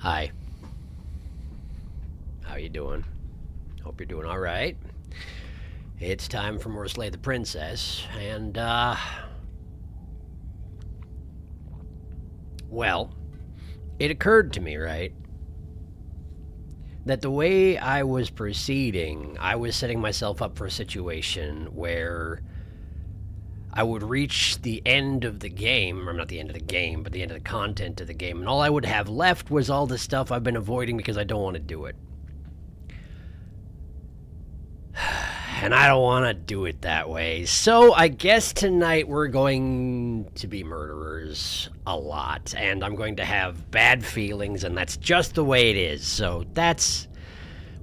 Hi. How you doing? Hope you're doing all right. It's time for more Slay the Princess, and, well, it occurred to me, right, that the way I was proceeding, I was setting myself up for a situation where I would reach the end of the game, or not the end of the game, but the end of the content of the game, and all I would have left was all the stuff I've been avoiding because I don't want to do it. And I don't want to do it that way. So I guess tonight we're going to be murderers a lot, and I'm going to have bad feelings, and that's just the way it is. So that's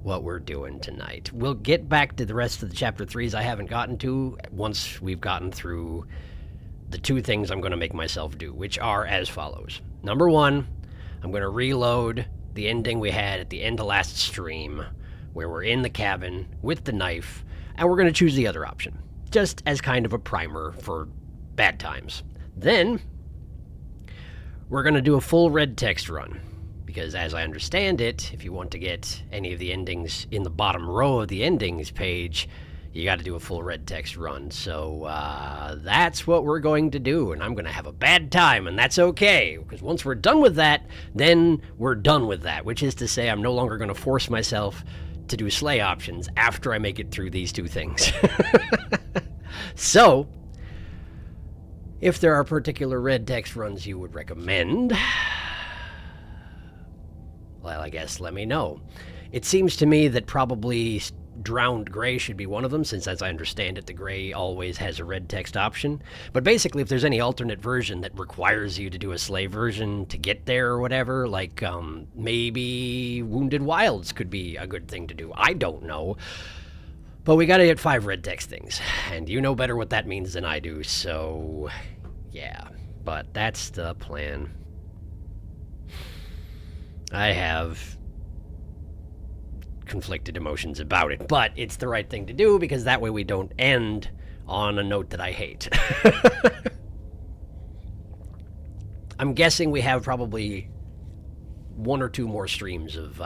what we're doing tonight. We'll get back to the rest of the chapter 3s I haven't gotten to once we've gotten through the two things I'm going to make myself do, which are as follows. Number one, I'm going to reload the ending we had at the end of last stream, where we're in the cabin with the knife, and we're going to choose the other option, just as kind of a primer for bad times. Then, we're going to do a full red text run. Because as I understand it, if you want to get any of the endings in the bottom row of the endings page, you got to do a full red text run. So that's what we're going to do, and I'm going to have a bad time, and that's okay. Because once we're done with that, then we're done with that, which is to say I'm no longer going to force myself to do slay options after I make it through these two things. So, if there are particular red text runs you would recommend, well, I guess let me know. It seems to me that probably Drowned Gray should be one of them, since as I understand it, the Gray always has a red text option. But basically, if there's any alternate version that requires you to do a slay version to get there or whatever, like maybe Wounded Wilds could be a good thing to do. I don't know. But we gotta get 5 red text things, and you know better what that means than I do, so yeah. But that's the plan. I have conflicted emotions about it, but it's the right thing to do because that way we don't end on a note that I hate. I'm guessing we have probably 1 or 2 more streams of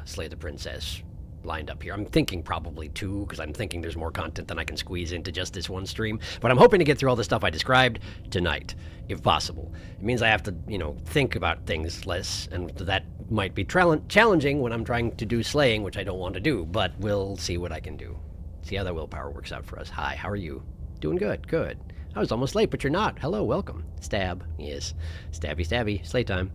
Slay the Princess lined up here. I'm thinking probably 2, because I'm thinking there's more content than I can squeeze into just this one stream. But I'm hoping to get through all the stuff I described tonight, if possible. It means I have to, think about things less, and that might be challenging when I'm trying to do slaying, which I don't want to do, but we'll see what I can do. See how that willpower works out for us. Hi, how are you? Doing good, good. I was almost late, but you're not. Hello, welcome. Stab, yes. Stabby, stabby, slay time.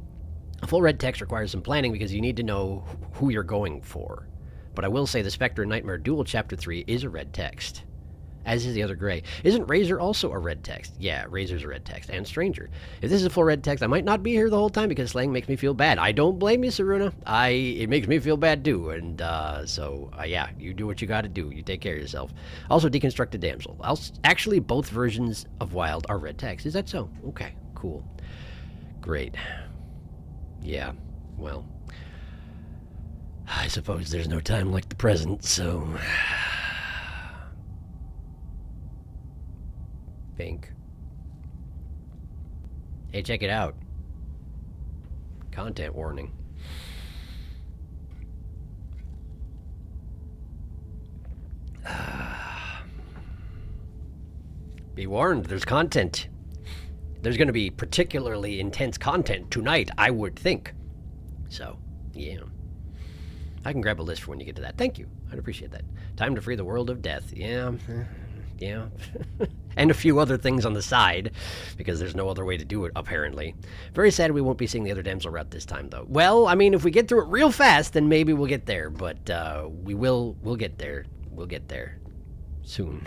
A full red text requires some planning because you need to know who you're going for. But I will say the Spectre and Nightmare Duel Chapter 3 is a red text, as is the other Gray. Isn't Razor also a red text? Yeah, Razor's a red text, and Stranger. If this is a full red text, I might not be here the whole time because slaying makes me feel bad. I don't blame you, Saruna. It makes me feel bad too, and so yeah, you do what you gotta do. You take care of yourself. Also, Deconstructed Damsel. Actually, both versions of Wild are red text. Is that so? Okay, cool. Great. Yeah, well, I suppose there's no time like the present, so... Pink. Hey, check it out. Content warning. Be warned, there's content. There's going to be particularly intense content tonight, I would think. So, yeah. I can grab a list for when you get to that. Thank you. I'd appreciate that. Time to free the world of death. Yeah. Yeah. And a few other things on the side, because there's no other way to do it, apparently. Very sad we won't be seeing the other damsel route this time, though. Well, I mean, if we get through it real fast, then maybe we'll get there. But we'll get there. We'll get there. Soon.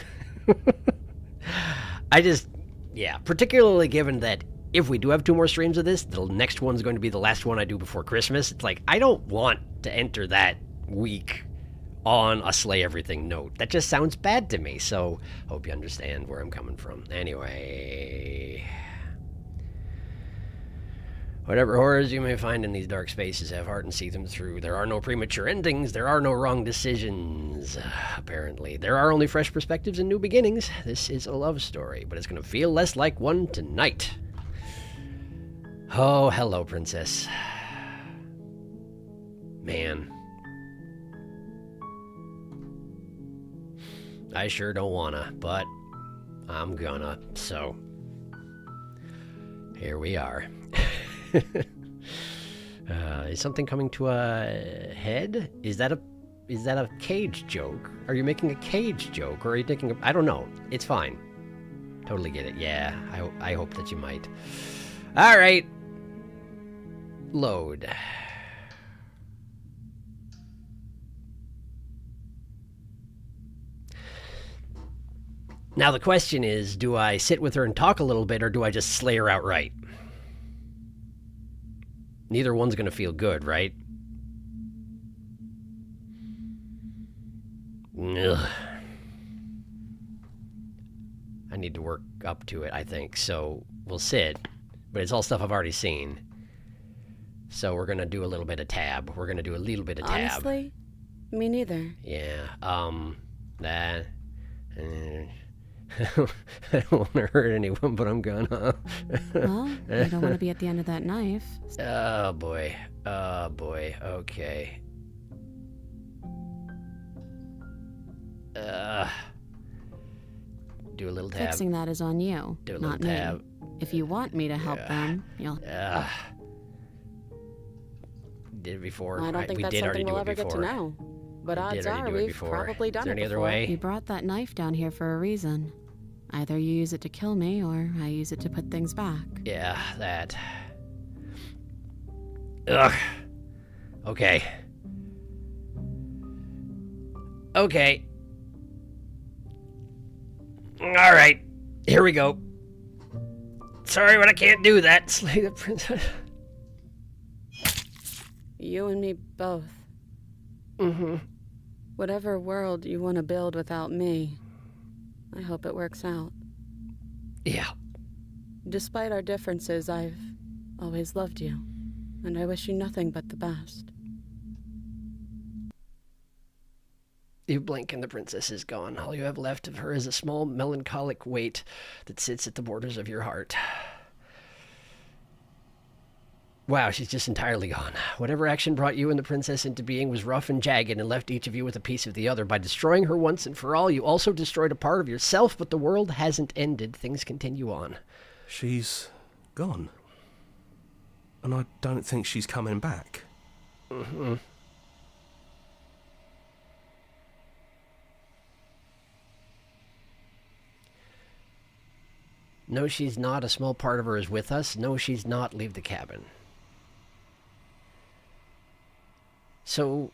Yeah, particularly given that if we do have 2 more streams of this, the next one's going to be the last one I do before Christmas. It's like, I don't want to enter that week on a slay everything note. That just sounds bad to me, so hope you understand where I'm coming from. Anyway, whatever horrors you may find in these dark spaces, have heart and see them through. There are no premature endings. There are no wrong decisions, apparently. There are only fresh perspectives and new beginnings. This is a love story, but it's going to feel less like one tonight. Oh, hello, princess. Man. I sure don't wanna, but I'm gonna, so... Here we are. Is something coming to a head? Is that a cage joke? Are you making a cage joke, or are you thinking of... I don't know. It's fine. Totally get it. Yeah, I hope that you might. Alright. Load. Now the question is, do I sit with her and talk a little bit, or do I just slay her outright? Neither one's gonna feel good, right? Ugh. I need to work up to it, I think. So we'll sit, but it's all stuff I've already seen. So we're gonna do a little bit of tab. We're gonna do a little bit of tab. Honestly, me neither. Yeah. That. I don't want to hurt anyone, but I'm gonna. Well, you don't want to be at the end of that knife. Oh boy. Oh boy. Okay. Do a little tab. Fixing that is on you, Do a little not tab. me. If you want me to help them, you'll... Did it before. I don't think that's something we'll ever get to know. But odds are we've probably done it before. Is there any other way? You brought that knife down here for a reason. Either you use it to kill me, or I use it to put things back. Yeah, that. Ugh. Okay. Okay. Alright. Here we go. Sorry, but I can't do that. Slay the princess. You and me both. Mm-hmm. Whatever world you want to build without me, I hope it works out. Yeah. Despite our differences, I've always loved you, and I wish you nothing but the best. You blink and the princess is gone. All you have left of her is a small melancholic weight that sits at the borders of your heart. Wow, she's just entirely gone. Whatever action brought you and the princess into being was rough and jagged and left each of you with a piece of the other. By destroying her once and for all, you also destroyed a part of yourself, but the world hasn't ended. Things continue on. She's gone. And I don't think she's coming back. Mm-hmm. No, she's not. A small part of her is with us. No, she's not. Leave the cabin. So,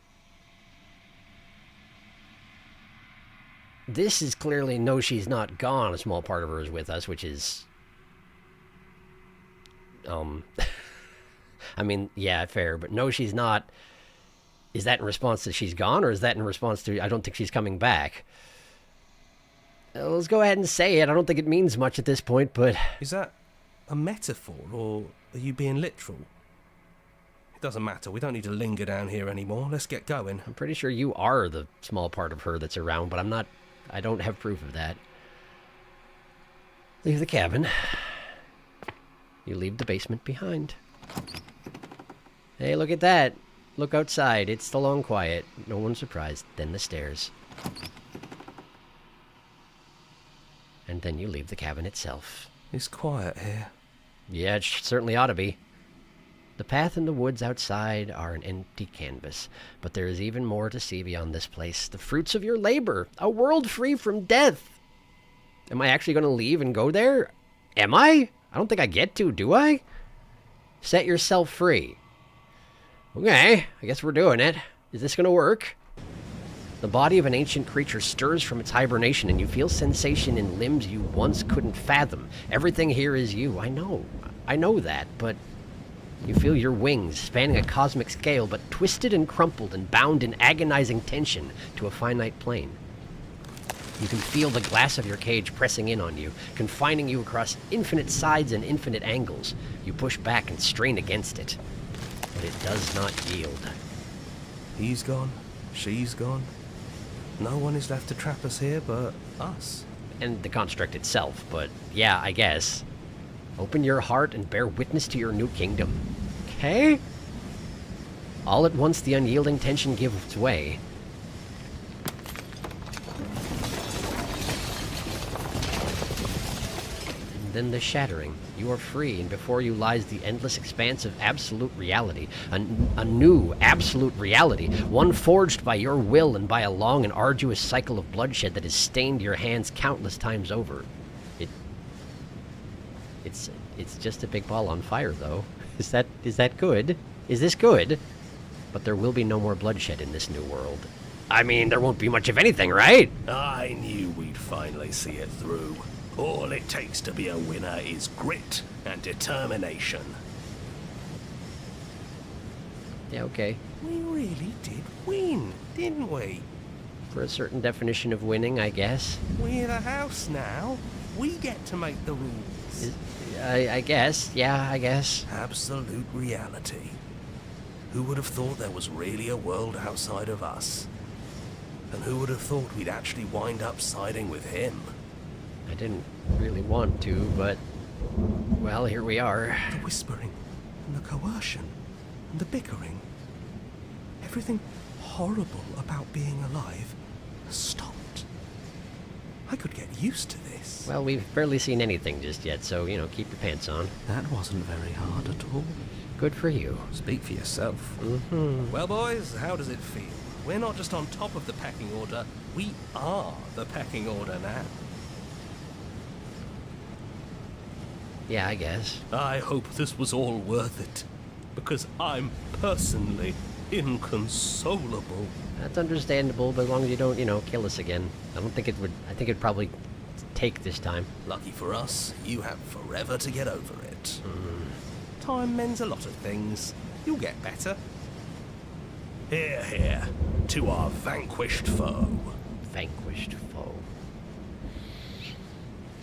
this is clearly no, she's not gone. A small part of her is with us, which is, I mean, yeah, fair, but no, she's not. Is that in response to she's gone, or is that in response to I don't think she's coming back? Let's go ahead and say it. I don't think it means much at this point, but... Is that a metaphor, or are you being literal? It doesn't matter. We don't need to linger down here anymore. Let's get going. I'm pretty sure you are the small part of her that's around, but I don't have proof of that. Leave the cabin. You leave the basement behind. Hey, look at that. Look outside. It's still on quiet. No one's surprised. Then the stairs. And then you leave the cabin itself. It's quiet here. Yeah, it certainly ought to be. The path and the woods outside are an empty canvas, but there is even more to see beyond this place. The fruits of your labor, a world free from death. Am I actually going to leave and go there? Am I? I don't think I get to, do I? Set yourself free. Okay, I guess we're doing it. Is this going to work? The body of an ancient creature stirs from its hibernation, and you feel sensation in limbs you once couldn't fathom. Everything here is you. I know that, but you feel your wings spanning a cosmic scale, but twisted and crumpled and bound in agonizing tension to a finite plane. You can feel the glass of your cage pressing in on you, confining you across infinite sides and infinite angles. You push back and strain against it, but it does not yield. He's gone. She's gone. No one is left to trap us here but us. And the construct itself, but yeah, I guess. Open your heart and bear witness to your new kingdom. Okay? All at once, the unyielding tension gives way. And then the shattering. You are free, and before you lies the endless expanse of absolute reality. A new, absolute reality. One forged by your will and by a long and arduous cycle of bloodshed that has stained your hands countless times over. It's just a big ball on fire, though. Is that good? Is this good? But there will be no more bloodshed in this new world. I mean, there won't be much of anything, right? I knew we'd finally see it through. All it takes to be a winner is grit and determination. Yeah, okay. We really did win, didn't we? For a certain definition of winning, I guess. We're the house now. We get to make the rules. I guess. Yeah, I guess. Absolute reality. Who would have thought there was really a world outside of us? And who would have thought we'd actually wind up siding with him? I didn't really want to, but... well, here we are. The whispering, and the coercion, and the bickering. Everything horrible about being alive has stopped. I could get used to this. Well, we've barely seen anything just yet, so, you know, keep your pants on. That wasn't very hard at all. Good for you. Speak for yourself. Mm-hmm. Well, boys, how does it feel? We're not just on top of the pecking order, we are the pecking order now. Yeah, I guess. I hope this was all worth it, because I'm personally inconsolable. That's understandable, but as long as you don't, you know, kill us again. I don't think it would... I think it'd probably take this time. Lucky for us, you have forever to get over it. Time mends a lot of things. You'll get better. Hear, hear, to our vanquished foe. Vanquished foe.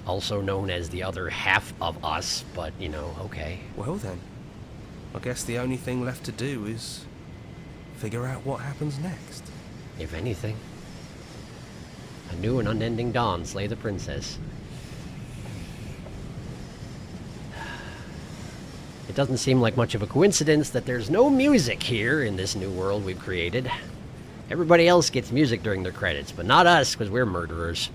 Also known as the other half of us, but, you know, okay. Well then, I guess the only thing left to do is figure out what happens next. If anything. A new and unending dawn, slay the princess. It doesn't seem like much of a coincidence that there's no music here in this new world we've created. Everybody else gets music during their credits, but not us, because we're murderers.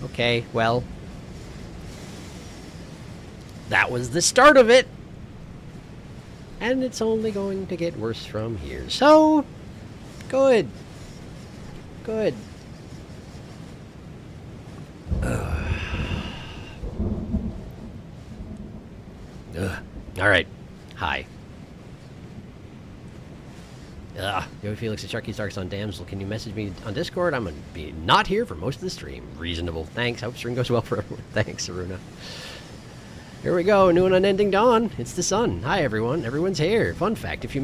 Okay, well... that was the start of it! And it's only going to get worse from here. So... good. Good. Alright. Hi. Yo, Felix and Sharky's Darks on Damsel. Can you message me on Discord? I'm going to be not here for most of the stream. Reasonable. Thanks. Hope stream goes well for everyone. Thanks, Aruna. Here we go. New and unending dawn. It's the sun. Hi, everyone. Everyone's here. Fun fact. If you're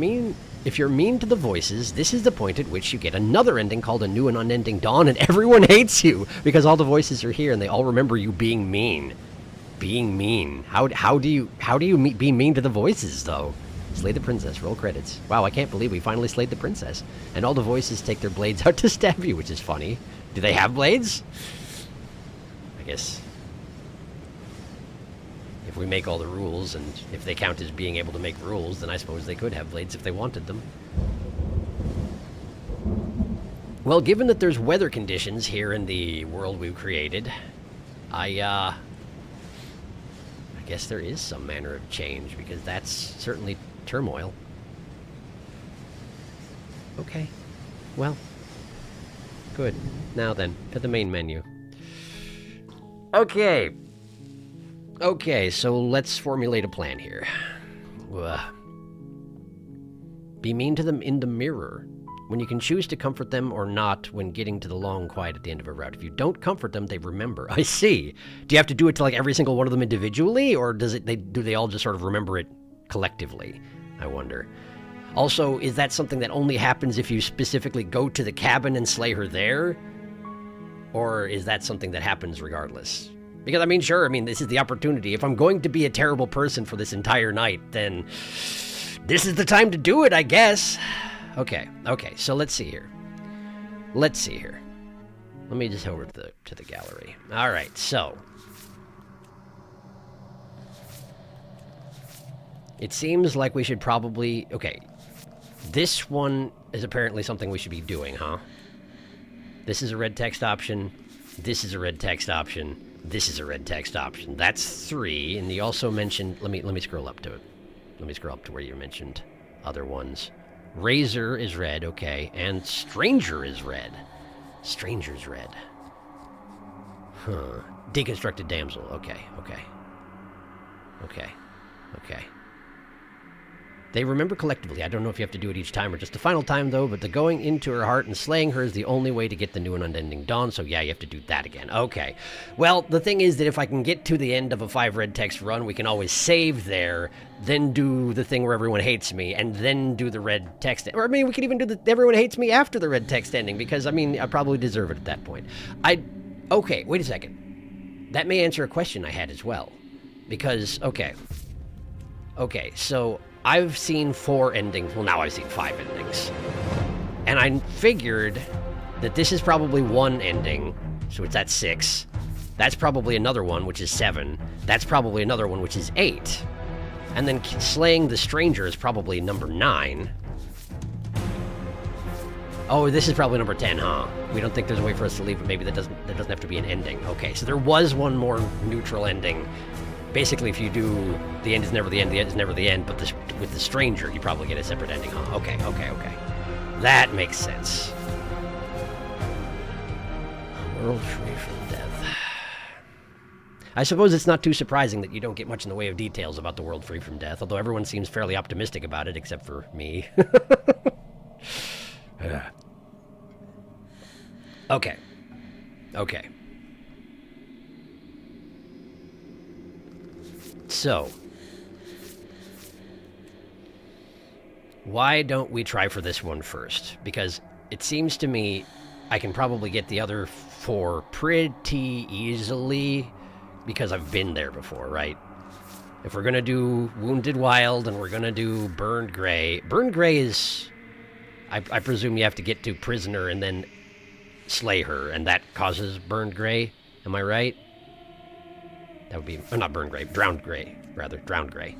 mean to the voices, this is the point at which you get another ending called a new and unending dawn, and everyone hates you because all the voices are here and they all remember you being mean. Being mean. How do you be mean to the voices, though? Slay the princess. Roll credits. Wow, I can't believe we finally slayed the princess. And all the voices take their blades out to stab you, which is funny. Do they have blades? I guess... if we make all the rules, and if they count as being able to make rules, then I suppose they could have blades if they wanted them. Well, given that there's weather conditions here in the world we've created, I guess there is some manner of change, because that's certainly turmoil. Okay. Well. Good. Now then, to the main menu. Okay. Okay, so let's formulate a plan here. Be mean to them in the mirror. When you can choose to comfort them or not when getting to the long quiet at the end of a route. If you don't comfort them, they remember. I see. Do you have to do it to like every single one of them individually, or do they all just sort of remember it collectively? I wonder. Also, is that something that only happens if you specifically go to the cabin and slay her there? Or is that something that happens regardless? Because, I mean, sure, this is the opportunity. If I'm going to be a terrible person for this entire night, then this is the time to do it, I guess. Okay, so let's see here. Let me just head over to the gallery. Alright, so. It seems like we should probably... Okay. This one is apparently something we should be doing, huh? This is a red text option. This is a red text option. This is a red text option. That's 3, and you also mentioned... Let me scroll up to it. Let me scroll up to where you mentioned other ones. Razor is red, okay. And Stranger is red. Stranger's red. Huh. Deconstructed Damsel. Okay. They remember collectively. I don't know if you have to do it each time or just the final time, though, but the going into her heart and slaying her is the only way to get the new and unending dawn, so yeah, you have to do that again. Okay. Well, the thing is that if I can get to the end of a 5 red text run, we can always save there, then do the thing where everyone hates me, and then do the red text... Or, I mean, we could even do the everyone hates me after the red text ending, because, I mean, I probably deserve it at that point. Okay, wait a second. That may answer a question I had as well. Because, okay, so... I've seen 4 endings. Well, now I've seen 5 endings. And I figured that this is probably one ending, so it's at 6. That's probably another one, which is 7. That's probably another one, which is 8. And then slaying the stranger is probably number 9. Oh, this is probably number 10, huh? We don't think there's a way for us to leave it. Maybe that doesn't have to be an ending. Okay, so there was one more neutral ending. Basically, if you do the end is never the end is never the end, but with the stranger, you probably get a separate ending, huh? Okay. That makes sense. A world free from death. I suppose it's not too surprising that you don't get much in the way of details about the world free from death, although everyone seems fairly optimistic about it, except for me. Okay. So, why don't we try for this one first? Because it seems to me I can probably get the other 4 pretty easily because I've been there before, right? If we're going to do Wounded Wild and we're going to do Burned Gray is... I presume you have to get to Prisoner and then slay her, and that causes Burned Gray. Am I right? That would be... not Burned Gray. Drowned Gray, rather. Drowned Gray.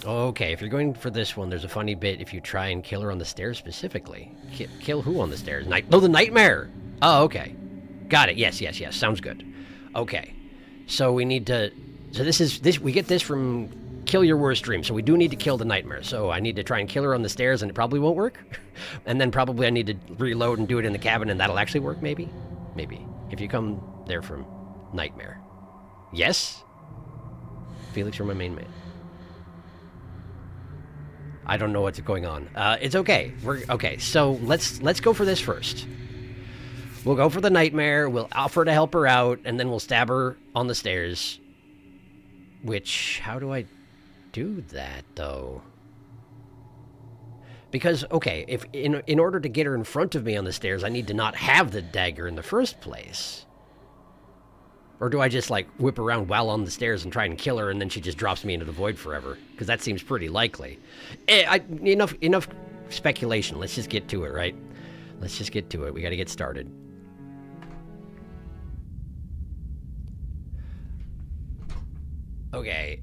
Okay, if you're going for this one, there's a funny bit if you try and kill her on the stairs specifically. Kill who on the stairs? The Nightmare! Oh, okay. Got it. Yes. Sounds good. Okay. So we need to... So we get this from kill your worst dream. So we do need to kill the Nightmare. So I need to try and kill her on the stairs, and it probably won't work. And then probably I need to reload and do it in the cabin, and that'll actually work, maybe? Maybe. If you come there from Nightmare. Yes? Felix, you're my main man. I don't know what's going on. It's okay. Okay, so let's go for this first. We'll go for the Nightmare, we'll offer to help her out, and then we'll stab her on the stairs. Which, how do I do that, though? Because, okay, if in order to get her in front of me on the stairs, I need to not have the dagger in the first place. Or do I just, like, whip around while on the stairs and try and kill her, and then she just drops me into the void forever? Because that seems pretty likely. Enough speculation. Let's just get to it, right? Let's just get to it. We gotta get started. Okay.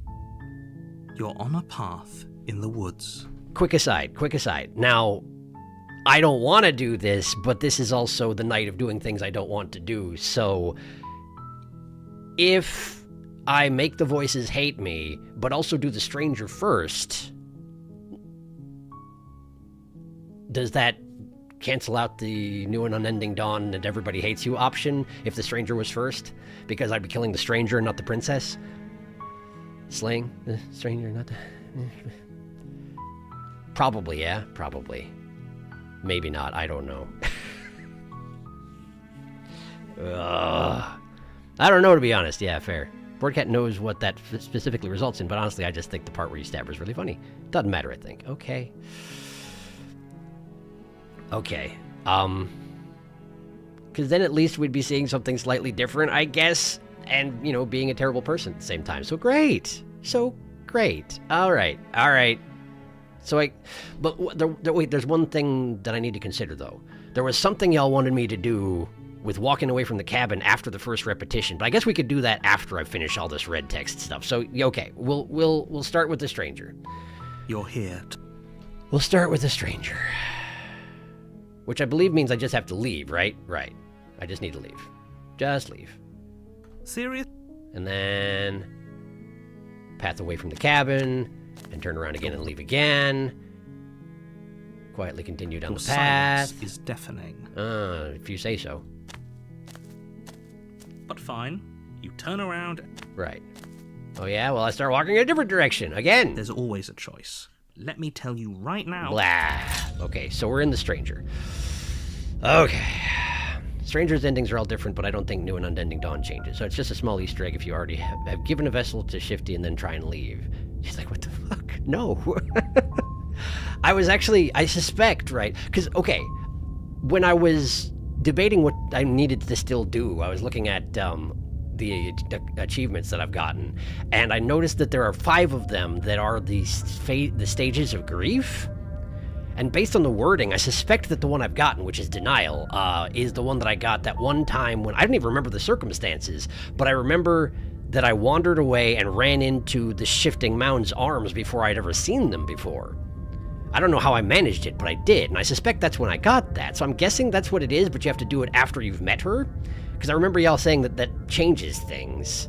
You're on a path in the woods. Quick aside. Now, I don't want to do this, but this is also the night of doing things I don't want to do, so... If I make the voices hate me, but also do the stranger first, does that cancel out the new and unending dawn and everybody hates you option if the stranger was first? Because I'd be killing the stranger and not the princess? Slaying the stranger, not the... Probably, yeah. Probably. Maybe not. I don't know. I don't know, to be honest. Yeah, fair. Boardcat knows what that specifically results in, but honestly, I just think the part where you stab her is really funny. Doesn't matter, I think. Okay. Because then at least we'd be seeing something slightly different, I guess, and, you know, being a terrible person at the same time. So great. All right. So wait, there's one thing that I need to consider, though. There was something y'all wanted me to do with walking away from the cabin after the first repetition. But I guess we could do that after I finish all this red text stuff. So, okay, we'll start with the stranger. You're here. We'll start with the stranger. Which I believe means I just have to leave, right? Right. I just need to leave. Just leave. Serious? And then path away from the cabin, and turn around again and leave again. Quietly continue down Your the path. silence is deafening. If you say so. But fine. You turn around. Right. Oh yeah, well I start walking in a different direction, again. There's always a choice. Let me tell you right now. Blah. Okay, so we're in the stranger. Okay. Stranger's endings are all different, but I don't think New and Unending Dawn changes. So it's just a small Easter egg if you already have given a vessel to Shifty and then try and leave. She's like, what the fuck? No. I suspect, right? Because, okay, when I was debating what I needed to still do, I was looking at the achievements that I've gotten, and I noticed that there are 5 of them that are the stages of grief. And based on the wording, I suspect that the one I've gotten, which is Denial, is the one that I got that one time when I don't even remember the circumstances, but I remember that I wandered away and ran into the Shifting Mound's arms before I'd ever seen them before. I don't know how I managed it, but I did, and I suspect that's when I got that. So I'm guessing that's what it is, but you have to do it after you've met her? Because I remember y'all saying that that changes things.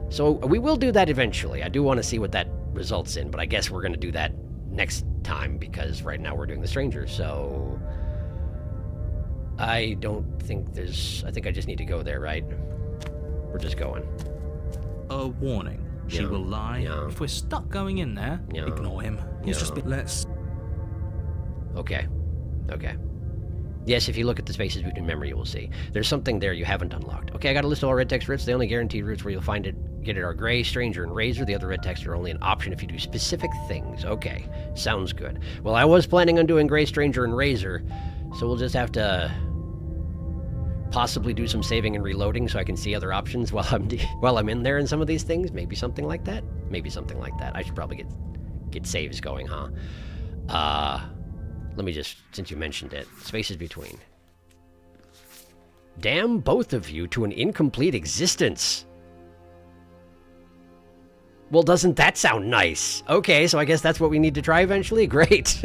So we will do that eventually. I do want to see what that results in, but I guess we're going to do that next time, because right now we're doing the stranger, so I don't think I think I just need to go there, right? We're just going. A warning. She Yeah. will lie. Yeah. If we're stuck going in there, Yeah. ignore him. He's Yeah. just let's... Okay. Yes, if you look at the spaces between memory, you will see. There's something there you haven't unlocked. Okay, I got a list of all red text routes. The only guaranteed routes where you'll get it are Gray, Stranger, and Razor. The other red text are only an option if you do specific things. Okay, sounds good. Well, I was planning on doing Gray, Stranger, and Razor, so we'll just have to possibly do some saving and reloading so I can see other options while I'm in there in some of these things. Maybe something like that. I should probably get saves going, huh? Let me just, since you mentioned it, spaces between. Damn both of you to an incomplete existence. Well, doesn't that sound nice? Okay, so I guess that's what we need to try eventually? Great.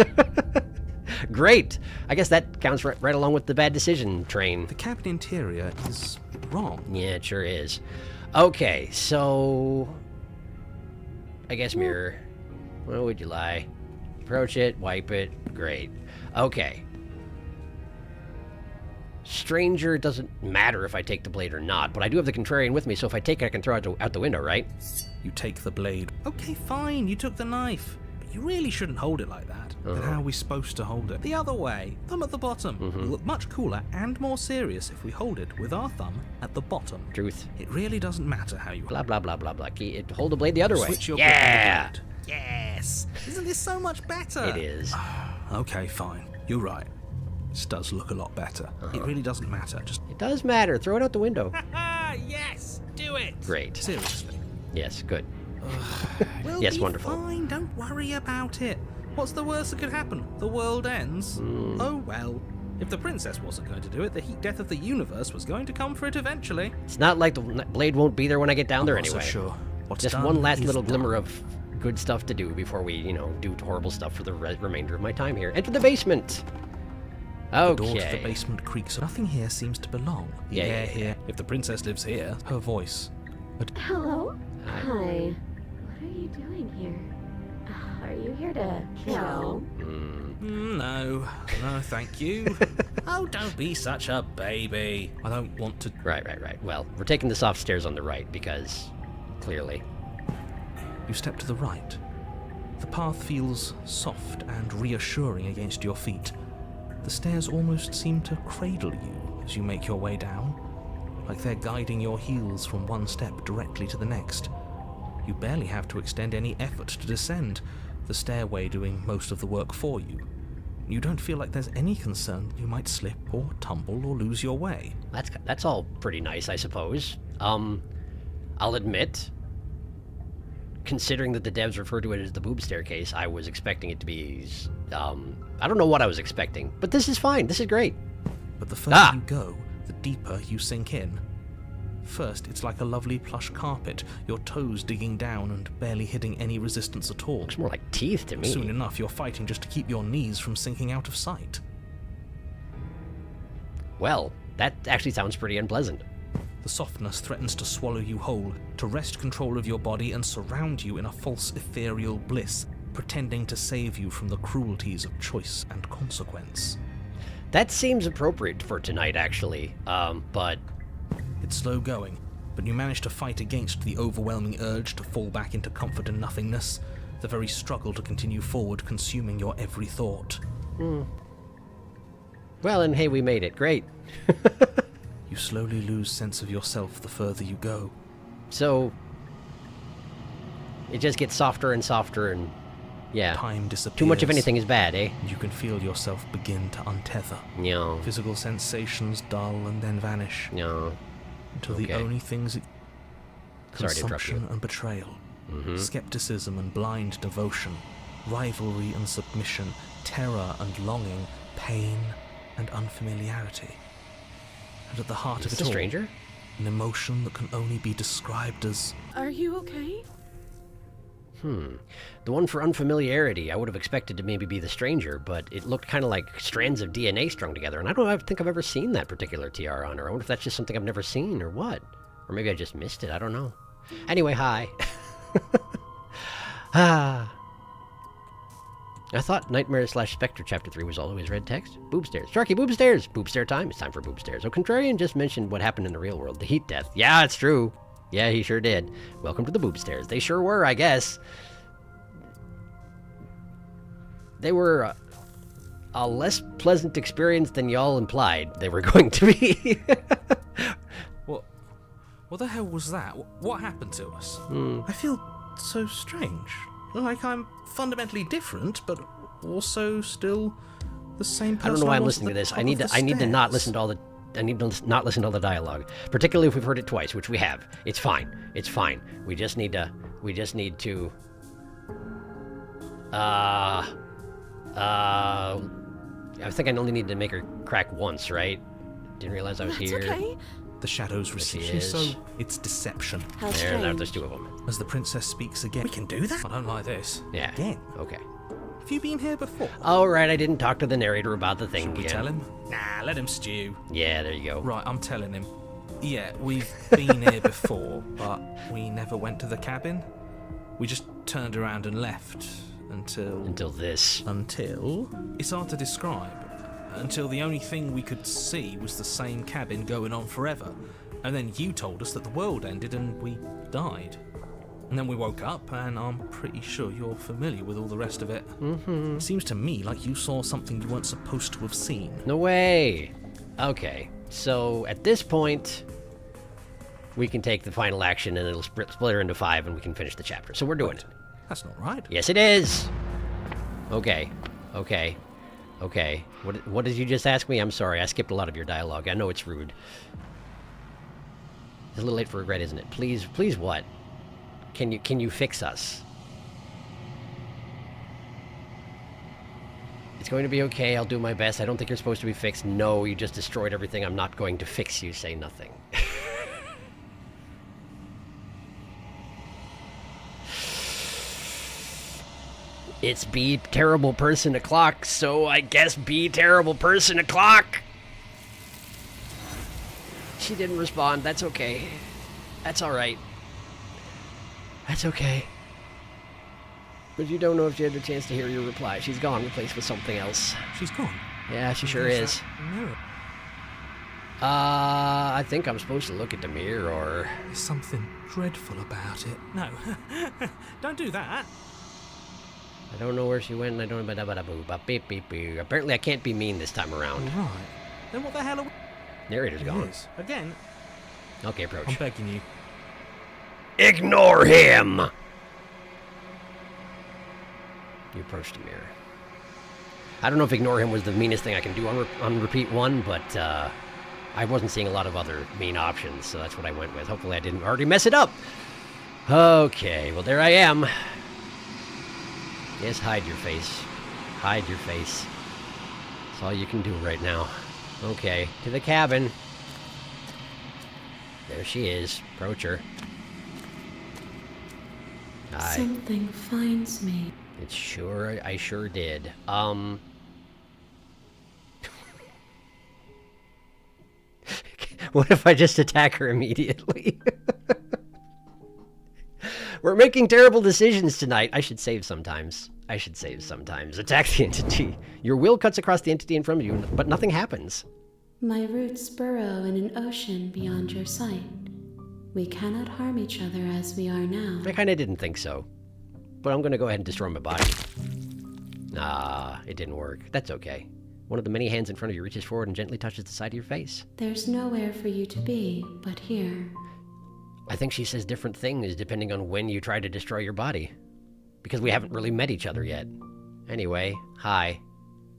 Great. I guess that counts right along with the bad decision train. The cabin interior is wrong. Yeah, it sure is. Okay, so I guess mirror. Well, would you lie? Approach it, wipe it, great. Okay. Stranger doesn't matter if I take the blade or not, but I do have the Contrarian with me, so if I take it, I can throw it out the window, right? You take the blade. Okay, fine, you took the knife. But you really shouldn't hold it like that. Then how are we supposed to hold it? The other way. Thumb at the bottom. It'll look much cooler and more serious if we hold it with our thumb at the bottom. Truth. It really doesn't matter how you Blah, blah, blah, blah, blah. Hold the blade the other way. Switch your Yeah! grip on the blade. Yes! Isn't this so much better? It is. Okay, fine. You're right. This does look a lot better. It really doesn't matter. Just It does matter. Throw it out the window. yes! Do it! Great. Seriously. Yes, good. We'll Yes, be wonderful. fine. Don't worry about it. What's the worst that could happen? The world ends. Oh well. If the princess wasn't going to do it, the heat death of the universe was going to come for it eventually. It's not like the blade won't be there when I get down there I'm not anyway. so sure. What's Just done one last is little done. glimmer of good stuff to do before we, do horrible stuff for the remainder of my time here. Enter the basement. The door to the Okay. basement creaks. Nothing here seems to belong. The Yeah, air yeah, here. If the princess lives here, her voice. Hello? Hi. Hi. What are you doing here? Are you here to kill? No, thank you. Oh, don't be such a baby. I don't want to. Right. Well, we're taking the soft stairs on the right because, clearly. You step to the right. The path feels soft and reassuring against your feet. The stairs almost seem to cradle you as you make your way down, like they're guiding your heels from one step directly to the next. You barely have to extend any effort to descend, the stairway doing most of the work for you. You don't feel like there's any concern you might slip or tumble or lose your way. That's all pretty nice, I suppose. I'll admit, considering that the devs refer to it as the boob staircase, I was expecting it to be, I don't know what I was expecting, but this is fine. This is great. But the further you go, the deeper you sink in. First, it's like a lovely plush carpet, your toes digging down and barely hitting any resistance at all. Looks more like teeth to me. Soon enough, you're fighting just to keep your knees from sinking out of sight. Well, that actually sounds pretty unpleasant. The softness threatens to swallow you whole, to wrest control of your body and surround you in a false ethereal bliss, pretending to save you from the cruelties of choice and consequence. That seems appropriate for tonight, actually. But It's slow going, but you manage to fight against the overwhelming urge to fall back into comfort and nothingness, the very struggle to continue forward consuming your every thought. well, and hey, we made it. Great. You slowly lose sense of yourself the further you go. So it just gets softer and softer, and yeah, Time disappears. too much of anything is bad, eh? And you can feel yourself begin to untether. No, Physical sensations dull and then vanish, no. until Okay. the only things... Sorry to interrupt Consumption you. and betrayal. Skepticism and blind devotion. Rivalry and submission. Terror and longing. Pain and unfamiliarity. And at the heart Is of this it a all, stranger? an emotion that can only be described as... Are you okay? The one for unfamiliarity, I would have expected to maybe be the stranger, but it looked kind of like strands of DNA strung together, and I don't think I've ever seen that particular TR on her. I wonder if that's just something I've never seen, or what? Or maybe I just missed it, I don't know. Anyway, hi. I thought Nightmare/Spectre Chapter 3 was always red text. Boob stairs. Sharky, boob stairs! Boob stair time. It's time for boob stairs. Oh, Contrarian just mentioned what happened in the real world. The heat death. Yeah, it's true. Yeah, he sure did. Welcome to the boob stairs. They sure were, I guess. They were a less pleasant experience than y'all implied they were going to be. What the hell was that? What happened to us? I feel so strange. Like I'm fundamentally different, but also still the same person. I don't know why I'm was listening at to the this. top I need of to the not stairs. listen to all the I need to not listen to all the dialogue, particularly if we've heard it twice, which we have. It's fine. It's fine. We just need to I think I only need to make her crack once, right? Didn't realize I was That's here. okay. The shadows recede. is. It's deception. How There's strange. two of them. As the princess speaks again. We can do that? I don't like this. Yeah. Again? Okay. Have you been here before? All right, I didn't talk to the narrator about the thing Should we again. tell him? Nah, let him stew. Yeah, there you go. Right, I'm telling him. Yeah, we've been here before, but we never went to the cabin. We just turned around and left until... Until this. Until? It's hard to describe. Until the only thing we could see was the same cabin going on forever. And then you told us that the world ended and we died. And then we woke up, and I'm pretty sure you're familiar with all the rest of it. Mm-hmm. It seems to me like you saw something you weren't supposed to have seen. No way. Okay, so at this point, we can take the final action and it'll split her into 5 and we can finish the chapter. So we're doing it. That's not right. Yes, it is. Okay. What did you just ask me? I'm sorry, I skipped a lot of your dialogue. I know it's rude. It's a little late for regret, isn't it? Please what? Can you fix us? It's going to be okay, I'll do my best. I don't think you're supposed to be fixed. No, you just destroyed everything. I'm not going to fix you. Say nothing. It's be terrible person o'clock, so I guess be terrible person o'clock. She didn't respond. That's okay. That's all right. That's okay. But you don't know if she had a chance to hear your reply. She's gone, replaced with something else. She's gone. Yeah, she sure is. No, I think I'm supposed to look at the mirror, or... there's something dreadful about it. No, don't do that. I don't know where she went, and I don't know... Apparently I can't be mean this time around. Right. Then what the hell are we... Narrator's gone. Yes. Again, Okay, approach. I'm begging you. Ignore him! You approach the mirror. I don't know if ignore him was the meanest thing I can do on repeat 1, but I wasn't seeing a lot of other mean options, so that's what I went with. Hopefully I didn't already mess it up. Okay, well there I am. Yes, hide your face. Hide your face. That's all you can do right now. Okay, to the cabin. There she is. Approach her. Hi. Something finds me. I sure did. What if I just attack her immediately? We're making terrible decisions tonight. I should save sometimes. Attack the entity. Your will cuts across the entity in front of you, but nothing happens. My roots burrow in an ocean beyond your sight. We cannot harm each other as we are now. I kind of didn't think so. But I'm going to go ahead and destroy my body. Ah, it didn't work. That's okay. One of the many hands in front of you reaches forward and gently touches the side of your face. There's nowhere for you to be but here. I think she says different things depending on when you try to destroy your body. Because we haven't really met each other yet. Anyway, hi.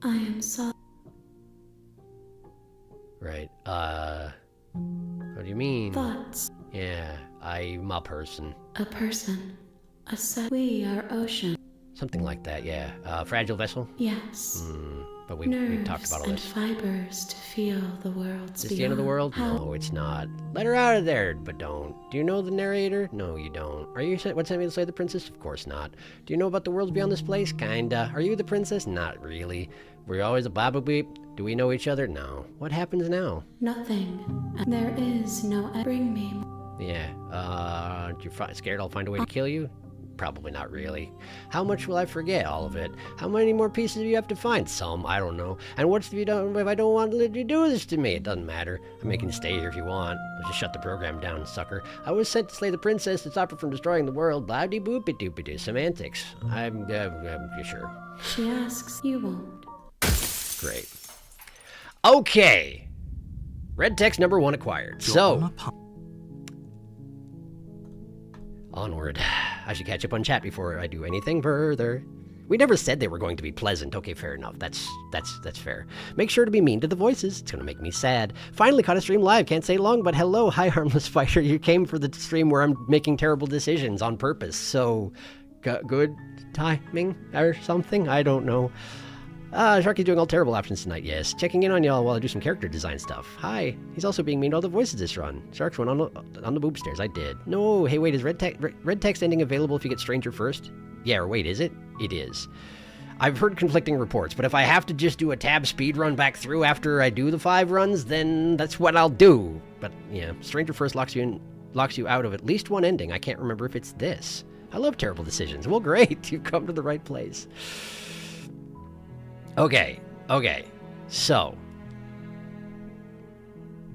I am sorry. Right, what do you mean? Thoughts. Yeah, I'm a person. A person. A set. We are ocean. Something like that, yeah. Fragile vessel? Yes. But we Nerves talked about all and this. fibers to feel the world's Is this the end of the world? No, it's not. Let her out of there, but don't. Do you know the narrator? No, you don't. Are you what sent me to slay the princess? Of course not. Do you know about the worlds beyond this place? Kinda. Are you the princess? Not really. Were you always a baba beep? Do we know each other? No. What happens now? Nothing. And there is no. Bring me. Yeah. Aren't you scared I'll find a way to kill you? Probably not really. How much will I forget? All of it. How many more pieces do you have to find? Some. I don't know. And what's if I don't want to let you do this to me? It doesn't matter. I'm making you stay here if you want. I'll just shut the program down, sucker. I was sent to slay the princess to stop her from destroying the world. Blah-de-boop-a-doop-a-doo. Semantics. I'm sure. She asks, you won't. Great. Okay. Red text number 1 acquired. So, onward. I should catch up on chat before I do anything further. We never said they were going to be pleasant. Okay, fair enough. That's fair. Make sure to be mean to the voices. It's gonna make me sad. Finally caught a stream live. Can't say long, but hello, hi harmless fighter. You came for the stream where I'm making terrible decisions on purpose. So, good timing or something? I don't know. Sharky's doing all terrible options tonight, yes. Checking in on y'all while I do some character design stuff. Hi. He's also being mean to all the voices this run. Sharks went on the boob stairs. I did. No, hey, wait, is red text ending available if you get Stranger first? Yeah, or wait, is it? It is. I've heard conflicting reports, but if I have to just do a tab speed run back through after I do the 5 runs, then that's what I'll do. But, yeah, Stranger first locks you out of at least one ending. I can't remember if it's this. I love terrible decisions. Well, great. You've come to the right place. Okay, so,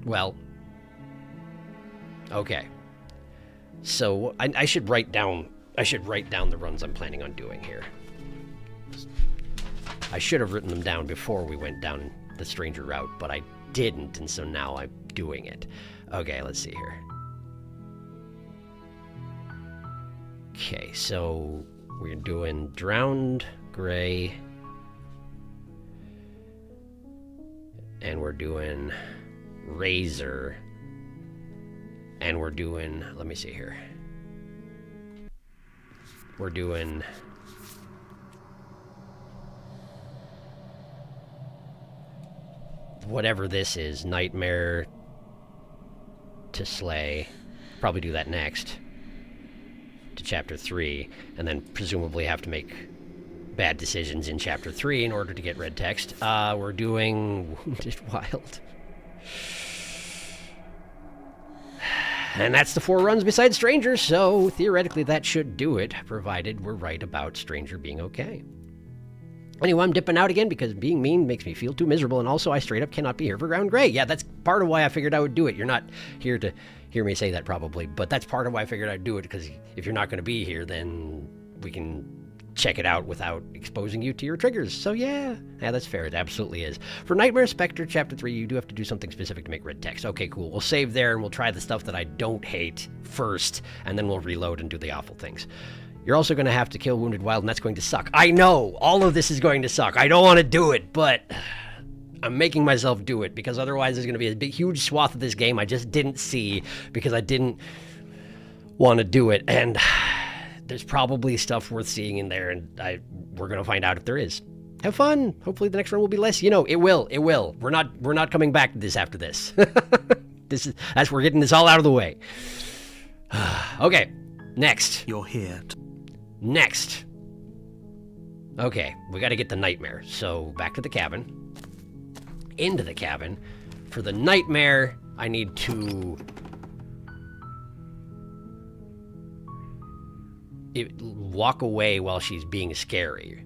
well, okay, so I should write down the runs I'm planning on doing here. I should have written them down before we went down the Stranger route, but I didn't, and so now I'm doing it. Okay, let's see here. Okay, so we're doing Drowned Gray, and we're doing Razor, and we're doing, let me see here. We're doing whatever this is, Nightmare to Slay. Probably do that next to Chapter 3, and then presumably have to make bad decisions in Chapter 3 in order to get red text. We're doing Wounded Wild. And that's the 4 runs besides Stranger, so theoretically that should do it, provided we're right about Stranger being okay. Anyway, I'm dipping out again because being mean makes me feel too miserable, and also I straight up cannot be here for Ground Gray. Yeah, that's part of why I figured I would do it. You're not here to hear me say that probably, but that's part of why I figured I'd do it, because if you're not going to be here, then we can check it out without exposing you to your triggers. So yeah, that's fair. It absolutely is. For Nightmare Spectre Chapter 3, you do have to do something specific to make red text. Okay, cool. We'll save there, and we'll try the stuff that I don't hate first, and then we'll reload and do the awful things. You're also going to have to kill Wounded Wild, and that's going to suck. I know! All of this is going to suck. I don't want to do it, but I'm making myself do it, because otherwise there's going to be a big, huge swath of this game I just didn't see because I didn't want to do it, and there's probably stuff worth seeing in there, and we're going to find out if there is. Have fun. Hopefully the next run will be less. You know, it will. We're not coming back to this after this. That's we're getting this all out of the way. Okay, next. You're here. Next. Okay, we got to get the nightmare. So back to the cabin. Into the cabin. For the nightmare, I need to walk away while she's being scary.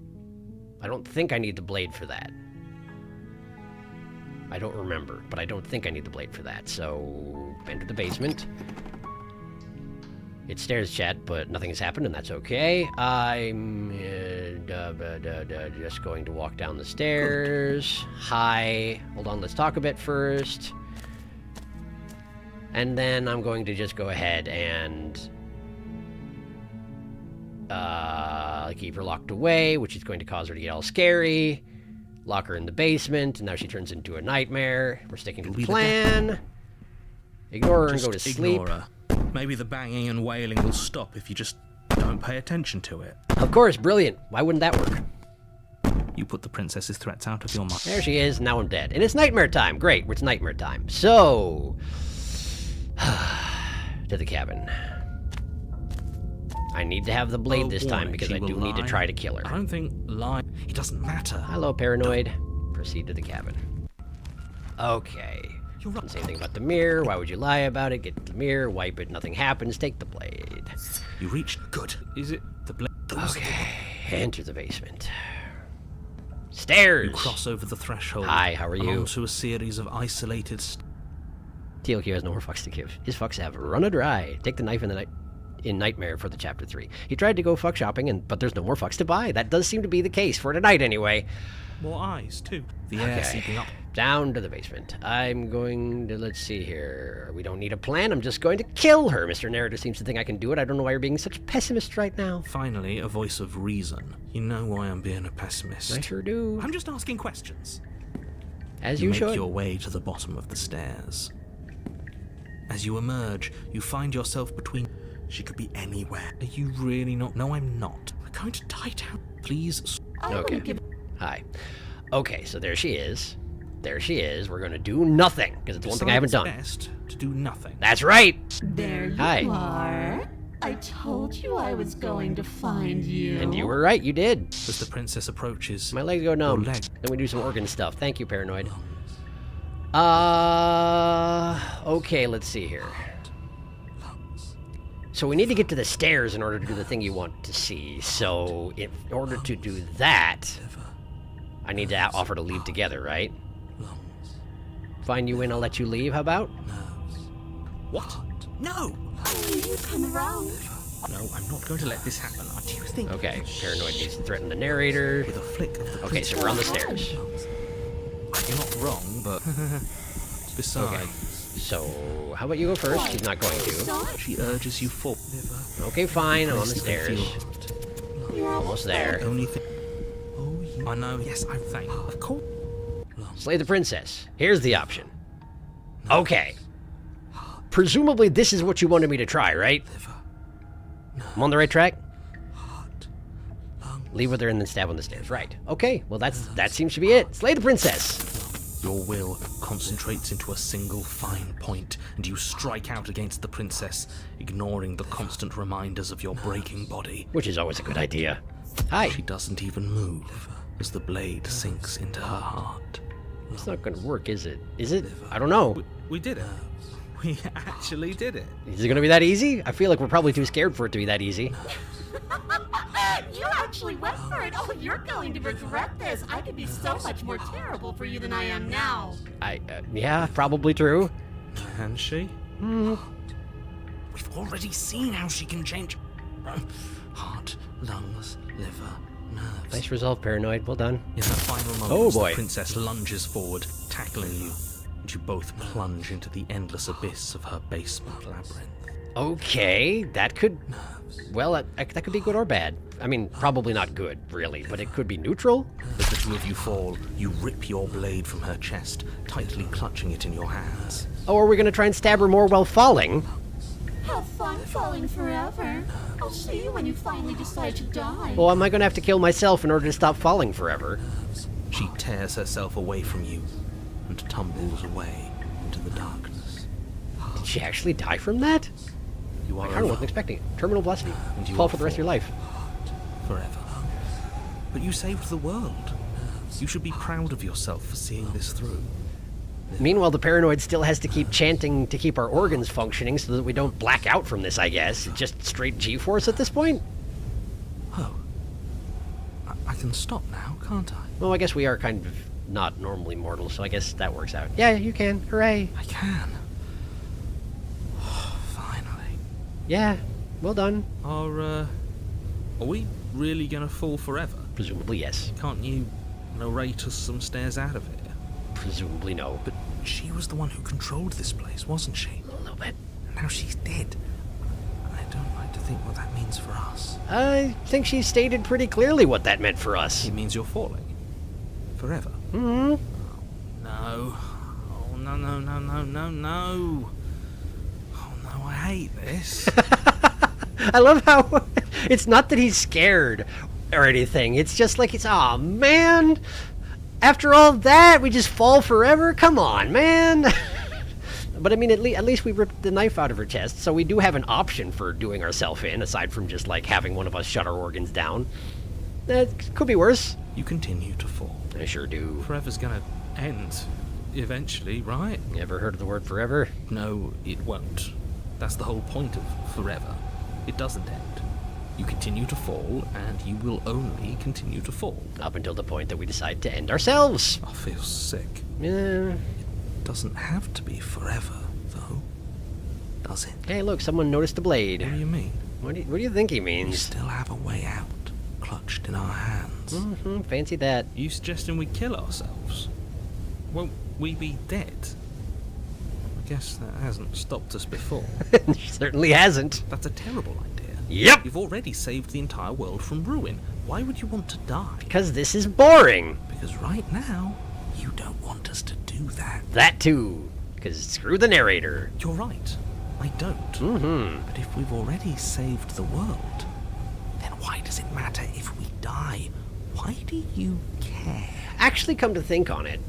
I don't think I need the blade for that. I don't remember, but I don't think I need the blade for that. So, enter the basement. It's stairs, chat, but nothing has happened, and that's okay. I'm just going to walk down the stairs. Hi. Hold on, let's talk a bit first. And then I'm going to just go ahead and keep her locked away, which is going to cause her to get all scary. Lock her in the basement, and now she turns into a nightmare. We're sticking to the plan. Ignore her and go to sleep. Her. Maybe the banging and wailing will stop if you just don't pay attention to it. Of course, brilliant. Why wouldn't that work? You put the princess's threats out of your mind. There she is, now I'm dead. And it's nightmare time. Great, it's nightmare time. So, to the cabin. I need to have the blade this time because I do need to try to kill her. I don't think lie. It doesn't matter. Hello, paranoid. Proceed to the cabin. Okay. You're right. Don't say anything about the mirror. Why would you lie about it? Get the mirror, wipe it, nothing happens. Take the blade. You reached. Good. Is it the blade? Okay. Enter the basement. Stairs. You cross over the threshold. Hi, how are you? Onto a series of isolated. TLQ has no more fucks to give. His fucks have run dry. Take the knife in Nightmare for the Chapter 3. He tried to go fuck shopping, but there's no more fucks to buy. That does seem to be the case for tonight, anyway. More eyes, too. The air seeping up. Down to the basement. I'm going to, let's see here. We don't need a plan. I'm just going to kill her. Mr. Narrator seems to think I can do it. I don't know why you're being such a pessimist right now. Finally, a voice of reason. You know why I'm being a pessimist. I sure do. I'm just asking questions. As you should. Make your way to the bottom of the stairs. As you emerge, you find yourself between... She could be anywhere. Are you really not? No, I'm not. We're going to die down. Please. Okay. Hi. Okay, so there she is. There she is. We're going to do nothing, because it's one thing I haven't done. It's best to do nothing. That's right. There you Hi. are. I told you I was going to find you. And you were right, you did. As the princess approaches... My legs go numb. Your leg. Then we do some organ stuff. Thank you, Paranoid. Okay, let's see here. So we need to get to the stairs in order to do the thing you want to see. So in order to do that, I need to offer to leave together, right? Find you in, I'll let you leave, how about? What? No! You come around. No, I'm not going to let this happen. Do you think... Okay, Paranoid needs to threaten the narrator. With a flick of the Okay, so we're on the stairs. You're not wrong, but... Besides... Okay. So, how about you go first? She's not going to. She urges you forward. Okay, fine, I'm on the stairs. Almost there. Only thing... I know, yes, I'm thankful. Of course. Slay the princess. Here's the option. Okay. Presumably this is what you wanted me to try, right? I'm on the right track? Leave with her and then stab on the stairs. Right. Okay, well that seems to be it. Slay the princess. Your will concentrates into a single fine point, and you strike out against the princess, ignoring the constant reminders of your breaking body. Which is always a good idea. Hi. She doesn't even move as the blade sinks into her heart. It's not going to work, is it? Is it? I don't know. We did it. We actually did it. Is it going to be that easy? I feel like we're probably too scared for it to be that easy. You actually went for it. Oh, you're going to regret this. I could be so much more terrible for you than I am now. Yeah, probably true. Can she? We've already seen how she can change heart, lungs, liver, nerves. Nice resolve, Paranoid. Well done. In that final moment, Oh boy. the princess lunges forward, tackling you, and you both plunge into the endless abyss of her basement labyrinth. Okay, that could... Well, that could be good or bad. I mean, probably not good, really, but it could be neutral. As the two of you fall, you rip your blade from her chest, tightly clutching it in your hands. Oh, are we going to try and stab her more while falling? Have fun falling forever. I'll see you when you finally decide to die. Well, am I going to have to kill myself in order to stop falling forever? She tears herself away from you and tumbles away into the darkness. she actually die from that? You I are kind of wasn't alone expecting it. Terminal velocity. And you Fall are for the rest of your life. forever. But you saved the world. You should be proud of yourself for seeing this through. Meanwhile, the paranoid still has to keep chanting to keep our organs functioning so that we don't black out from this, I guess. It's just straight G-force at this point. Oh. I can stop now, can't I? Well, I guess we are kind of not normally mortal, so I guess that works out. Yeah, you can. Hooray. I can. Finally. Yeah, well done. Are we really gonna fall forever? Presumably, yes. Can't you narrate us some stairs out of here? Presumably, no. But she was the one who controlled this place, wasn't she? A little bit. Now she's dead. I don't like to think what that means for us. I think she stated pretty clearly what that meant for us. It means you're falling. Forever. Hmm. No. Oh, no, no, no, no, no, no. Oh, no, I hate this. I love how it's not that he's scared or anything. It's just like aw, man. After all that, we just fall forever? Come on, man. But I mean, at least we ripped the knife out of her chest, so we do have an option for doing ourselves in, aside from just like having one of us shut our organs down. That could be worse. You continue to fall. I sure do. Forever's gonna end. Eventually, right? You ever heard of the word forever? No, it won't. That's the whole point of forever. It doesn't end. You continue to fall, and you will only continue to fall. Up until the point that we decide to end ourselves. I feel sick. Yeah. It doesn't have to be forever, though. Does it? Hey, look, someone noticed the blade. What do you mean? What do you think he We means? still have a way out, clutched in our hands. Mm-hmm, fancy that. You suggesting we kill ourselves? Won't we be dead? I guess that hasn't stopped us before. Certainly hasn't. That's a terrible idea. Yep. You've already saved the entire world from ruin. Why would you want to die? Because this is boring. Because right now, you don't want us to do that. That too. Because screw the narrator. You're right. I don't. Mm-hmm. But if we've already saved the world, then why does it matter if we die? Why do you care? Actually, come to think on it,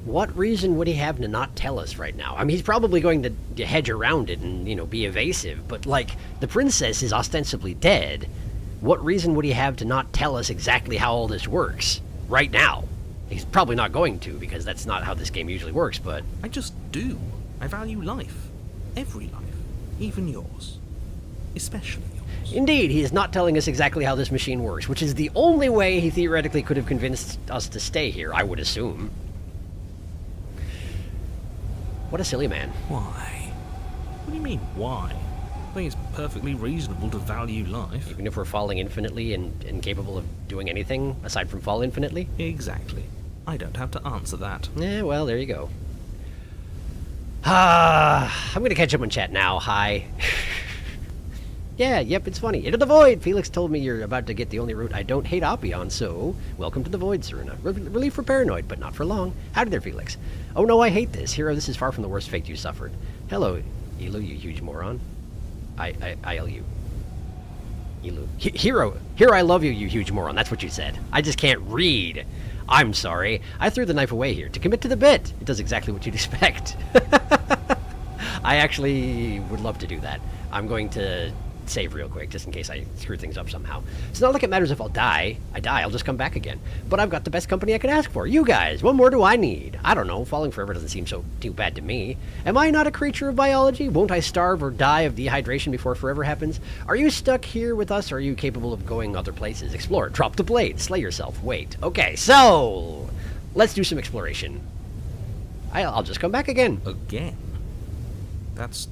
what reason would he have to not tell us right now? I mean, he's probably going to hedge around it and, be evasive, but, like, the princess is ostensibly dead. What reason would he have to not tell us exactly how all this works right now? He's probably not going to, because that's not how this game usually works, but... I just do. I value life. Every life. Even yours. Especially yours. Indeed, he is not telling us exactly how this machine works, which is the only way he theoretically could have convinced us to stay here, I would assume. What a silly man. Why? What do you mean, why? I think it's perfectly reasonable to value life. Even if we're falling infinitely and incapable of doing anything aside from fall infinitely? Exactly. I don't have to answer that. Yeah, well, there you go. I'm gonna catch up on chat now. Hi. Yep, it's funny. Into the void! Felix told me you're about to get the only route I don't hate Oppie on, so welcome to the void, Serena. Relief for paranoid, but not for long. Howdy there, Felix. Oh no, I hate this. Hero, this is far from the worst fate you suffered. Hello, Elu, you huge moron. I-L-U. Elu. Hero, I love you, you huge moron. That's what you said. I just can't read. I'm sorry. I threw the knife away here to commit to the bit. It does exactly what you'd expect. I actually would love to do that. I'm going to save real quick, just in case I screw things up somehow. It's not like it matters if I'll die. I die, I'll just come back again. But I've got the best company I could ask for. You guys. What more do I need? I don't know. Falling forever doesn't seem so too bad to me. Am I not a creature of biology? Won't I starve or die of dehydration before forever happens? Are you stuck here with us, or are you capable of going other places? Explore. Drop the blade. Slay yourself. Wait. Okay, so... let's do some exploration. I'll just come back again. Again? That's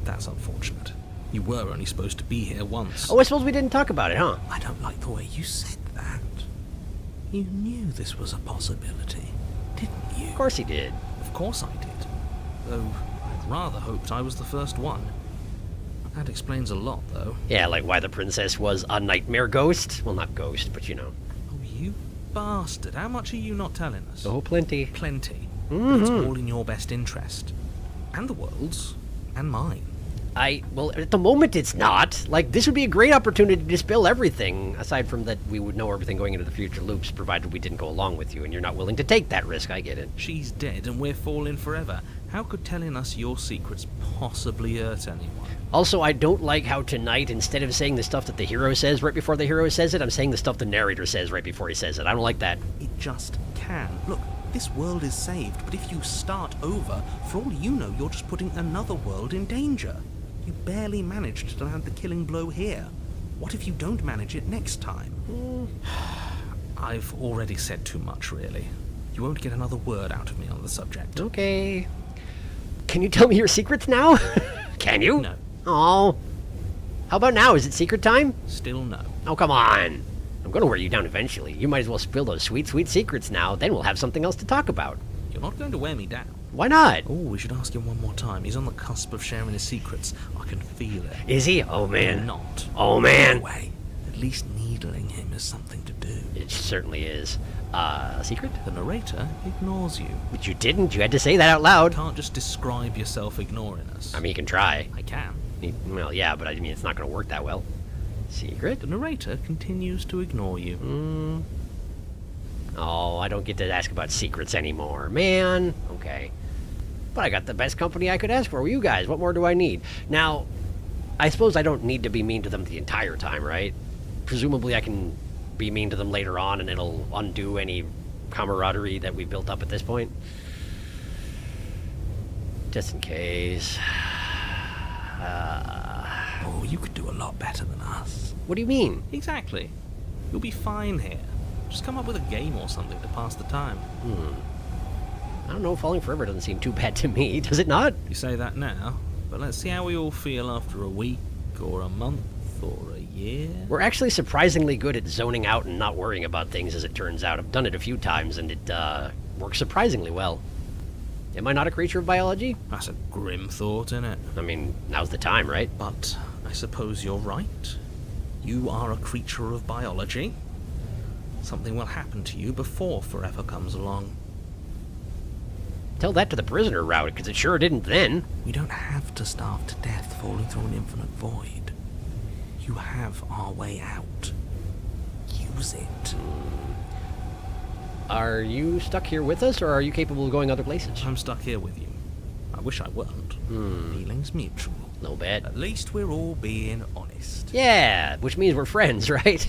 unfortunate. You were only supposed to be here once. Oh, I suppose we didn't talk about it, huh? I don't like the way you said that. You knew this was a possibility, didn't you? Of course he did. Of course I did. Though I'd rather hoped I was the first one. That explains a lot, though. Yeah, like why the princess was a nightmare ghost? Well, not ghost, but you know. Oh, you bastard. How much are you not telling us? Oh, plenty. Plenty. But it's all in your best interest. And the world's. And mine. Well, at the moment it's not. Like, this would be a great opportunity to spill everything, aside from that we would know everything going into the future loops, provided we didn't go along with you, and you're not willing to take that risk. I get it. She's dead and we're falling forever. How could telling us your secrets possibly hurt anyone? Also, I don't like how tonight, instead of saying the stuff that the hero says right before the hero says it, I'm saying the stuff the narrator says right before he says it. I don't like that. It just can. Look, this world is saved, but if you start over, for all you know, you're just putting another world in danger. You barely managed to land the killing blow here. What if you don't manage it next time? I've already said too much, really. You won't get another word out of me on the subject. Okay. Can you tell me your secrets now? Can you? No. Oh. How about now? Is it secret time? Still no. Oh, come on. I'm going to wear you down eventually. You might as well spill those sweet, sweet secrets now. Then we'll have something else to talk about. You're not going to wear me down. Why not? Oh, we should ask him one more time. He's on the cusp of sharing his secrets. I can feel it. Is he? Oh, man. Not. Oh, man. No way. At least needling him is something to do. It certainly is. A secret? The narrator ignores you. But you didn't. You had to say that out loud. You can't just describe yourself ignoring us. I mean, you can try. I can. Well, yeah, but I mean, it's not going to work that well. Secret? The narrator continues to ignore you. Oh, I don't get to ask about secrets anymore. Man. Okay. But I got the best company I could ask for. You guys, what more do I need? Now, I suppose I don't need to be mean to them the entire time, right? Presumably I can be mean to them later on and it'll undo any camaraderie that we built up at this point. Just in case. Oh, you could do a lot better than us. What do you mean? Exactly. You'll be fine here. Just come up with a game or something to pass the time. I don't know, Falling Forever doesn't seem too bad to me, does it not? You say that now, but let's see how we all feel after a week, or a month, or a year. We're actually surprisingly good at zoning out and not worrying about things, as it turns out. I've done it a few times, and it works surprisingly well. Am I not a creature of biology? That's a grim thought, innit? I mean, now's the time, right? But I suppose you're right. You are a creature of biology. Something will happen to you before forever comes along. Tell that to the prisoner route, because it sure didn't then. We don't have to starve to death falling through an infinite void. You have our way out. Use it. Are you stuck here with us, or are you capable of going other places? I'm stuck here with you. I wish I weren't. Feelings mutual. No bet. At least we're all being honest. Yeah, which means we're friends, right?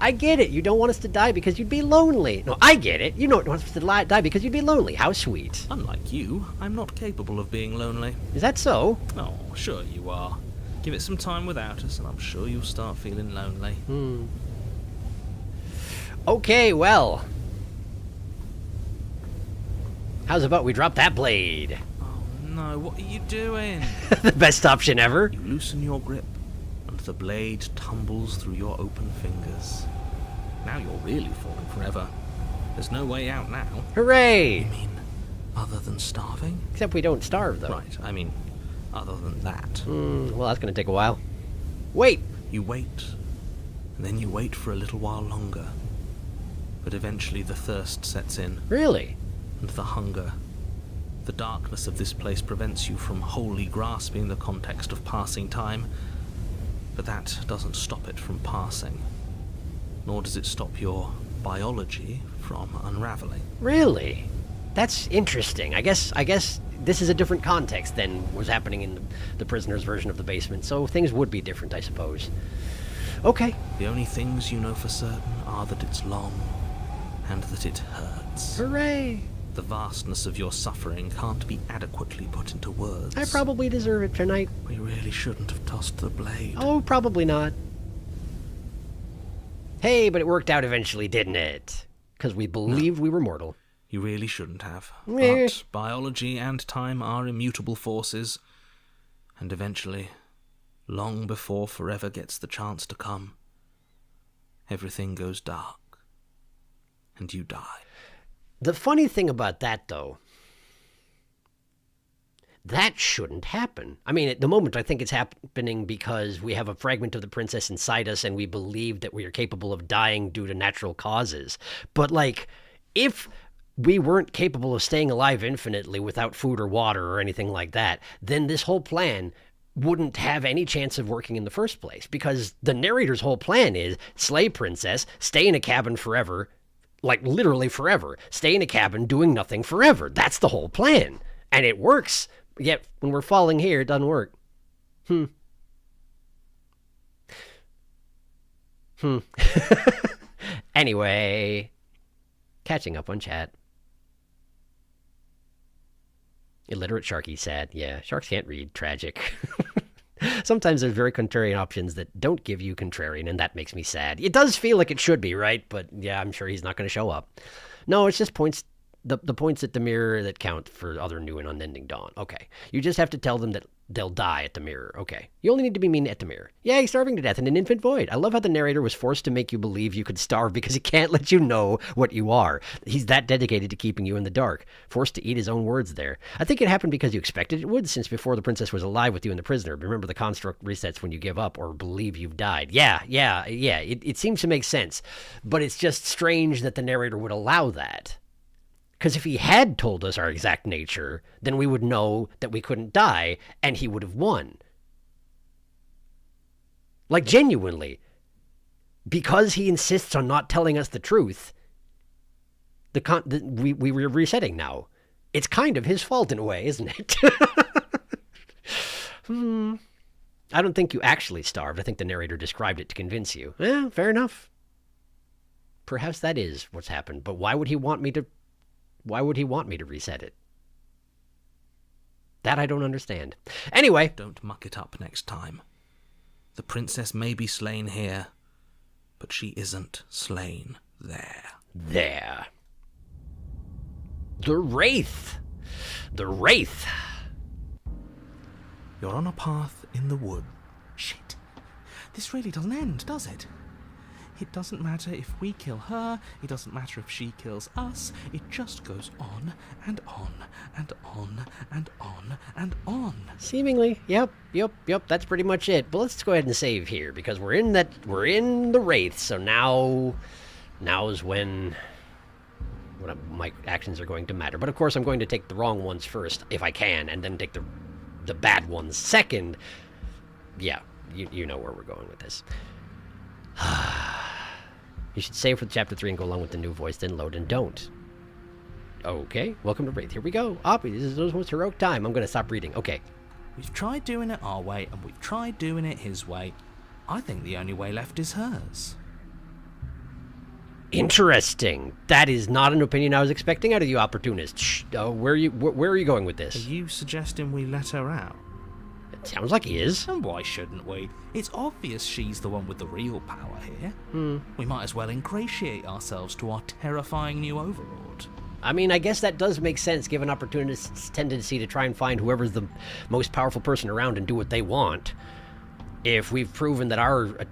I get it. You don't want us to die because you'd be lonely. No, I get it. You don't want us to die because you'd be lonely. How sweet. Unlike you, I'm not capable of being lonely. Is that so? Oh, sure you are. Give it some time without us, and I'm sure you'll start feeling lonely. Okay, well. How's about we drop that blade? Oh no, what are you doing? The best option ever. You loosen your grip, and the blade tumbles through your open fingers. Now you're really falling forever. There's no way out now. Hooray! You mean, other than starving? Except we don't starve, though. Right, I mean, other than that. Well, that's going to take a while. Wait! You wait, and then you wait for a little while longer. But eventually the thirst sets in. Really? And the hunger. The darkness of this place prevents you from wholly grasping the context of passing time, but that doesn't stop it from passing. Nor does it stop your biology from unraveling. Really? That's interesting. I guess this is a different context than was happening in the prisoner's version of the basement, so things would be different, I suppose. Okay. The only things you know for certain are that it's long, and that it hurts. Hooray! The vastness of your suffering can't be adequately put into words. I probably deserve it tonight. We really shouldn't have tossed the blade. Oh, probably not. Hey, but it worked out eventually, didn't it? Because we believed we were mortal. You really shouldn't have. Meh. But biology and time are immutable forces, and eventually, long before forever gets the chance to come, everything goes dark, and you die. The funny thing about that, though, that shouldn't happen. I mean, at the moment, I think it's happening because we have a fragment of the princess inside us and we believe that we are capable of dying due to natural causes. But, like, if we weren't capable of staying alive infinitely without food or water or anything like that, then this whole plan wouldn't have any chance of working in the first place, because the narrator's whole plan is slay princess, stay in a cabin forever, like literally forever, stay in a cabin doing nothing forever. That's the whole plan. And it works. Yet when we're falling here, it doesn't work. Anyway, catching up on chat. Illiterate Sharky sad. Yeah, sharks can't read. Tragic. Sometimes there's very contrarian options that don't give you contrarian, and that makes me sad. It does feel like it should be, right? But yeah, I'm sure he's not going to show up. No, it's just points. The points at the mirror that count for other new and unending dawn. Okay. You just have to tell them that they'll die at the mirror. Okay. You only need to be mean at the mirror. Yeah, he's starving to death in an infant void. I love how the narrator was forced to make you believe you could starve because he can't let you know what you are. He's that dedicated to keeping you in the dark. Forced to eat his own words there. I think it happened because you expected it would, since before the princess was alive with you and the prisoner. Remember, the construct resets when you give up or believe you've died. Yeah. It seems to make sense. But it's just strange that the narrator would allow that. Because if he had told us our exact nature, then we would know that we couldn't die, and he would have won. Like, genuinely. Because he insists on not telling us the truth, we're resetting now. It's kind of his fault in a way, isn't it? I don't think you actually starved. I think the narrator described it to convince you. Fair enough. Perhaps that is what's happened, but why would he want me to reset it? That I don't understand. Anyway. Don't muck it up next time. The princess may be slain here, but she isn't slain there. There. The Wraith. The Wraith. You're on a path in the wood. Shit. This really doesn't end, does it? It doesn't matter if we kill her, it doesn't matter if she kills us, it just goes on and on and on and on and on. Seemingly, yep, that's pretty much it. But let's go ahead and save here, because we're in the Wraith, so now's when my actions are going to matter. But of course I'm going to take the wrong ones first, if I can, and then take the bad ones second. Yeah, you know where we're going with this. You should save for chapter 3 and go along with the new voice, then load and don't. Okay, welcome to Wraith. Here we go. Oppie, this is the most heroic time. I'm going to stop reading. Okay. We've tried doing it our way, and we've tried doing it his way. I think the only way left is hers. Interesting. That is not an opinion I was expecting out of you, opportunist. Shh. Where are you going with this? Are you suggesting we let her out? It sounds like he is. And why shouldn't we? It's obvious she's the one with the real power here. We might as well ingratiate ourselves to our terrifying new overlord. I mean, I guess that does make sense, given opportunists' tendency to try and find whoever's the most powerful person around and do what they want. If we've proven that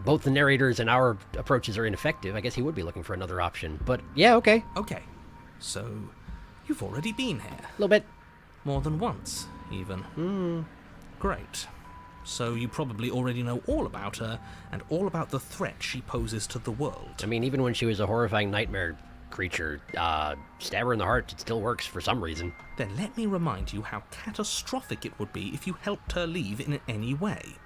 both the narrators and our approaches are ineffective, I guess he would be looking for another option. But, yeah, okay. Okay, so you've already been here. A little bit. More than once, even. Great. So you probably already know all about her, and all about the threat she poses to the world. I mean, even when she was a horrifying nightmare creature, stab her in the heart, it still works for some reason. Then let me remind you how catastrophic it would be if you helped her leave in any way.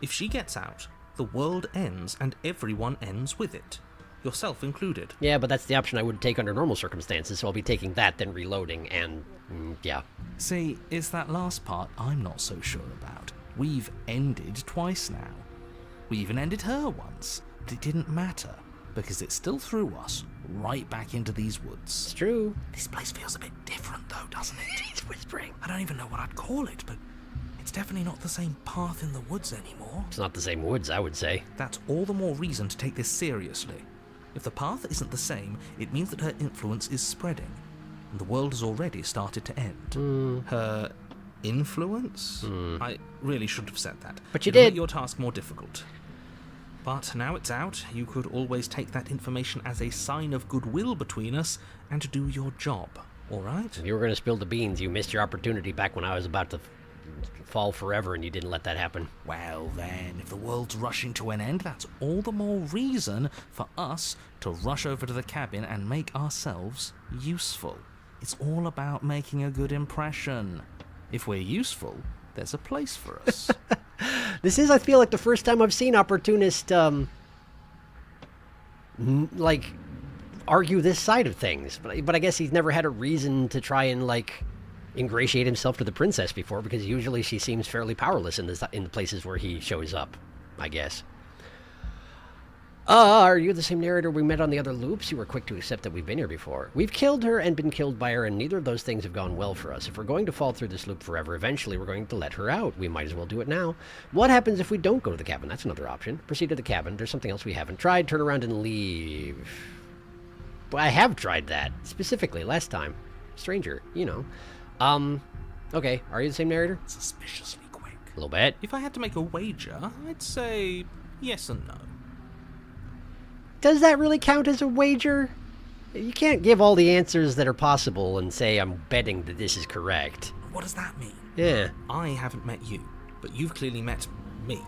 If she gets out, the world ends, and everyone ends with it. Yourself included. Yeah, but that's the option I would take under normal circumstances, so I'll be taking that, then reloading, and, yeah. See, it's that last part I'm not so sure about. We've ended twice now. We even ended her once, but it didn't matter, because it still threw us right back into these woods. It's true. This place feels a bit different, though, doesn't it? He's whispering. I don't even know what I'd call it, but it's definitely not the same path in the woods anymore. It's not the same woods, I would say. That's all the more reason to take this seriously. If the path isn't the same, it means that her influence is spreading, and the world has already started to end. Her influence? I really shouldn't have said that. But you It'll did. Make your task more difficult. But now it's out, you could always take that information as a sign of goodwill between us and do your job, alright? If you were going to spill the beans, you missed your opportunity back when I was about to fall forever and you didn't let that happen. Well then, if the world's rushing to an end, that's all the more reason for us to rush over to the cabin and make ourselves useful. It's all about making a good impression. If we're useful, there's a place for us. This is, I feel like, the first time I've seen opportunist, argue this side of things. But I guess he's never had a reason to try and, ingratiate himself to the princess before, because usually she seems fairly powerless in the places where he shows up, I guess. Are you the same narrator we met on the other loops? You were quick to accept that we've been here before. We've killed her and been killed by her, and neither of those things have gone well for us. If we're going to fall through this loop forever, eventually we're going to let her out. We might as well do it now. What happens if we don't go to the cabin? That's another option. Proceed to the cabin. There's something else we haven't tried. Turn around and leave. Well, I have tried that, specifically, last time. Stranger, you know. Okay, are you the same narrator? Suspiciously quick. A little bit. If I had to make a wager, I'd say yes and no. Does that really count as a wager? You can't give all the answers that are possible and say I'm betting that this is correct. What does that mean? Yeah. I haven't met you, but you've clearly met me.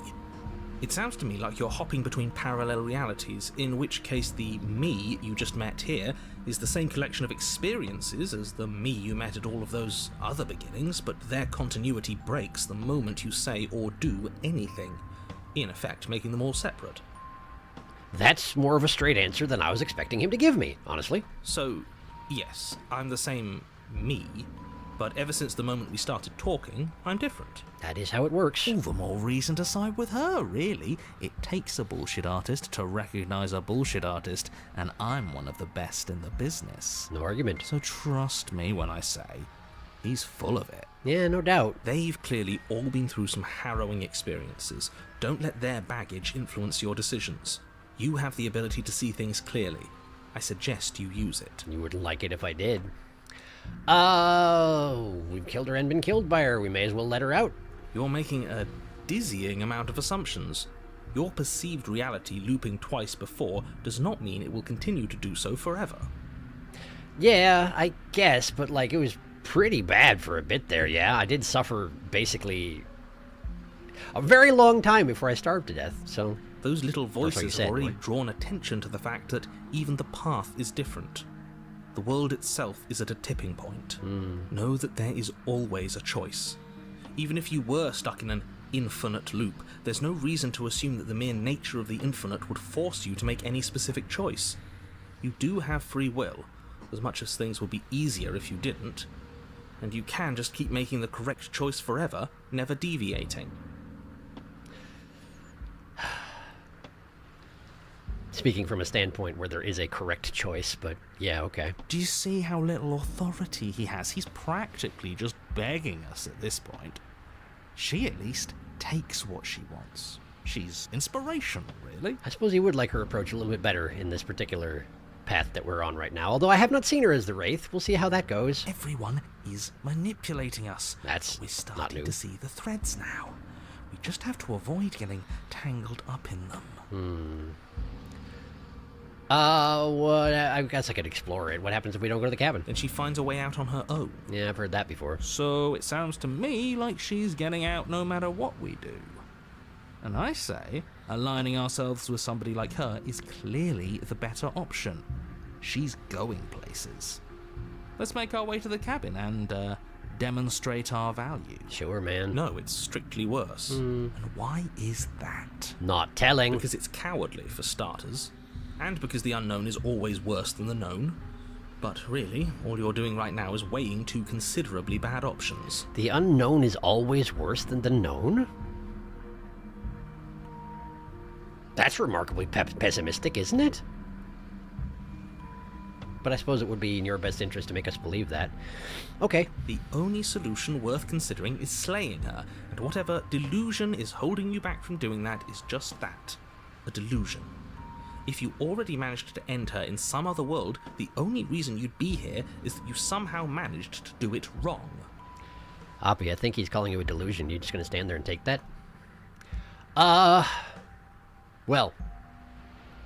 It sounds to me like you're hopping between parallel realities, in which case the me you just met here is the same collection of experiences as the me you met at all of those other beginnings, but their continuity breaks the moment you say or do anything, in effect making them all separate. That's more of a straight answer than I was expecting him to give me, honestly. So, yes, I'm the same me, but ever since the moment we started talking, I'm different. That is how it works. All the more reason to side with her, really. It takes a bullshit artist to recognize a bullshit artist, and I'm one of the best in the business. No argument. So trust me when I say, he's full of it. Yeah, no doubt. They've clearly all been through some harrowing experiences. Don't let their baggage influence your decisions. You have the ability to see things clearly. I suggest you use it. You wouldn't like it if I did. Oh, we've killed her and been killed by her. We may as well let her out. You're making a dizzying amount of assumptions. Your perceived reality looping twice before does not mean it will continue to do so forever. Yeah, I guess, but like it was pretty bad for a bit there, yeah. I did suffer basically a very long time before I starved to death, so... Those little That's what you voices said, have already right? drawn attention to the fact that even the path is different. The world itself is at a tipping point. Know that there is always a choice. Even if you were stuck in an infinite loop, there's no reason to assume that the mere nature of the infinite would force you to make any specific choice. You do have free will, as much as things would be easier if you didn't, and you can just keep making the correct choice forever, never deviating. Speaking from a standpoint where there is a correct choice, but yeah, okay. Do you see how little authority he has? He's practically just begging us at this point. She, at least, takes what she wants. She's inspirational, really. I suppose you would like her approach a little bit better in this particular path that we're on right now, although I have not seen her as the Wraith. We'll see how that goes. Everyone is manipulating us. That's We're not starting new. to see the threads now. We just have to avoid getting tangled up in them. What? I guess I could explore it. What happens if we don't go to the cabin? Then she finds a way out on her own. Yeah, I've heard that before. So it sounds to me like she's getting out no matter what we do. And I say, aligning ourselves with somebody like her is clearly the better option. She's going places. Let's make our way to the cabin and demonstrate our value. Sure, man. No, it's strictly worse. And why is that? Not telling. Because it's cowardly, for starters. And because the unknown is always worse than the known. But really, all you're doing right now is weighing two considerably bad options. The unknown is always worse than the known? That's remarkably pessimistic, isn't it? But I suppose it would be in your best interest to make us believe that. Okay. The only solution worth considering is slaying her, and whatever delusion is holding you back from doing that is just that. A delusion. If you already managed to end her in some other world, the only reason you'd be here is that you somehow managed to do it wrong. Oppie, I think he's calling you a delusion. You just gonna stand there and take that? Well,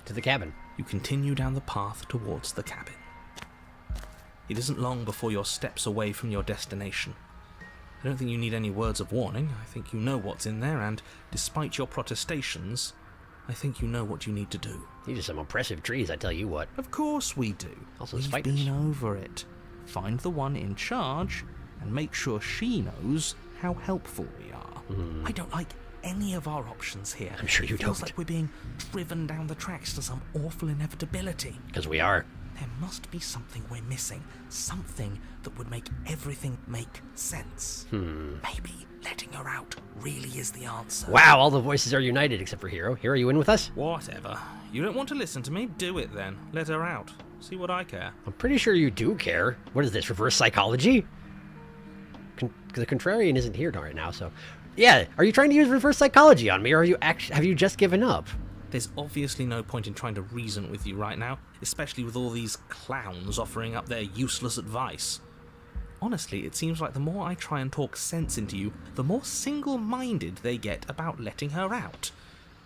to the cabin. You continue down the path towards the cabin. It isn't long before you're steps away from your destination. I don't think you need any words of warning. I think you know what's in there, and despite your protestations, I think you know what you need to do. These are some impressive trees, I tell you what. Of course we do. Also We've spiders. been over it. Find the one in charge and make sure she knows how helpful we are. I don't like any of our options here. I'm sure you It feels don't. like we're being driven down the tracks to some awful inevitability. Because we are. There must be something we're missing. Something that would make everything make sense. Maybe letting her out really is the answer. Wow, all the voices are united except for Hero. Hero, you in with us? Whatever. You don't want to listen to me? Do it then. Let her out. See what I care. I'm pretty sure you do care. What is this, reverse psychology? The contrarian isn't here right now, so... Yeah, are you trying to use reverse psychology on me, or have you just given up? There's obviously no point in trying to reason with you right now, especially with all these clowns offering up their useless advice. Honestly, it seems like the more I try and talk sense into you, the more single-minded they get about letting her out.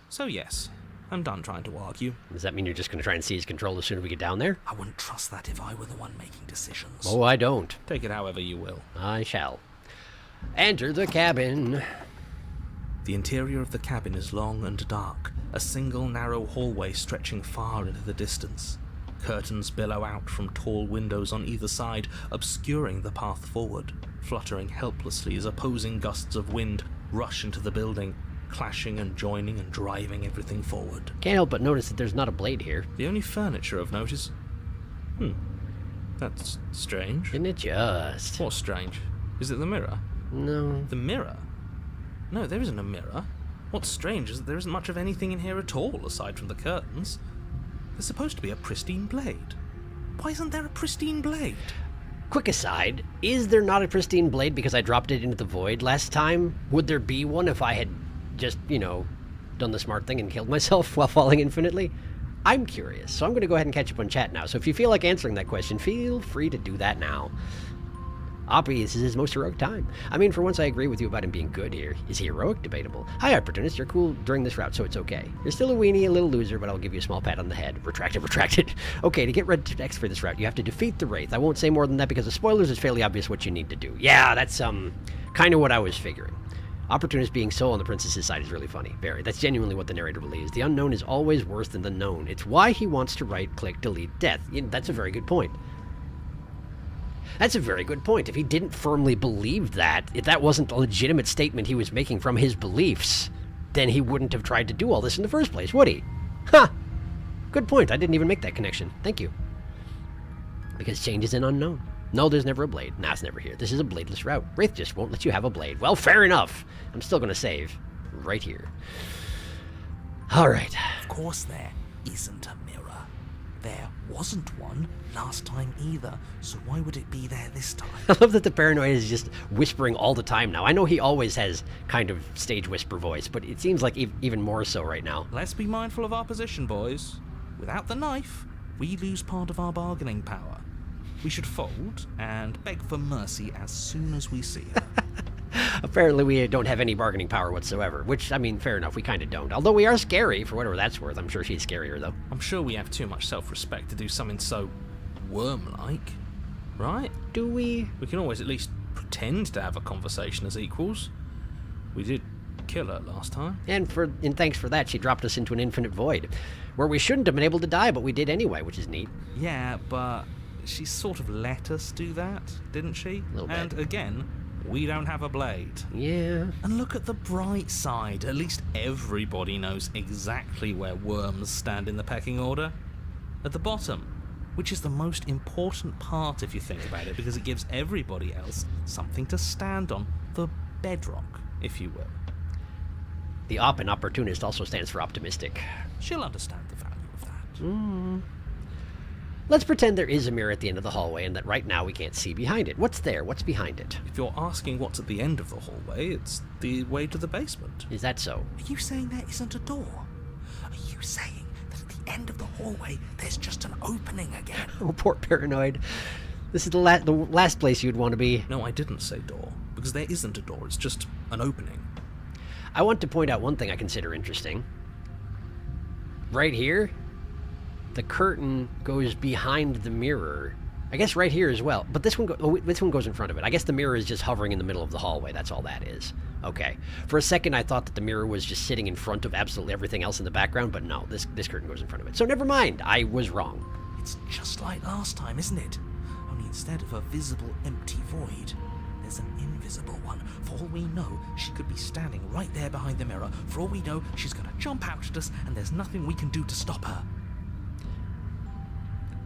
So yes, I'm done trying to argue. Does that mean you're just going to try and seize control as soon as we get down there? I wouldn't trust that if I were the one making decisions. Oh, I don't. Take it however you will. I shall. Enter the cabin. The interior of the cabin is long and dark, a single narrow hallway stretching far into the distance. Curtains billow out from tall windows on either side, obscuring the path forward, fluttering helplessly as opposing gusts of wind rush into the building, clashing and joining and driving everything forward. Can't help but notice that there's not a blade here. The only furniture of note is... That's strange. Isn't it just? What's strange? Is it the mirror? No. The mirror? No, there isn't a mirror. What's strange is that there isn't much of anything in here at all, aside from the curtains. There's supposed to be a pristine blade. Why isn't there a pristine blade? Quick aside, is there not a pristine blade because I dropped it into the void last time? Would there be one if I had just, done the smart thing and killed myself while falling infinitely? I'm curious, so I'm going to go ahead and catch up on chat now. So if you feel like answering that question, feel free to do that now. Oppie, this is his most heroic time. I mean, for once I agree with you about him being good here. Is he heroic? Debatable. Hi, Opportunist. You're cool during this route, so it's okay. You're still a weenie, a little loser, but I'll give you a small pat on the head. Retracted. Okay, to get red X for this route, you have to defeat the Wraith. I won't say more than that because the spoilers is fairly obvious what you need to do. Yeah, that's, kind of what I was figuring. Opportunist being so on the princess's side is really funny. Very. That's genuinely what the narrator believes. The unknown is always worse than the known. It's why he wants to right-click delete death. That's a very good point. That's a very good point. If he didn't firmly believe that, if that wasn't a legitimate statement he was making from his beliefs, then he wouldn't have tried to do all this in the first place, would he? Ha! Good point. I didn't even make that connection. Thank you. Because change is an unknown. No, there's never a blade. Nah, it's never here. This is a bladeless route. Wraith just won't let you have a blade. Well, fair enough. I'm still going to save. Right here. All right. Of course there isn't a mirror. There wasn't one last time either, so why would it be there this time? I love that the paranoid is just whispering all the time now. I know he always has kind of stage whisper voice, but it seems like even more so right now. Let's be mindful of our position, boys. Without the knife, we lose part of our bargaining power. We should fold and beg for mercy as soon as we see her. Apparently we don't have any bargaining power whatsoever, which, I mean, fair enough, we kind of don't. Although we are scary, for whatever that's worth. I'm sure she's scarier, though. I'm sure we have too much self-respect to do something so worm-like, right? Do we? We can always at least pretend to have a conversation as equals. We did kill her last time. And thanks for that, she dropped us into an infinite void, where we shouldn't have been able to die, but we did anyway, which is neat. Yeah, but she sort of let us do that, didn't she? A little bit. And again, we don't have a blade. Yeah. And look at the bright side. At least everybody knows exactly where worms stand in the pecking order. At the bottom, which is the most important part if you think about it, because it gives everybody else something to stand on. The bedrock, if you will. The op in opportunist also stands for optimistic. She'll understand the value of that. Let's pretend there is a mirror at the end of the hallway and that right now we can't see behind it. What's there? What's behind it? If you're asking what's at the end of the hallway, it's the way to the basement. Is that so? Are you saying there isn't a door? Are you saying that at the end of the hallway there's just an opening again? Oh, poor paranoid. This is the last place you'd want to be. No, I didn't say door, because there isn't a door, it's just an opening. I want to point out one thing I consider interesting. Right here, the curtain goes behind the mirror. I guess right here as well, but this one goes in front of it. I guess the mirror is just hovering in the middle of the hallway. That's all that is. Okay. For a second, I thought that the mirror was just sitting in front of absolutely everything else in the background, but no, this curtain goes in front of it. So never mind. I was wrong. It's just like last time, isn't it? Only instead of a visible empty void, there's an invisible one. For all we know, she could be standing right there behind the mirror. For all we know, she's going to jump out at us, and there's nothing we can do to stop her.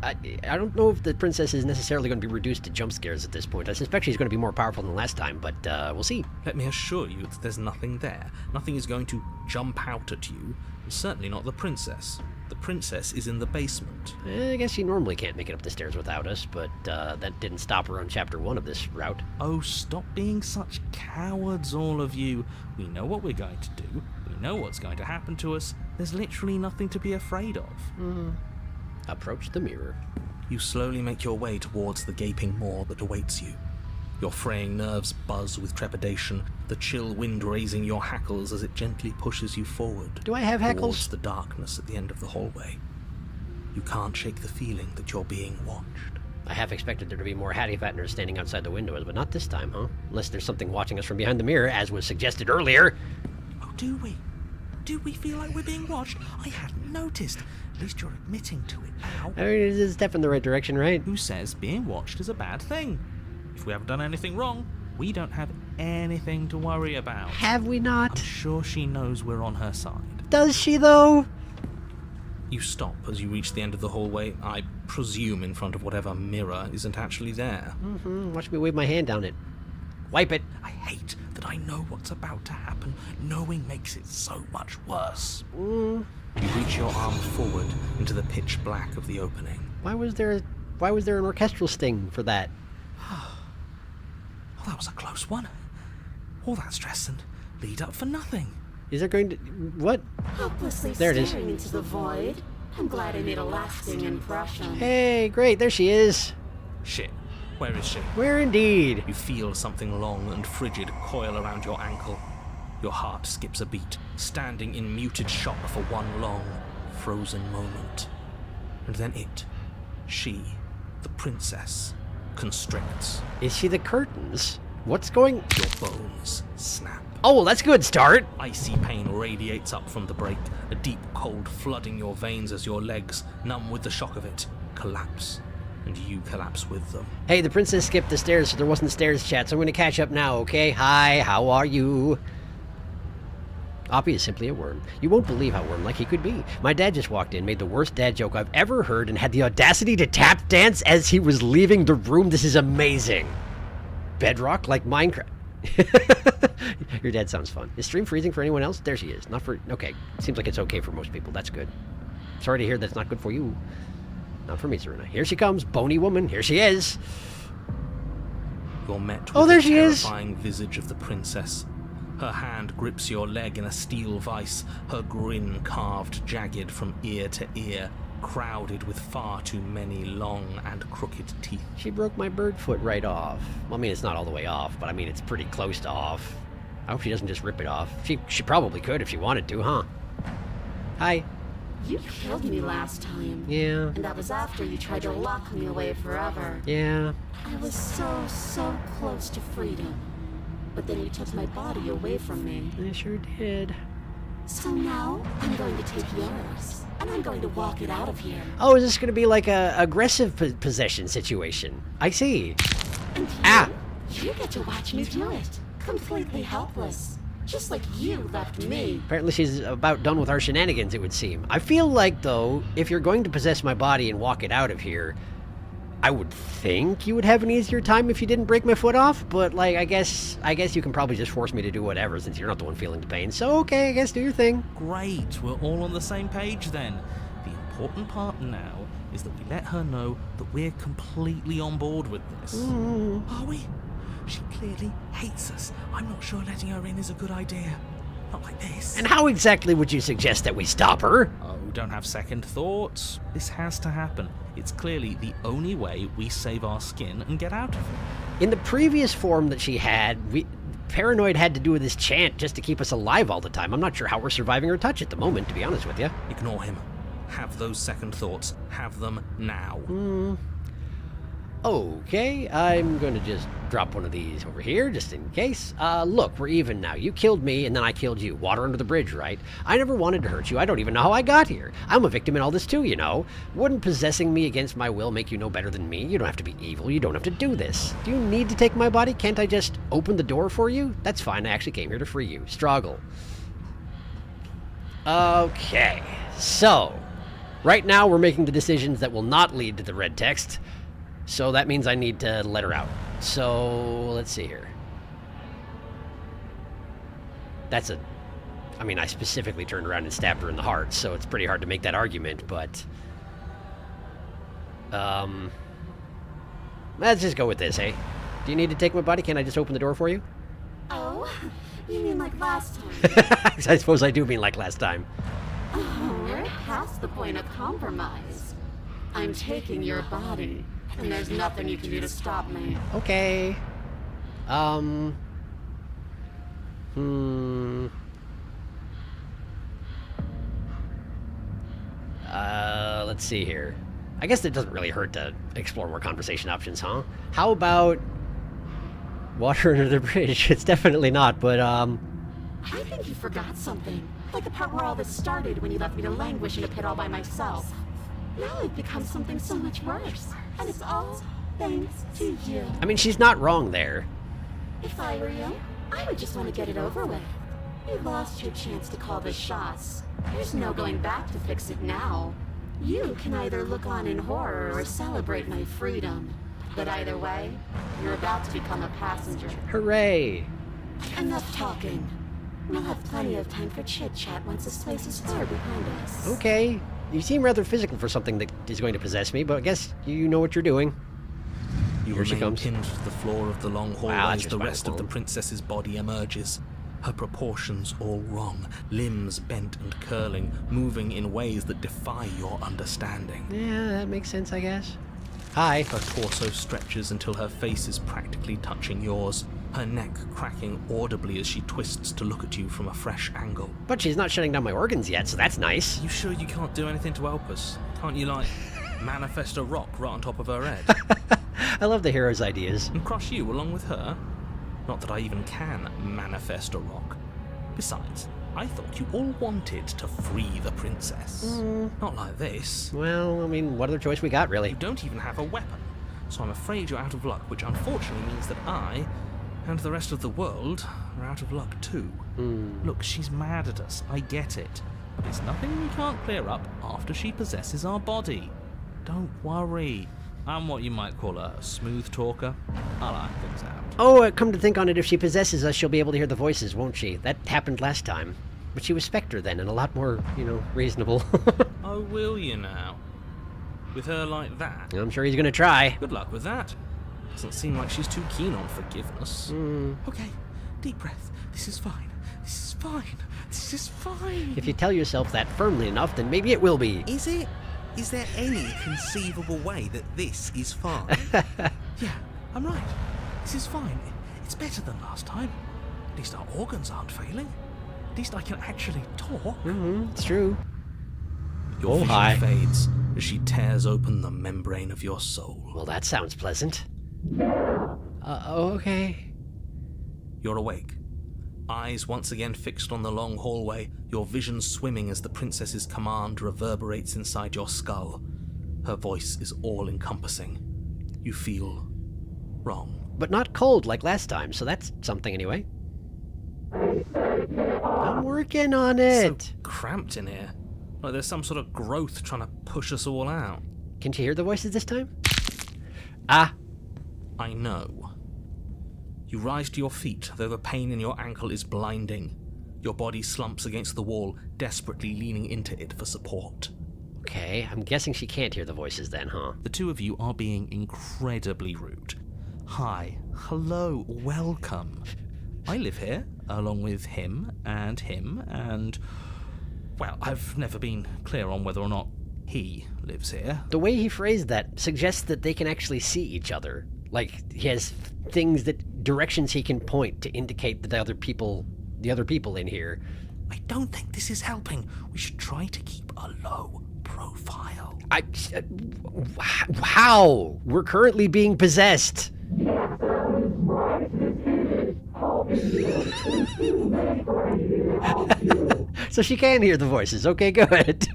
I don't know if the princess is necessarily going to be reduced to jump scares at this point. I suspect she's going to be more powerful than last time, but we'll see. Let me assure you that there's nothing there. Nothing is going to jump out at you, and certainly not the princess. The princess is in the basement. I guess she normally can't make it up the stairs without us, but that didn't stop her on chapter 1 of this route. Oh, stop being such cowards, all of you. We know what we're going to do. We know what's going to happen to us. There's literally nothing to be afraid of. Approach the mirror. You slowly make your way towards the gaping maw that awaits you. Your fraying nerves buzz with trepidation, the chill wind raising your hackles as it gently pushes you forward. Do I have hackles? Towards the darkness at the end of the hallway. You can't shake the feeling that you're being watched. I half expected there to be more Hattie Fatteners standing outside the windows, but not this time, huh? Unless there's something watching us from behind the mirror, as was suggested earlier. Oh, do we? Do we feel like we're being watched? I hadn't noticed. At least you're admitting to it now. I mean, it's a step in the right direction, right? Who says being watched is a bad thing? If we haven't done anything wrong, we don't have anything to worry about. Have we not? I'm sure she knows we're on her side. Does she, though? You stop as you reach the end of the hallway, I presume in front of whatever mirror isn't actually there. Watch me wave my hand down it. Wipe it. I hate that I know what's about to happen. Knowing makes it so much worse. You reach your arm forward into the pitch black of the opening. Why was there an orchestral sting for that? Well, that was a close one. All that stress and lead up for nothing. Is there going to... What? Hopelessly There it is. staring into the void. I'm glad I made a lasting impression. Hey, great, there she is. Shit, where is she? Where indeed? You feel something long and frigid coil around your ankle. Your heart skips a beat, standing in muted shock for one long, frozen moment. And then she, the princess, constricts. Is she the curtains? What's going... Your bones snap. Oh, well, that's a good start. Icy pain radiates up from the break, a deep cold flooding your veins as your legs, numb with the shock of it, collapse. And you collapse with them. Hey, the princess skipped the stairs, so there wasn't stairs chat, so I'm going to catch up now, okay? Hi, how are you? Oppie is simply a worm. You won't believe how worm-like he could be. My dad just walked in, made the worst dad joke I've ever heard, and had the audacity to tap dance as he was leaving the room. This is amazing. Bedrock like Minecraft. Your dad sounds fun. Is stream freezing for anyone else? There she is. Not for... Okay. Seems like it's okay for most people. That's good. Sorry to hear that's not good for you. Not for me, Serena. Here she comes. Bony woman. Here she is. You're met with Oh, there the she is. terrifying visage of the princess. Her hand grips your leg in a steel vice, her grin carved jagged from ear to ear, crowded with far too many long and crooked teeth. She broke my bird foot right off. Well, I mean, it's not all the way off, but I mean, it's pretty close to off. I hope she doesn't just rip it off. She probably could if she wanted to, huh? Hi. You killed me last time. Yeah. And that was after you tried to lock me away forever. Yeah. I was so close to freedom. But then you took my body away from me. I sure did. So now, I'm going to take yours. And I'm going to walk it out of here. Oh, is this going to be like a aggressive possession situation? I see. And you, Ah! you get to watch me do it. Completely helpless. Just like you left me. Apparently she's about done with our shenanigans, it would seem. I feel like, though, if you're going to possess my body and walk it out of here, I would think you would have an easier time if you didn't break my foot off, but, like, I guess you can probably just force me to do whatever since you're not the one feeling the pain. So, okay, I guess do your thing. Great, we're all on the same page then. The important part now is that we let her know that we're completely on board with this. Are we? She clearly hates us. I'm not sure letting her in is a good idea. Not like this. And how exactly would you suggest that we stop her? Oh, don't have second thoughts. This has to happen. It's clearly the only way we save our skin and get out of it. In the previous form that she had, Paranoid had to do this chant just to keep us alive all the time. I'm not sure how we're surviving her touch at the moment, to be honest with you. Ignore him. Have those second thoughts. Have them now. Okay, I'm gonna just drop one of these over here, just in case. Look, we're even now. You killed me, and then I killed you. Water under the bridge, right? I never wanted to hurt you. I don't even know how I got here. I'm a victim in all this too, you know. Wouldn't possessing me against my will make you no better than me? You don't have to be evil. You don't have to do this. Do you need to take my body? Can't I just open the door for you? That's fine. I actually came here to free you. Struggle. Okay, so... Right now, we're making the decisions that will not lead to the red text. So that means I need to let her out. So, let's see here. That's a... I mean, I specifically turned around and stabbed her in the heart, so it's pretty hard to make that argument, but... Let's just go with this, hey? Do you need to take my body? Can I just open the door for you? Oh, you mean like last time? I suppose I do mean like last time. Oh, we're past the point of compromise. I'm taking your body, and there's nothing you can do to stop me. Okay. Let's see here. I guess it doesn't really hurt to explore more conversation options, huh? How about water under the bridge? It's definitely not, but, I think you forgot something. Like the part where all this started when you left me to languish in a pit all by myself. Now it becomes something so much worse. And it's all thanks to you. I mean, she's not wrong there. If I were you, I would just want to get it over with. You lost your chance to call the shots. There's no going back to fix it now. You can either look on in horror or celebrate my freedom. But either way, you're about to become a passenger. Hooray! Enough talking. We'll have plenty of time for chit-chat once this place is far behind us. Okay. You seem rather physical for something that is going to possess me, but I guess you know what you're doing. You Here she remain comes. pinned to the floor of the long hallway Wow, as that's the just rest of the fine. princess's body emerges. Her proportions all wrong, limbs bent and curling, moving in ways that defy your understanding. Yeah, that makes sense, I guess. Hi. Her torso stretches until her face is practically touching yours, her neck cracking audibly as she twists to look at you from a fresh angle. But she's not shutting down my organs yet, so that's nice. You sure you can't do anything to help us? Can't you, like, manifest a rock right on top of her head? I love the hero's ideas. And crush you along with her? Not that I even can manifest a rock. Besides, I thought you all wanted to free the princess. Not like this. Well, I mean, what other choice we got, really? You don't even have a weapon, so I'm afraid you're out of luck, which unfortunately means that I, and the rest of the world, are out of luck too. Look, she's mad at us, I get it, but it's nothing we can't clear up after she possesses our body. Don't worry. I'm what you might call a smooth talker. I like things out. Oh, come to think on it, if she possesses us, she'll be able to hear the voices, won't she? That happened last time. But she was Spectre then, and a lot more, reasonable. Oh, will you now? With her like that? I'm sure he's gonna try. Good luck with that. Doesn't seem like she's too keen on forgiveness. Okay, deep breath. This is fine. This is fine. This is fine. If you tell yourself that firmly enough, then maybe it will be. Is it? Is there any conceivable way that this is fine? Yeah, I'm right. This is fine. It's better than last time. At least our organs aren't failing. At least I can actually talk. It's true. Your vision hi. fades as she tears open the membrane of your soul. Well, that sounds pleasant. Okay. You're awake. Eyes once again fixed on the long hallway, your vision swimming as the princess's command reverberates inside your skull. Her voice is all-encompassing. You feel wrong. But not cold like last time, so that's something anyway. I'm working on it. So cramped in here. Like there's some sort of growth trying to push us all out. Can she hear the voices this time? Ah. I know. You rise to your feet, though the pain in your ankle is blinding. Your body slumps against the wall, desperately leaning into it for support. Okay, I'm guessing she can't hear the voices then, huh? The two of you are being incredibly rude. Hi, hello, welcome. I live here, along with him, and... Well, I've never been clear on whether or not he lives here. The way he phrased that suggests that they can actually see each other. Like, he has things directions he can point to indicate that the other people in here. I don't think this is helping. We should try to keep a low profile. How? We're currently being possessed. So she can hear the voices. Okay, good.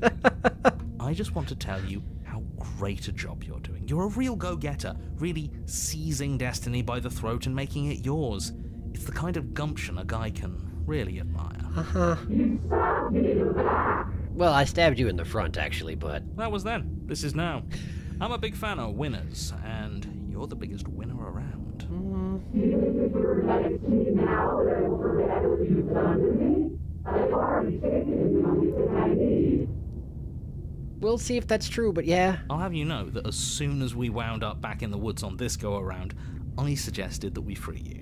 I just want to tell you how great a job you're doing. You're a real go-getter, really seizing destiny by the throat and making it yours. It's the kind of gumption a guy can really admire. Well, I stabbed you in the front, actually, but... That was then. This is now. I'm a big fan of winners, and you're the biggest winner around. We'll see if that's true, but yeah. I'll have you know that as soon as we wound up back in the woods on this go-around, I suggested that we free you.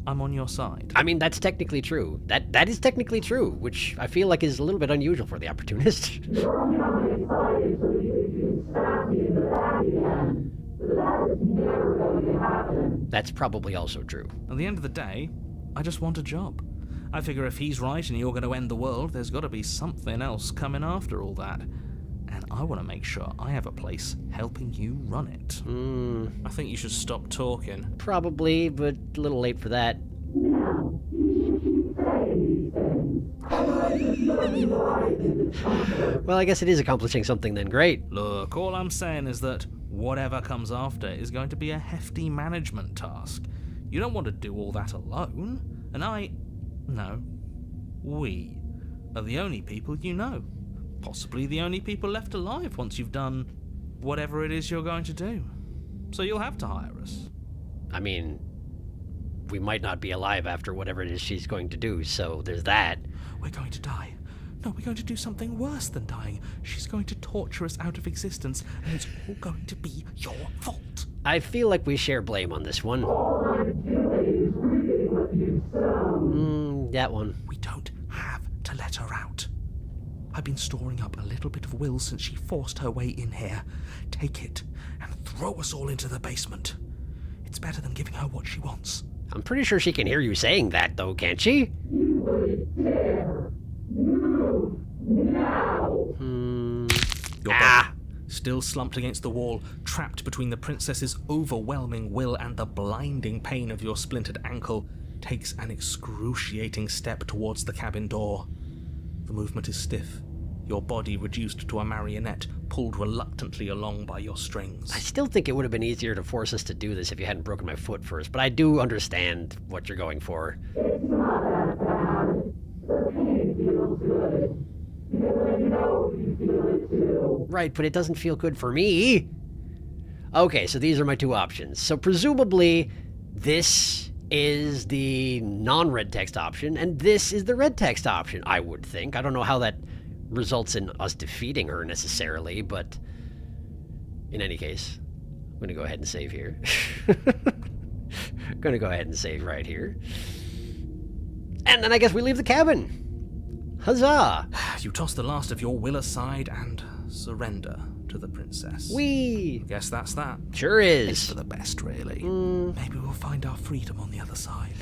I'm on your side. I mean, that's technically true. That is technically true, which I feel like is a little bit unusual for the opportunist. That's probably also true. At the end of the day, I just want a job. I figure if he's right and you're going to end the world, there's got to be something else coming after all that. And I want to make sure I have a place helping you run it. I think you should stop talking. Probably, but a little late for that. Well, I guess it is accomplishing something then. Great. Look, all I'm saying is that whatever comes after is going to be a hefty management task. You don't want to do all that alone. And we are the only people you know. Possibly the only people left alive once you've done whatever it is you're going to do. So you'll have to hire us. I mean, we might not be alive after whatever it is she's going to do, so there's that. We're going to die. No, we're going to do something worse than dying. She's going to torture us out of existence, and it's all going to be your fault. I feel like we share blame on this one. That one. We don't have to let her out. I've been storing up a little bit of will since she forced her way in here. Take it and throw us all into the basement. It's better than giving her what she wants. I'm pretty sure she can hear you saying that, though, can't she? Your body, still slumped against the wall, trapped between the princess's overwhelming will and the blinding pain of your splintered ankle, takes an excruciating step towards the cabin door. The movement is stiff, your body reduced to a marionette, pulled reluctantly along by your strings. I still think it would have been easier to force us to do this if you hadn't broken my foot first, but I do understand what you're going for. It's not that bad. The pain feels good. Because I know you feel it too. Right, but it doesn't feel good for me. Okay, so these are my two options. So presumably, this is the non-red text option, and this is the red text option, I would think. I don't know how that results in us defeating her necessarily, but in any case, I'm going to go ahead and save here. I'm going to go ahead and save right here. And then I guess we leave the cabin. Huzzah! You toss the last of your will aside and surrender to the princess. Whee! Guess that's that. Sure is. It's for the best, really. Maybe we'll find our freedom on the other side.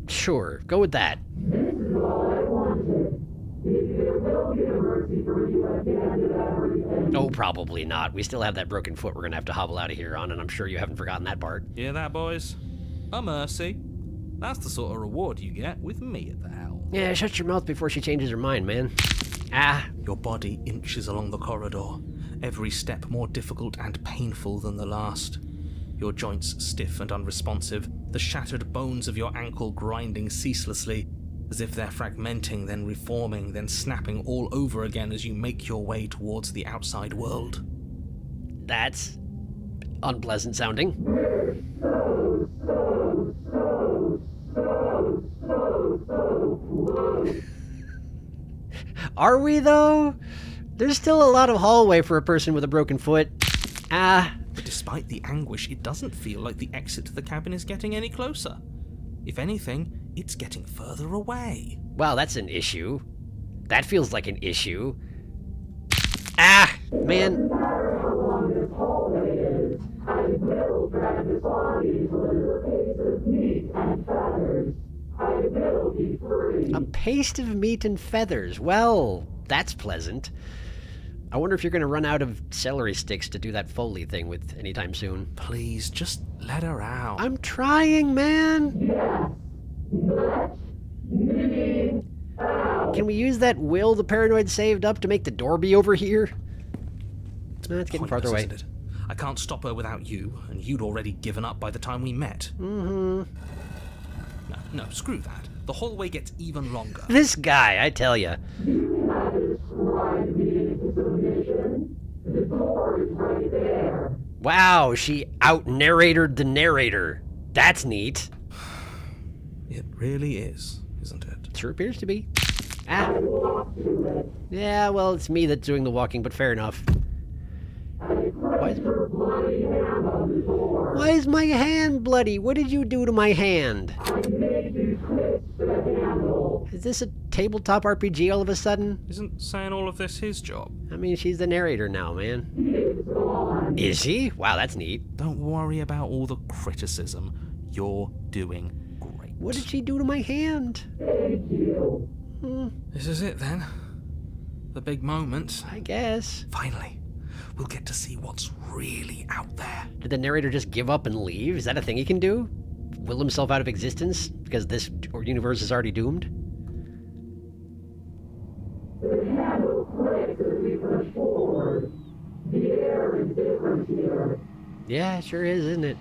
Sure, go with that. This is all I wanted. If it will be a mercy for you at the end of everything. Oh, probably not. We still have that broken foot we're going to have to hobble out of here on, and I'm sure you haven't forgotten that part. Hear that, boys? A mercy. That's the sort of reward you get with me at the helm. Yeah, shut your mouth before she changes her mind, man. Your body inches along the corridor, every step more difficult and painful than the last. Your joints stiff and unresponsive, the shattered bones of your ankle grinding ceaselessly, as if they're fragmenting, then reforming, then snapping all over again as you make your way towards the outside world. That's unpleasant sounding. Are we, though? There's still a lot of hallway for a person with a broken foot. But despite the anguish, it doesn't feel like the exit to the cabin is getting any closer. If anything, it's getting further away. Well, that's an issue. That feels like an issue. Man. No matter how long this hallway is, I will drag this body to a little piece of meat and feathers. I will be free. A paste of meat and feathers. Well, that's pleasant. I wonder if you're going to run out of celery sticks to do that Foley thing with anytime soon. Please, just let her out. I'm trying, man. Yes. Let me out. Can we use that will the paranoid saved up to make the door be over here? No, it's getting farther Pointless, away. isn't it? I can't stop her without you, and you'd already given up by the time we met. Mm-hmm. No, screw that. the hallway gets even longer. This guy, I tell ya. You cannot describe me into submission. The door is right there. Wow, she out-narrated the narrator. That's neat. It really is, isn't it? Sure appears to be. Ah. Yeah, well, it's me that's doing the walking, but fair enough. Why is my hand bloody? What did you do to my hand? Is this a tabletop RPG all of a sudden? Isn't saying all of this his job? I mean, she's the narrator now, man. Is she? Wow, that's neat. Don't worry about all the criticism. You're doing great. What did she do to my hand? This is it then. The big moment. I guess. Finally, we'll get to see what's really out there. Did the narrator just give up and leave? Is that a thing he can do? Will himself out of existence because this universe is already doomed? The handle clicks as we push forward. The air is different here. Yeah, it sure is, isn't it?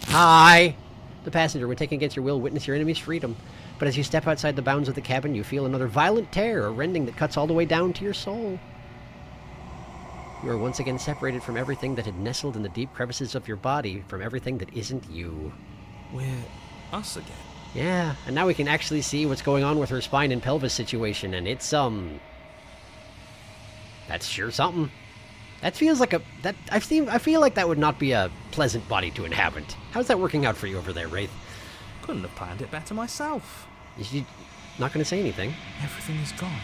Hi! The passenger, when taken against your will, witness your enemy's freedom. But as you step outside the bounds of the cabin, you feel another violent tear, a rending that cuts all the way down to your soul. You are once again separated from everything that had nestled in the deep crevices of your body, from everything that isn't you. We're us again. Yeah, and now we can actually see what's going on with her spine and pelvis situation, and it's, that's sure something. That feels like I feel like that would not be a pleasant body to inhabit. How's that working out for you over there, Wraith? Couldn't have planned it better myself. Is she not going to say anything? Everything is gone.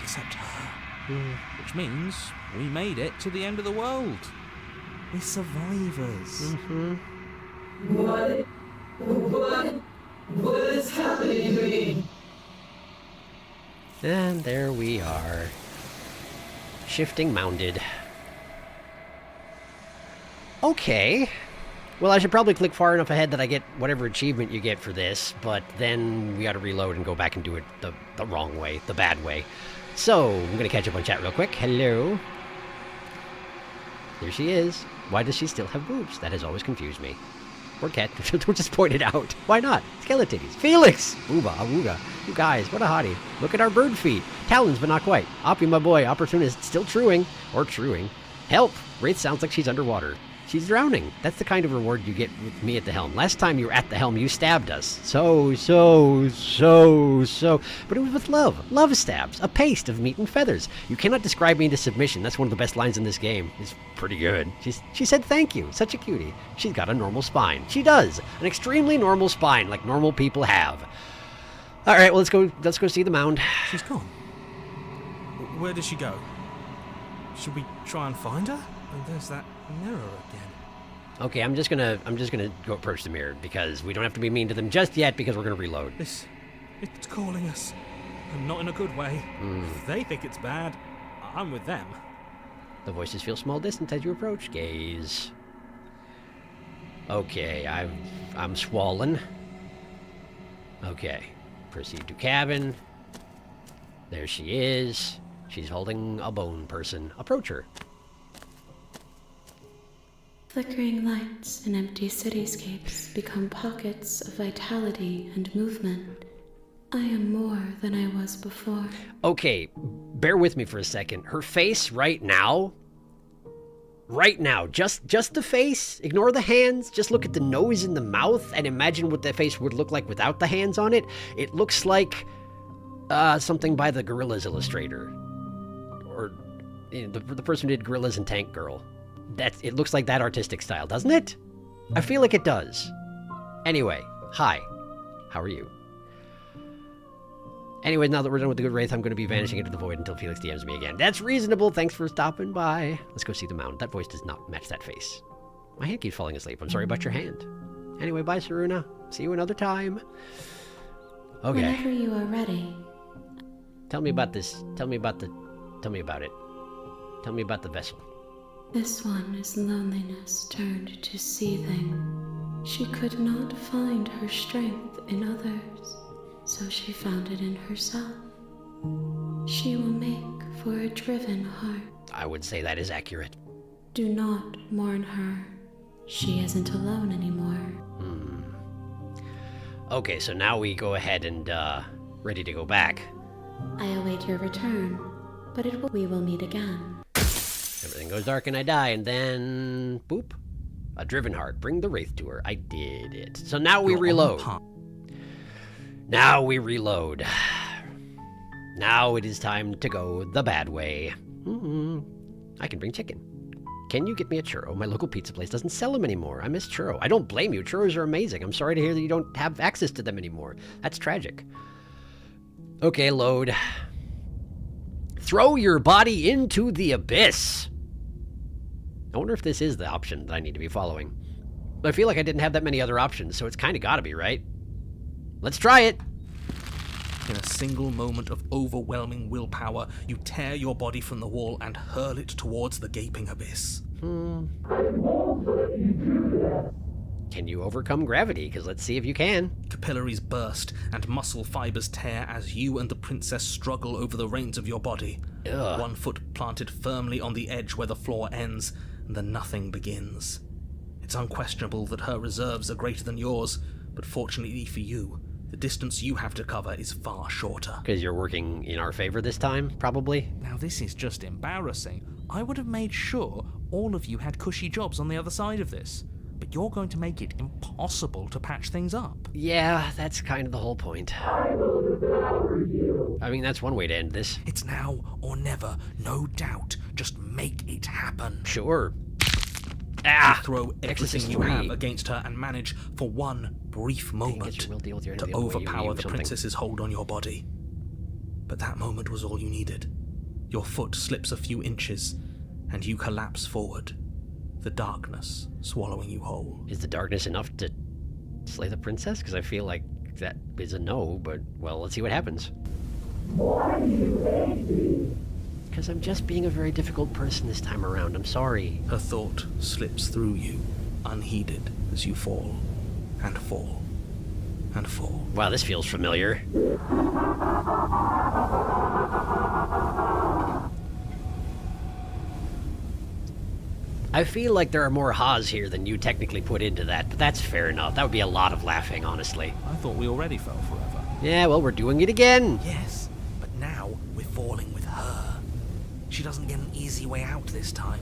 Except her. Which means we made it to the end of the world. We're survivors. What is happening to me? And there we are. Shifting mounded. Okay. Well, I should probably click far enough ahead that I get whatever achievement you get for this, but then we gotta reload and go back and do it the wrong way, the bad way. So, I'm gonna catch up on chat real quick. Hello. There she is. Why does she still have boobs? That has always confused me. Or cat. Just pointed out. Why not? Skeletitties. Felix! Ooga, awooga. You guys, what a hottie. Look at our bird feet. Talons, but not quite. Oppie, my boy, opportunist, still truing. Or truing. Help! Wraith sounds like she's underwater. She's drowning. That's the kind of reward you get with me at the helm. Last time you were at the helm, you stabbed us. So. But it was with love. Love stabs. A paste of meat and feathers. You cannot describe me into submission. That's one of the best lines in this game. It's pretty good. She said thank you. Such a cutie. She's got a normal spine. She does. An extremely normal spine, like normal people have. All right, well, let's go see the mound. She's gone. Where did she go? Should we try and find her? And there's that mirror again. Okay, I'm just gonna go approach the mirror because we don't have to be mean to them just yet because we're gonna reload. It's calling us. And not in a good way. They think it's bad. I'm with them. The voices feel small distance as you approach. Gaze. Okay, I'm swollen. Okay. Proceed to cabin. There she is. She's holding a bone person. Approach her. Flickering lights and empty cityscapes become pockets of vitality and movement. I am more than I was before. Okay, bear with me for a second. Her face right now, just the face, ignore the hands, just look at the nose and the mouth and imagine what that face would look like without the hands on it. It looks like something by the Gorillaz illustrator. Or the person who did Gorillas and Tank Girl. It looks like that artistic style, doesn't it? I feel like it does. Anyway, hi. How are you? Anyway, now that we're done with the good Wraith, I'm going to be vanishing into the void until Felix DMs me again. That's reasonable. Thanks for stopping by. Let's go see the mound. That voice does not match that face. My hand keeps falling asleep. I'm sorry about your hand. Anyway, bye, Saruna. See you another time. Okay. Whenever you are ready. Tell me about this. Tell me about it. Tell me about the vessel. This one is loneliness turned to seething. She could not find her strength in others, so she found it in herself. She will make for a driven heart. I would say that is accurate. Do not mourn her. She isn't alone anymore. Okay, so now we go ahead and, ready to go back. I await your return, but we will meet again. Everything goes dark and I die, and then... boop. A driven heart. Bring the wraith to her. I did it. So now we reload. Now we reload. Now it is time to go the bad way. I can bring chicken. Can you get me a churro? My local pizza place doesn't sell them anymore. I miss churro. I don't blame you. Churros are amazing. I'm sorry to hear that you don't have access to them anymore. That's tragic. Okay, load. Throw your body into the abyss. I wonder if this is the option that I need to be following. I feel like I didn't have that many other options, so it's kind of got to be, right? Let's try it. In a single moment of overwhelming willpower, you tear your body from the wall and hurl it towards the gaping abyss. Can you overcome gravity? Because let's see if you can. Capillaries burst and muscle fibers tear as you and the princess struggle over the reins of your body. Ugh. One foot planted firmly on the edge where the floor ends, and the nothing begins. It's unquestionable that her reserves are greater than yours, but fortunately for you, the distance you have to cover is far shorter. Because you're working in our favor this time, probably? Now this is just embarrassing. I would have made sure all of you had cushy jobs on the other side of this. But you're going to make it impossible to patch things up. Yeah, that's kind of the whole point. I mean, that's one way to end this. It's now or never, no doubt. Just make it happen. Sure. You throw everything you have against her and manage, for one brief moment, to overpower the princess's hold on your body. But that moment was all you needed. Your foot slips a few inches, and you collapse forward. The darkness swallowing you whole. Is the darkness enough to slay the princess? Because I feel like that is a no, but, well, let's see what happens. Why do you hate me? Because I'm just being a very difficult person this time around. I'm sorry. Her thought slips through you, unheeded, as you fall, and fall, and fall. Wow, this feels familiar. I feel like there are more ha's here than you technically put into that, but that's fair enough. That would be a lot of laughing, honestly. I thought we already fell forever. Yeah, well, we're doing it again. Yes, but now we're falling with her. She doesn't get an easy way out this time.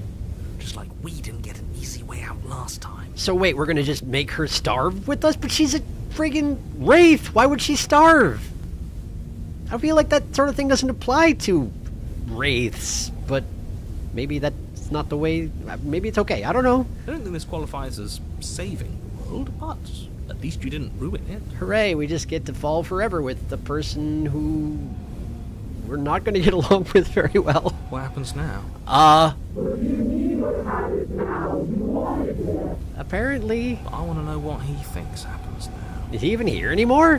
Just like we didn't get an easy way out last time. So wait, we're gonna just make her starve with us? But she's a friggin' wraith! Why would she starve? I feel like that sort of thing doesn't apply to wraiths, but maybe that's not the way. Maybe it's okay. I don't know. I don't think this qualifies as saving the world, but at least you didn't ruin it. Hooray, we just get to fall forever with the person who we're not going to get along with very well. What happens now? Apparently. I want to know what he thinks happens now. Is he even here anymore?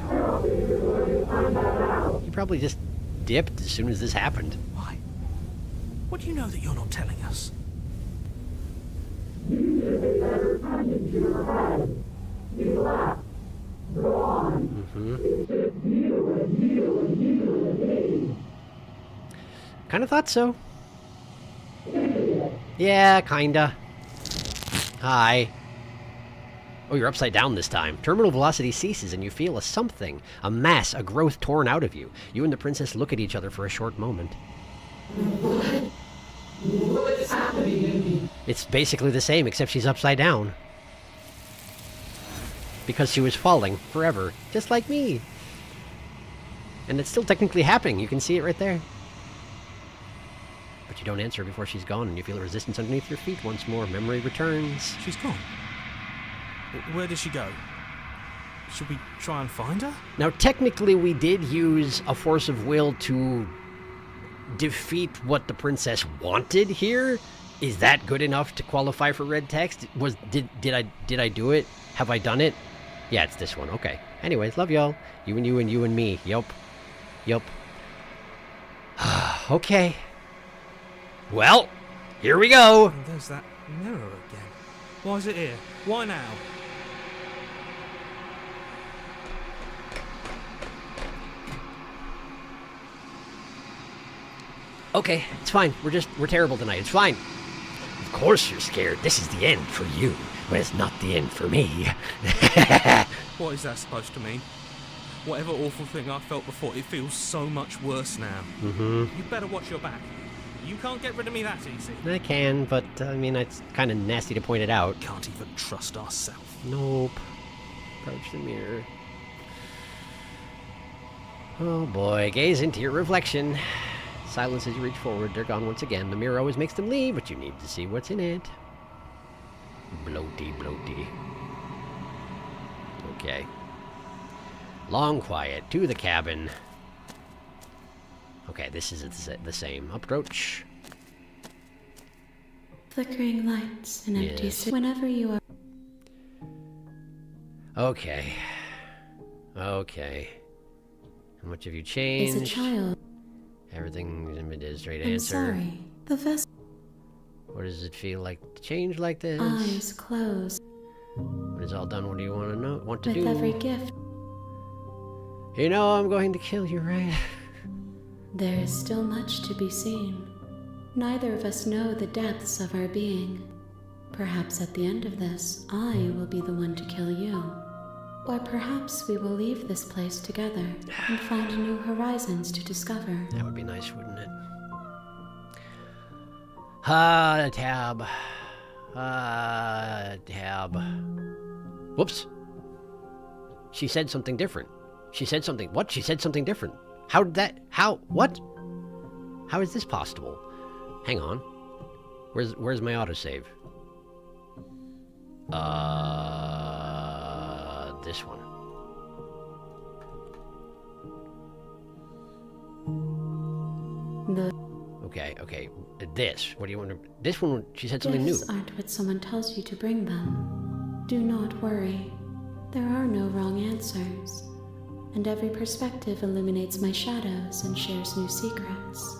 He probably just dipped as soon as this happened. Why? What do you know that you're not telling us? Kind of thought so. Yeah, kinda. Hi. Oh, you're upside down this time. Terminal velocity ceases and you feel a something, a mass, a growth torn out of you. You and the princess look at each other for a short moment. What is happening to me? It's basically the same, except she's upside down. Because she was falling forever, just like me. And it's still technically happening. You can see it right there. But you don't answer before she's gone, and you feel a resistance underneath your feet once more. Memory returns. She's gone. Where did she go? Should we try and find her? Now, technically, we did use a force of will to defeat what the princess wanted here. Is that good enough to qualify for red text? Did I do it? Have I done it? Yeah, it's this one. Okay. Anyways, love y'all. You and you and you and me. Yup. Okay. Well, here we go. And there's that mirror again. Why is it here? Why now? Okay, it's fine. We're terrible tonight. It's fine. Of course you're scared. This is the end for you, but it's not the end for me. What is that supposed to mean? Whatever awful thing I felt before, it feels so much worse now. Mm-hmm. You better watch your back. You can't get rid of me that easy. I can, but, I mean, it's kind of nasty to point it out. Can't even trust ourselves. Nope. Approach the mirror. Oh boy, gaze into your reflection. Silence as you reach forward. They're gone once again. The mirror always makes them leave, but you need to see what's in it. Bloaty, bloaty. Okay. Long quiet. To the cabin. Okay, this is the same. Approach. Flickering lights and empty Yes. whenever you are. Okay. Okay. How much have you changed? Is a child. Everything is a straight I'm answer. sorry. The vessel. What does it feel like to change like this? Eyes closed. When it's all done, what do you want to know? Want to With do? every gift, You know I'm going to kill you, right? there is still much to be seen. Neither of us know the depths of our being. Perhaps at the end of this, I will be the one to kill you. Or perhaps we will leave this place together and find new horizons to discover. That would be nice, wouldn't it? Ah, tab. Ah, tab. Whoops. She said something different. She said something. What? She said something different. How did that? How? What? How is this possible? Hang on. Where's my autosave? This one. Okay. This. What do you want to... This one, she said something new. Gifts aren't what someone tells you to bring them. Do not worry. There are no wrong answers. And every perspective illuminates my shadows and shares new secrets.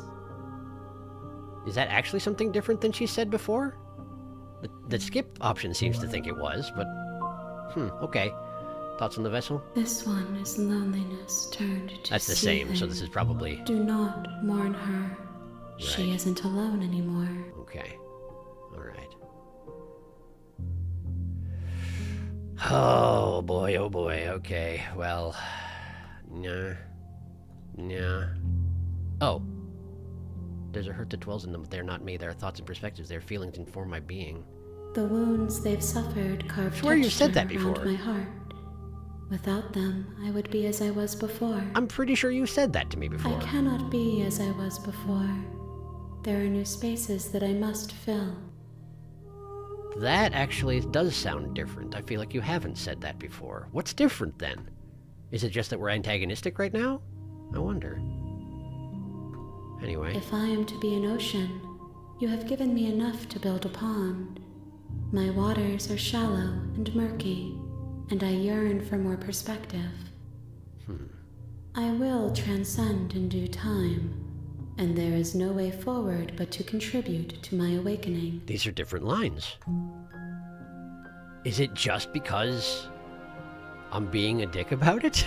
Is that actually something different than she said before? The skip option seems to think it was, but... okay. Thoughts on the vessel? This one is loneliness turned to That's the same, so seething. this is probably... Do not mourn her. She Right. isn't alone anymore. Okay. Alright. Oh boy, okay. Well... Nah. Oh. There's a hurt that dwells in them, but they're not me. They are thoughts and perspectives. They are feelings that inform my being. The wounds they've suffered carved Swear you texture said that around before. my heart. Without them, I would be as I was before. I'm pretty sure you said that to me before. I cannot be as I was before. There are new spaces that I must fill. That actually does sound different. I feel like you haven't said that before. What's different then? Is it just that we're antagonistic right now? I wonder. Anyway. If I am to be an ocean, you have given me enough to build a pond. My waters are shallow and murky, and I yearn for more perspective. I will transcend in due time, and there is no way forward but to contribute to my awakening. These are different lines. Is it just because I'm being a dick about it?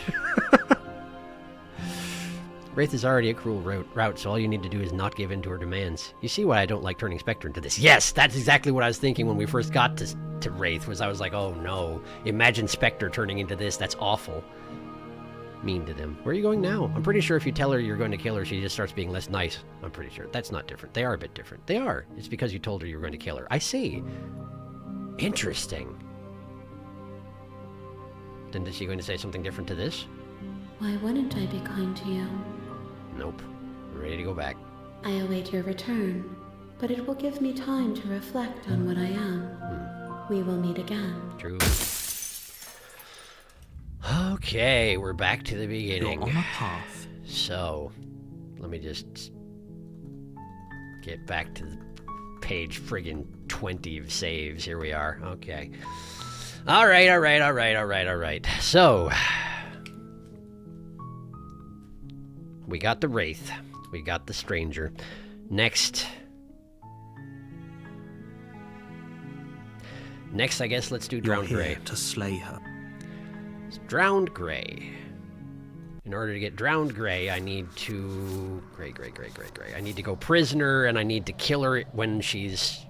Wraith is already a cruel route, so all you need to do is not give in to her demands. You see why I don't like turning Spectre into this? Yes, that's exactly what I was thinking when we first got to Wraith, was I was like, oh no, imagine Spectre turning into this, that's awful. Mean to them. Where are you going now? I'm pretty sure if you tell her you're going to kill her, she just starts being less nice. I'm pretty sure. That's not different. They are a bit different. They are. It's because you told her you were going to kill her. I see. Interesting. Then is she going to say something different to this? Why wouldn't I be kind to you? Nope. I'm ready to go back. I await your return, but it will give me time to reflect on what I am. We will meet again. True. Okay, we're back to the beginning. You're on a path. So, let me just get back to the page friggin' 20 of saves. Here we are. Okay. All right. So, we got the Wraith. We got the Stranger. Next, I guess let's do You're Drowned here Grey. to slay her. Drowned Grey. In order to get Drowned Grey, I need to... Grey. I need to go prisoner, and I need to kill her when she's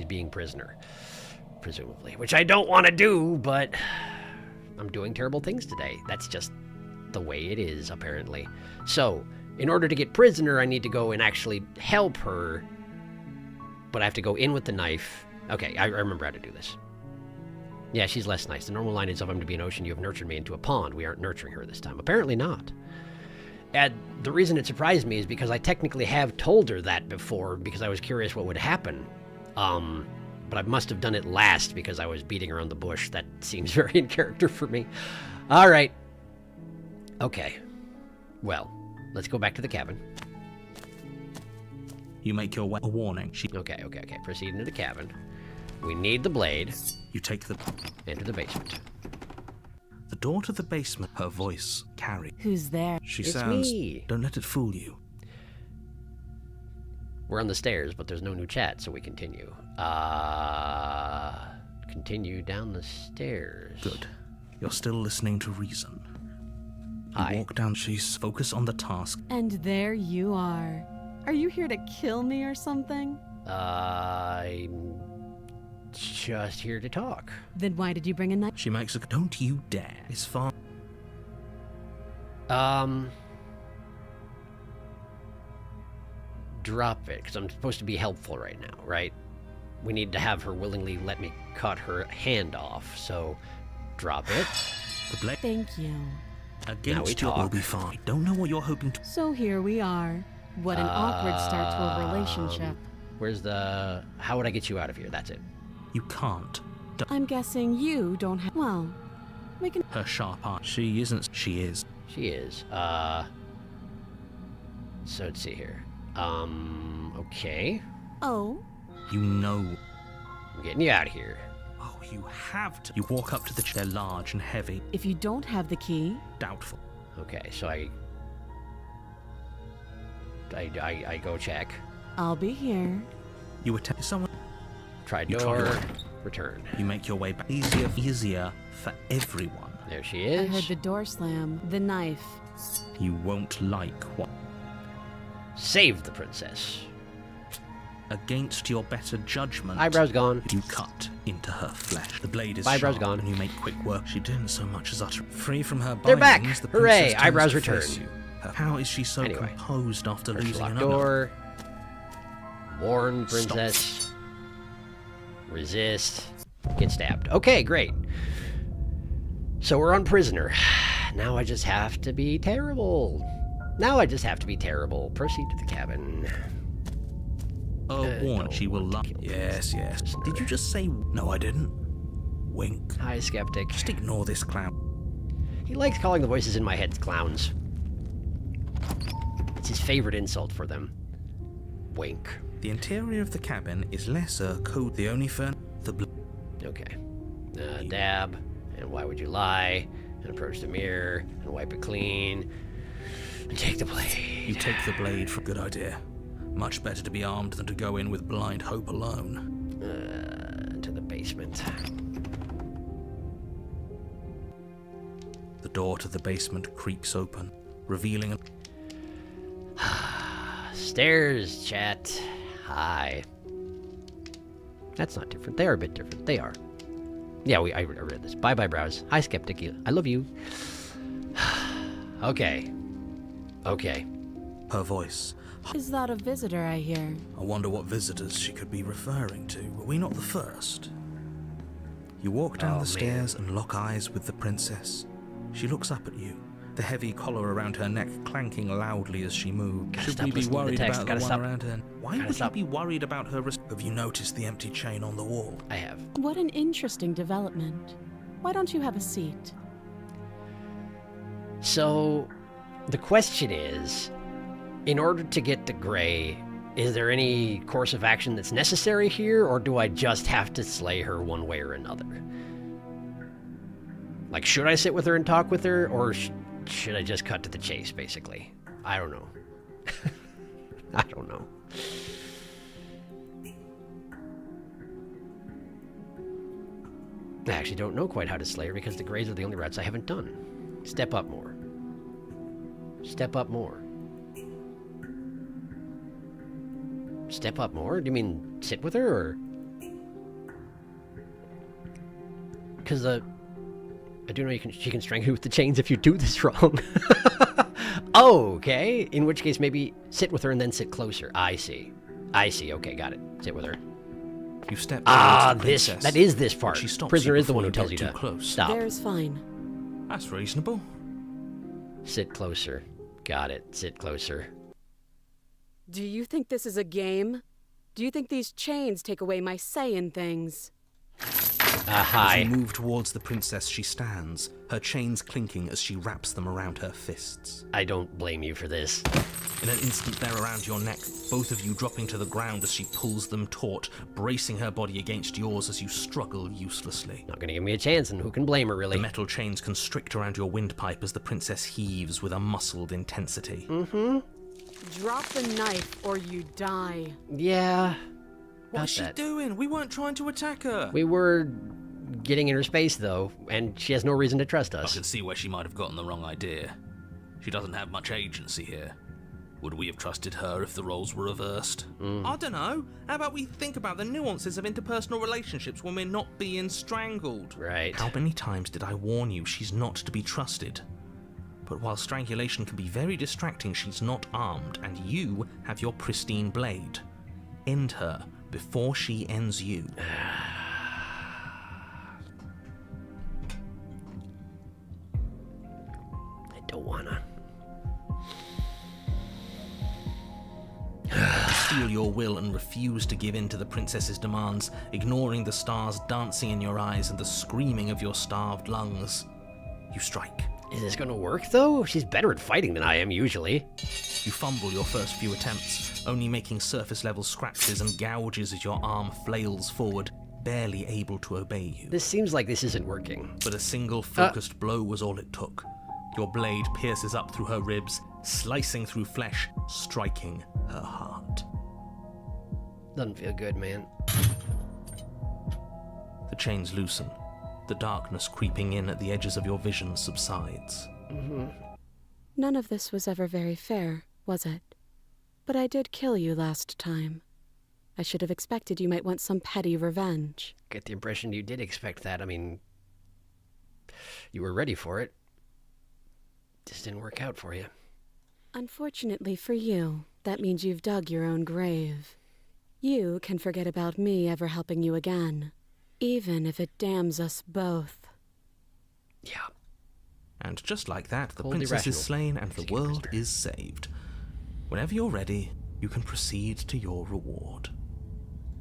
being prisoner. Presumably. Which I don't want to do, but... I'm doing terrible things today. That's just the way it is, apparently. So, in order to get prisoner, I need to go and actually help her. But I have to go in with the knife. Okay, I remember how to do this. Yeah, she's less nice. The normal line is, if I'm to be an ocean, you have nurtured me into a pond. We aren't nurturing her this time. Apparently not. And the reason it surprised me is because I technically have told her that before, because I was curious what would happen. But I must have done it last because I was beating around the bush. That seems very in character for me. All right. Okay. Well, let's go back to the cabin. You make your way. A warning. Okay. Proceed into the cabin. We need the blade. You take the... Enter the basement. The door to the basement, her voice carried. Who's there? She It's sounds... me. Don't let it fool you. We're on the stairs, but there's no new chat, so we continue. Continue down the stairs. Good. You're still listening to reason. Hi. You walk down, she's focused on the task. And there you are. Are you here to kill me or something? I'm just here to talk. Then why did you bring a knife? She makes a... Don't you dare. It's far... Drop it, because I'm supposed to be helpful right now, right? We need to have her willingly let me cut her hand off, so drop it. The blade Thank you. against you will talk. be fine. I don't know what you're hoping to... So here we are. What an awkward start to a relationship. Where's the... How would I get you out of here? That's it. You can't. I'm guessing you don't have... Well, we can... Her sharp eye. She isn't... She is. She is. So let's see here. Okay. Oh? You know... I'm getting you out of here. Oh, you have to... You walk up to the... They're large and heavy. If you don't have the key... Doubtful. Okay, so I go check. I'll be here. You attempt... Someone... Try You door. try door. Return. You make your way back. Easier for everyone. There she I is. heard the door slam. The knife. You won't like what... Save the princess. Against your better judgment... Eyebrows gone. You cut into her flesh. The blade is Eyebrows sharp, gone. and you make quick work. She didn't so much as utter. Free from her They're back! bindings, the Hooray! princess turns Eyebrows to face return. you. How is she so Anyway. composed after First losing locked another? door. Warn Stop. princess. Resist. Get stabbed. Okay, great. So we're on prisoner. Now I just have to be terrible. Proceed to the cabin. Warn, she will lie. Yes. Did you just say... No, I didn't. Wink. Hi, skeptic. Just ignore this clown. He likes calling the voices in my head clowns. It's his favorite insult for them. Wink. The interior of the cabin is lesser code. The only Okay. Dab. And why would you lie? And approach the mirror. And wipe it clean. And take the blade. You take the blade for a good idea. Much better to be armed than to go in with blind hope alone. To the basement. The door to the basement creaks open, revealing a... Stairs, chat. Hi. That's not different. They are a bit different. They are. Yeah, I read this. Bye-bye, brows. Hi, skeptic. I love you. Okay. Her voice. Is that a visitor I hear? I wonder what visitors she could be referring to. Were we not the first? You walk down Oh, the stairs and lock eyes with the princess. She looks up at you, the heavy collar around her neck clanking loudly as she moves. Gotta Should stop we be listening to the worried text. about Gotta the one stop. around her? Why Gotta would stop. you be worried about her? Have you noticed the empty chain on the wall? I have. What an interesting development. Why don't you have a seat? So, the question is, in order to get to Grey, is there any course of action that's necessary here, or do I just have to slay her one way or another? Like, should I sit with her and talk with her, or should I just cut to the chase, basically? I don't know. I don't know. I actually don't know quite how to slay her, because the Greys are the only routes I haven't done. Step up more. Step up more. Step up more? Do you mean sit with her, or? Because I do know she can strangle you with the chains if you do this wrong. Okay. In which case, maybe sit with her and then sit closer. I see. Okay, got it. Sit with her. You step that is this part. She stops Prisoner you is the one who before tells you you get to too close. stop. There's fine. That's reasonable. Sit closer. Got it. Sit closer. Do you think this is a game? Do you think these chains take away my say in things? Hi. As you move towards the princess, she stands, her chains clinking as she wraps them around her fists. I don't blame you for this. In an instant, they're around your neck, both of you dropping to the ground as she pulls them taut, bracing her body against yours as you struggle uselessly. Not gonna give me a chance, and who can blame her, really? The metal chains constrict around your windpipe as the princess heaves with a muscled intensity. Drop the knife or you die. Yeah. What's she doing? We weren't trying to attack her. We were getting in her space, though, and she has no reason to trust I us. can see where she might have gotten the wrong idea. She doesn't have much agency here. Would we have trusted her if the roles were reversed? I don't know. How about we think about the nuances of interpersonal relationships when we're not being strangled? Right. How many times did I warn you she's not to be trusted? But while strangulation can be very distracting, she's not armed, and you have your pristine blade. End her before she ends you. I don't wanna. Steel your will and refuse to give in to the princess's demands, ignoring the stars dancing in your eyes and the screaming of your starved lungs. You strike. Is this gonna work, though? She's better at fighting than I am, usually. You fumble your first few attempts, only making surface-level scratches and gouges as your arm flails forward, barely able to obey you. This seems like this isn't working. But a single focused blow was all it took. Your blade pierces up through her ribs, slicing through flesh, striking her heart. Doesn't feel good, man. The chains loosen. The darkness creeping in at the edges of your vision subsides. None of this was ever very fair, was it? But I did kill you last time. I should have expected you might want some petty revenge. Get the impression you did expect that. I mean, you were ready for it. Just didn't work out for you. Unfortunately for you, that means you've dug your own grave. You can forget about me ever helping you again, even if it damns us both. Yeah. And just like that, the Cold, princess irrational. is slain and the world prisoner. is saved. Whenever you're ready, you can proceed to your reward.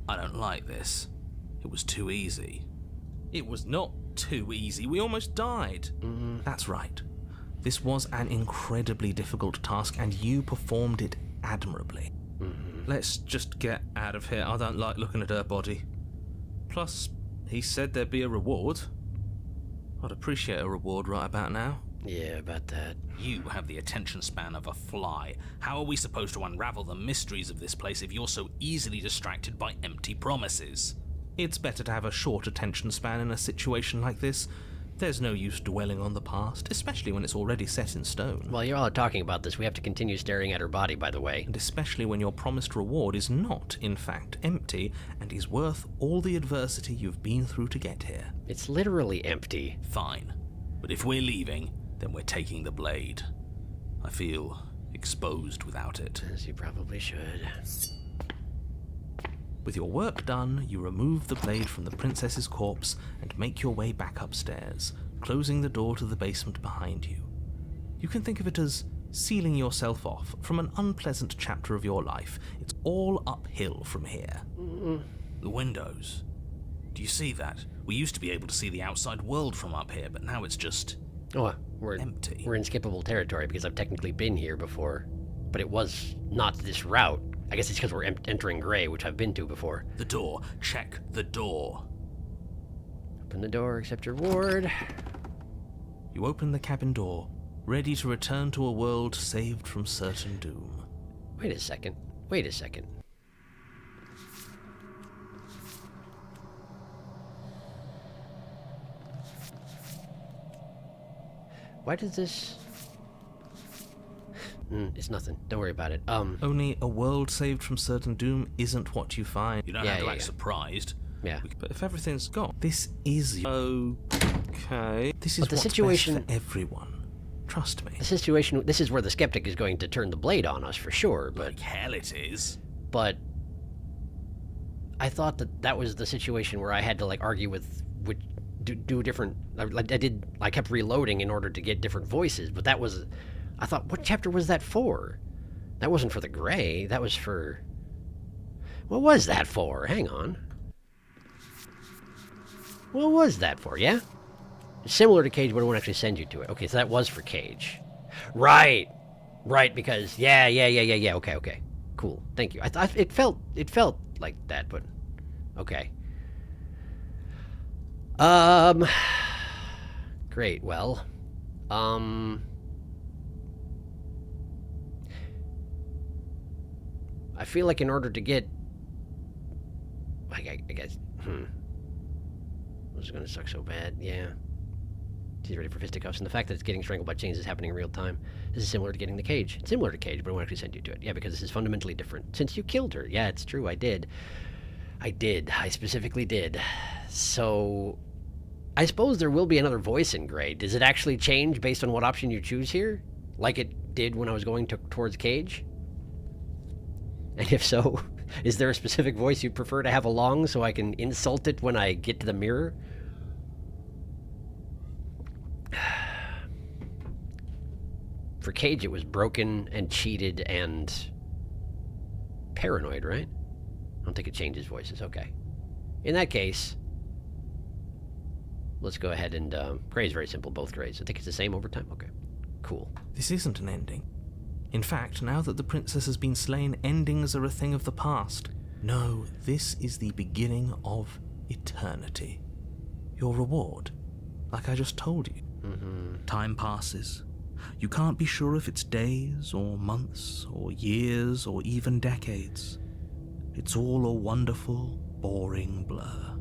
I don't like this. It was too easy. It was not too easy. We almost died. That's right. This was an incredibly difficult task, and you performed it admirably. Let's just get out of here. I don't like looking at her body. Plus, he said there'd be a reward. I'd appreciate a reward right about now. Yeah, about that. You have the attention span of a fly. How are we supposed to unravel the mysteries of this place if you're so easily distracted by empty promises? It's better to have a short attention span in a situation like this. There's no use dwelling on the past, especially when it's already set in stone. While you're all talking about this, we have to continue staring at her body, by the way. And especially when your promised reward is not, in fact, empty and is worth all the adversity you've been through to get here. It's literally empty. Fine. But if we're leaving, then we're taking the blade. I feel exposed without it. As you probably should. With your work done, you remove the blade from the princess's corpse and make your way back upstairs, closing the door to the basement behind you. You can think of it as sealing yourself off from an unpleasant chapter of your life. It's all uphill from here. The windows. Do you see that? We used to be able to see the outside world from up here, but now it's just We're empty. We're in skippable territory because I've technically been here before, but it was not this route. I guess it's because we're entering Gray, which I've been to before. The door. Check the door. Open the door, accept your reward. You open the cabin door, ready to return to a world saved from certain doom. Wait a second. Why does this... it's nothing. Don't worry about it. Only a world saved from certain doom isn't what you find. You don't Yeah, have to yeah, act yeah. surprised. Yeah. But if everything's gone, this is okay. Okay. This is But the what's situation- best for everyone. Trust me. The situation, this is where the skeptic is going to turn the blade on us for sure, but Like hell it is. I thought that was the situation where I had to like argue with do different. I kept reloading in order to get different voices, but that was. I thought, what chapter was that for? That wasn't for the gray. That was for. What was that for? Hang on. What was that for? Yeah. It's similar to Cage, but it won't actually send you to it. Okay, so that was for Cage. Right. Right, because yeah. Okay. Cool. Thank you. I thought it felt like that, but okay. Great. Well, I feel like in order to get, I guess, this is gonna suck so bad. Yeah. She's ready for fisticuffs, and the fact that it's getting strangled by chains is happening in real time. This is similar to getting the cage. It's similar to Cage, but I won't actually send you to it. Yeah, because this is fundamentally different. Since you killed her. Yeah, it's true, I did. I specifically did. So, I suppose there will be another voice in Gray. Does it actually change based on what option you choose here? Like it did when I was going towards Cage? And if so, is there a specific voice you'd prefer to have along so I can insult it when I get to the mirror? For Cage, it was broken and cheated and paranoid, right? I don't think it changes voices. Okay. In that case, let's go ahead and... Gray's very simple, both Grays. I think it's the same over time. Okay. Cool. This isn't an ending. In fact, now that the princess has been slain, endings are a thing of the past. No, this is the beginning of eternity. Your reward, like I just told you. Time passes. You can't be sure if it's days, or months, or years, or even decades. It's all a wonderful, boring blur.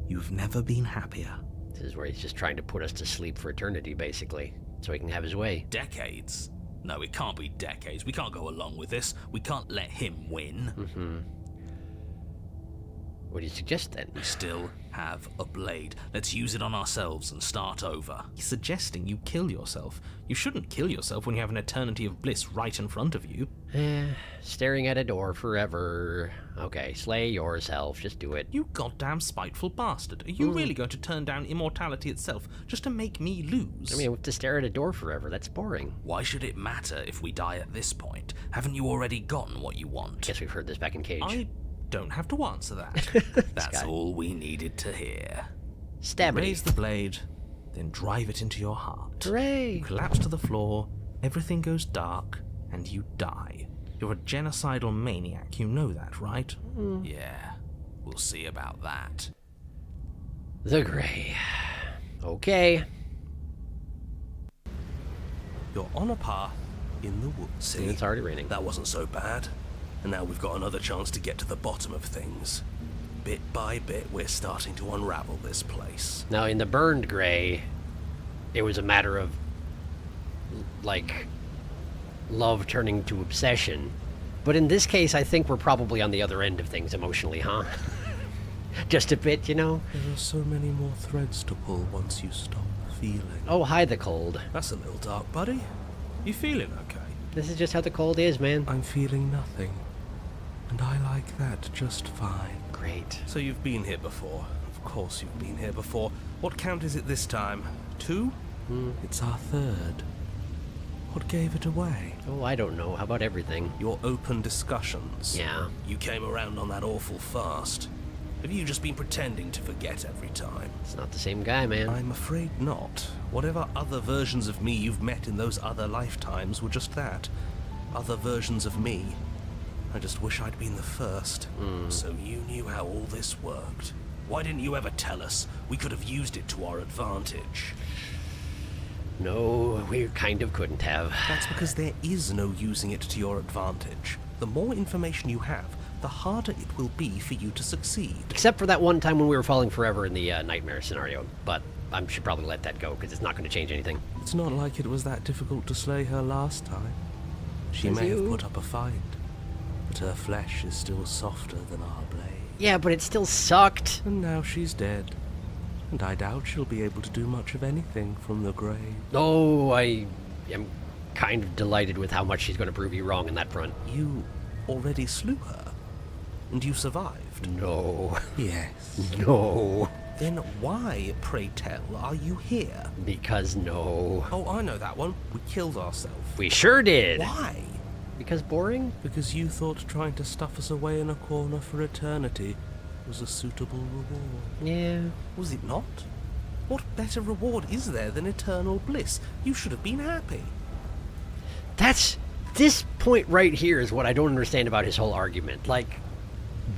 You've never been happier. This is where he's just trying to put us to sleep for eternity, basically, so he can have his way. Decades? No, it can't be decades. We can't go along with this. We can't let him win. What do you suggest, then? We still have a blade. Let's use it on ourselves and start over. He's suggesting you kill yourself. You shouldn't kill yourself when you have an eternity of bliss right in front of you. Staring at a door forever. Okay, slay yourself. Just do it. You goddamn spiteful bastard. Are you really going to turn down immortality itself just to make me lose? I mean, we have to stare at a door forever. That's boring. Why should it matter if we die at this point? Haven't you already gotten what you want? Guess we've heard this back in Cage. I don't have to answer that. That's all we needed to hear. Stab me. Raise the blade, then drive it into your heart. Hooray! You collapse to the floor, everything goes dark, and you die. You're a genocidal maniac, you know that, right? Yeah, we'll see about that. The Gray. Okay. You're on a path in the woods. See, It's already raining. that wasn't so bad. And now we've got another chance to get to the bottom of things. Bit by bit, we're starting to unravel this place. Now, in the burned Gray, it was a matter of, like, love turning to obsession. But in this case, I think we're probably on the other end of things emotionally, huh? Just a bit, you know? There are so many more threads to pull once you stop feeling. Oh, hi, the cold. That's a little dark, buddy. You feeling okay? This is just how the cold is, man. I'm feeling nothing. And I like that just fine. Great. So you've been here before. Of course you've been here before. What count is it this time? 2? It's our 3rd. What gave it away? Oh, I don't know. How about everything? Your open discussions. Yeah. You came around on that awful fast. Have you just been pretending to forget every time? It's not the same guy, man. I'm afraid not. Whatever other versions of me you've met in those other lifetimes were just that. Other versions of me. I just wish I'd been the first. So you knew how all this worked. Why didn't you ever tell us? We could have used it to our advantage. No, we kind of couldn't have. That's because there is no using it to your advantage. The more information you have, the harder it will be for you to succeed. Except for that one time when we were falling forever in the nightmare scenario. But I should probably let that go, because it's not going to change anything. It's not like it was that difficult to slay her last time. She may have put up a fight, but her flesh is still softer than our blade. Yeah, but it still sucked. And now she's dead. And I doubt she'll be able to do much of anything from the grave. Oh, I am kind of delighted with how much she's going to prove you wrong in that front. You already slew her? And you survived? No. Yes. No. Then why, pray tell, are you here? Because no. Oh, I know that one. We killed ourselves. We sure did. Why? Because boring? Because you thought trying to stuff us away in a corner for eternity was a suitable reward. Yeah. Was it not? What better reward is there than eternal bliss? You should have been happy. This point right here is what I don't understand about his whole argument. Like,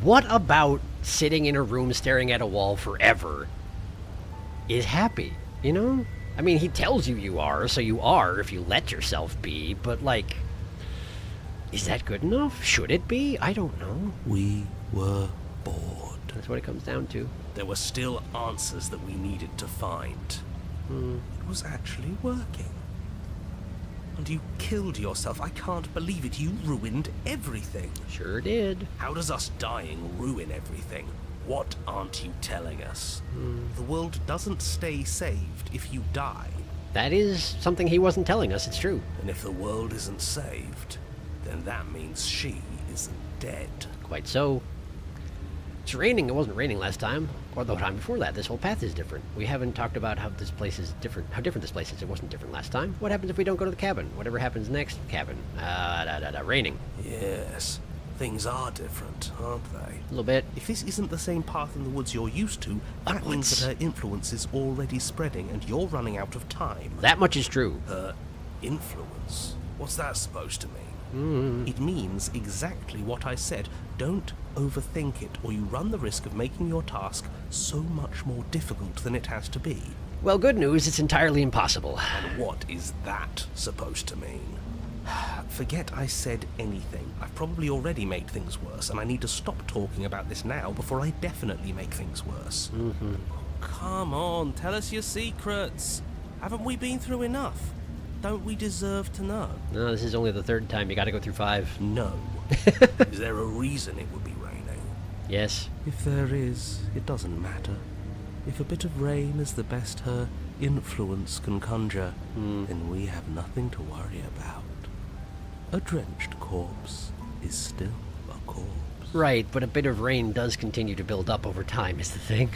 what about sitting in a room staring at a wall forever is happy, you know? I mean, he tells you are, so you are if you let yourself be, but like, is that good enough? Should it be? I don't know. We were bored. That's what it comes down to. There were still answers that we needed to find. It was actually working. And you killed yourself. I can't believe it. You ruined everything. Sure did. How does us dying ruin everything? What aren't you telling us? The world doesn't stay saved if you die. That is something he wasn't telling us. It's true. And if the world isn't saved, then that means she isn't dead. Quite so. It's raining. It wasn't raining last time, or the time before that. This whole path is different. We haven't talked about how this place is different. How different this place is. It wasn't different last time. What happens if we don't go to the cabin? Whatever happens next, cabin. Raining. Yes, things are different, aren't they? A little bit. If this isn't the same path in the woods you're used to, that means that her influence is already spreading and you're running out of time. That much is true. Her influence? What's that supposed to mean? Mm-hmm. It means exactly what I said. Don't overthink it, or you run the risk of making your task so much more difficult than it has to be. Well, good news, it's entirely impossible. And what is that supposed to mean? Forget I said anything. I've probably already made things worse, and I need to stop talking about this now before I definitely make things worse. Mm-hmm. Come on, tell us your secrets. Haven't we been through enough? Don't we deserve to know? No, this is only the third time. You gotta go through 5. No. Is there a reason it would be raining? Yes. If there is, it doesn't matter. If a bit of rain is the best her influence can conjure, then we have nothing to worry about. A drenched corpse is still a corpse. Right, but a bit of rain does continue to build up over time, is the thing.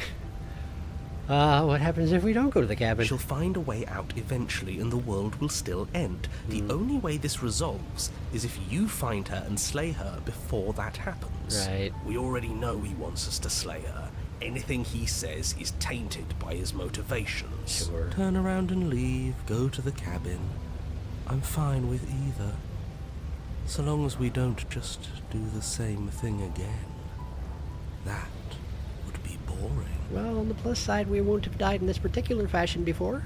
What happens if we don't go to the cabin? She'll find a way out eventually, and the world will still end. The only way this resolves is if you find her and slay her before that happens. Right. We already know he wants us to slay her. Anything he says is tainted by his motivations. Sure. Turn around and leave, go to the cabin. I'm fine with either. So long as we don't just do the same thing again. That would be boring. Well, on the plus side, we won't have died in this particular fashion before.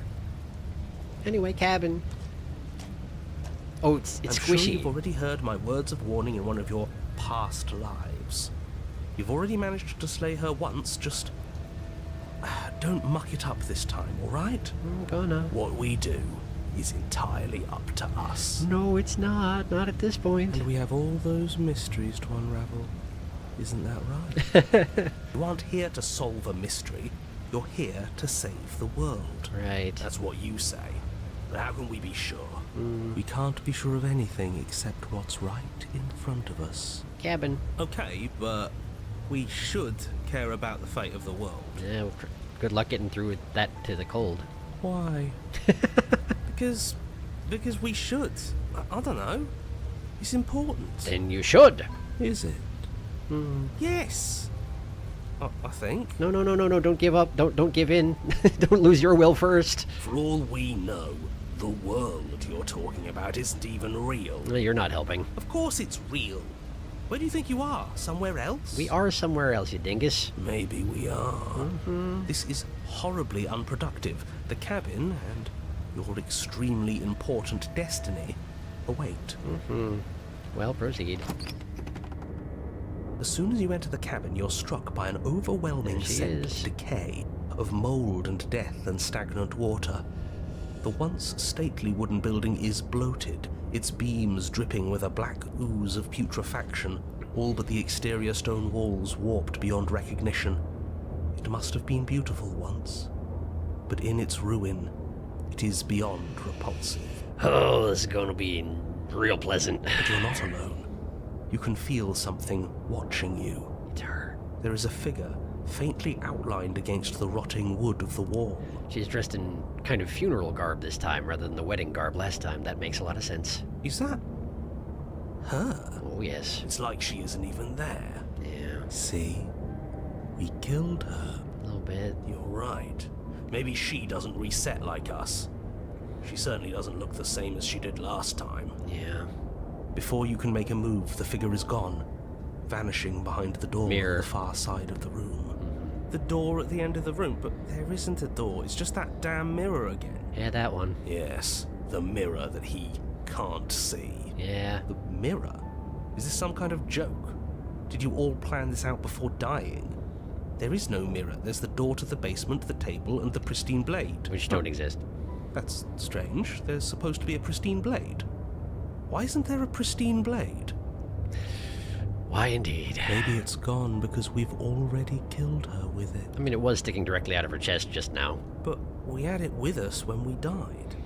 Anyway, cabin. Oh, it's I'm squishy. sure you've already heard my words of warning in one of your past lives. You've already managed to slay her once, just don't muck it up this time, alright? Gonna. What we do is entirely up to us. No, it's not. Not at this point. And we have all those mysteries to unravel. Isn't that right? You aren't here to solve a mystery. You're here to save the world. Right. That's what you say. But how can we be sure? We can't be sure of anything except what's right in front of us. Cabin. Okay, but we should care about the fate of the world. Yeah, well, good luck getting through that to the cold. Why? Because we should. I don't know. It's important. Then you should. Is it? Yes. I think. No. Don't give up. Don't give in. Don't lose your will first. For all we know, the world you're talking about isn't even real. No, you're not helping. Of course it's real. Where do you think you are? Somewhere else? We are somewhere else, you dingus. Maybe we are. This is horribly unproductive. The cabin and your extremely important destiny await. Well, proceed. As soon as you enter the cabin, you're struck by an overwhelming There she scent is. of decay, of mold and death and stagnant water. The once stately wooden building is bloated, its beams dripping with a black ooze of putrefaction, all but the exterior stone walls warped beyond recognition. It must have been beautiful once. but in its ruin, it is beyond repulsive. Oh, this is going to be real pleasant. But you're not alone. You can feel something watching you. It's her. There is a figure faintly outlined against the rotting wood of the wall. She's dressed in kind of funeral garb this time rather than the wedding garb last time. That makes a lot of sense. Is that her? Oh, yes. It's like she isn't even there. Yeah, See? We killed her. a little bit. You're right. Maybe she doesn't reset like us. She certainly doesn't look the same as she did last time. Yeah. Before you can make a move, the figure is gone, vanishing behind the door Mirror. on the far side of the room. The door at the end of the room, but there isn't a door. It's just that damn mirror again. Yeah, that one. Yes, the mirror that he can't see. Yeah. The mirror? Is this some kind of joke? Did you all plan this out before dying? There is no mirror. There's the door to the basement, the table, and the pristine blade. Which don't exist. That's strange. There's supposed to be a pristine blade. Why isn't there a pristine blade? Why indeed? Maybe it's gone because we've already killed her with it. I mean, it was sticking directly out of her chest just now. But we had it with us when we died.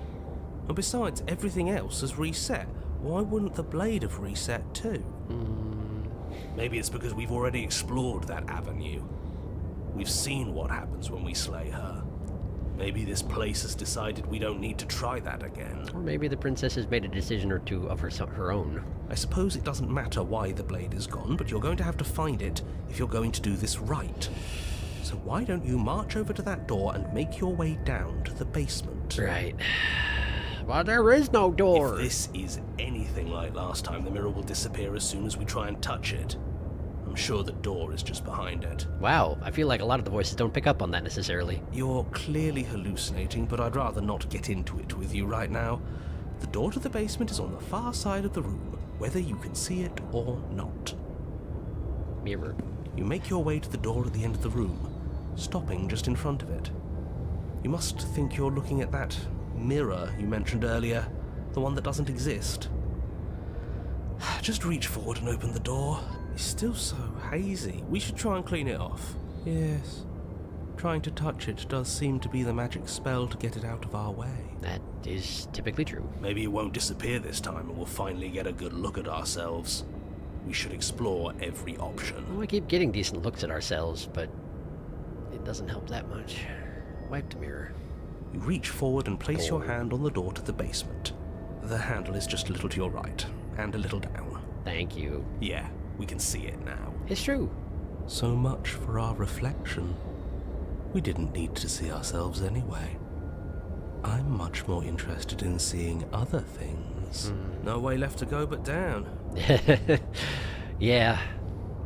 And besides, everything else has reset. Why wouldn't the blade have reset too? Maybe it's because we've already explored that avenue. We've seen what happens when we slay her. Maybe this place has decided we don't need to try that again. Or maybe the princess has made a decision or two of her own. I suppose it doesn't matter why the blade is gone, but you're going to have to find it if you're going to do this right. So why don't you march over to that door and make your way down to the basement? Right. Well, there is no door. If this is anything like last time, the mirror will disappear as soon as we try and touch it. I'm sure the door is just behind it. Wow, I feel like a lot of the voices don't pick up on that necessarily. You're clearly hallucinating, but I'd rather not get into it with you right now. The door to the basement is on the far side of the room, whether you can see it or not. Mirror. You make your way to the door at the end of the room, stopping just in front of it. You must think you're looking at that mirror you mentioned earlier, the one that doesn't exist. Just reach forward and open the door. It's still so hazy. We should try and clean it off. Yes. Trying to touch it does seem to be the magic spell to get it out of our way. That is typically true. Maybe it won't disappear this time and we'll finally get a good look at ourselves. We should explore every option. Well, we keep getting decent looks at ourselves, but it doesn't help that much. Wipe the mirror. You reach forward and place your hand on the door to the basement. The handle is just a little to your right, and a little down. Thank you. Yeah, we can see it now. It's true. So much for our reflection. We didn't need to see ourselves anyway. I'm much more interested in seeing other things. No way left to go but down. Yeah.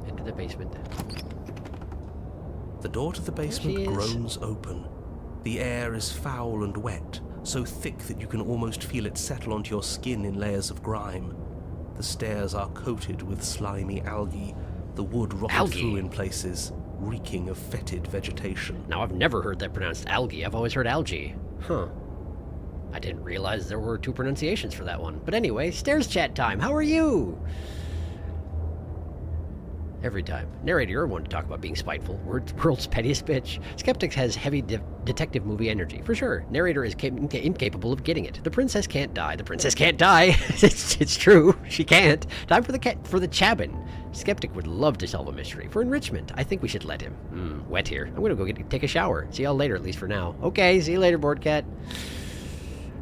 Into the basement. The door to the basement groans open. The air is foul and wet, so thick that you can almost feel it settle onto your skin in layers of grime. The stairs are coated with slimy algae, the wood rotted through in places, reeking of fetid vegetation. Now, I've never heard that pronounced algae. I've always heard algae. Huh. I didn't realize there were two pronunciations for that one. But anyway, stairs chat time. How are you? Every time. Narrator, you're one to talk about being spiteful. World's pettiest bitch. Skeptic has heavy detective movie energy, for sure. Narrator is incapable of getting it. The princess can't die. The princess can't die. it's true. She can't. Time for the cabin. Skeptic would love to solve a mystery. For enrichment, I think we should let him. Wet here. I'm gonna go take a shower. See y'all later, at least for now. Okay, see you later, board cat.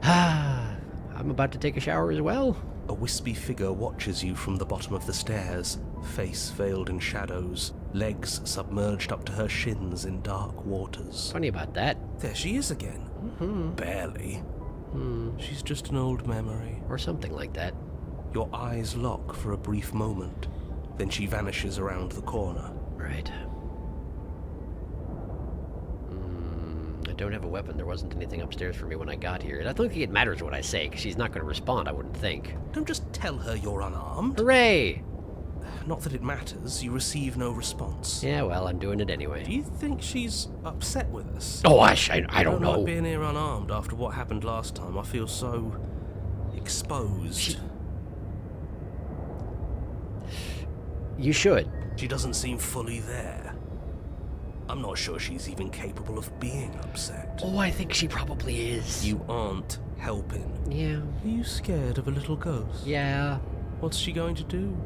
I'm about to take a shower as well. A wispy figure watches you from the bottom of the stairs, face veiled in shadows, legs submerged up to her shins in dark waters. Funny about that. There she is again. Barely. She's just an old memory. Or something like that. Your eyes lock for a brief moment, then she vanishes around the corner. Right. I don't have a weapon. There wasn't anything upstairs for me when I got here. I don't think it matters what I say, because she's not going to respond, I wouldn't think. Don't just tell her you're unarmed. Hooray! Not that it matters. You receive no response. Yeah, well, I'm doing it anyway. Do you think she's upset with us? Oh, I don't know. Like being here unarmed after what happened last time. I feel so exposed. You should. She doesn't seem fully there. I'm not sure she's even capable of being upset. Oh, I think she probably is. You aren't helping. Yeah. Are you scared of a little ghost? Yeah. What's she going to do?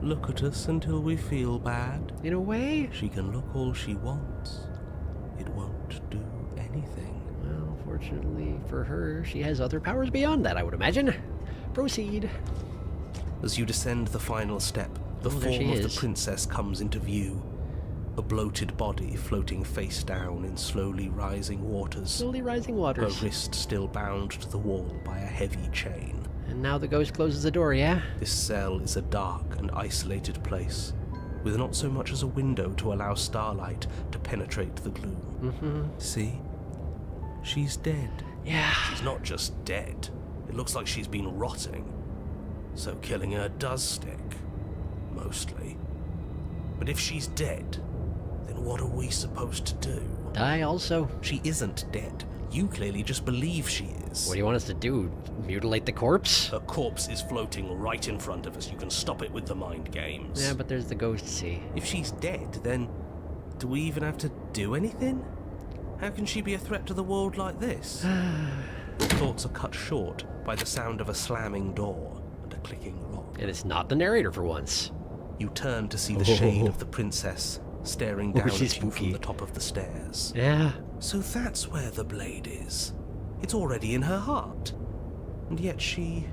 Look at us until we feel bad? In a way. She can look all she wants. It won't do anything. Well, fortunately for her, she has other powers beyond that, I would imagine. Proceed. As you descend the final step, the Oh, there she form of is. the princess comes into view. A bloated body floating face down in slowly rising waters. Slowly rising Her waters. wrist still bound to the wall by a heavy chain. And now the ghost closes the door, yeah? This cell is a dark and isolated place, with not so much as a window to allow starlight to penetrate the gloom. Mm-hmm. See? She's dead. Yeah. She's not just dead. It looks like she's been rotting. So killing her does stick. Mostly. But if she's dead, then what are we supposed to do? Die also? She isn't dead. You clearly just believe she is. What do you want us to do? Mutilate the corpse? Her corpse is floating right in front of us. You can stop it with the mind games. Yeah, but there's the ghost, see. If she's dead, then do we even have to do anything? How can she be a threat to the world like this? Your thoughts are cut short by the sound of a slamming door and a clicking lock. And it's not the narrator for once. You turn to see the shade of the princess staring down she's at you spooky. from the top of the stairs. Yeah. So that's where the blade is. It's already in her heart. And yet she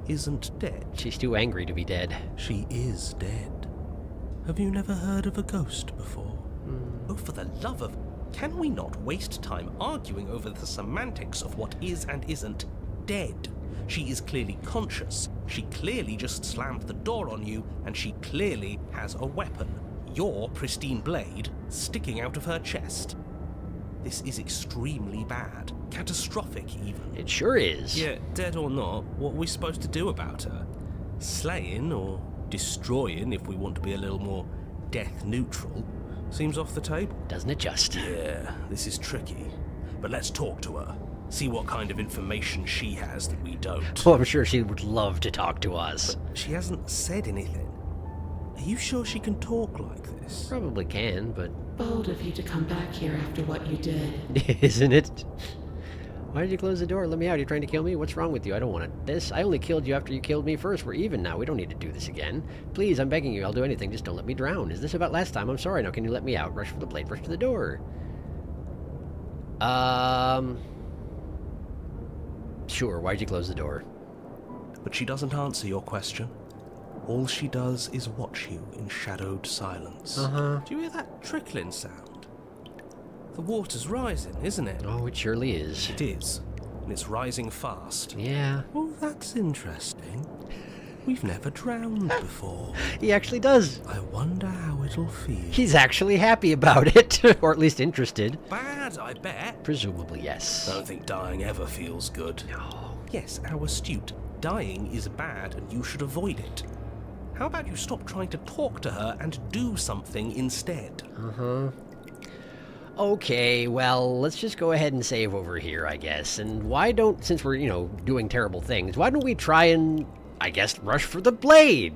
isn't dead. She's too angry to be dead. She is dead. Have you never heard of a ghost before? Oh, for the love of... Can we not waste time arguing over the semantics of what is and isn't dead? She is clearly conscious. She clearly just slammed the door on you, and she clearly has a weapon. Your pristine blade sticking out of her chest. This is extremely bad. Catastrophic, even. It sure is. Yeah, dead or not, what are we supposed to do about her? Slaying or destroying, if we want to be a little more death neutral, seems off the table. Doesn't it just? Yeah, this is tricky. But let's talk to her. See what kind of information she has that we don't. Oh, I'm sure she would love to talk to us. She hasn't said anything. Are you sure she can talk like this? Probably can, but... Bold of you to come back here after what you did. Isn't it? Why did you close the door? Let me out. You're trying to kill me? What's wrong with you? I don't want this. I only killed you after you killed me first. We're even now. We don't need to do this again. Please, I'm begging you. I'll do anything. Just don't let me drown. Is this about last time? I'm sorry. Now, can you let me out? Rush for the blade. Rush to the door. Sure. Why'd you close the door? But she doesn't answer your question. All she does is watch you in shadowed silence. Uh-huh. Do you hear that trickling sound? The water's rising, isn't it? Oh, it surely is. It is. And it's rising fast. Yeah. Oh, that's interesting. We've never drowned before. He actually does. I wonder how it'll feel. He's actually happy about it. Or at least interested. Bad, I bet. Presumably, yes. I don't think dying ever feels good. No. Yes, how astute. Dying is bad and you should avoid it. How about you stop trying to talk to her and do something instead? Uh-huh. Okay, well, let's just go ahead and save over here, I guess. And why don't, since we're, doing terrible things, why don't we try and, I guess, rush for the blade?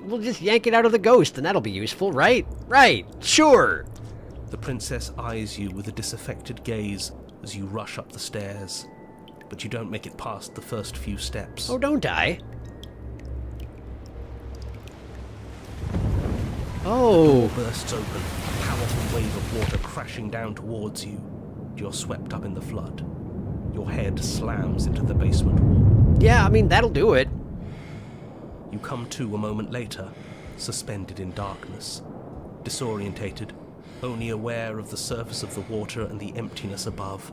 We'll just yank it out of the ghost, and that'll be useful, right? Right, sure! The princess eyes you with a disaffected gaze as you rush up the stairs, but you don't make it past the first few steps. Oh, don't I? Oh! Bursts open, a powerful wave of water crashing down towards you. You're swept up in the flood. Your head slams into the basement wall. Yeah, I mean, that'll do it. You come to a moment later, suspended in darkness, disorientated, only aware of the surface of the water and the emptiness above.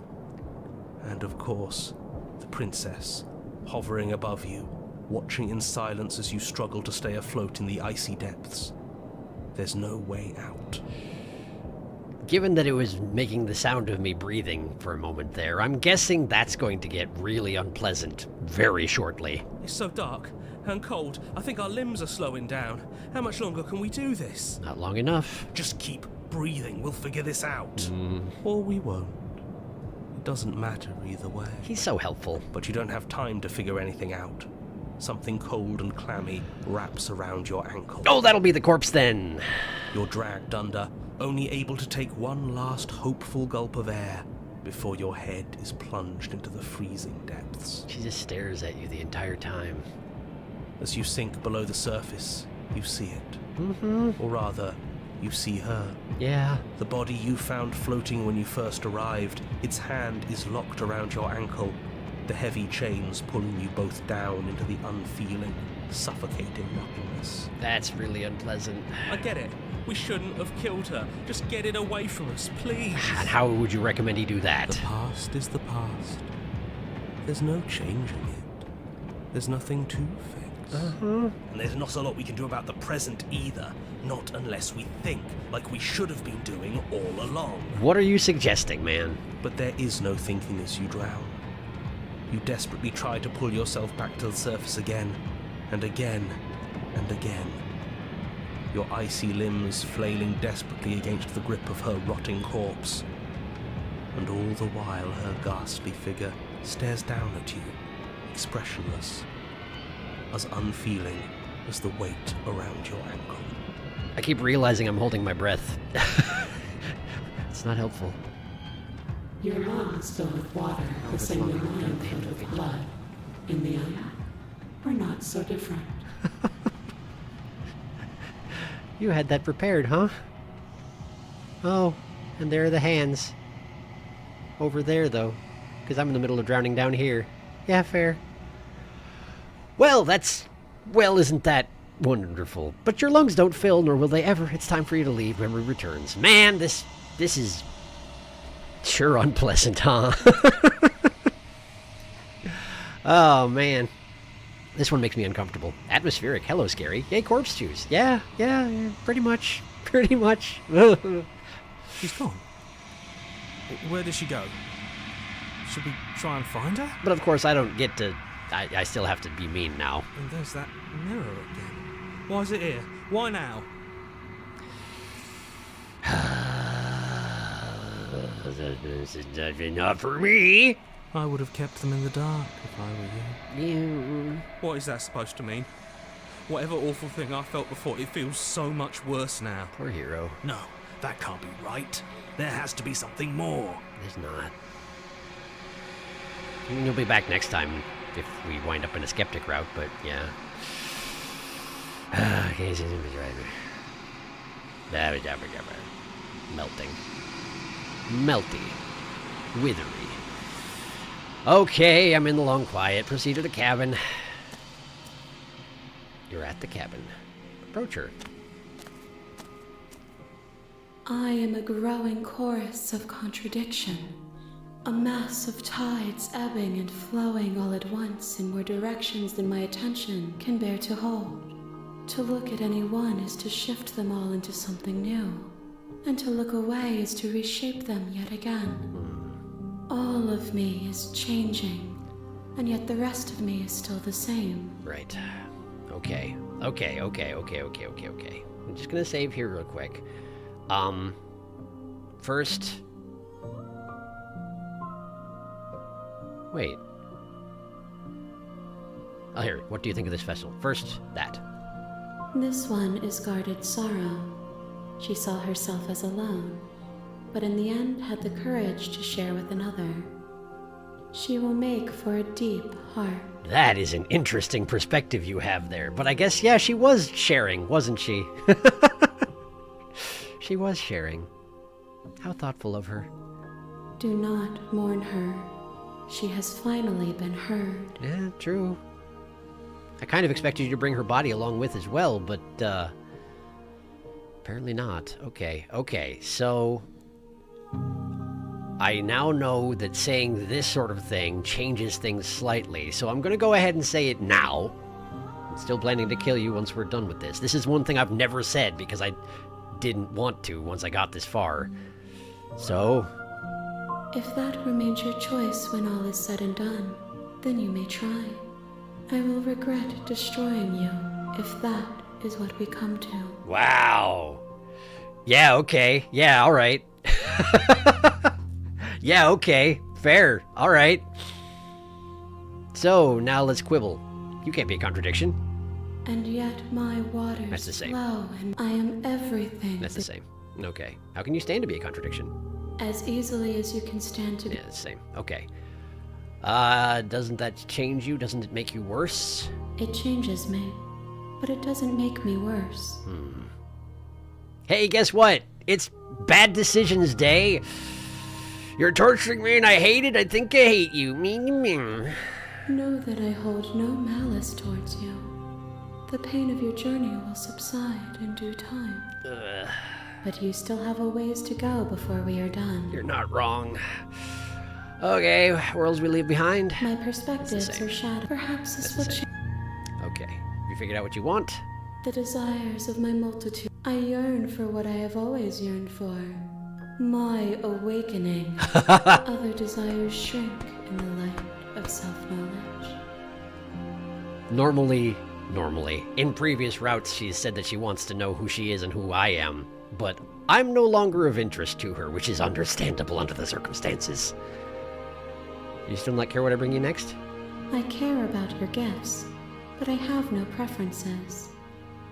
And of course, the princess, hovering above you, watching in silence as you struggle to stay afloat in the icy depths. There's no way out. Given that it was making the sound of me breathing for a moment there, I'm guessing that's going to get really unpleasant very shortly. It's so dark and cold, I think our limbs are slowing down. How much longer can we do this? Not long enough. Just keep breathing, we'll figure this out. Or we won't. It doesn't matter either way. He's so helpful. But you don't have time to figure anything out. Something cold and clammy wraps around your ankle. Oh, that'll be the corpse then. You're dragged under, only able to take one last hopeful gulp of air before your head is plunged into the freezing depths. She just stares at you the entire time. As you sink below the surface, you see it. Mm-hmm. Or rather, you see her. Yeah. The body you found floating when you first arrived, its hand is locked around your ankle, the heavy chains pulling you both down into the unfeeling, suffocating nothingness. That's really unpleasant. I get it. We shouldn't have killed her. Just get it away from us, please. And how would you recommend he do that? The past is the past. There's no changing it. There's nothing to fix. Uh-huh. And there's not a lot we can do about the present either. Not unless we think like we should have been doing all along. What are you suggesting, man? But there is no thinking as you drown. You desperately try to pull yourself back to the surface again, and again, and again. Your icy limbs flailing desperately against the grip of her rotting corpse. And all the while her ghastly figure stares down at you, expressionless, as unfeeling as the weight around your ankle. I keep realizing I'm holding my breath. It's not helpful. Your lungs fill with water, the same your mind filled with blood. In the end, we're not so different. You had that prepared, huh? Oh, and there are the hands. Over there, though, because I'm in the middle of drowning down here. Yeah, fair. Well, isn't that wonderful? But your lungs don't fill, nor will they ever. It's time for you to leave. Memory returns. Man, this is sure unpleasant, huh? Oh, man. This one makes me uncomfortable. Atmospheric. Hello, scary. Yay, corpse juice. Yeah, pretty much. Pretty much. She's gone. Where did she go? Should we try and find her? But of course, I don't get to... I still have to be mean now. And there's that mirror again. Why is it here? Why now? This is not enough for me. I would have kept them in the dark if I were you. You... What is that supposed to mean? Whatever awful thing I felt before, it feels so much worse now. Poor hero. No, that can't be right. There has to be something more. There's not. I mean, you'll be back next time if we wind up in a skeptic route, but yeah. Okay, melting. Melty. Withery. Okay, I'm in the long quiet. Proceed to the cabin. You're at the cabin. Approach her. I am a growing chorus of contradiction, a mass of tides ebbing and flowing all at once in more directions than my attention can bear to hold. To look at any one is to shift them all into something new, and to look away is to reshape them yet again. All of me is changing, and yet the rest of me is still the same. Right. Okay. I'm just gonna save here real quick. First... Wait. Oh, here. What do you think of this vessel? First, that. This one is guarded sorrow. She saw herself as alone, but in the end had the courage to share with another. She will make for a deep heart. That is an interesting perspective you have there. But I guess, yeah, she was sharing, wasn't she? She was sharing. How thoughtful of her. Do not mourn her. She has finally been heard. Yeah, true. I kind of expected you to bring her body along with as well, but, apparently not. Okay, so... I now know that saying this sort of thing changes things slightly, so I'm gonna go ahead and say it now. I'm still planning to kill you once we're done with this. This is one thing I've never said because I didn't want to once I got this far. So... If that remains your choice when all is said and done, then you may try. I will regret destroying you if that is what we come to. Wow. Yeah, okay. Yeah, alright. Yeah, okay. Fair. Alright. So, now let's quibble. You can't be a contradiction. And yet my waters That's the same. flow, and I am everything. That's the same. Okay. How can you stand to be a contradiction? As easily as you can stand to be. Yeah, the same. Okay. Doesn't that change you? Doesn't it make you worse? It changes me, but it doesn't make me worse. Hey, guess what? It's bad decisions day. You're torturing me and I hate it. I think I hate you. Know that I hold no malice towards you. The pain of your journey will subside in due time. But you still have a ways to go before we are done. You're not wrong. Okay, worlds we leave behind. My perspectives are shattered. Perhaps this will change Okay, have you figured out what you want? the desires of my multitude. I yearn for what I have always yearned for. My awakening. Other desires shrink in the light of self-knowledge. Normally, in previous routes she's said that she wants to know who she is and who I am, but I'm no longer of interest to her, which is understandable under the circumstances. You still not care what I bring you next? I care about your gifts, but I have no preferences.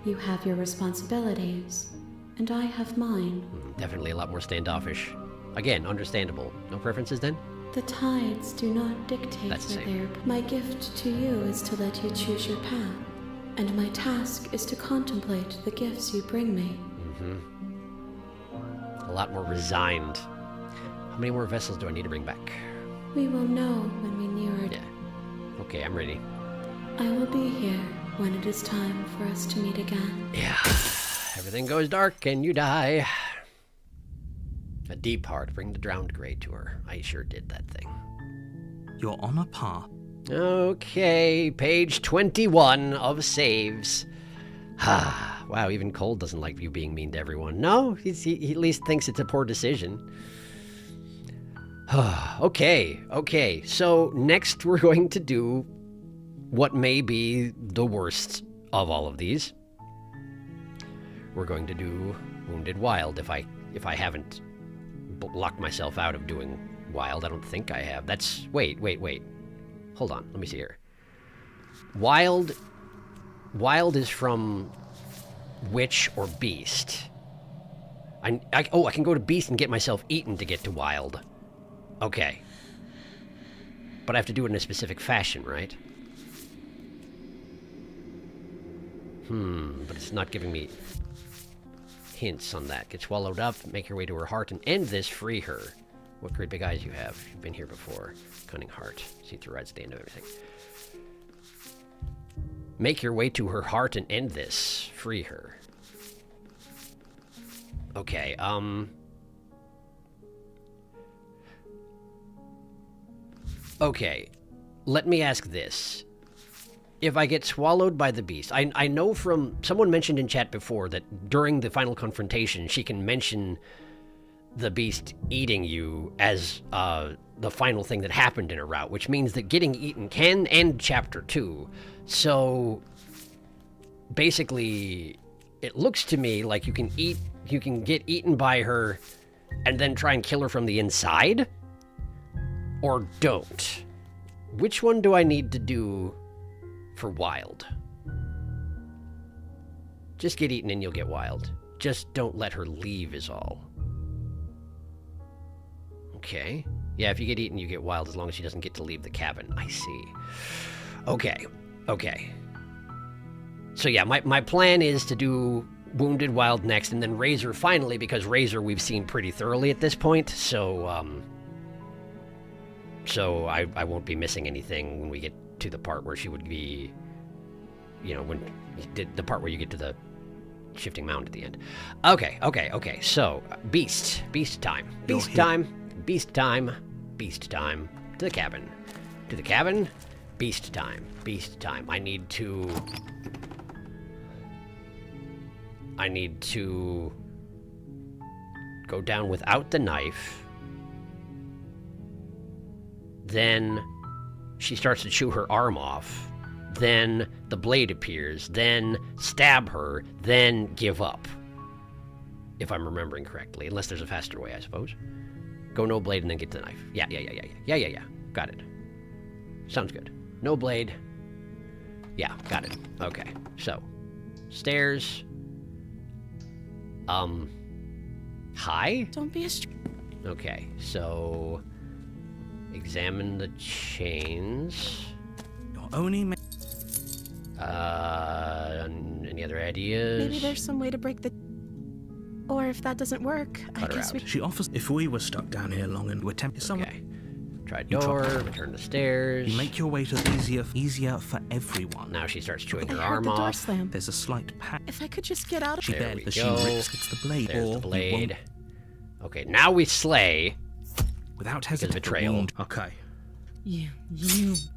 You have your responsibilities, and I have mine. Definitely a lot more standoffish. Again, understandable. No preferences then? The tides do not dictate That's the where same. they are. My gift to you is to let you choose your path, and my task is to contemplate the gifts you bring me. A lot more resigned. How many more vessels do I need to bring back? We will know when we near it. Yeah. Okay, I'm ready. I will be here when it is time for us to meet again. Yeah. Everything goes dark and you die. A deep heart, bring the drowned grey to her. I sure did that thing. You're on a path. Okay, page 21 of saves. Wow, even Cole doesn't like you being mean to everyone. No, he at least thinks it's a poor decision. Okay, so next we're going to do what may be the worst of all of these. We're going to do Wounded Wild if I haven't locked myself out of doing Wild. I don't think I have. That's... Wait. Hold on, let me see here. Wild is from Witch or Beast. I can go to Beast and get myself eaten to get to Wild. Okay. But I have to do it in a specific fashion, right? But it's not giving me hints on that. Get swallowed up, make your way to her heart, and end this, free her. What great big eyes you have. You've been here before. Cunning heart. See through right to the end of everything. Make your way to her heart and end this. Free her. Okay, Okay, let me ask this. If I get swallowed by the beast, I know from... Someone mentioned in chat before that during the final confrontation, she can mention the beast eating you as the final thing that happened in a route, which means that getting eaten can end Chapter 2. So, basically, it looks to me like you can get eaten by her and then try and kill her from the inside? Or don't? Which one do I need to do for Wild? Just get eaten and you'll get Wild. Just don't let her leave is all. Okay. Yeah, if you get eaten, you get Wild as long as she doesn't get to leave the cabin. I see. Okay. So yeah, my plan is to do Wounded Wild next, and then Razor finally, because Razor we've seen pretty thoroughly at this point, so I won't be missing anything when we get to the part where she would be, when the part where you get to the shifting mound at the end. Okay. So, Beast time. Beast time. To the cabin. Beast time. I need to go down without the knife. Then she starts to chew her arm off. Then the blade appears. Then stab her. Then give up. If I'm remembering correctly. Unless there's a faster way, I suppose. Go no blade and then get to the knife. Yeah. Got it. Sounds good. No blade. Yeah, got it. Okay. So, stairs. Hi? Don't be a Okay, so examine the chains. You're only Any other ideas? Maybe there's some way to break the... Or if that doesn't work, I Cut her guess out. we... She offers if we were stuck down here long and were tempted someone. Okay. Try You door, try- return the stairs. You make your way to easier for everyone. Now she starts chewing I her heard arm the door off. slam. There's a slight pack. If I could just get out of... She There barely we as she go. rips it's the blade. There's or the blade. you Okay, now we slay. won't, without hesitation. betrayal. Wound. Okay. You...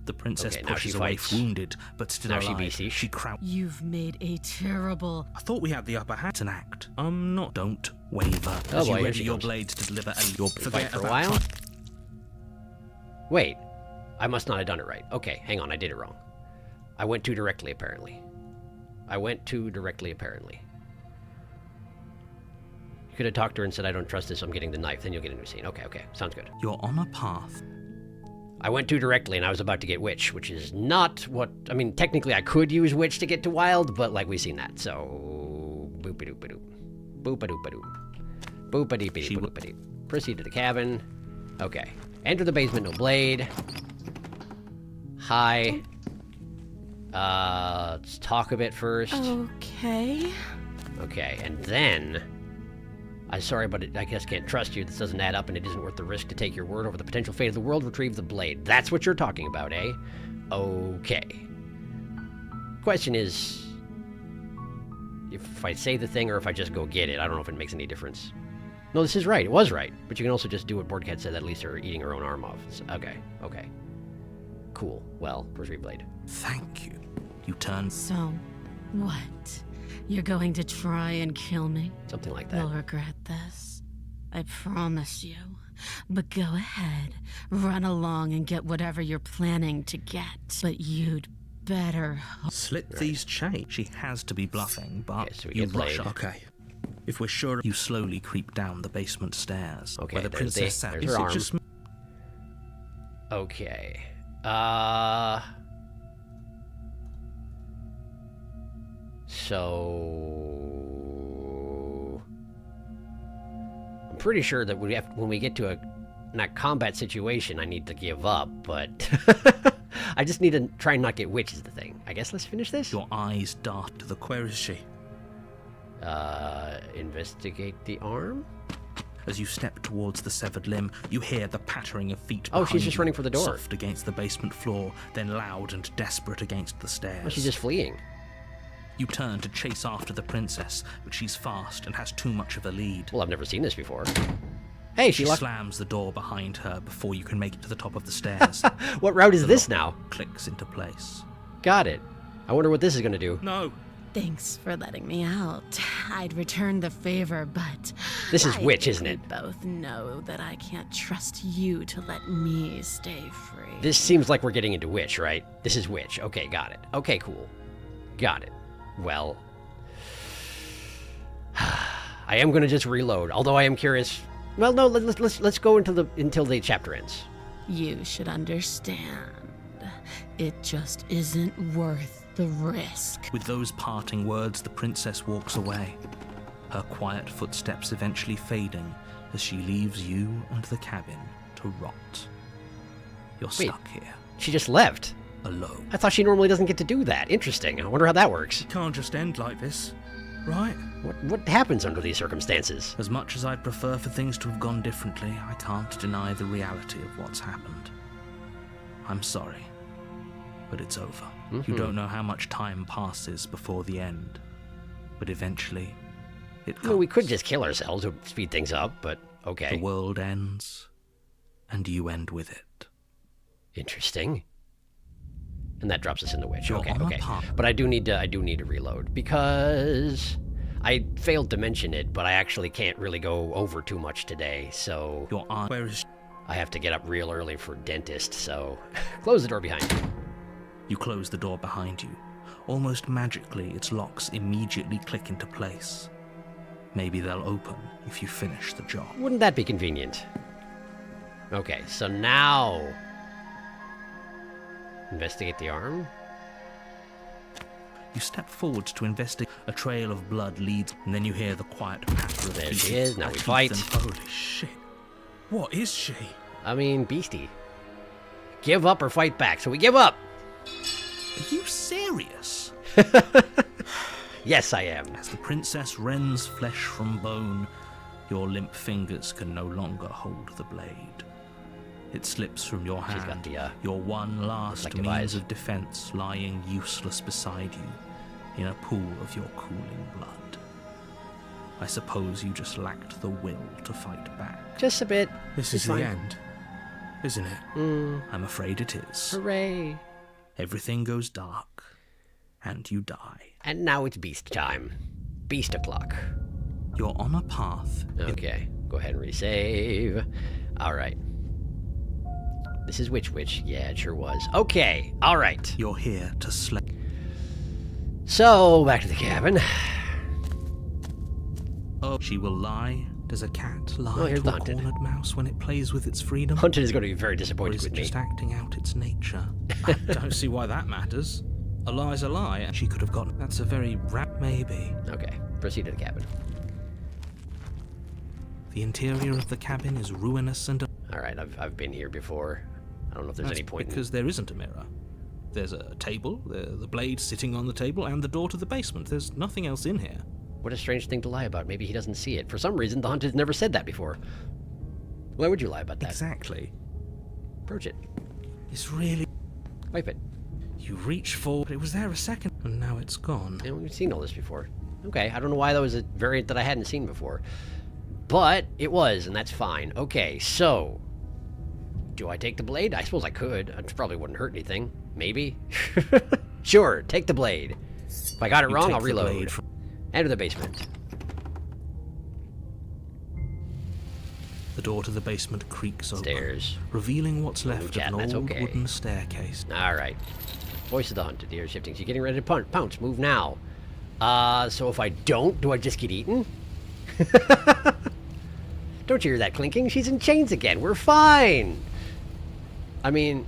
The princess Okay, now pushes she away, fights. wounded, but still Now she alive. BC. She crouches. You've made a terrible... I thought we had the upper hand. It's an act. I'm not. Don't waver. Oh as boy, you here ready she your comes. blade to deliver your Fight for a while. Wait, I must not have done it right. Okay, hang on, I did it wrong. I went too directly, apparently. You could have talked to her and said, I don't trust this, I'm getting the knife. Then you'll get a new scene. Okay, sounds good. You're on a path. I went too directly and I was about to get Witch, which is not what... I mean, technically I could use Witch to get to Wild, but like we've seen that, so... Boop-a-doop-a-doop. Boop-a-doop-a-doop. Boop-a-deep-a-doop-a-doop. Proceed to the cabin. Okay. Enter the basement, no blade. Hi. Let's talk a bit first. Okay. Okay, and then... I'm sorry, but I guess can't trust you. This doesn't add up, and it isn't worth the risk to take your word over the potential fate of the world. Retrieve the blade. That's what you're talking about, eh? Okay. Question is... if I say the thing or if I just go get it. I don't know if it makes any difference. No, this is right. It was right. But you can also just do what Boardcat said, at least her eating her own arm off. So, okay. Cool. Well, retrieve blade. Thank you. You turn. So, what? You're going to try and kill me? Something like that. You'll regret this. I promise you. But go ahead. Run along and get whatever you're planning to get. But you'd better... Slip these chains. She has to be bluffing, but Okay, so we you get brush blade. her. Okay. If we're sure, you slowly creep down the basement stairs. Okay, where the there's princess sat. there's Is her it arm. just Okay. So... I'm pretty sure that when we get to a not combat situation, I need to give up, but... I just need to try and not get Witch is the thing. I guess let's finish this? your eyes dart to the where is she? Investigate the arm? As you step towards the severed limb, you hear the pattering of feet Oh, behind she's just you, running for the door. soft against the basement floor, then loud and desperate against the stairs. Oh, she's just fleeing. You turn to chase after the princess, but she's fast and has too much of a lead. Well, I've never seen this before. Hey, She she left... slams the door behind her before you can make it to the top of the stairs. What route is The this lock now? clicks into place. Got it. I wonder what this is gonna do. No. Thanks for letting me out. I'd return the favor, but... This is I Witch, think isn't it? We both know that I can't trust you to let me stay free. This seems like we're getting into Witch, right? This is Witch. Okay, got it. Okay, cool. Got it. Well... I am gonna just reload, although I am curious... Well, no, let's go until the chapter ends. You should understand. It just isn't worth the risk. With those parting words, the princess walks away, her quiet footsteps eventually fading as she leaves you and the cabin to rot. You're Wait. stuck here, She just left. alone. I thought she normally doesn't get to do that. Interesting. I wonder how that works. It can't just end like this, right? What happens under these circumstances? As much as I'd prefer for things to have gone differently, I can't deny the reality of what's happened. I'm sorry, but it's over. You don't know how much time passes before the end, but eventually it comes. I mean, we could just kill ourselves to speed things up, but okay. The world ends, and you end with it. Interesting. And that drops us in the Witch. You're Okay, on a okay. path. But I do need to reload because I failed to mention it, but I actually can't really go over too much today, so Your eye. Where is? I have to get up real early for dentist, so close the door behind you. You close the door behind you. Almost magically, its locks immediately click into place. Maybe they'll open if you finish the job. Wouldn't that be convenient? Okay, so now... Investigate the arm? You step forward to investigate. A trail of blood leads, and then you hear the quiet patter of There feet. she is. Now we fight. Holy shit. What is she? I mean, beastie. Give up or fight back. So we give up. Are you serious? Yes, I am. As the princess rends flesh from bone, your limp fingers can no longer hold the blade. It slips from your hand, She's got the, your one last reflective means eyes. of defense lying useless beside you in a pool of your cooling blood. I suppose you just lacked the will to fight back. Just a bit. This It's is fine. the end, isn't it? I'm afraid it is. Hooray. Everything goes dark, and you die. And now it's beast time. Beast o'clock. You're on a path. Okay, go ahead and resave. Alright. This is Witch. Yeah, it sure was. Okay, alright. You're here to slay. So, back to the cabin. Oh, she will lie. Does a cat lie Oh, here's to the a hunted. cornered mouse when it plays with its freedom? Hunted is going to be very Or disappointed is it with me. just acting out its nature? I don't see why that matters. A lie's a lie, and she could have gotten. That's a very maybe. Okay, proceed to the cabin. The interior of the cabin is ruinous and. Alright, I've been here before. I don't know if there's That's any point because there isn't a mirror. There's a table, the blade sitting on the table, and the door to the basement. There's nothing else in here. What a strange thing to lie about. Maybe he doesn't see it. For some reason, the Hunted's never said that before. Why would you lie about that? Exactly. Approach it. It's really. Wipe it. You reach forward. It was there a second, and now it's gone. Yeah, we've seen all this before. Okay, I don't know why that was a variant that I hadn't seen before. But it was, and that's fine. Okay, so... do I take the blade? I suppose I could. It probably wouldn't hurt anything. Maybe? Sure, take the blade. If I got it You wrong, take I'll the reload. blade from- Enter the basement. The door to the basement creaks open, Stairs. revealing what's left chat, of an that's old okay. wooden staircase. Alright. Voice of the Hunted. Ear shifting. She's getting ready to pounce. Move now. So if I don't, do I just get eaten? Don't you hear that clinking? She's in chains again. We're fine. I mean...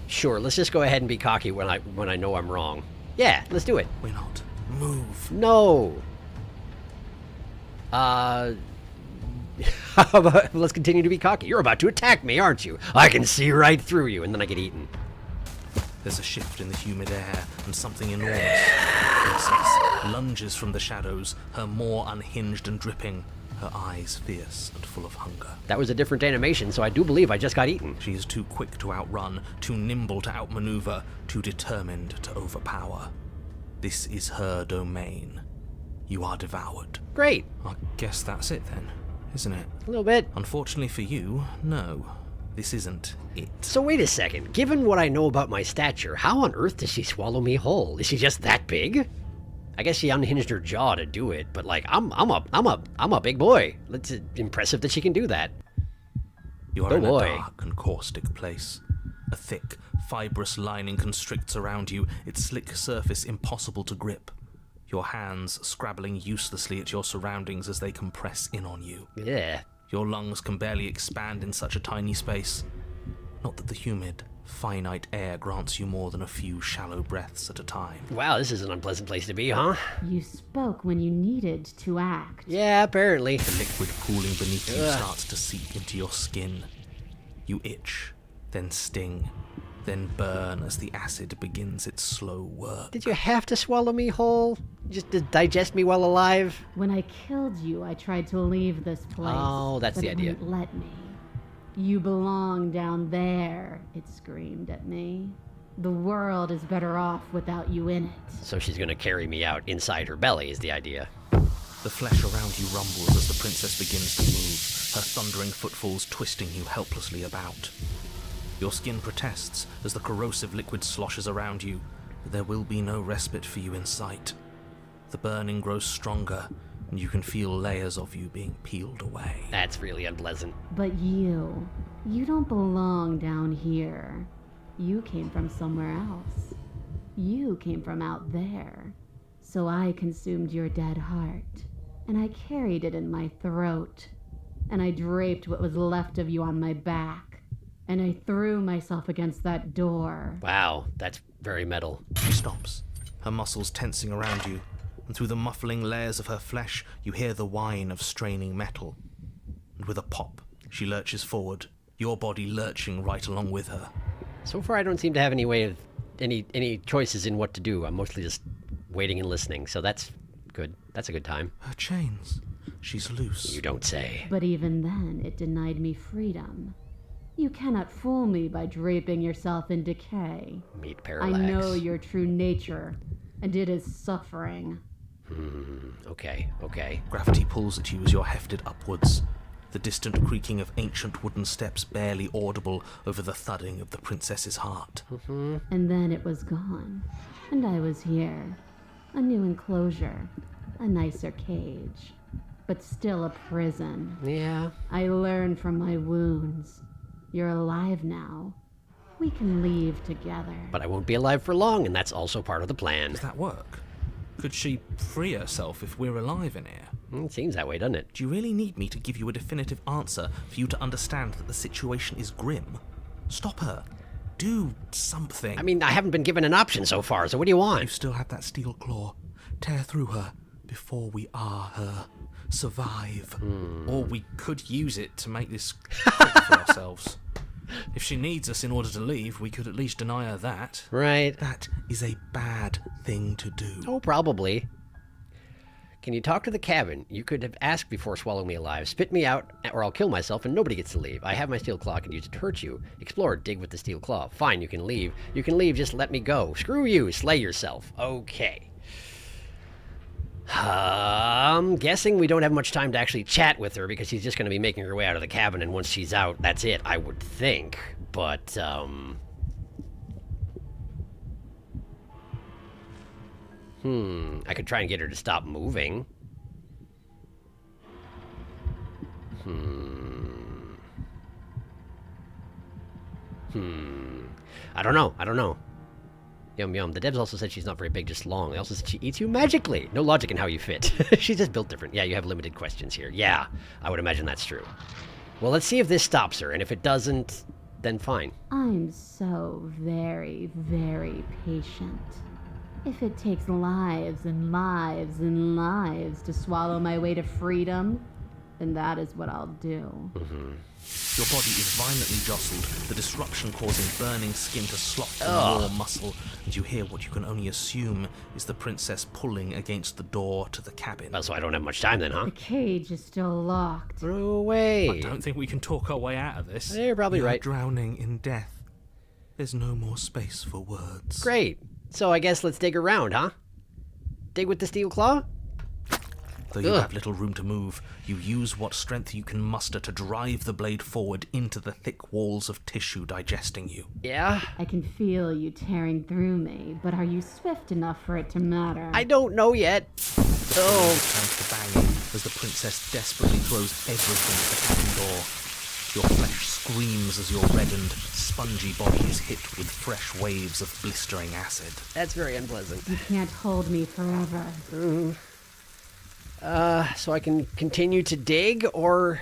Sure, let's just go ahead and be cocky when I know I'm wrong. Yeah, let's do it. We're not. Move. No. How about, let's continue to be cocky. You're about to attack me, aren't you? I can see right through you, and then I get eaten. There's a shift in the humid air, and something enormous. The princess lunges from the shadows, her maw unhinged and dripping, her eyes fierce and full of hunger. That was a different animation, so I do believe I just got eaten. She is too quick to outrun, too nimble to outmaneuver, too determined to overpower. This is her domain. You are devoured. Great. I guess that's it then, isn't it? A little bit. Unfortunately for you, no. This isn't it. So wait a second. Given what I know about my stature, how on earth does she swallow me whole? Is she just that big? I guess she unhinged her jaw to do it, but like I'm a big boy. It's impressive that she can do that. You are Oh in boy. a dark and caustic place. A thick, fibrous lining constricts around you, its slick surface impossible to grip. Your hands scrabbling uselessly at your surroundings as they compress in on you. Yeah. Your lungs can barely expand in such a tiny space. Not that the humid, finite air grants you more than a few shallow breaths at a time. Wow, this is an unpleasant place to be, huh? You spoke when you needed to act. Yeah, apparently. The liquid pooling beneath you Ugh. starts to seep into your skin. You itch, then sting, then burn as the acid begins its slow work. Did you have to swallow me whole? Just to digest me while alive? When I killed you, I tried to leave this place. Oh, that's but the it idea. wouldn't let me. You belong down there, it screamed at me. The world is better off without you in it. So she's gonna carry me out inside her belly is the idea. The flesh around you rumbles as the princess begins to move, her thundering footfalls twisting you helplessly about. Your skin protests as the corrosive liquid sloshes around you, but there will be no respite for you in sight. The burning grows stronger, and you can feel layers of you being peeled away. That's really unpleasant. But you don't belong down here. You came from somewhere else. You came from out there. So I consumed your dead heart, and I carried it in my throat, and I draped what was left of you on my back, and I threw myself against that door. Wow, that's very metal. She stops, her muscles tensing around you, and through the muffling layers of her flesh, you hear the whine of straining metal. And with a pop, she lurches forward, your body lurching right along with her. So far, I don't seem to have any way of any choices in what to do. I'm mostly just waiting and listening, so that's good. That's a good time. Her chains. She's loose. You don't say. But even then, it denied me freedom. You cannot fool me by draping yourself in decay. Meet Parallax. I know your true nature, and it is suffering. Okay. Gravity pulls at you as you're hefted upwards, the distant creaking of ancient wooden steps barely audible over the thudding of the princess's heart. And then it was gone, and I was here. A new enclosure, a nicer cage, but still a prison. Yeah. I learned from my wounds. You're alive now. We can leave together. But I won't be alive for long, and that's also part of the plan. Does that work? Could she free herself if we're alive in here? It seems that way, doesn't it? Do you really need me to give you a definitive answer for you to understand that the situation is grim? Stop her. Do something. I mean, I haven't been given an option so far, so what do you want? You still have that steel claw. Tear through her before we are her. Survive. Or we could use it to make this quick for ourselves. If she needs us in order to leave, we could at least deny her that. Right. That is a bad thing to do. Oh, probably. Can you talk to the cabin? You could have asked before swallowing me alive. Spit me out, or I'll kill myself and nobody gets to leave. I have my steel claw, I can use it to hurt you. Explore, dig with the steel claw. Fine, you can leave. You can leave, just let me go. Screw you, slay yourself. Okay. I'm guessing we don't have much time to actually chat with her because she's just going to be making her way out of the cabin, and once she's out, that's it, I would think. But, I could try and get her to stop moving. I don't know. Yum yum. The devs also said she's not very big, just long. They also said she eats you magically. No logic in how you fit. She's just built different. Yeah, you have limited questions here. Yeah, I would imagine that's true. Well, let's see if this stops her, and if it doesn't, then fine. I'm so very, very patient. If it takes lives and lives and lives to swallow my way to freedom, then that is what I'll do. Your body is violently jostled, the disruption causing burning skin to slop and raw muscle, and you hear what you can only assume is the princess pulling against the door to the cabin. Well, so I don't have much time then, huh? The cage is still locked. No way. I don't think we can talk our way out of this. You're probably You're right. drowning in death. There's no more space for words. Great. So I guess let's dig around, huh? Dig with the steel claw? Though you have little room to move, you use what strength you can muster to drive the blade forward into the thick walls of tissue digesting you. Yeah? I can feel you tearing through me, but are you swift enough for it to matter? I don't know yet. Oh. Turns to banging as the princess desperately throws everything at the cabin door. Your flesh screams as your reddened, spongy body is hit with fresh waves of blistering acid. That's very unpleasant. You can't hold me forever. So I can continue to dig, or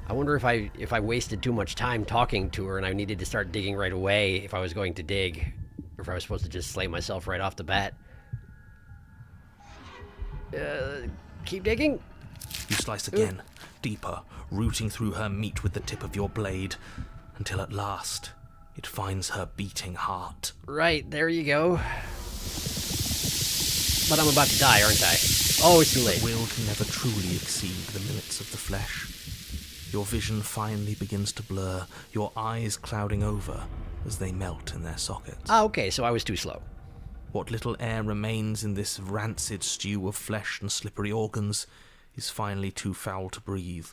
I wonder if I wasted too much time talking to her and I needed to start digging right away if I was going to dig, or if I was supposed to just slay myself right off the bat. Keep digging? You slice again, deeper, rooting through her meat with the tip of your blade, until at last it finds her beating heart. Right, there you go. But I'm about to die, aren't I? Oh, it's too late. Will can never truly exceed the limits of the flesh. Your vision finally begins to blur, your eyes clouding over as they melt in their sockets. Ah, okay, so I was too slow. What little air remains in this rancid stew of flesh and slippery organs is finally too foul to breathe,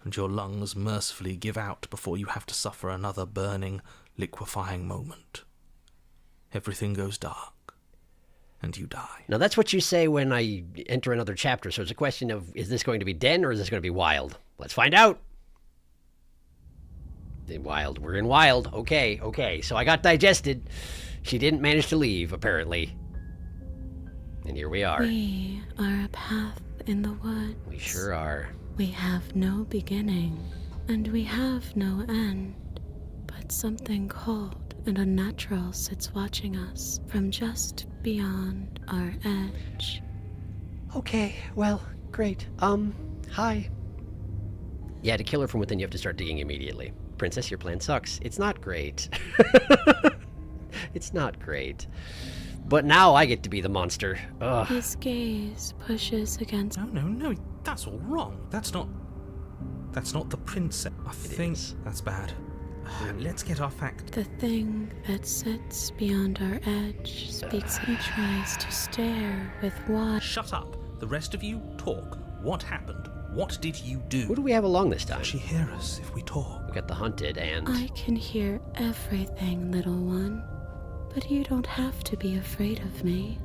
and your lungs mercifully give out before you have to suffer another burning, liquefying moment. Everything goes dark, and you die. Now that's what you say when I enter another chapter, so it's a question of, is this going to be den or is this going to be wild? Let's find out! In wild. We're in wild. Okay. So I got digested. She didn't manage to leave, apparently. And here we are. We are a path in the woods. We sure are. We have no beginning, and we have no end. that something cold and unnatural sits watching us from just beyond our edge. Okay, well, great. Hi. Yeah, to kill her from within, you have to start digging immediately. Princess, your plan sucks. It's not great. It's not great. But now I get to be the monster. Ugh. His gaze pushes against No, that's all wrong. That's not the princess. I think that's bad. Let's get our fact. the thing that sits beyond our edge. Speaks and tries to stare with wide. Shut up. The rest of you, talk. What happened? What did you do? Who do we have along this time? She hear us if we talk. We got the hunted and... I can hear everything, little one. But you don't have to be afraid of me.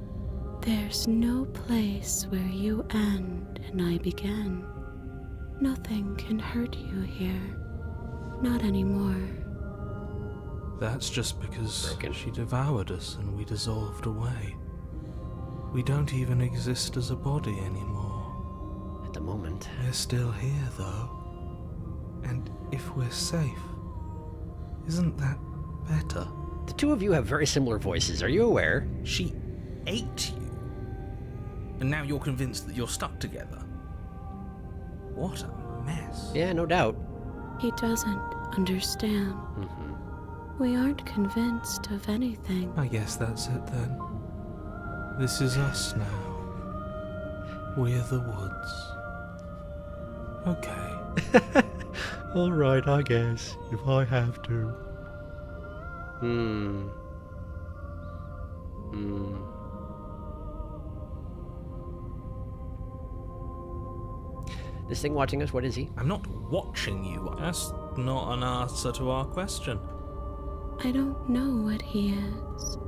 There's no place where you end and I begin. Nothing can hurt you here. Not anymore. That's just because Broken. she devoured us and we dissolved away. We don't even exist as a body anymore. At the moment. We're still here, though. And if we're safe, isn't that better? The two of you have very similar voices. Are you aware? She ate you. And now you're convinced that you're stuck together. What a mess. Yeah, no doubt. He doesn't understand. Mm-hmm. We aren't convinced of anything. I guess that's it then. This is us now. We're the woods. Okay. All right, I guess, if I have to. Hmm. This thing watching us, what is he? I'm not watching you. That's not an answer to our question. I don't know what he is.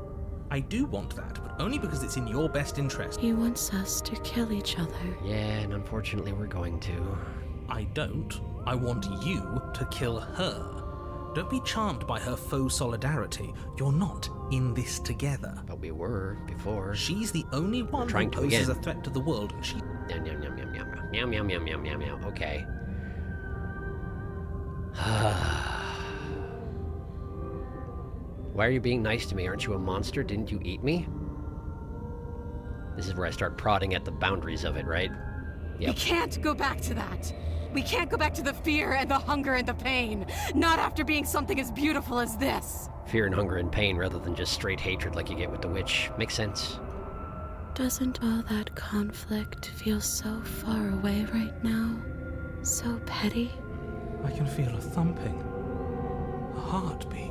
I do want that, but only because it's in your best interest. He wants us to kill each other. Yeah, and unfortunately we're going to. I don't. I want you to kill her. Don't be charmed by her faux solidarity. You're not in this together. But we were before. She's the only one who Trying to poses again. a threat to the world, and she... Yum, yum, yum, yum, yum, yum, yum, yum, yum, yum, yum. Okay. Why are you being nice to me? Aren't you a monster? Didn't you eat me? This is where I start prodding at the boundaries of it, right? We Yep. can't go back to that. We can't go back to the fear and the hunger and the pain. Not after being something as beautiful as this. Fear and hunger and pain rather than just straight hatred like you get with the witch. Makes sense. Doesn't all that conflict feel so far away right now? So petty? I can feel a thumping. A heartbeat.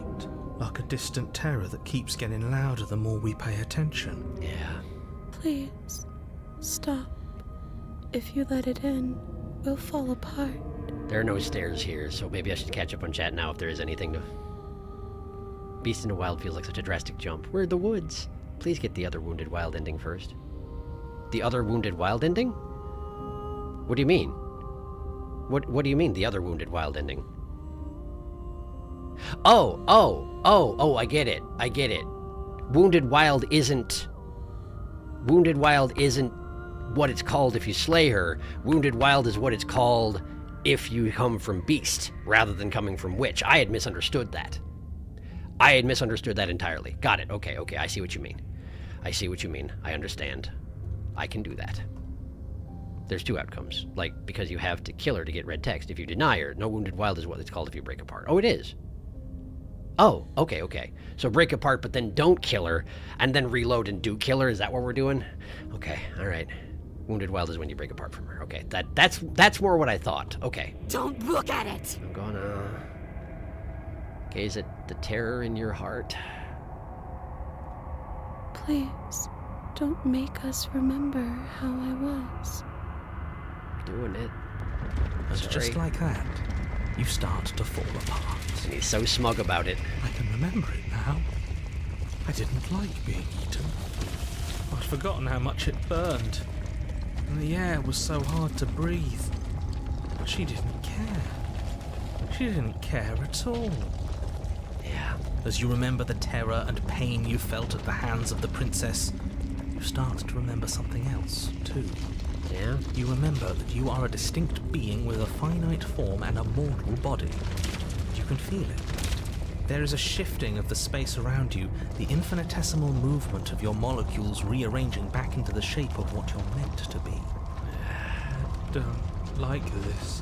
Like a distant terror that keeps getting louder the more we pay attention. Yeah. Please, stop. If you let it in, we'll fall apart. There are no stairs here, so maybe I should catch up on chat now if there is anything to... Beast in the Wild feels like such a drastic jump. We're the woods. Please get the other Wounded Wild ending first. The other Wounded Wild ending? What do you mean? What do you mean, the other Wounded Wild ending? Oh, I get it. I get it. Wounded Wild isn't what it's called if you slay her. Wounded Wild is what it's called if you come from Beast, rather than coming from Witch. I had misunderstood that. I had misunderstood that entirely. Got it. Okay, I see what you mean. I see what you mean. I understand. I can do that. There's two outcomes. Like, because you have to kill her to get red text. If you deny her, no Wounded Wild is what it's called if you break apart. Oh, it is. Oh, okay. So break apart, but then don't kill her, and then reload and do kill her? Is that what we're doing? Okay, alright. Wounded Wild is when you break apart from her. Okay, that's more what I thought. Okay. Don't look at it! I'm gonna gaze at the terror in your heart. Please, don't make us remember how I was. Doing it. It's just like that. You start to fall apart. And he's so smug about it. I can remember it now. I didn't like being eaten. I'd forgotten how much it burned. And the air was so hard to breathe. But she didn't care. She didn't care at all. Yeah. As you remember the terror and pain you felt at the hands of the princess, you start to remember something else, too. Yeah? You remember that you are a distinct being with a finite form and a mortal body. You can feel it. There is a shifting of the space around you, the infinitesimal movement of your molecules rearranging back into the shape of what you're meant to be. I don't like this.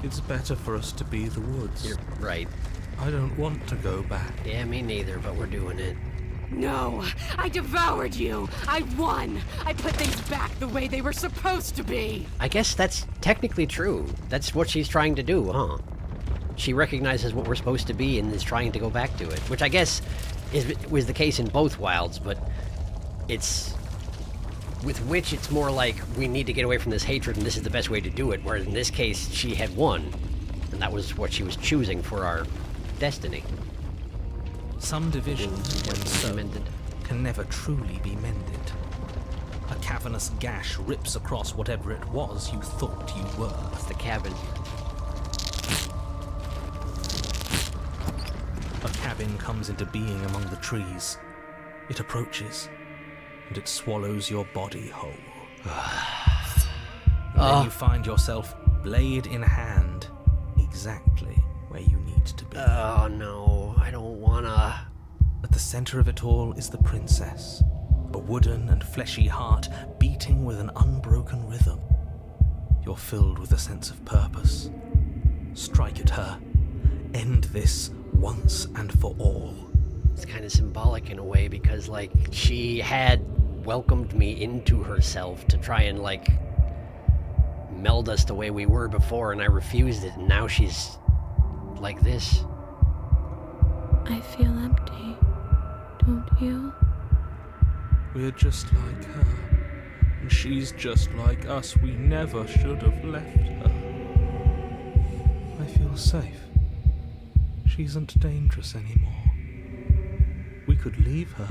It's better for us to be the woods. You're right. I don't want to go back. Yeah, me neither, but we're doing it. No, I devoured you. I won. I put things back the way they were supposed to be. I guess that's technically true. That's what she's trying to do, huh? She recognizes what we're supposed to be and is trying to go back to it, which I guess was the case in both Wilds, but it's... With Witch, it's more like, we need to get away from this hatred and this is the best way to do it, whereas in this case, she had won. And that was what she was choosing for our destiny. Some divisions, when so, mended. can never truly be mended. A cavernous gash rips across whatever it was you thought you were. It's the cabin. A cabin comes into being among the trees. It approaches, and it swallows your body whole. Then you find yourself, blade in hand, exactly where you need to be. Oh no, I don't wanna... At the center of it all is the princess, a wooden and fleshy heart beating with an unbroken rhythm. You're filled with a sense of purpose. Strike at her. End this once and for all. It's kind of symbolic in a way because, like, she had welcomed me into herself to try and, like, meld us the way we were before, and I refused it, and now she's like this. I feel empty, don't you? We're just like her, and she's just like us. We never should have left her. I feel safe. She isn't dangerous anymore. We could leave her.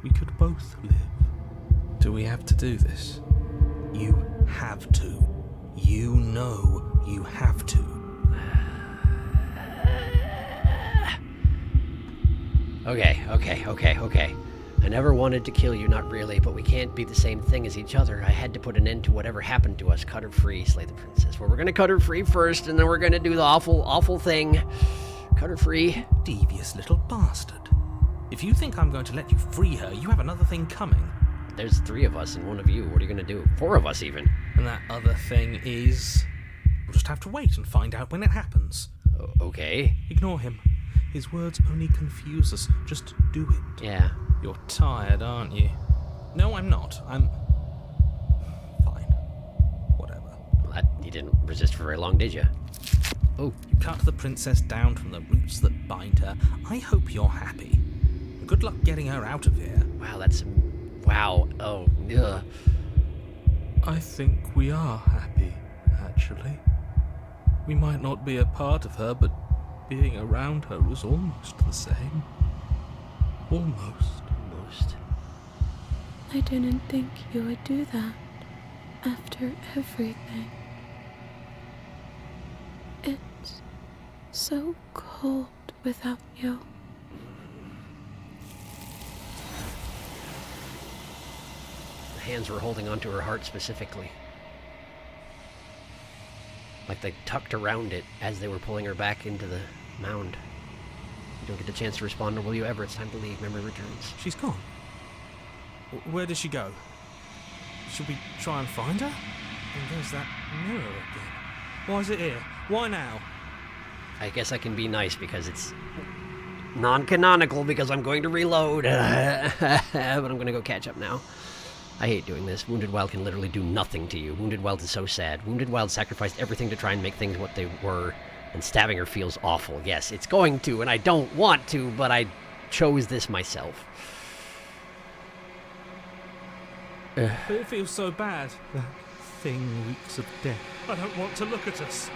We could both live. Do we have to do this? You have to. You know you have to. Okay. I never wanted to kill you, not really, but we can't be the same thing as each other. I had to put an end to whatever happened to us. Cut her free, slay the princess. Well, we're gonna cut her free first, and then we're gonna do the awful thing. Cut her free. Devious little bastard. If you think I'm going to let you free her, you have another thing coming. There's 3 of us and 1 of you. What are you gonna do? 4 of us, even. And that other thing is... We'll just have to wait and find out when it happens. Okay. Ignore him. His words only confuse us. Just do it. Yeah. You're tired, aren't you? No, I'm not. I'm... fine. Whatever. Well, you didn't resist for very long, did you? Oh. You cut the princess down from the roots that bind her. I hope you're happy. Good luck getting her out of here. Wow, that's... Wow. Oh, ugh. I think we are happy, actually. We might not be a part of her, but being around her is almost the same. Almost. I didn't think you would do that after everything. It's so cold without you. The hands were holding onto her heart specifically. Like they tucked around it as they were pulling her back into the mound. You don't get the chance to respond, nor will you ever. It's time to leave. Memory returns. She's gone. Where did she go? Should we try and find her? And there's that mirror again. Why is it here? Why now? I guess I can be nice because it's non-canonical because I'm going to reload. But I'm going to go catch up now. I hate doing this. Wounded Wild can literally do nothing to you. Wounded Wild is so sad. Wounded Wild sacrificed everything to try and make things what they were, and stabbing her feels awful. Yes, it's going to, and I don't want to, but I chose this myself. But it feels so bad. That thing reeks of death. I don't want to look at us.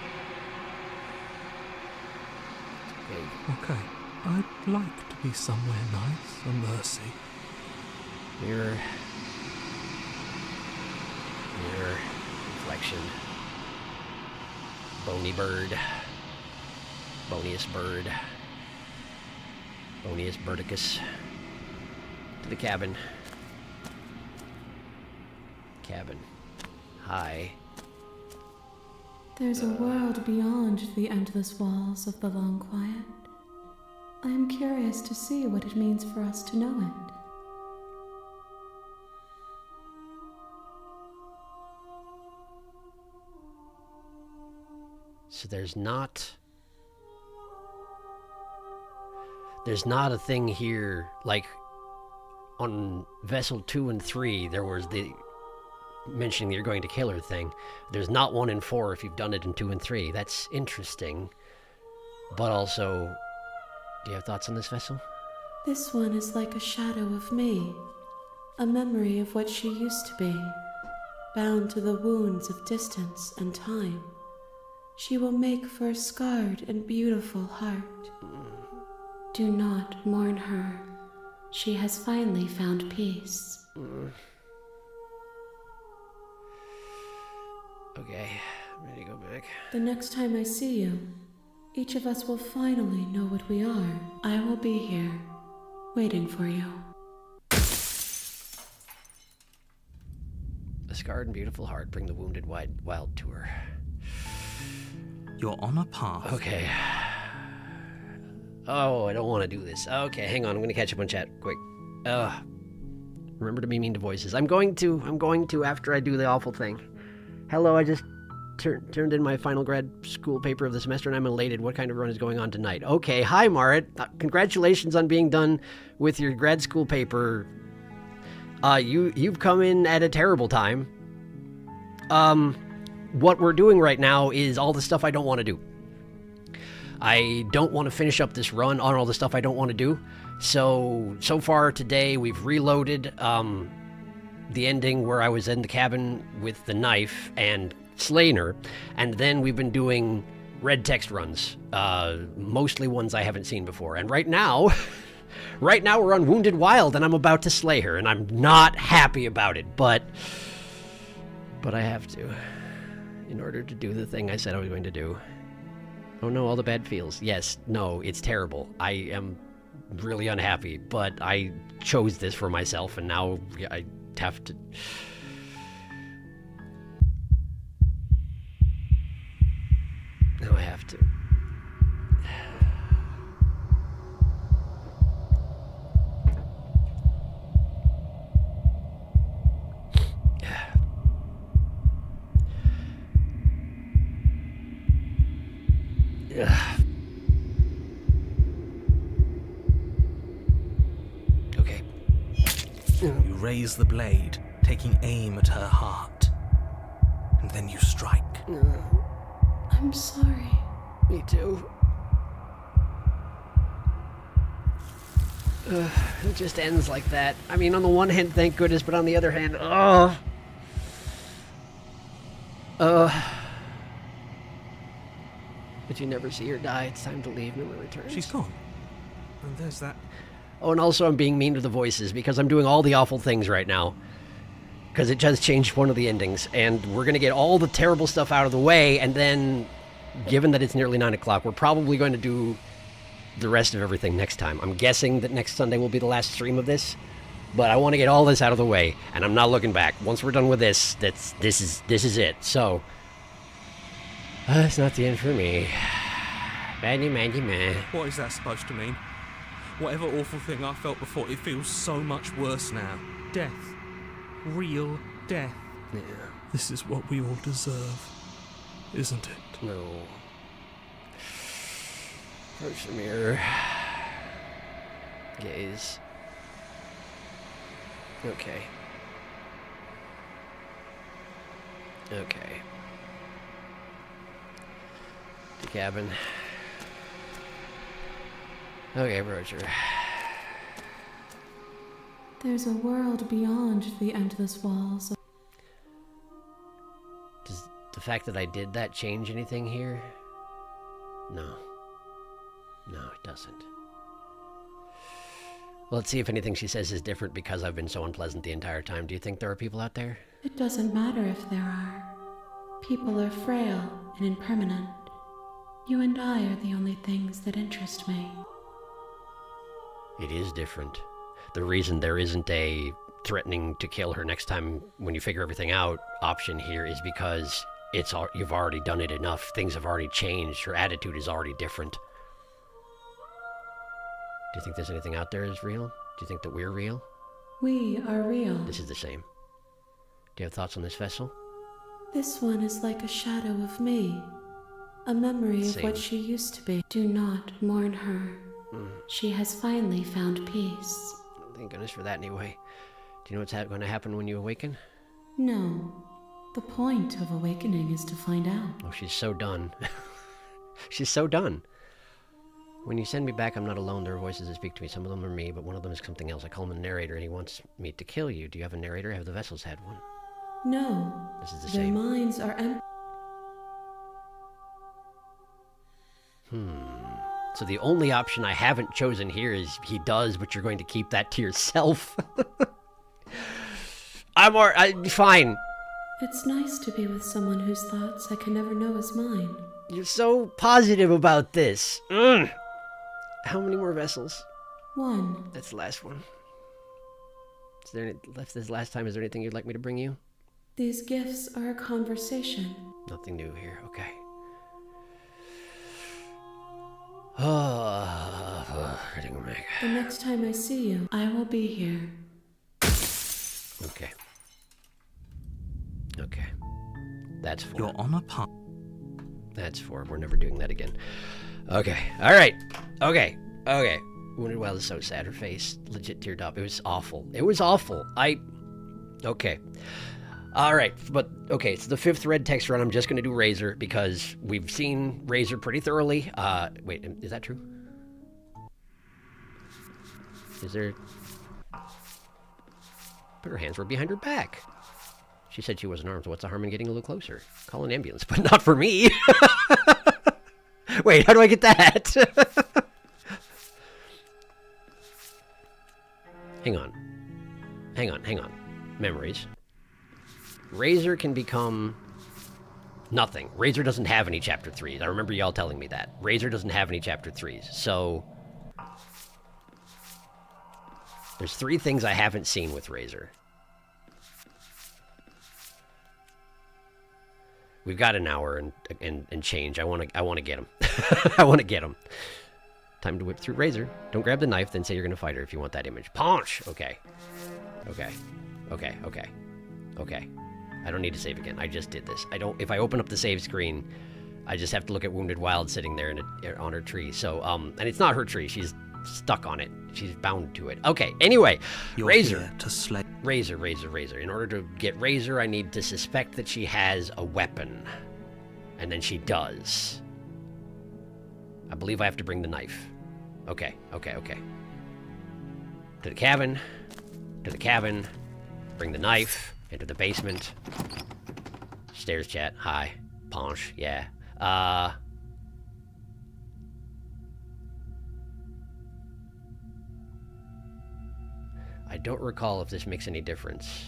Okay, I'd like to be somewhere nice, a mercy. Mirror. Reflection. Bony bird. Boniest bird. Boniest birdicus. To the cabin. Hi. There's a world beyond the endless walls of the long quiet. I am curious to see what it means for us to know it. So there's not a thing here, like on Vessel 2 and 3, there was the mentioning that you're going to kill her thing. There's not 1 in 4 if you've done it in 2 and 3. That's interesting. But also, do you have thoughts on this vessel? This one is like a shadow of me, a memory of what she used to be, bound to the wounds of distance and time. She will make for a scarred and beautiful heart. Do not mourn her. She has finally found peace. Okay, I'm ready to go back. The next time I see you, each of us will finally know what we are. I will be here, waiting for you. A scarred and beautiful heart, bring the wounded wild to her. You're on a path. Okay. Oh, I don't want to do this. Okay, hang on. I'm going to catch up on chat quick. Remember to be mean to voices. I'm going to after I do the awful thing. Hello, I just turned in my final grad school paper of the semester, and I'm elated. What kind of run is going on tonight? Okay, hi, Marit. Congratulations on being done with your grad school paper. You've come in at a terrible time. What we're doing right now is all the stuff I don't want to do. I don't want to finish up this run on all the stuff I don't want to do. So far today, we've reloaded the ending where I was in the cabin with the knife and slain her, and then we've been doing red text runs, mostly ones I haven't seen before. And right now we're on Wounded Wild, and I'm about to slay her, and I'm not happy about it, but I have to, in order to do the thing I said I was going to do. Oh no, all the bad feels. Yes, no, it's terrible. I am really unhappy, but I chose this for myself, and now I have to... Now I have to. Okay. You raise the blade, taking aim at her heart. And then you strike. I'm sorry. Me too. It just ends like that. I mean, on the one hand, thank goodness, but on the other hand, But you never see her die. It's time to leave. No more returns. She's gone. And there's that. Oh, and also I'm being mean to the voices because I'm doing all the awful things right now. Because it just changed one of the endings. And we're going to get all the terrible stuff out of the way. And then, given that it's nearly 9 o'clock, we're probably going to do the rest of everything next time. I'm guessing that next Sunday will be the last stream of this. But I want to get all this out of the way. And I'm not looking back. Once we're done with this, this is it. So... it's not the end for me. Mandy, man. What is that supposed to mean? Whatever awful thing I felt before, it feels so much worse now. Death. Real death. Yeah. This is what we all deserve, isn't it? No. Approach the mirror. Gaze. Okay. Okay. The cabin. Okay, approach her. There's a world beyond the endless walls. Does the fact that I did that change anything here? No. No, it doesn't. Well, let's see if anything she says is different because I've been so unpleasant the entire time. Do you think there are people out there? It doesn't matter if there are. People are frail and impermanent. You and I are the only things that interest me. It is different. The reason there isn't a threatening to kill her next time when you figure everything out option here is because you've already done it enough. Things have already changed. Her attitude is already different. you think there's anything out there that's real? Do you think that we're real? We are real. This is the same. Do you have thoughts on this vessel? This one is like a shadow of me. A memory of Same. what she used to be. Do not mourn her. She has finally found peace. Thank goodness for that anyway. Do you know what's going to happen when you awaken? No. The point of awakening is to find out. Oh, she's so done. She's so done. When you send me back, I'm not alone. There are voices that speak to me. Some of them are me, but one of them is something else. I call him a narrator, and he wants me to kill you. Do you have a narrator? Have the vessels had one? No. This is the Their same. minds are empty. So the only option I haven't chosen here is he does, but you're going to keep that to yourself. Fine. It's nice to be with someone whose thoughts I can never know as mine. You're so positive about this. How many more vessels? One. That's the last one. Is there any, left this last time? Is there anything you'd like me to bring you? These gifts are a conversation. Nothing new here. Okay. Oh, The next time I see you, I will be here. okay. Okay. That's 4. You're on a path. That's 4. We're never doing that again. Okay. All right. Okay. Okay. Wounded Wild is so sad. Her face legit teared up. It was awful. It was awful. Okay. All right. But, okay. It's the 5th red text run. I'm just going to do Razor because we've seen Razor pretty thoroughly. Wait. Is that true? Is there... But her hands were behind her back. She said she wasn't armed, so what's the harm in getting a little closer? Call an ambulance, but not for me. Wait, how do I get that? Hang on. Memories. Razor can become nothing. Razor doesn't have any chapter 3s. I remember y'all telling me that. Razor doesn't have any chapter 3s. So there's 3 things I haven't seen with Razor. We've got an hour and change. I want to get him. I want to get him. Time to whip through Razor. Don't grab the knife, then say you're going to fight her if you want that image. Punch! Okay. I don't need to save again. I just did this. If I open up the save screen, I just have to look at Wounded Wild sitting there on her tree. So, and it's not her tree. She's stuck on it. She's bound to it. Okay, anyway. You're Razor. here to slay. Razor. In order to get Razor, I need to suspect that she has a weapon. And then she does. I believe I have to bring the knife. Okay. To the cabin. Bring the knife. Into the basement. Stairs chat. Hi. Ponch. Yeah. I don't recall if this makes any difference.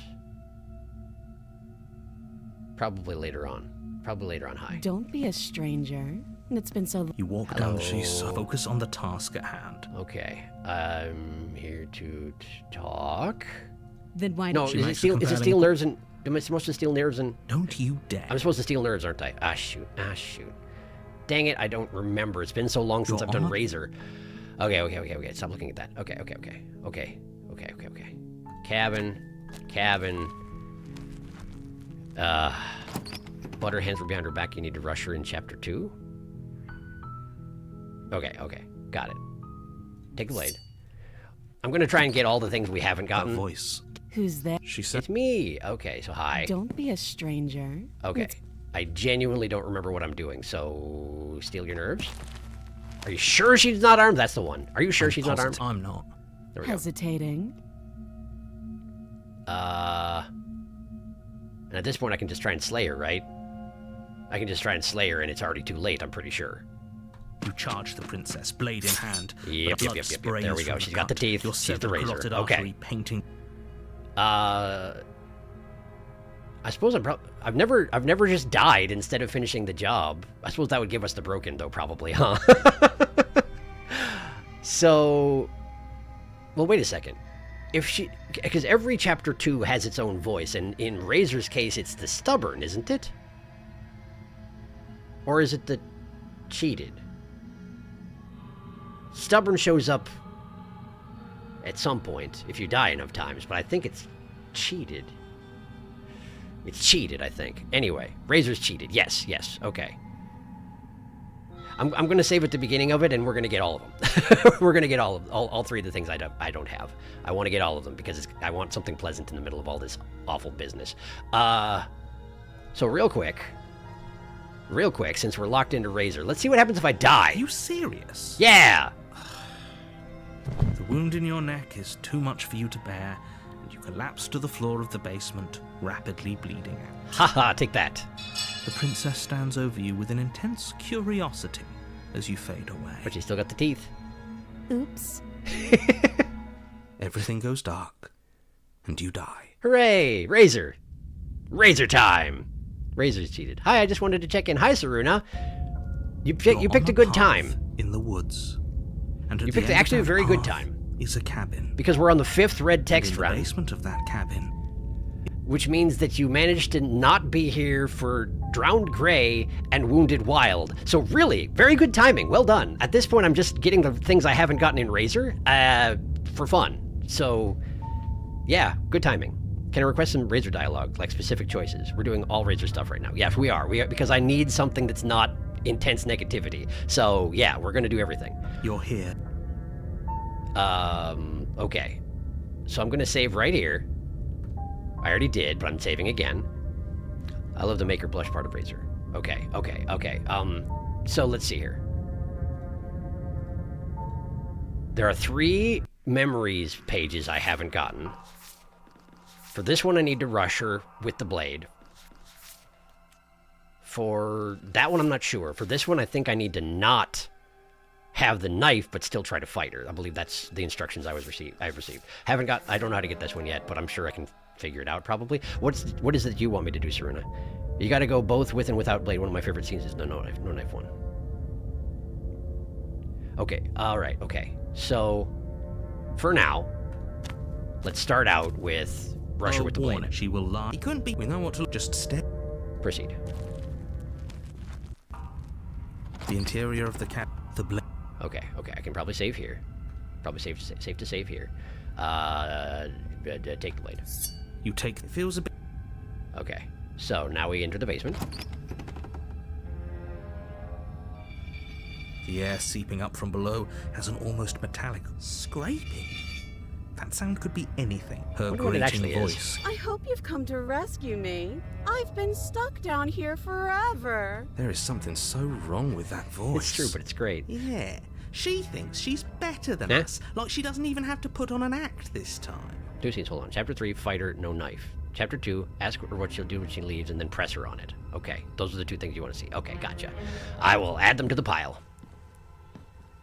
Probably later on. Hi. Don't be a stranger. It's been so long. You walk down. She's focus on the task at hand. Okay. I'm here to talk. Then why No, don't is you... it steal nerves and... Am I supposed to steal nerves and... Don't you dare. I'm supposed to steal nerves, aren't I? Ah, shoot. Dang it, I don't remember. It's been so long since I've done Razor. Okay. Stop looking at that. Okay. Cabin. But her hands were behind her back. You need to rush her in chapter 2. Okay. Got it. Take the blade. I'm going to try and get all the things we haven't gotten. That voice. Who's there? She said. It's me. Okay, so hi. Don't be a stranger. Okay. I genuinely don't remember what I'm doing, so steal your nerves. Are you sure she's not armed? That's the one. Are you sure she's not armed? I'm not. There we go. Hesitating. And at this point I can just try and slay her, right? I can just try and slay her and it's already too late, I'm pretty sure. You charge the princess, blade in hand. Yep. There we go. She's got the teeth. Your She's the razor. Okay. artery painting. I suppose I've never just died instead of finishing the job. I suppose that would give us the broken though, probably, huh? So, well, wait a second. Because every chapter 2 has its own voice, and in Razor's case, it's the stubborn, isn't it? Or is it the cheated? Stubborn shows up at some point if you die enough times, but I think it's cheated. It's cheated, I think. Anyway, razor's cheated. Yes, okay. I'm going to save at the beginning of it, and we're going to get all of them. We're going to get all three of the things I don't have. I want to get all of them because I want something pleasant in the middle of all this awful business. So real quick, since we're locked into razor, let's see what happens if I die. Are you serious? Yeah! The wound in your neck is too much for you to bear, and you collapse to the floor of the basement, rapidly bleeding out. Haha, take that. The princess stands over you with an intense curiosity as you fade away. But she's still got the teeth. Oops. Everything goes dark, and you die. Hooray! Razor! Razor time! Razor's cheated. Hi, I just wanted to check in. Hi, Saruna. You picked a good time. In the woods. And You picked actually a very good time. Is a cabin. Because we're on the 5th red text In the round. basement of that cabin. Which means that you managed to not be here for Drowned Gray and Wounded Wild. So really, very good timing. Well done. At this point, I'm just getting the things I haven't gotten in Razor for fun. So, yeah, good timing. Can I request some Razor dialogue, like specific choices? We're doing all Razor stuff right now. Yes, we are. Because I need something that's not intense negativity. So, yeah, we're going to do everything. You're here. Okay. So I'm going to save right here. I already did, but I'm saving again. I love the make her blush part of Razor. Okay. So let's see here. There are 3 memories pages I haven't gotten. For this one, I need to rush her with the blade. For that one, I'm not sure. For this one, I think I need to not have the knife, but still try to fight her. I believe that's the instructions I've received. I don't know how to get this one yet, but I'm sure I can figure it out probably. What is it you want me to do, Saruna? You got to go both with and without blade. One of my favorite scenes is no knife one. Okay, all right, okay. So, for now, let's start out with rush her with the blade. She will lie. He couldn't be. We know what to. Just step. Proceed. The interior of the cab. The blade. Okay, I can probably save here. Probably safe to save here. Take the blade. You take. It feels a bit. Okay, so now we enter the basement. The air seeping up from below has an almost metallic scraping. That sound could be anything. Her Wonder what it grating actually voice. I hope you've come to rescue me. I've been stuck down here forever. There is something so wrong with that voice. It's true, but it's great. Yeah, she thinks she's better than Nah. us. Like she doesn't even have to put on an act this time. 2 scenes, hold on. Chapter 3, fighter, no knife. Chapter 2, ask her what she'll do when she leaves and then press her on it. Okay, those are the 2 things you want to see. Okay, gotcha. I will add them to the pile.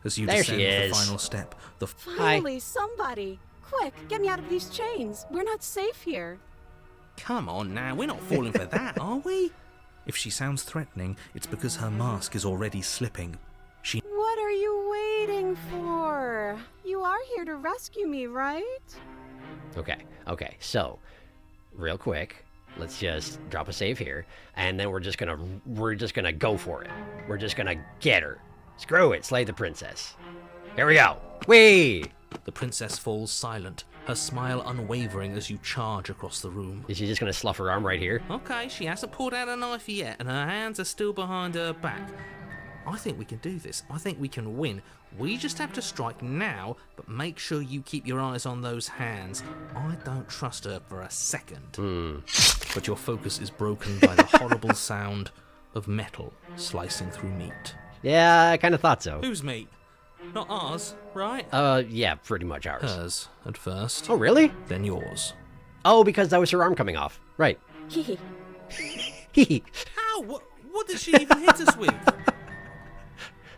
As you There descend she the is. final step, the Finally, somebody. Quick, get me out of these chains. We're not safe here. Come on now, we're not falling for that, are we? If she sounds threatening, it's because her mask is already slipping. What are you waiting for? You are here to rescue me, right? Okay, so, real quick, let's just drop a save here, and then we're just gonna go for it. We're just gonna get her. Screw it, slay the princess. Here we go. Whee! The princess falls silent, her smile unwavering as you charge across the room. Is she just gonna slough her arm right here? Okay, she hasn't pulled out a knife yet, and her hands are still behind her back. I think we can do this. I think we can win. We just have to strike now, but make sure you keep your eyes on those hands. I don't trust her for a second. But your focus is broken by the horrible sound of metal slicing through meat. Yeah, I kind of thought so. Whose meat? Not ours, right? Yeah, pretty much ours. Hers, at first. Oh, really? Then yours. Oh, because that was her arm coming off. Right. Hehe. Hee. Ow! What did she even hit us with?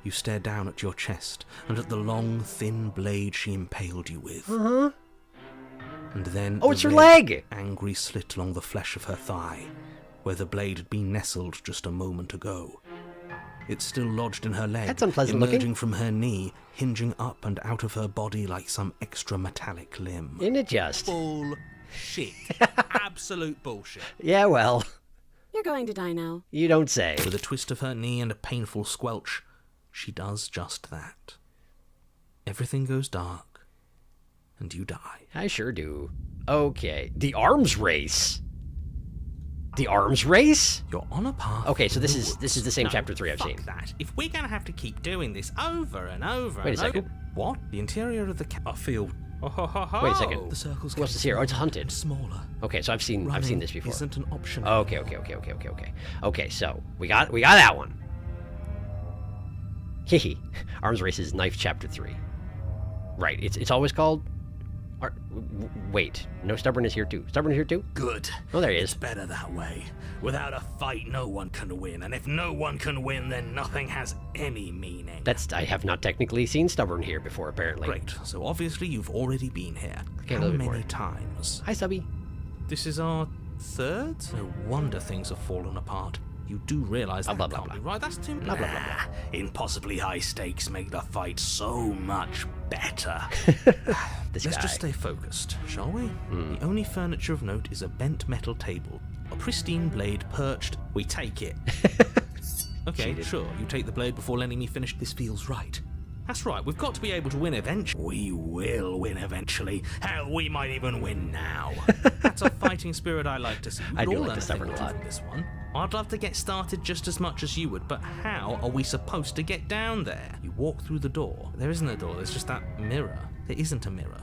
You stare down at your chest and at the long, thin blade she impaled you with. Uh-huh. And then Oh, it's the her red, leg! angry slit along the flesh of her thigh, where the blade had been nestled just a moment ago. It's still lodged in her leg, That's unpleasant emerging looking. from her knee, hinging up and out of her body like some extra metallic limb. Isn't it just? Bullshit. Absolute bullshit. Yeah, well, You're going to die now. you don't say. With a twist of her knee and a painful squelch, she does just that. Everything goes dark, and you die. I sure do. Okay. The arms race. The arms race? You're on a path. Okay, so this is towards- the same No, chapter 3 I've fuck seen. that. If we're gonna have to keep doing this over and over Wait a and second. over... What? The interior of the I feel... Wait a second. The circles Who else get is here? Oh, it's smaller hunted. and smaller. Okay, so I've seen Running this before. Isn't an option. Okay. Okay, so we got that one. Hehe. Arms race is knife chapter 3. Right. It's always called. Wait. No, stubborn is here too. Stubborn is here too. Good. Oh, there he is. It's better that way. Without a fight, no one can win. And if no one can win, then nothing has any meaning. I have not technically seen stubborn here before, apparently. Great. So obviously you've already been here. Okay, a How little bit many more. times? Hi, Stubby. This is our third? No wonder things have fallen apart. You do realize that Blah, blah, can't blah. be right. That's too Blah, blah, blah, blah. Impossibly high stakes make the fight so much better. This Let's guy. just stay focused, shall we? Hmm. The only furniture of note is a bent metal table. A pristine blade perched. We take it. Okay, Cheated. sure. You take the blade before letting me finish. This feels right. That's right. We've got to be able to win eventually. We will win eventually. Hell, we might even win now. That's a fighting spirit I like to see. We I could do all like learn the stubborn thing a or two lot. from this one. I'd love to get started just as much as you would, but how are we supposed to get down there? You walk through the door. There isn't a door. There's just that mirror. There isn't a mirror.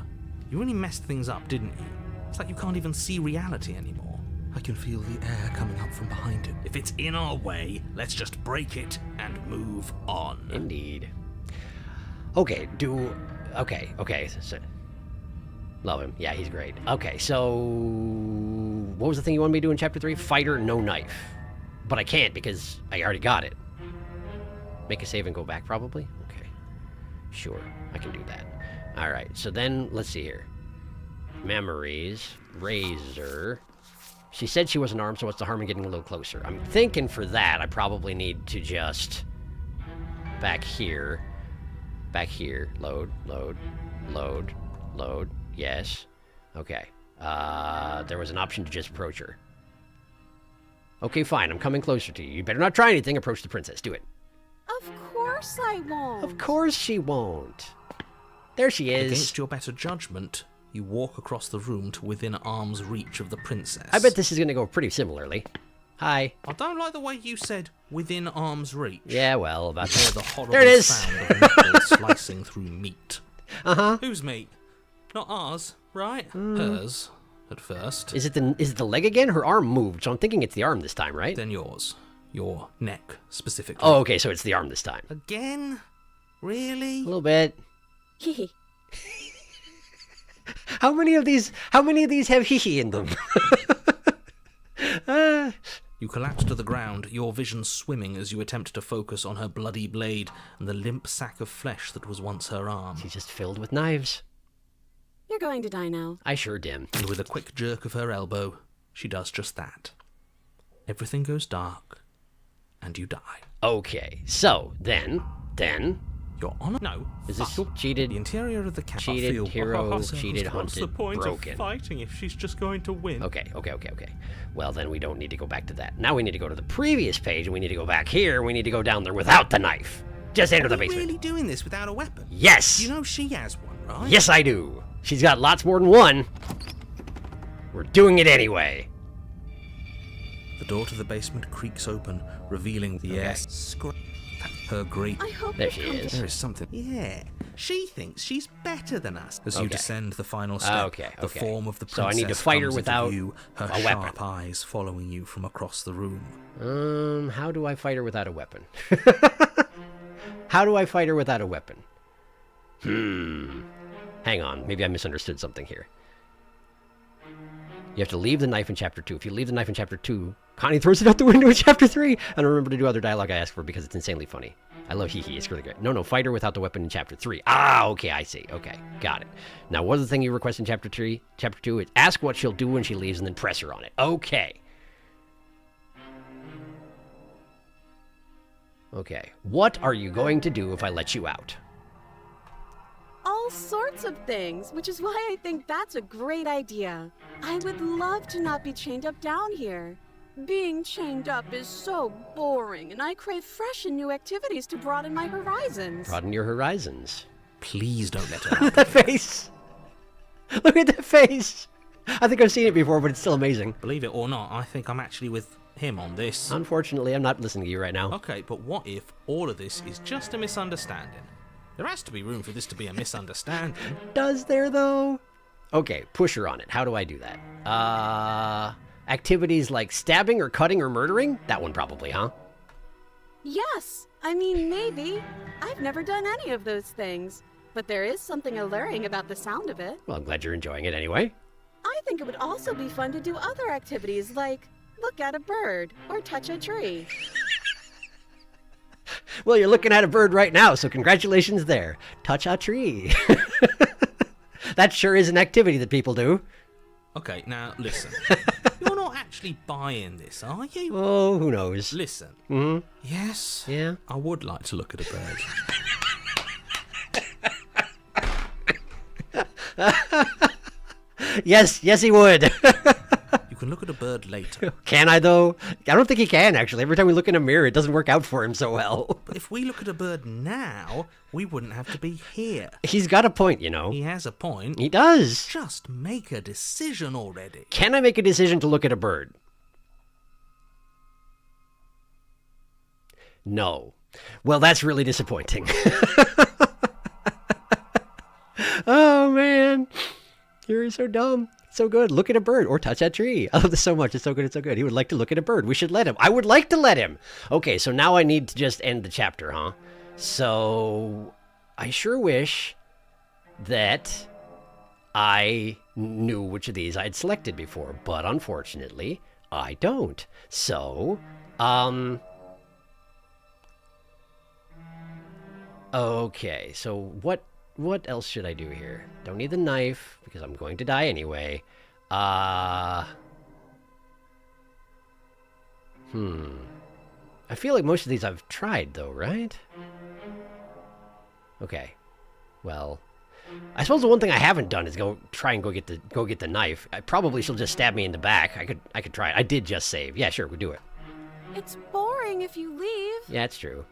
You really messed things up, didn't you? It's like you can't even see reality anymore. I can feel the air coming up from behind it. If it's in our way, let's just break it and move on. Indeed. Okay, so, love him. Yeah, he's great. Okay, so what was the thing you wanted me to do in chapter 3? Fighter, no knife. But I can't because I already got it. Make a save and go back, probably? Okay. Sure, I can do that. Alright, so then, let's see here. Memories. Razor. She said she wasn't armed, so what's the harm in getting a little closer? I'm thinking for that, I probably need to just... Back here. Load. Yes. Okay. There was an option to just approach her. Okay, fine. I'm coming closer to you. You better not try anything. Approach the princess. Do it. Of course I won't. Of course she won't. There she is. Against your better judgment, you walk across the room to within arm's reach of the princess. I bet this is going to go pretty similarly. Hi. I don't like the way you said within arm's reach. Yeah, well, about Hear the horrible There it is. sound of metal slicing through meat. Uh-huh. Whose meat? Not ours, right? Hers, at first. Is it the leg again? Her arm moved, so I'm thinking it's the arm this time, right? Then yours. Your neck, specifically. Oh, okay, so it's the arm this time. Again? Really? A little bit. Hee. How many of these have hee in them? You collapse to the ground, your vision swimming as you attempt to focus on her bloody blade and the limp sack of flesh that was once her arm. She's just filled with knives. You're going to die now. I sure dim. And with a quick jerk of her elbow, she does just that. Everything goes dark, and you die. Okay, so then You're on a... No. is this fuck. cheated? The interior of the cat... Cheated, hero, cheated, What's the hunted, point broken. of fighting if she's just going to win? Okay. Well, then we don't need to go back to that. Now we need to go to the previous page, and we need to go back here. We need to go down there without the knife. Just enter the Are you basement. really doing this without a weapon? Yes. You know she has one, right? Yes, I do. She's got lots more than one. We're doing it anyway. The door to the basement creaks open, revealing the air. Her great... I hope There you she come is. There is something... Yeah. She thinks she's better than us. As you Okay. descend the final step, Okay. the form of the So I princess need to fight her comes into without view, her a sharp weapon. eyes following you from across the room. How do I fight her without a weapon? How do I fight her without a weapon? Hang on. Maybe I misunderstood something here. You have to leave the knife in chapter 2. If you leave the knife in chapter 2, Connie throws it out the window in chapter 3. I don't remember to do other dialogue I asked for because it's insanely funny. I love hee. It's really great. No, fight her without the weapon in chapter 3. Ah, okay, I see. Okay, got it. Now, what is the thing you request in chapter 3? Chapter 2 is ask what she'll do when she leaves and then press her on it. Okay. Okay. What are you going to do if I let you out? all sorts of things, which is why I think that's a great idea. I would love to not be chained up down here. Being chained up is so boring, and I crave fresh and new activities to broaden my horizons. Broaden your horizons. Please don't let her out. That face. Look at that face. I think I've seen it before, but it's still amazing. Believe it or not, I think I'm actually with him on this. Unfortunately, I'm not listening to you right now. Okay, but what if all of this is just a misunderstanding? There has to be room for this to be a misunderstanding. Does there, though? Okay, push her on it. How do I do that? Activities like stabbing or cutting or murdering? That one probably, huh? Yes, I mean, maybe. I've never done any of those things, but there is something alluring about the sound of it. Well, I'm glad you're enjoying it anyway. I think it would also be fun to do other activities like look at a bird or touch a tree. Well, you're looking at a bird right now, so congratulations there. Touch a tree. That sure is an activity that people do. Okay, now listen. You're not actually buying this, are you? Oh, who knows? Listen. Mm-hmm. Yes. Yeah. I would like to look at a bird. Yes, he would. You can look at a bird later. Can I, though? I don't think he can, actually. Every time we look in a mirror, it doesn't work out for him so well. But if we look at a bird now, we wouldn't have to be here. He's got a point, you know. He has a point. He does. Just make a decision already. Can I make a decision to look at a bird? No. Well, that's really disappointing. Oh, man. You're so dumb. So good. Look at a bird or touch that tree. I love this so much. It's so good. It's so good. He would like to look at a bird. We should let him. I would like to let him. Okay, so now I need to just end the chapter, huh? So I sure wish that I knew which of these I'd selected before, but unfortunately, I don't. So, okay, so what else should I do here? Don't need the knife, because I'm going to die anyway. I feel like most of these I've tried, though, right? Okay. Well, I suppose the one thing I haven't done is go get the knife. Probably she'll just stab me in the back. I could try it. I did just save. Yeah, sure, we'll do it. It's boring if you leave. Yeah, it's true.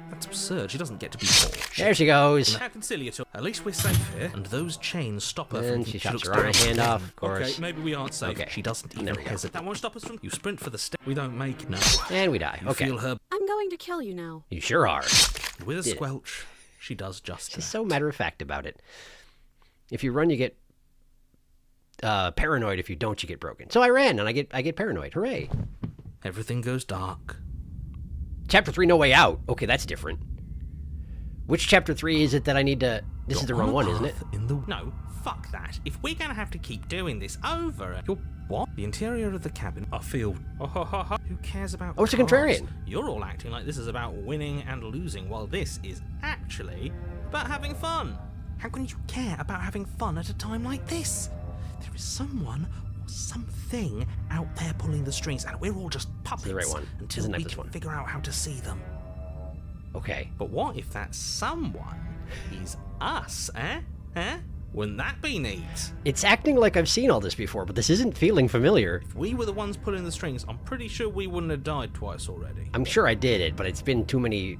That's absurd. She doesn't get to be bored. There she goes. How conciliatory. At least we're safe here, and those chains stop her And from... she shuts her right hand off, of course. Okay, maybe we aren't safe. Okay. She doesn't even There we go. hesitate. That won't stop us from... You sprint for the step. We don't make... No. And we die. You Okay. feel her... I'm going to kill you now. You sure are. With a Did it. squelch, she does just She's that. so matter-of-fact about it. If you run, you get paranoid. If you don't, you get broken. So I ran, and I get paranoid. Hooray. Everything goes dark. Chapter 3, No Way Out. Okay, that's different. Which chapter 3 is it that I need to... This is the You're wrong on one, a isn't it? path in the... No, fuck that. If we're gonna have to keep doing this over... You're... What? The interior of the cabin. I feel... Who cares about Oh, it's a cars? contrarian. You're all acting like this is about winning and losing, while this is actually about having fun. How can you care about having fun at a time like this? There is someone or something out there pulling the strings, and we're all just puppets the right one. until Isn't that we this can one? figure out how to see them. Okay. But what if that someone is us, eh? Wouldn't that be neat? It's acting like I've seen all this before, but this isn't feeling familiar. If we were the ones pulling the strings, I'm pretty sure we wouldn't have died twice already. I'm sure I did it, but it's been too many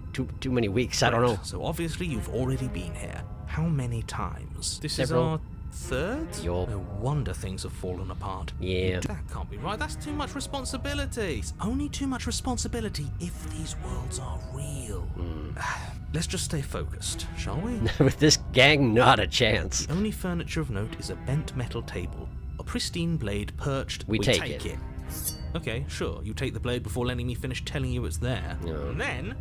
weeks. I don't know. So obviously you've already been here. How many times? This Several. is our third? Yup. No wonder things have fallen apart. Yeah. That can't be right. That's too much responsibility. It's only too much responsibility if these worlds are real. Let's just stay focused, shall we? With this gang, not a chance. The only furniture of note is a bent metal table. A pristine blade perched. We take it. Okay, sure. You take the blade before letting me finish telling you it's there. No. And then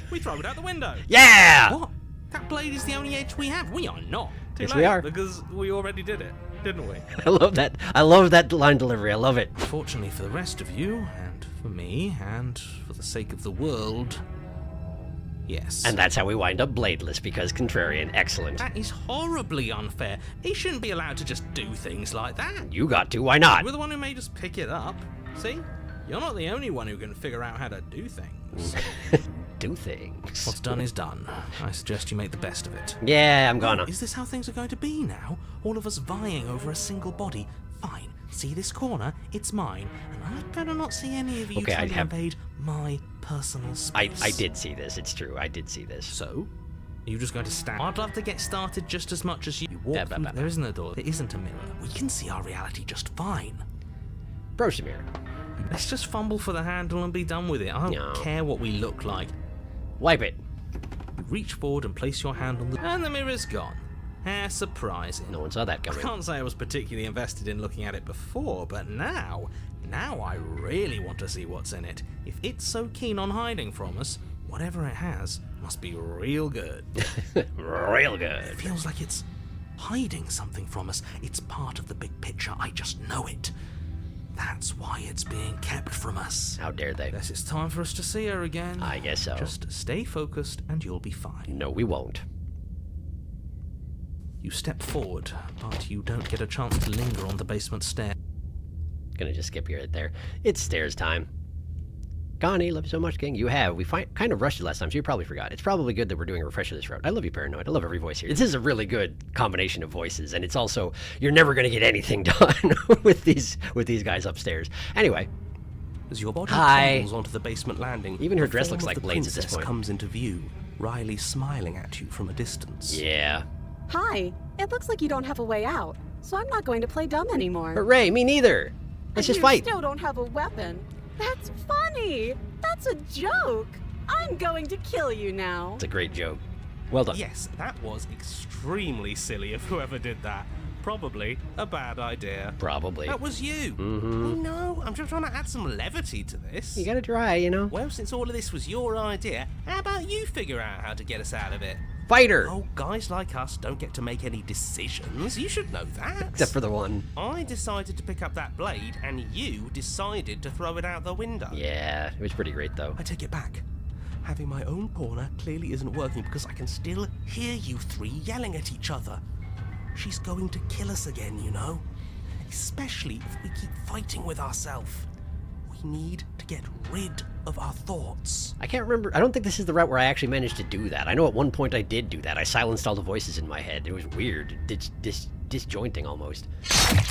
we throw it out the window. Yeah! What? That blade is the only edge we have. We are not. Too Yes, late, we are. Because we already did it, didn't we? I love that. I love that line delivery. I love it. Fortunately for the rest of you, and for me, and for the sake of the world, yes. And that's how we wind up bladeless, because contrarian. Excellent. That is horribly unfair. He shouldn't be allowed to just do things like that. You got to. Why not? We're the one who made us pick it up. See? You're not the only one who can figure out how to do things. Do things. What's done is done. I suggest you make the best of it. Yeah, I'm gonna. Is this how things are going to be now? All of us vying over a single body? Fine. See this corner? It's mine. And I'd better not see any of you Okay, trying to invade my personal space. I did see this. It's true. I did see this. So, Are you just going to stand? I'd love to get started just as much as you. Walk from... There isn't a door. There isn't a mirror. We can see our reality just fine. Prosimir. Let's just fumble for the handle and be done with it. I don't care what we look like. Wipe it. Reach forward and place your hand on the... And the mirror's gone. How surprising. No one saw that I coming. can't say I was particularly invested in looking at it before, but now I really want to see what's in it. If it's so keen on hiding from us, whatever it has must be real good. Real good. It feels like it's hiding something from us. It's part of the big picture. I just know it. That's why it's being kept from us. How dare they? Guess it's time for us to see her again. I guess so. Just stay focused and you'll be fine. No, we won't. You step forward, but you don't get a chance to linger on the basement stair. Gonna just skip you right there. It's stairs time. Connie, love you so much, King. You have. We kind of rushed it last time, so you probably forgot. It's probably good that we're doing a refresher this route. I love you, Paranoid. I love every voice here. This is a really good combination of voices, and it's also, you're never gonna get anything done with these guys upstairs. Anyway. As your body Hi. tumbles onto the basement landing, Even her the dress form looks of like the blades at this princess point. comes into view, Riley smiling at you from a distance. Yeah. Hi. It looks like you don't have a way out, so I'm not going to play dumb anymore. Hooray, me neither. Let's just you fight. still don't have a weapon. That's funny. That's a joke. I'm going to kill you now. It's a great joke. Well done. Yes, that was extremely silly of whoever did that. Probably a bad idea. Probably. That was you. Mm-hmm. I know, I'm just trying to add some levity to this. You gotta try, you know. Well, since all of this was your idea, how about you figure out how to get us out of it? Fighter. Oh, guys like us don't get to make any decisions. You should know that. Except for the one. I decided to pick up that blade, and you decided to throw it out the window. Yeah, it was pretty great, though. I take it back. Having my own corner clearly isn't working because I can still hear you three yelling at each other. She's going to kill us again, you know? Especially if we keep fighting with ourselves. We need to get rid of our thoughts. I can't remember. I don't think this is the route where I actually managed to do that. I know at one point I did do that. I silenced all the voices in my head. It was weird. Disjointing almost.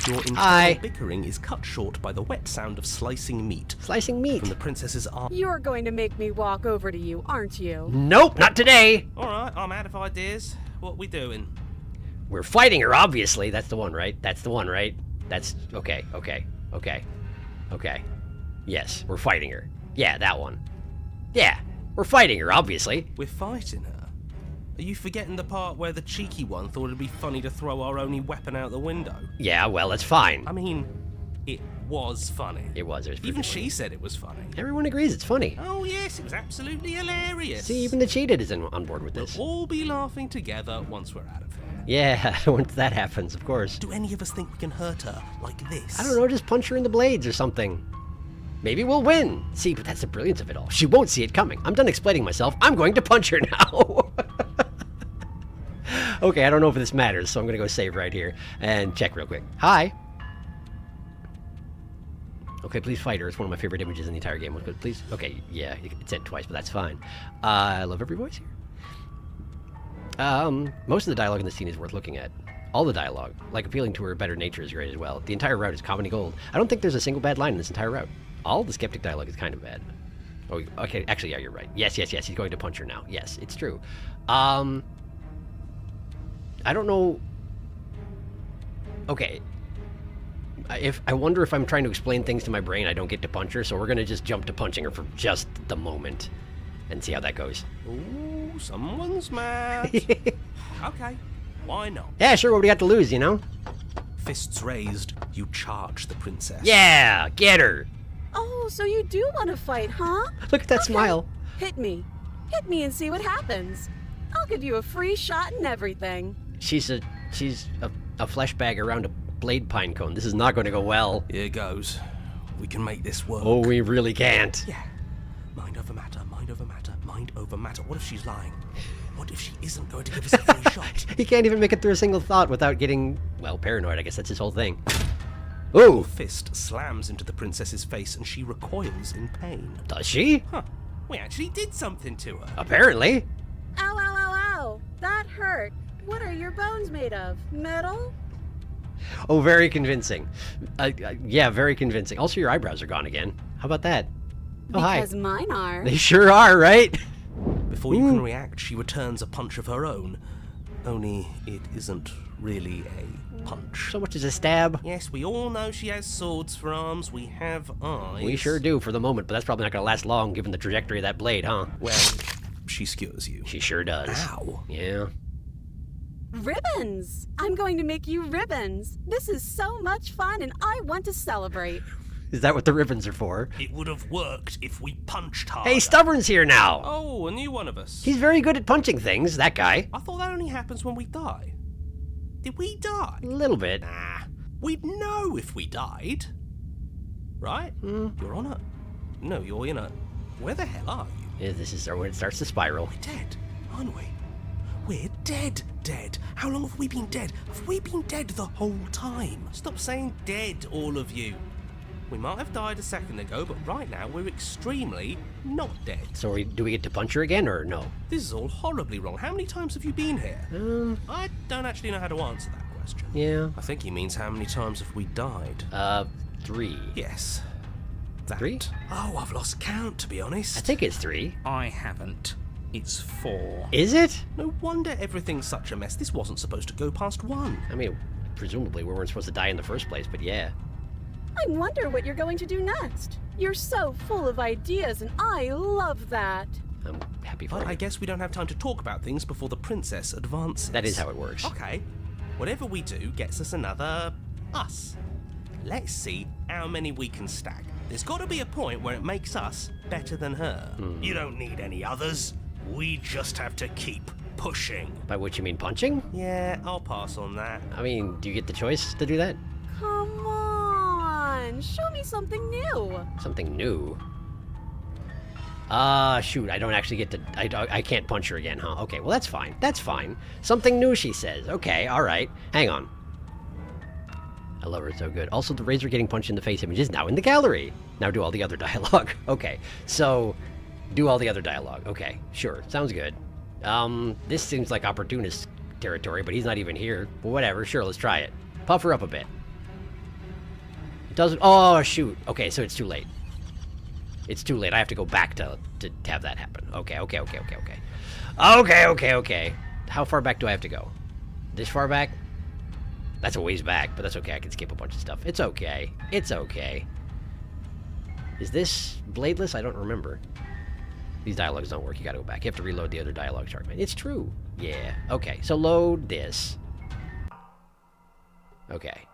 Your internal Hi. bickering is cut short by the wet sound of slicing meat. Slicing meat. From the princess's arm. You're going to make me walk over to you, aren't you? Nope, not today. Alright, I'm out of ideas. What we doing? We're fighting her, obviously. That's the one, right? That's the one, right? That's... Okay. Yes, we're fighting her. Yeah, that one. Yeah, we're fighting her, obviously. We're fighting her? Are you forgetting the part where the cheeky one thought it'd be funny to throw our only weapon out the window? Yeah, well, it's fine. I mean, it was funny. It was. Even she said it was funny. Everyone agrees it's funny. Oh yes, it was absolutely hilarious. See, even the cheated is on board with this. We'll all be laughing together once we're out of here. Yeah, once that happens, of course. Do any of us think we can hurt her like this? I don't know, just punch her in the blades or something. Maybe we'll win. See, but that's the brilliance of it all. She won't see it coming. I'm done explaining myself. I'm going to punch her now. Okay, I don't know if this matters, so I'm going to go save right here and check real quick. Hi. Okay, please fight her. It's one of my favorite images in the entire game. Please. Okay, yeah, it said twice, but that's fine. I love every voice here. Most of the dialogue in this scene is worth looking at. All the dialogue, like appealing to her better nature, is great as well. The entire route is comedy gold. I don't think there's a single bad line in this entire route. All the skeptic dialogue is kind of bad. Oh, okay, actually, yeah, you're right. Yes, he's going to punch her now. Yes, it's true. I don't know... Okay. I wonder if I'm trying to explain things to my brain, I don't get to punch her, so we're gonna just jump to punching her for just the moment and see how that goes. Ooh, someone's mad. Okay, why not? Yeah, sure, what do we got to lose, you know? Fists raised, you charge the princess. Yeah, get her! Oh, so you do want to fight, huh? Look at that smile. Hit me. Hit me and see what happens. I'll give you a free shot and everything. She's a flesh bag around a blade pine cone. This is not going to go well. Here goes. We can make this work. Oh, we really can't. Yeah. Mind over matter, mind over matter, mind over matter. What if she's lying? What if she isn't going to give us a free shot? He can't even make it through a single thought without getting, well, paranoid. I guess that's his whole thing. Ooh! Your fist slams into the princess's face and she recoils in pain. Does she? Huh. We actually did something to her. Apparently. Ow, ow, ow, ow. That hurt. What are your bones made of? Metal? Oh, very convincing. Yeah, very convincing. Also, your eyebrows are gone again. How about that? Oh, hi. Because mine are. They sure are, right? Before you can react, she returns a punch of her own. Only it isn't really a punch. So much as a stab. Yes, we all know she has swords for arms. We have eyes. We sure do for the moment, but that's probably not going to last long given the trajectory of that blade, huh? Well, she skewers you. She sure does. Ow. Yeah. Ribbons! I'm going to make you ribbons. This is so much fun and I want to celebrate. Is that what the ribbons are for? It would have worked if we punched harder. Hey, Stubborn's here now! Oh, a new one of us. He's very good at punching things, that guy. I thought that only happens when we die. Did we die? A little bit. Nah. We'd know if we died. Right? You're on it. No, you're in it. Where the hell are you? Yeah, this is when it starts to spiral. We're dead, aren't we? We're dead. How long have we been dead? Have we been dead the whole time? Stop saying dead, all of you. We might have died a second ago, but right now we're extremely not dead. So do we get to punch her again, or no? This is all horribly wrong. How many times have you been here? I don't actually know how to answer that question. Yeah. I think he means how many times have we died? 3. Yes. That. 3? Oh, I've lost count, to be honest. I think it's 3. I haven't. It's 4. Is it? No wonder everything's such a mess. This wasn't supposed to go past 1. I mean, presumably we weren't supposed to die in the first place, but yeah. I wonder what you're going to do next. You're so full of ideas and I love that. I'm happy for But you. I guess we don't have time to talk about things before the princess advances. That is how it works. Okay. Whatever we do gets us another us. Let's see how many we can stack. There's got to be a point where it makes us better than her. You don't need any others. We just have to keep pushing. By which you mean punching? Yeah, I'll pass on that. I mean, do you get the choice to do that? Come on, show me something new. Something new? Shoot, I don't actually get to... I can't punch her again, huh? Okay, well that's fine. That's fine. Something new, she says. Okay, alright. Hang on. I love her so good. Also, the razor getting punched in the face image is now in the gallery. Now do all the other dialogue. Okay, so... do all the other dialogue. Okay, sure. Sounds good. This seems like opportunist territory, but he's not even here. But whatever, sure, let's try it. Puff her up a bit. It doesn't... oh, shoot. Okay, so it's too late. It's too late. I have to go back to have that happen. Okay. Okay. How far back do I have to go? This far back? That's a ways back, but that's okay. I can skip a bunch of stuff. It's okay. It's okay. Is this bladeless? I don't remember. These dialogues don't work. You gotta go back. You have to reload the other dialogue chart, man. It's true. Yeah. Okay, so load this. Okay.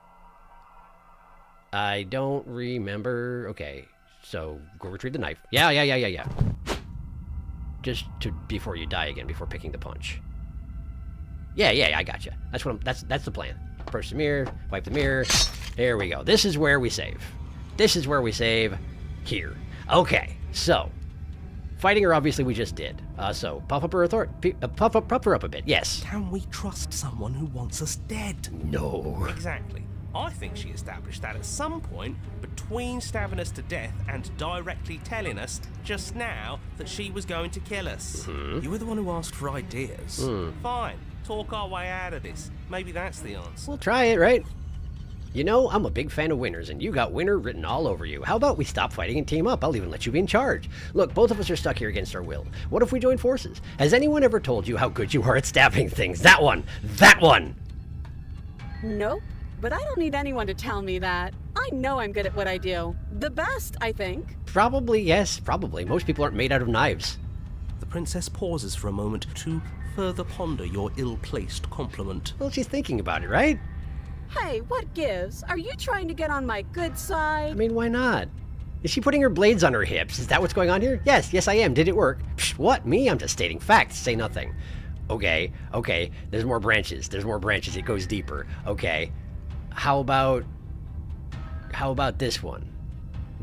I don't remember. Okay, so go retrieve the knife. Yeah. Just before you die again, before picking the punch. Yeah, I gotcha. That's what that's the plan. Approach the mirror, wipe the mirror. There we go. This is where we save. Here. Okay, so fighting her, obviously, we just did. So puff up her authority. Puff her up a bit. Yes. Can we trust someone who wants us dead? No. Exactly. I think she established that at some point between stabbing us to death and directly telling us just now that she was going to kill us. You were the one who asked for ideas. Fine. Talk our way out of this. Maybe that's the answer. We'll try it, right? You know, I'm a big fan of winners, and you got winner written all over you. How about we stop fighting and team up? I'll even let you be in charge. Look, both of us are stuck here against our will. What if we join forces? Has anyone ever told you how good you are at stabbing things? That one! Nope, but I don't need anyone to tell me that. I know I'm good at what I do. The best, I think. Probably, yes, probably. Most people aren't made out of knives. The princess pauses for a moment to further ponder your ill-placed compliment. Well, she's thinking about it, right? Hey, what gives? Are you trying to get on my good side? I mean, why not? Is she putting her blades on her hips? Is that what's going on here? Yes, I am. Did it work? Psh, what? Me? I'm just stating facts. Say nothing. Okay. There's more branches. It goes deeper. Okay. How about this one?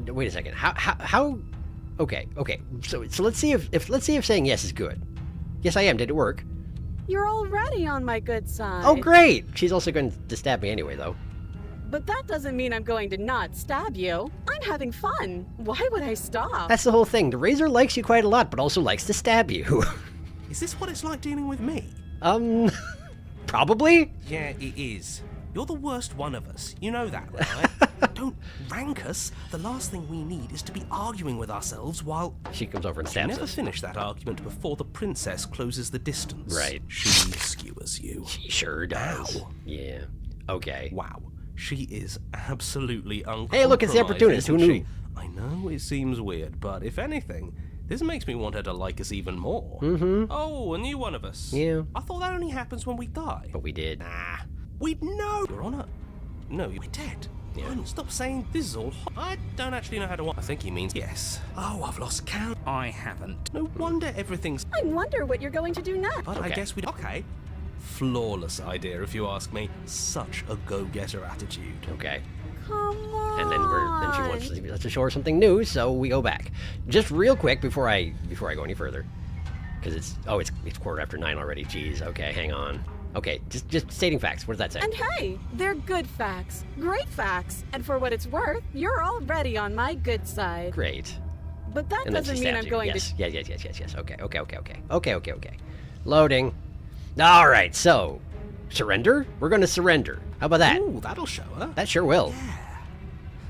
Wait a second. How? Okay. So let's see if saying yes is good. Yes, I am. Did it work? You're already on my good side. Oh, great! She's also going to stab me anyway, though. But that doesn't mean I'm going to not stab you. I'm having fun. Why would I stop? That's the whole thing. The razor likes you quite a lot, but also likes to stab you. Is this what it's like dealing with me? Probably? Yeah, it is. You're the worst one of us. You know that, right? Don't rank us. The last thing we need is to be arguing with ourselves while... She comes over and You stabs never us. finish that argument before the princess closes the distance. Right. She skewers you. She sure does. Ow. Yeah. Okay. Wow. She is absolutely uncompromised. Hey, look, it's the opportunist. Who isn't knew? she? I know it seems weird, but if anything, this makes me want her to like us even more. Mm-hmm. Oh, a new one of us. Yeah. I thought that only happens when we die. But we did. Nah. We'd know. Your Honor. No, we're dead. Yeah. Stop saying this is all. I don't actually know how to. I think he means yes. Oh, I've lost count. I haven't. No wonder everything's. I wonder what you're going to do next. But I Okay. guess we. Okay. Flawless idea, if you ask me. Such a go-getter attitude. Okay. Come on. And then she wants to show her something new, so we go back. Just real quick before I go any further, because it's 9:15 already. Jeez. Okay, hang on. Okay, just stating facts. What does that say? And hey, they're good facts. Great facts. And for what it's worth, you're already on my good side. Great. But that And then she doesn't mean stabs I'm you. going Yes. to... Yes. Okay. Loading. All right. So, surrender. We're going to surrender. How about that? Ooh, that'll show her. That sure will.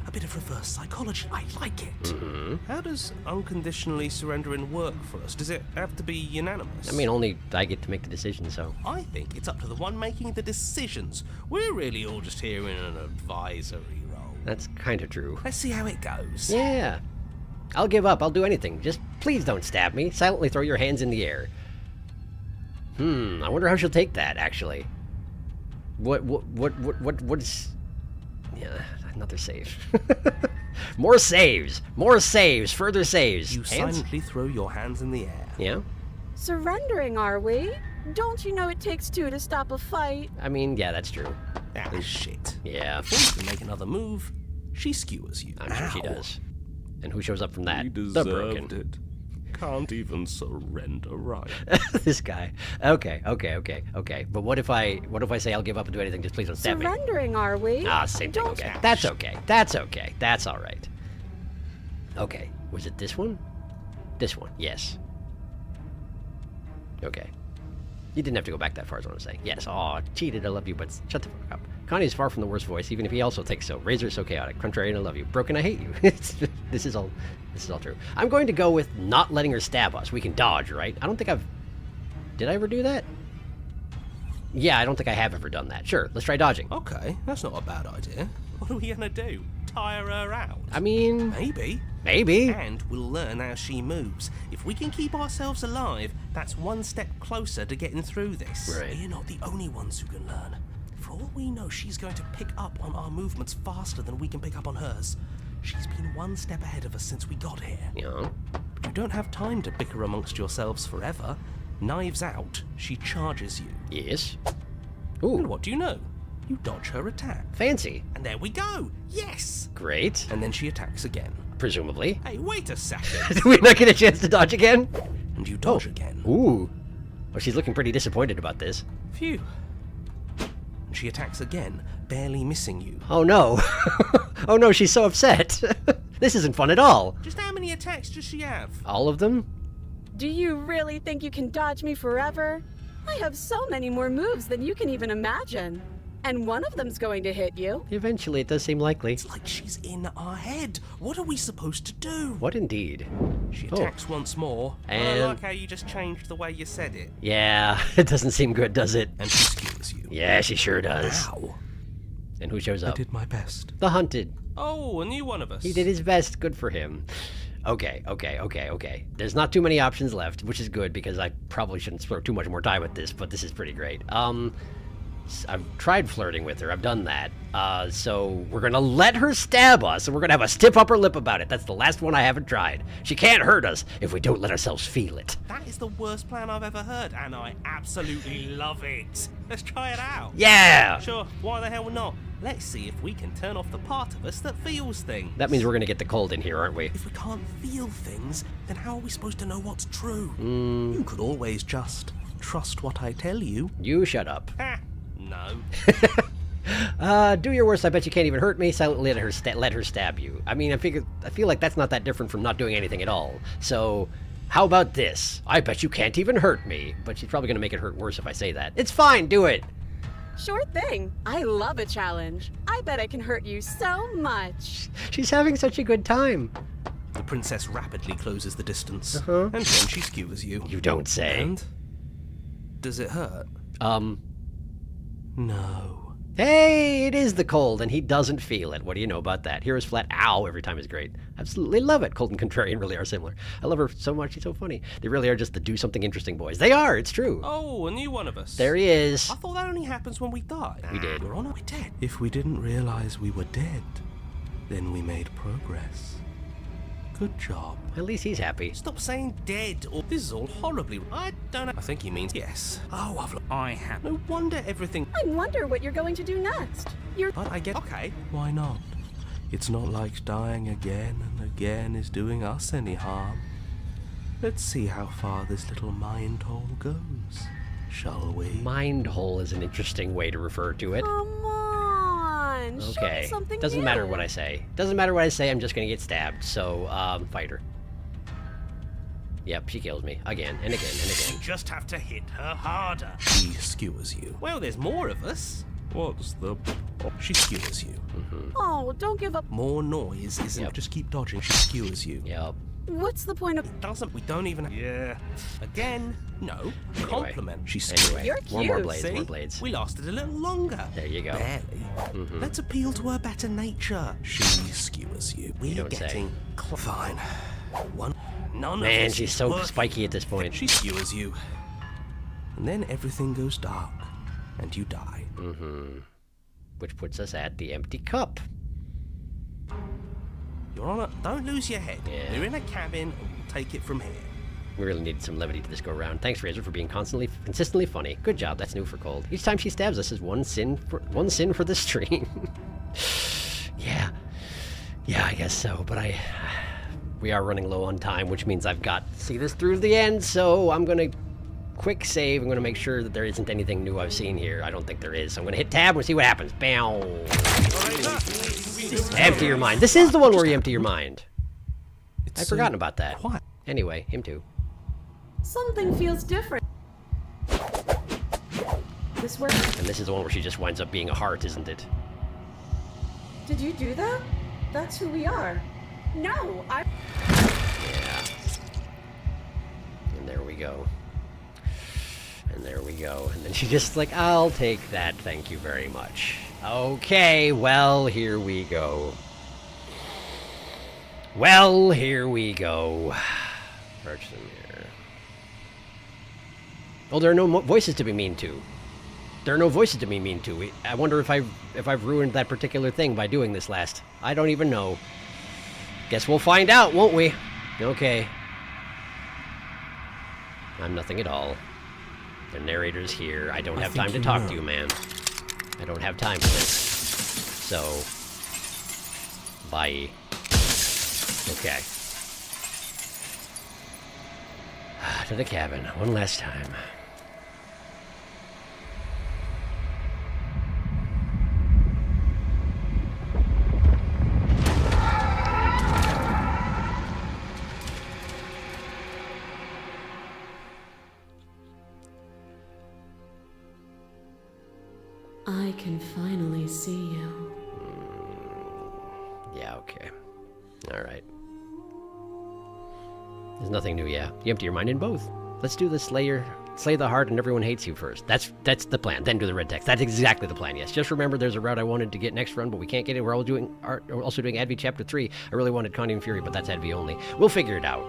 A bit of reverse psychology. I like it. Mm-hmm. How does unconditionally surrendering work for us? Does it have to be unanimous? I mean, only I get to make the decision. So. I think it's up to the one making the decisions. We're really all just here in an advisory role. That's kind of true. Let's see how it goes. Yeah. I'll give up. I'll do anything. Just please don't stab me. Silently throw your hands in the air. I wonder how she'll take that, actually. What is... Yeah, another save. More saves! Further saves! You Hands? silently throw your hands in the air. Yeah? Surrendering, are we? Don't you know it takes two to stop a fight? I mean, yeah, that's true. Ah, shit. Yeah, Before you can make another move, she skewers you. I'm sure she Ow. does. And who shows up from that? He The deserved Broken. it. Can't even surrender right. This guy. Okay. But what if I say I'll give up and do anything? Just please don't stab me. Surrendering, are we? Ah, same thing. Don't- Okay. That's okay. That's all right. Okay. Was it this one? This one. Yes. Okay. You didn't have to go back that far, is what I'm saying. Yes. Aw, cheated. I love you, but shut the fuck up. Connie is far from the worst voice, even if he also takes so. Razor is so chaotic. Contrarian, I love you. Broken, I hate you. This is all true. I'm going to go with not letting her stab us. We can dodge, right? I don't think Did I ever do that? Yeah, I don't think I have ever done that. Sure, let's try dodging. Okay, that's not a bad idea. What are we gonna do? Tire her out? I mean, Maybe. maybe. And we'll learn how she moves. If we can keep ourselves alive, that's one step closer to getting through this. Right. We're not the only ones who can learn. For all we know, she's going to pick up on our movements faster than we can pick up on hers. She's been one step ahead of us since we got here. Yeah. But you don't have time to bicker amongst yourselves forever. Knives out, she charges you. Yes. And Ooh, what do you know? You dodge her attack. fancy. And there we go! Yes! Great. And then she attacks again. Presumably. Hey, wait a second! Did we not get a chance to dodge again? And you dodge again. Ooh. Well, she's looking pretty disappointed about this. Phew. And she attacks again, barely missing you. Oh no. Oh no, she's so upset. This isn't fun at all. Just how many attacks does she have? All of them? Do you really think you can dodge me forever? I have so many more moves than you can even imagine. And one of them's going to hit you. Eventually, it does seem likely. It's like she's in our head. What are we supposed to do? What indeed? She attacks once more. And- I like how you just changed the way you said it. Yeah, it doesn't seem good, does it? And she skewers you. Yeah, she sure does. Ow. And who shows I up? did my best. The Hunted. Oh, a new one of us. He did his best. Good for him. Okay. There's not too many options left, which is good because I probably shouldn't spend too much more time with this, but this is pretty great. I've tried flirting with her. I've done that. So we're gonna let her stab us, and we're gonna have a stiff upper lip about it. That's the last one I haven't tried. She can't hurt us if we don't let ourselves feel it. That is the worst plan I've ever heard, and I absolutely love it. Let's try it out. Yeah! Sure, why the hell not? Let's see if we can turn off the part of us that feels things. That means we're gonna get the cold in here, aren't we? If we can't feel things, then how are we supposed to know what's true? You could always just trust what I tell you. You shut up. Ha! No. Do your worst. I bet you can't even hurt me. Silently let her stab you. I mean, I feel like that's not that different from not doing anything at all. So, how about this? I bet you can't even hurt me. But she's probably gonna make it hurt worse if I say that. It's fine. Do it. Sure thing. I love a challenge. I bet I can hurt you so much. She's having such a good time. The princess rapidly closes the distance, Uh-huh. and then she skewers you. You don't say. And? Does it hurt? No. Hey, it is the cold, and he doesn't feel it. What do you know about that? Hero's flat ow every time is great. Absolutely love it. Cold and Contrarian really are similar. I love her so much. She's so funny. They really are just the do something interesting boys. They are. It's true. Oh, a new one of us. There he is. I thought that only happens when we die. We did. We're on our way dead. If we didn't realize we were dead, then we made progress. Good job. At least he's happy. Stop saying dead, or this is all horribly. I don't know. I think he means yes. Oh, I have. No wonder everything. I wonder what you're going to do next. You're. But I get. Okay. Why not? It's not like dying again and again is doing us any harm. Let's see how far this little mind hole goes, shall we? Mind hole is an interesting way to refer to it. Come on. Show me Okay. something Doesn't new. matter what I say. Doesn't matter what I say. I'm just gonna get stabbed. So, fight her. Yep, she kills me again and again and again. Just have to hit her harder. She skewers you. Well, there's more of us. What's the... She skewers you. Oh, don't give up. More noise isn't... Yep. Just keep dodging. She skewers you. Yep. What's the point of. Doesn't... We don't even... Yeah. Again? No. Compliment. She skewers Anyway, You're more cute. blades, See? more blades. We lasted a little longer. There you go. Barely. Let's appeal to her better nature. She skewers you. We're don't say. getting... Fine. One... None of Man, this she's is so working. spiky at this point. She skewers you. And then everything goes dark. And you die. Which puts us at the empty cup. You're on a... Don't lose your head. Yeah. You're in a cabin, and we'll take it from here. We really needed some levity to this go around. Thanks, Razor, for being consistently funny. Good job. That's new for Cold. Each time she stabs us is one sin for the stream. Yeah, I guess so. But we are running low on time, which means I've got to see this through to the end. So I'm gonna quick save. I'm gonna make sure that there isn't anything new I've seen here. I don't think there is. So I'm gonna hit tab and see what happens. Bow. Empty your mind. This is the one where you empty your mind. I'd forgotten about that. Quiet. Anyway, him too. Something feels different. This works. And this is the one where she just winds up being a heart, isn't it? Did you do that? That's who we are. No, I. Yeah. And there we go. And there we go. And then she just like, I'll take that, thank you very much. Okay, well, here we go. Well, here we go. Perch them here. Oh, there are no voices to be mean to. There are no voices to be mean to. I wonder if I've ruined that particular thing by doing this last. I don't even know. Guess we'll find out, won't we? Okay. I'm nothing at all. The narrator's here. I don't have time to talk to you, man. I don't have time for this. So, bye. Okay. To the cabin, one last time. I can finally see you. Yeah, okay. Alright. There's nothing new, yeah. You empty your mind in both. Let's do the slay the heart and everyone hates you first. That's the plan. Then do the red text. That's exactly the plan, yes. Just remember there's a route I wanted to get next run, but we can't get it. We're also doing Adv Chapter 3. I really wanted Connie and Fury, but that's Adv only. We'll figure it out.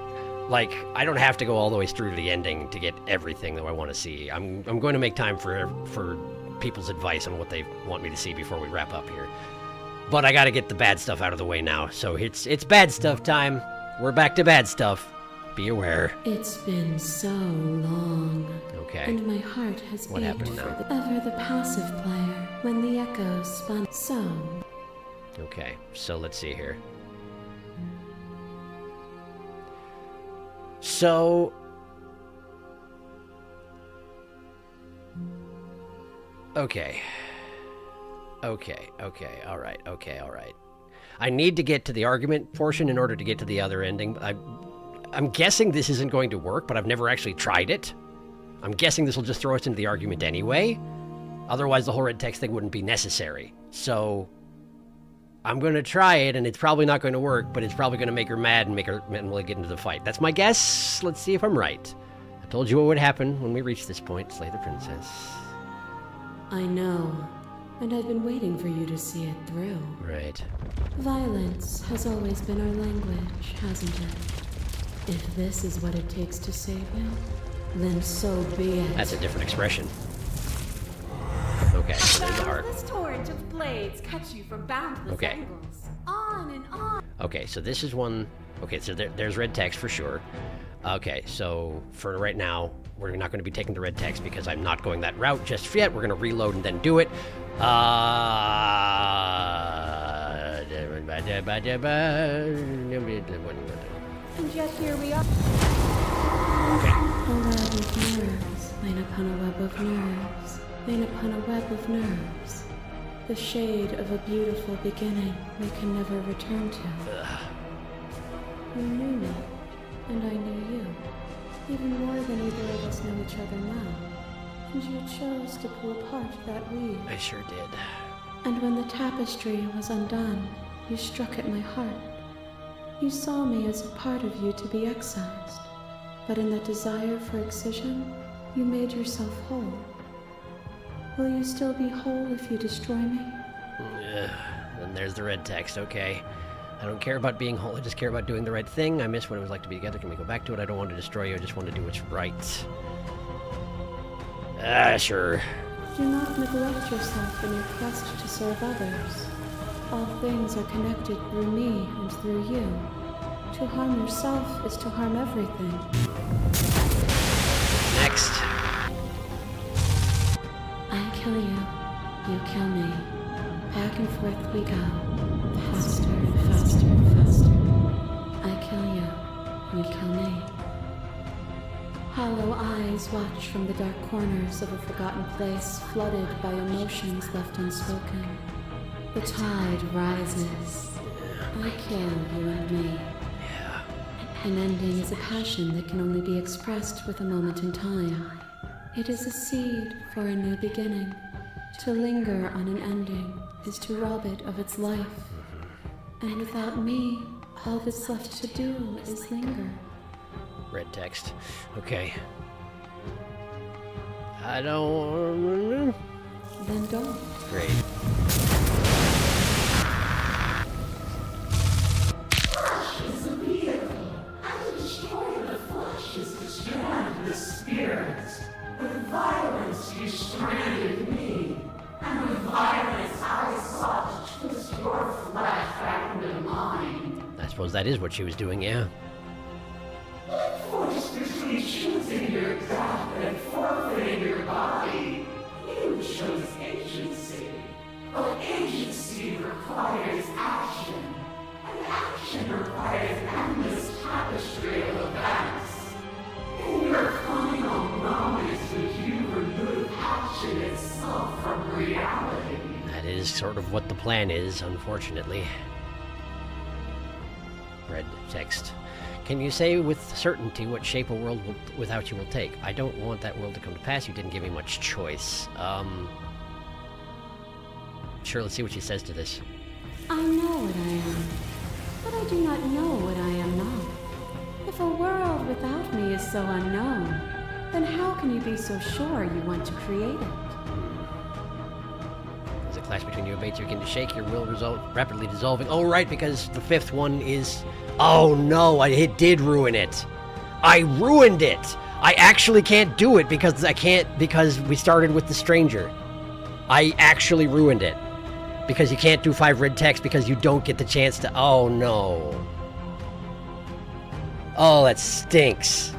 Like, I don't have to go all the way through to the ending to get everything that I want to see. I'm going to make time for people's advice on what they want me to see before we wrap up here. But I gotta get the bad stuff out of the way now. So it's bad stuff time. We're back to bad stuff. Be aware. It's been so long. Okay. And my heart has What ached happened now? for ever the passive player when the echoes spun. So, Okay, so let's see here. So... Okay. Alright. I need to get to the argument portion in order to get to the other ending. I'm guessing this isn't going to work, but I've never actually tried it. I'm guessing this will just throw us into the argument anyway. Otherwise, the whole red text thing wouldn't be necessary. So, I'm going to try it, and it's probably not going to work, but it's probably going to make her mad and make her mentally get into the fight. That's my guess. Let's see if I'm right. I told you what would happen when we reach this point. Slay the princess. I know, and I've been waiting for you to see it through. Right. Violence has always been our language, hasn't it? If this is what it takes to save you, then so be it. That's a different expression. Okay, so there's the heart. This torrent of blades cuts you from boundless angles. On and on. Okay, so this is one. Okay, so there's red text for sure. Okay, so for right now, we're not going to be taking the red text because I'm not going that route just yet. We're going to reload and then do it. And yet here we are. Okay. A web of nerves, lain upon a web of nerves, lain upon a web of nerves. The shade of a beautiful beginning we can never return to. You knew me, and I knew you, even more than either of us know each other now. And you chose to pull apart that weave. I sure did. And when the tapestry was undone, you struck at my heart. You saw me as a part of you to be excised, but in that desire for excision, you made yourself whole. Will you still be whole if you destroy me? And there's the red text, okay. I don't care about being whole, I just care about doing the right thing. I miss what it was like to be together. Can we go back to it? I don't want to destroy you, I just want to do what's right. Sure. Do not neglect yourself in your quest to serve others. All things are connected through me and through you. To harm yourself is to harm everything. Next. I kill you, you kill me. Back and forth we go. Faster and faster and faster. I kill you, you kill me. Hollow eyes watch from the dark corners of a forgotten place flooded by emotions left unspoken. The tide rises. I kill you and me. An ending is a passion that can only be expressed with a moment in time. It is a seed for a new beginning. To linger on an ending is to rob it of its life. And without me, all that's left to do is linger. Red text. Okay. I don't... Then don't. Great. Violence you stranded me, and with violence I sought to twist your flesh back into mine. I suppose that is what she was doing, yeah. Forced between choosing your death and forfeiting your body, you chose agency. But agency requires action, and action requires an endless tapestry of events. In your final moments, did you remove action itself from reality? That is sort of what the plan is, unfortunately. Red text. Can you say with certainty what shape a world without you will take? I don't want that world to come to pass. You didn't give me much choice. Sure, let's see what she says to this. I know what I am, but I do not know what I am not. If a world without me is so unknown, then how can you be so sure you want to create it? As a clash between you and Bates, you begin to shake, your will rapidly dissolving. Oh, right, because the fifth one is... Oh, no, it did ruin it. I ruined it. I actually can't do it because because we started with the stranger. I actually ruined it. Because you can't do 5 red text because you don't get the chance to... Oh, no. Oh, that stinks.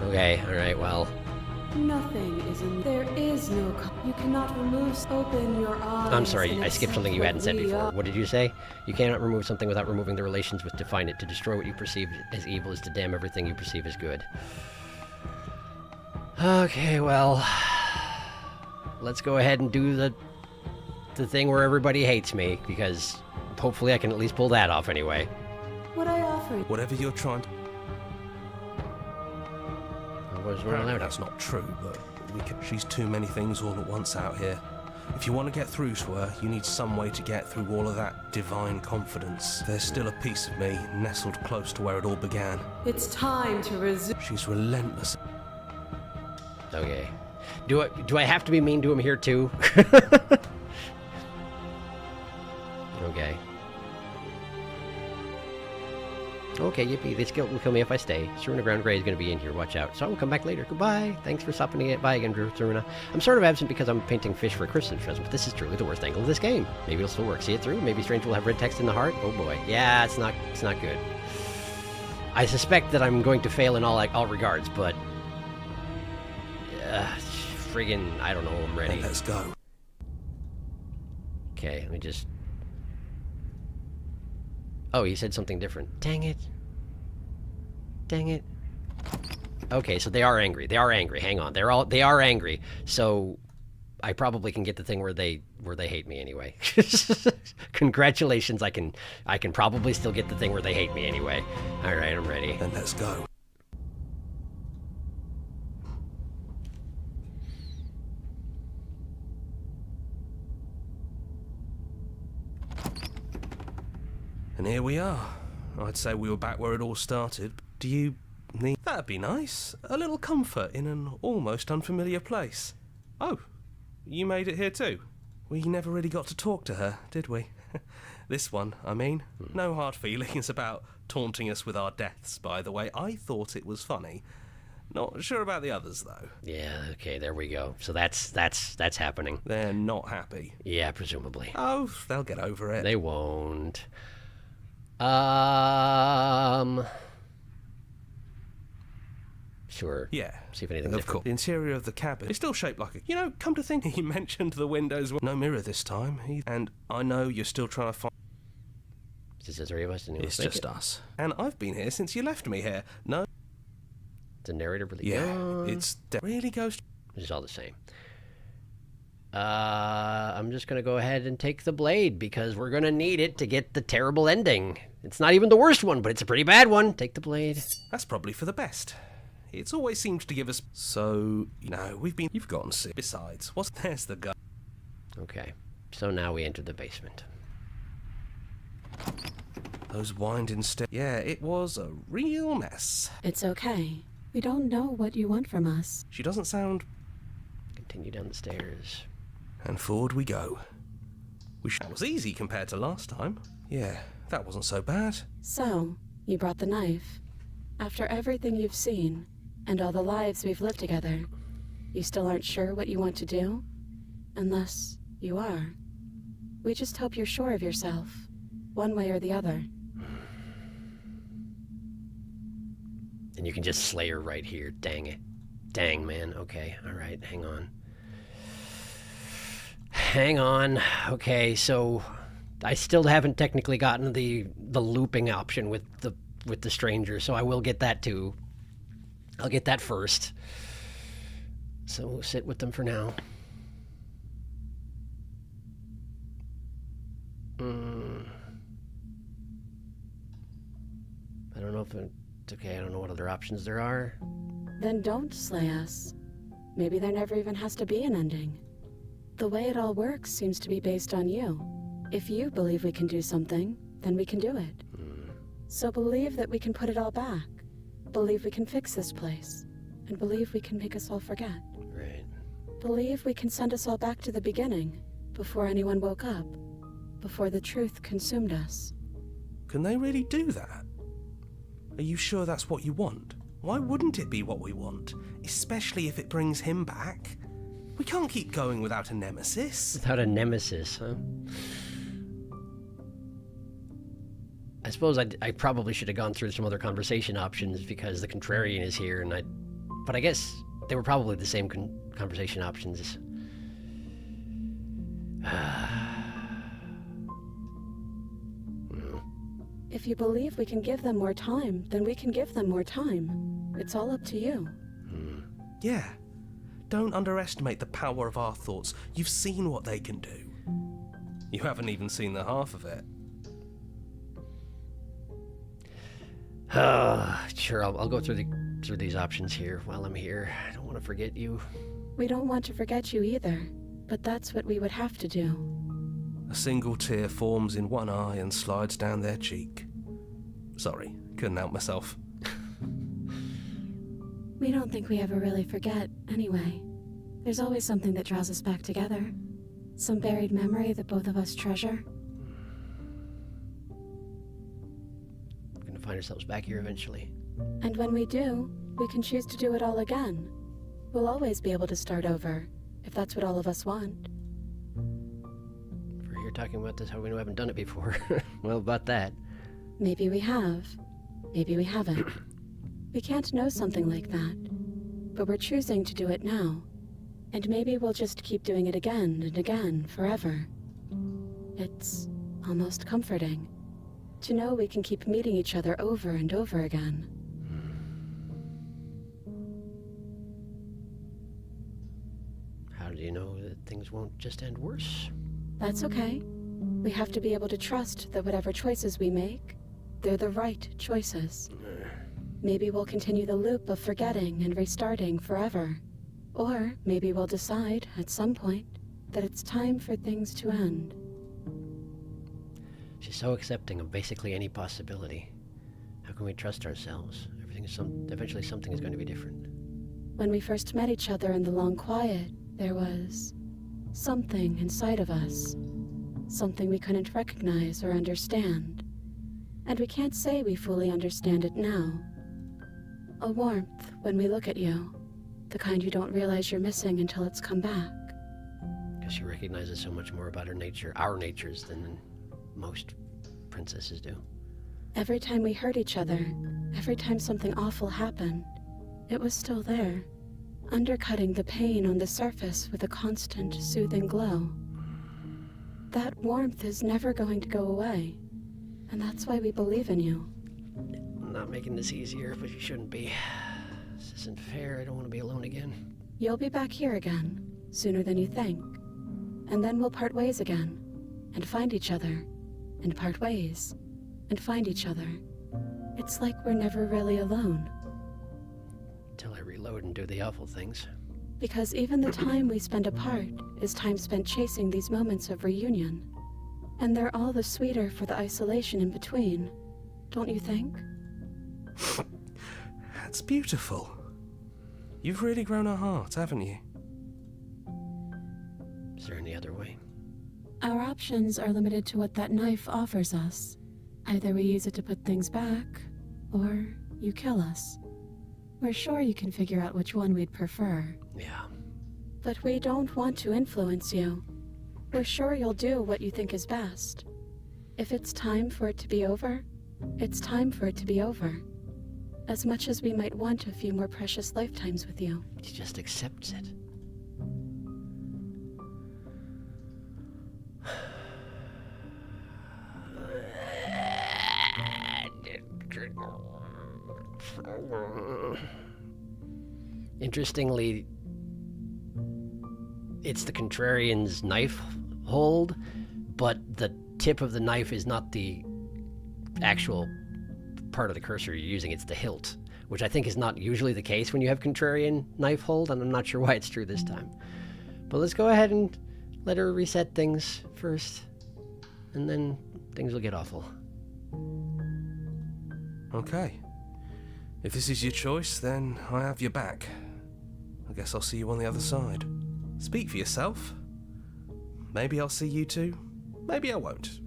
Okay, alright, well... Nothing is in... There is no... You cannot remove... Open your eyes... I'm sorry, I skipped something you hadn't said before. What did you say? You cannot remove something without removing the relations which define it. To destroy what you perceive as evil is to damn everything you perceive as good. Okay, well... Let's go ahead and do the thing where everybody hates me, because hopefully I can at least pull that off anyway. What I offer... Whatever you're trying to... We're not Apparently allowed that's not true, but we can. She's too many things all at once out here. If you want to get through to her, you need some way to get through all of that divine confidence. There's still a piece of me nestled close to where it all began. It's time to resume. She's relentless. Okay. Do I have to be mean to him here too? Okay. Okay, yippee. This guilt will kill me if I stay. Sir Underground Grey is going to be in here. Watch out. So I will come back later. Goodbye. Thanks for stopping by again, Saruna. I'm sort of absent because I'm painting fish for a Christmas present, but this is truly the worst angle of this game. Maybe it'll still work. See it through? Maybe Strange will have red text in the heart? Oh boy. Yeah, it's not good. I suspect that I'm going to fail in all regards, but... friggin', I don't know, I'm ready. Then let's go. Okay, let me just... Oh, he said something different. Dang it. Dang it. Okay, so they are angry. They are angry. Hang on. They are angry. So I probably can get the thing where they hate me anyway. Congratulations, I can probably still get the thing where they hate me anyway. All right, I'm ready. Then let's go. And here we are. I'd say we were back where it all started. Do you need... That'd be nice. A little comfort in an almost unfamiliar place. Oh, you made it here too. We never really got to talk to her, did we? This one, I mean. No hard feelings about taunting us with our deaths, by the way. I thought it was funny. Not sure about the others, though. Yeah, okay, there we go. So that's happening. They're not happy. Yeah, presumably. Oh, they'll get over it. They won't. Sure. Yeah. See if anything of different. course. The interior of the cabin is still shaped like a... You know, come to think, he mentioned the windows were... No mirror this time. And I know you're still trying to find... It's just the three of us. It's just us. And I've been here since you left me here. No. The narrator really... Yeah, it's... really goes... It's all the same. I'm just going to go ahead and take the blade because we're going to need it to get the terrible ending. It's not even the worst one, but it's a pretty bad one. Take the blade. That's probably for the best. It's always seems to give us... So, you know, we've been... You've gotten sick. Besides, there's the gun. Okay, so now we enter the basement. Those winding stairs... Yeah, it was a real mess. It's okay. We don't know what you want from us. She doesn't sound... Continue down the stairs. And forward we go. That was easy compared to last time. Yeah, that wasn't so bad. So, you brought the knife. After everything you've seen, and all the lives we've lived together, you still aren't sure what you want to do? Unless you are. We just hope you're sure of yourself, one way or the other. And you can just slay her right here. Dang it. Dang, man. Okay, alright, hang on. Hang on. Okay, so I still haven't technically gotten the looping option with the stranger, so I will get that too. I'll get that first. So we'll sit with them for now. I don't know if it's okay. I don't know what other options there are. Then don't slay us. Maybe there never even has to be an ending. The way it all works seems to be based on you. If you believe we can do something, then we can do it. So believe that we can put it all back. Believe we can fix this place. And believe we can make us all forget. Right. Believe we can send us all back to the beginning, before anyone woke up. Before the truth consumed us. Can they really do that? Are you sure that's what you want? Why wouldn't it be what we want? Especially if it brings him back? We can't keep going without a nemesis. Without a nemesis, huh? I suppose I probably should have gone through some other conversation options because the contrarian is here, and but I guess they were probably the same conversation options. If you believe we can give them more time, then we can give them more time. It's all up to you. Yeah. Don't underestimate the power of our thoughts. You've seen what they can do. You haven't even seen the half of it. Sure, I'll go through these options here while I'm here. I don't want to forget you. We don't want to forget you either, but that's what we would have to do. A single tear forms in one eye and slides down their cheek. Sorry, couldn't help myself. We don't think we ever really forget, anyway. There's always something that draws us back together. Some buried memory that both of us treasure. We're gonna find ourselves back here eventually. And when we do, we can choose to do it all again. We'll always be able to start over, if that's what all of us want. If we're here talking about this, how we haven't done it before. Well, about that. Maybe we have. Maybe we haven't. We can't know something like that. But we're choosing to do it now. And maybe we'll just keep doing it again and again, forever. It's almost comforting to know we can keep meeting each other over and over again. How do you know that things won't just end worse? That's okay. We have to be able to trust that whatever choices we make, they're the right choices. Maybe we'll continue the loop of forgetting and restarting forever. Or maybe we'll decide, at some point, that it's time for things to end. She's so accepting of basically any possibility. How can we trust ourselves? Eventually something is going to be different. When we first met each other in the long quiet, there was something inside of us. Something we couldn't recognize or understand. And we can't say we fully understand it now. A warmth when we look at you. The kind you don't realize you're missing until it's come back. Because she recognizes so much more about her nature, our natures, than most princesses do. Every time we hurt each other, every time something awful happened, it was still there, undercutting the pain on the surface with a constant, soothing glow. That warmth is never going to go away, and that's why we believe in you. I'm not making this easier, but you shouldn't be. This isn't fair. I don't want to be alone again. You'll be back here again, sooner than you think. And then we'll part ways again, and find each other, and part ways, and find each other. It's like we're never really alone. Till I reload and do the awful things. Because even the time we spend apart is time spent chasing these moments of reunion. And they're all the sweeter for the isolation in between, don't you think? That's beautiful. You've really grown a heart, haven't you? Is there any other way? Our options are limited to what that knife offers us. Either we use it to put things back, or you kill us. We're sure you can figure out which one we'd prefer. Yeah. But we don't want to influence you. We're sure you'll do what you think is best. If it's time for it to be over, it's time for it to be over. As much as we might want a few more precious lifetimes with you. She just accepts it. Interestingly, it's the contrarian's knife hold, but the tip of the knife is not the actual part of the cursor you're using, it's the hilt, which I think is not usually the case when you have contrarian knife hold, and I'm not sure why it's true this time. But let's go ahead and let her reset things first, and then things will get awful. Okay. If this is your choice, then I have your back. I guess I'll see you on the other side. Speak for yourself. Maybe I'll see you too. Maybe I won't.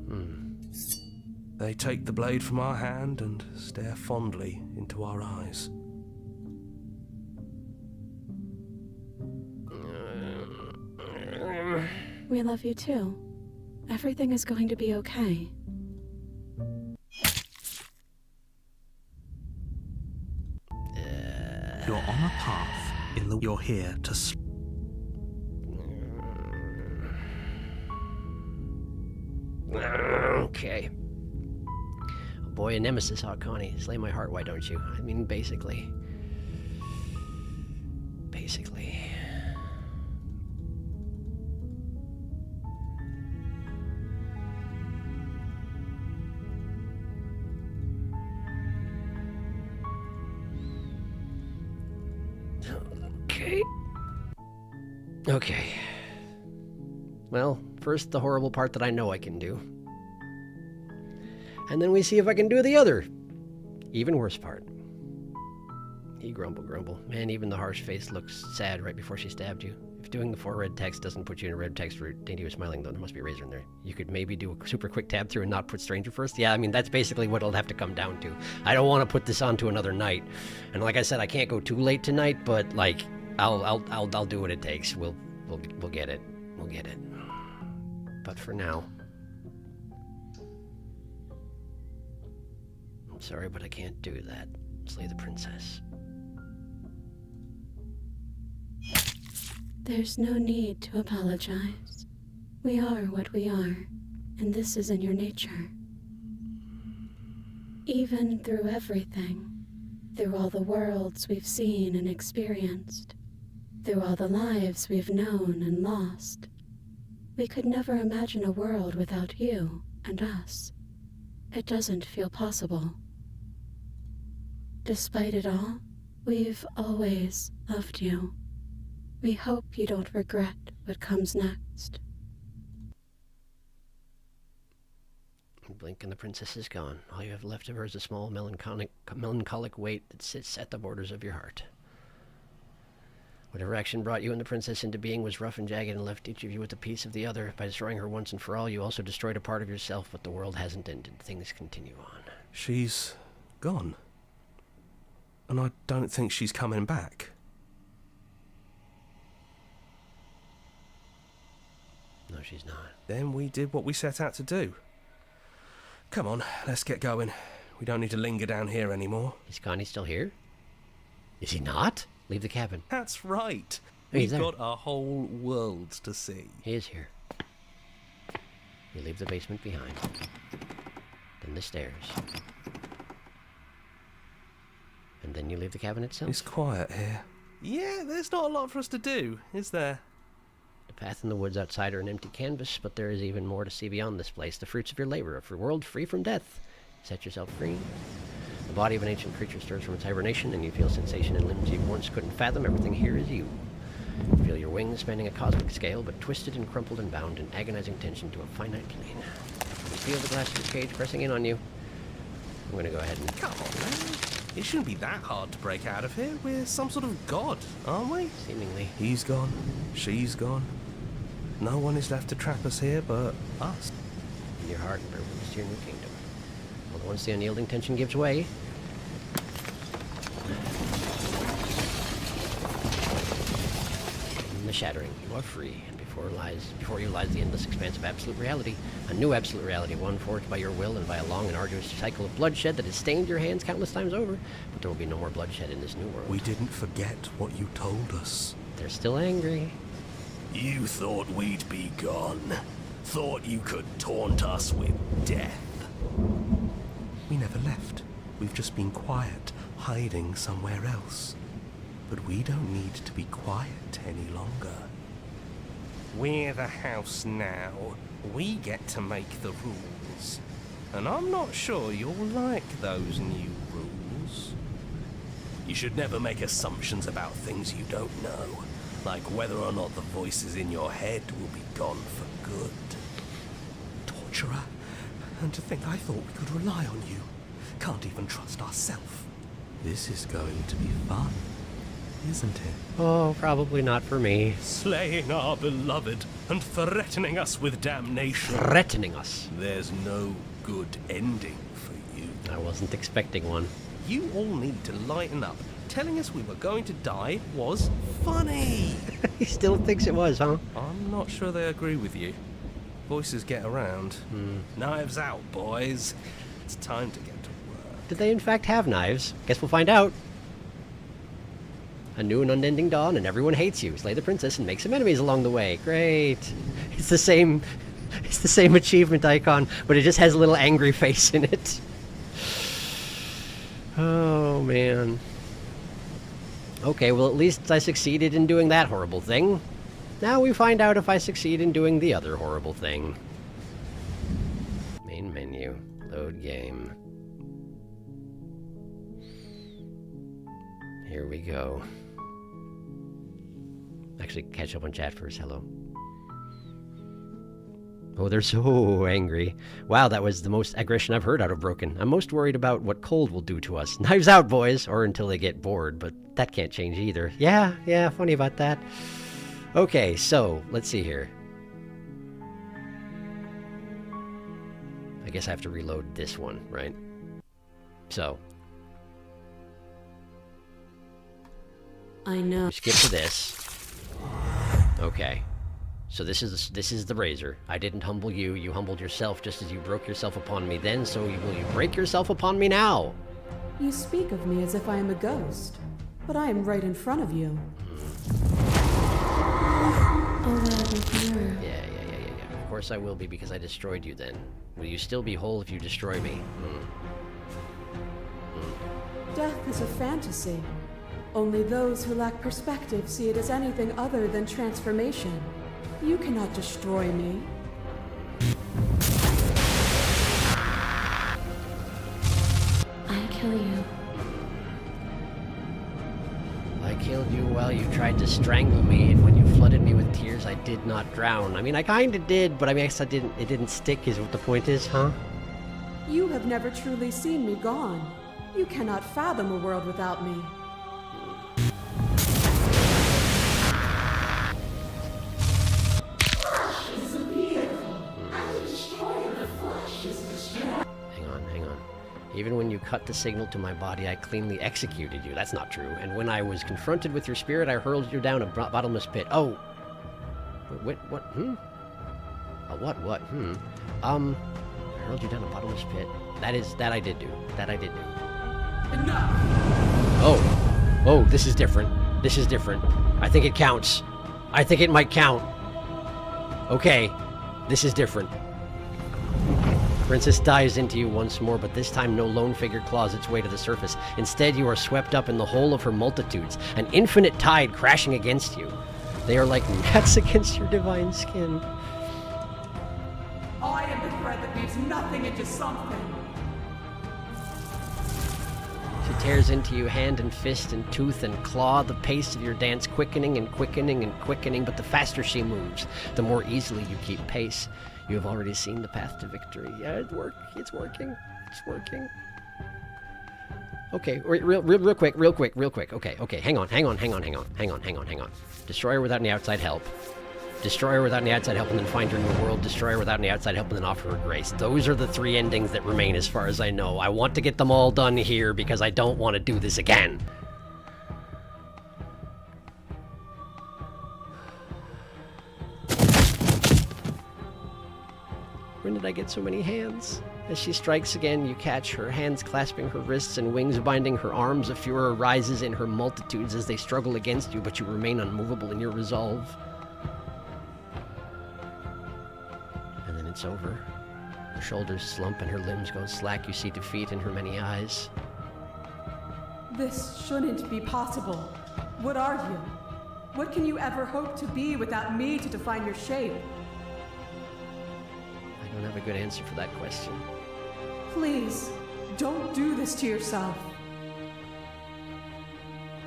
They take the blade from our hand and stare fondly into our eyes. We love you too. Everything is going to be okay. You're on a path you're here to Okay. Oh boy, a nemesis, huh, Connie? Slay my heart, why don't you? I mean, basically. Okay. Okay. Well, first the horrible part that I know I can do. And then we see if I can do the other, even worse part. You grumble, grumble. Man, even the harsh face looks sad right before she stabbed you. If doing the 4 red text doesn't put you in a red text for dainty or smiling, though, there must be a razor in there. You could maybe do a super quick tab through and not put stranger first. Yeah, I mean, that's basically what it'll have to come down to. I don't want to put this on to another night. And like I said, I can't go too late tonight, but like, I'll do what it takes. We'll get it. We'll get it. But for now, I'm sorry, but I can't do that. Slay the princess. There's no need to apologize. We are what we are, and this is in your nature. Even through everything, through all the worlds we've seen and experienced, through all the lives we've known and lost, we could never imagine a world without you and us. It doesn't feel possible. Despite it all, we've always loved you. We hope you don't regret what comes next. Blink and the princess is gone. All you have left of her is a small melancholic weight that sits at the borders of your heart. Whatever action brought you and the princess into being was rough and jagged and left each of you with a piece of the other. By destroying her once and for all, you also destroyed a part of yourself, but the world hasn't ended. Things continue on. She's gone. And I don't think she's coming back. No, she's not. Then we did what we set out to do. Come on, let's get going. We don't need to linger down here anymore. Is Connie still here? Is he not? Leave the cabin. That's right. Hey, he's We've there. got a whole world to see. He is here. You leave the basement behind. Then the stairs. And then you leave the cabin itself. It's quiet here. Yeah, there's not a lot for us to do, is there? The path in the woods outside are an empty canvas, but there is even more to see beyond this place. The fruits of your labor, a world free from death. Set yourself free. The body of an ancient creature stirs from its hibernation, and you feel sensation in limbs you once couldn't fathom. Everything here is you. You feel your wings spanning a cosmic scale, but twisted and crumpled and bound in agonizing tension to a finite plane. You feel the glass of your cage pressing in on you. I'm going to go ahead and... Come on, man. It shouldn't be that hard to break out of here. We're some sort of god, aren't we? Seemingly. He's gone. She's gone. No one is left to trap us here but us. In your heart and purpose to your new kingdom. Once the unyielding tension gives way, in the shattering, you are free, and before you lies the endless expanse of absolute reality, a new absolute reality, one forged by your will and by a long and arduous cycle of bloodshed that has stained your hands countless times over. But there will be no more bloodshed in this new world. We didn't forget what you told us. They're still angry. You thought we'd be gone. Thought you could taunt us with death. We never left. We've just been quiet, hiding somewhere else. But we don't need to be quiet any longer. We're the house now. We get to make the rules. And I'm not sure you'll like those new rules. You should never make assumptions about things you don't know. Like whether or not the voices in your head will be gone for good. Torturer. And to think I thought we could rely on you. Can't even trust ourselves. This is going to be fun, isn't it? Oh, probably not for me. Slaying our beloved and threatening us with damnation. Threatening us. There's no good ending for you. I wasn't expecting one. You all need to lighten up. Telling us we were going to die was funny. He still thinks it was, huh? I'm not sure they agree with you. Voices get around. Knives out, boys. It's time to get to work. Did they in fact have knives? Guess we'll find out. A new and unending dawn, and everyone hates you. Slay the princess and make some enemies along the way. Great. It's the same achievement icon, but it just has a little angry face in it. Oh, man. Okay, well, at least I succeeded in doing that horrible thing. Now we find out if I succeed in doing the other horrible thing. Main menu. Load game. Here we go. Actually, catch up on chat first. Hello. Oh, they're so angry. Wow, that was the most aggression I've heard out of Broken. I'm most worried about what cold will do to us. Knives out, boys! Or until they get bored, but that can't change either. Yeah, funny about that. Okay, so, let's see here. I guess I have to reload this one, right? So. I know. Skip to this. Okay. So this is the razor. I didn't humble you. You humbled yourself just as you broke yourself upon me then, so will you break yourself upon me now? You speak of me as if I am a ghost, but I am right in front of you. Yeah. Of course I will be, because I destroyed you then. Will you still be whole if you destroy me? Death is a fantasy. Only those who lack perspective see it as anything other than transformation. You cannot destroy me. I kill you. I killed you while you tried to strangle me, and when you flooded me with tears, I did not drown. I mean, I kinda did, but I guess it didn't stick, is what the point is, huh? You have never truly seen me gone. You cannot fathom a world without me. Hang on. Even when you cut the signal to my body, I cleanly executed you. That's not true. And when I was confronted with your spirit, I hurled you down a bottomless pit. Oh! What? A what? I hurled you down a bottomless pit. That I did do. Enough! Oh, this is different. I think it counts. I think it might count. Okay, this is different. Princess dives into you once more, but this time no lone figure claws its way to the surface. Instead, you are swept up in the whole of her multitudes, an infinite tide crashing against you. They are like gnats against your divine skin. I am the thread that weaves nothing into something. She tears into you hand and fist and tooth and claw, the pace of your dance quickening, but the faster she moves, the more easily you keep pace. You have already seen the path to victory. Yeah, it's working. Okay, real quick. Okay, hang on. Destroy her without any outside help. And then find her new world. Destroy her without any outside help, and then offer her grace. Those are the 3 endings that remain as far as I know. I want to get them all done here because I don't want to do this again. When did I get so many hands? As she strikes again, you catch her hands clasping her wrists and wings binding her arms. A furor rises in her multitudes as they struggle against you, but you remain unmovable in your resolve. And then it's over. Her shoulders slump and her limbs go slack. You see defeat in her many eyes. This shouldn't be possible. What are you? What can you ever hope to be without me to define your shape? I don't have a good answer for that question. Please, don't do this to yourself.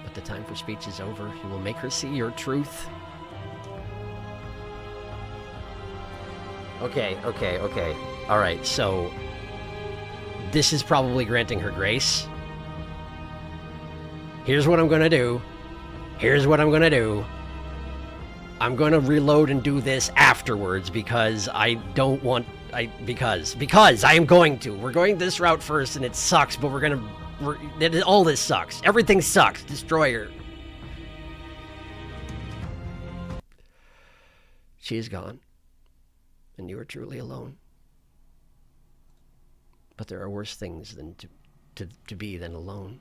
But the time for speech is over. You will make her see your truth. Okay. Alright, so this is probably granting her grace. Here's what I'm gonna do. I'm gonna reload and do this afterwards because I don't want... Because I am going to. We're going this route first and it sucks, but all this sucks. Everything sucks. Destroyer. She is gone. And you are truly alone. But there are worse things than to be than alone.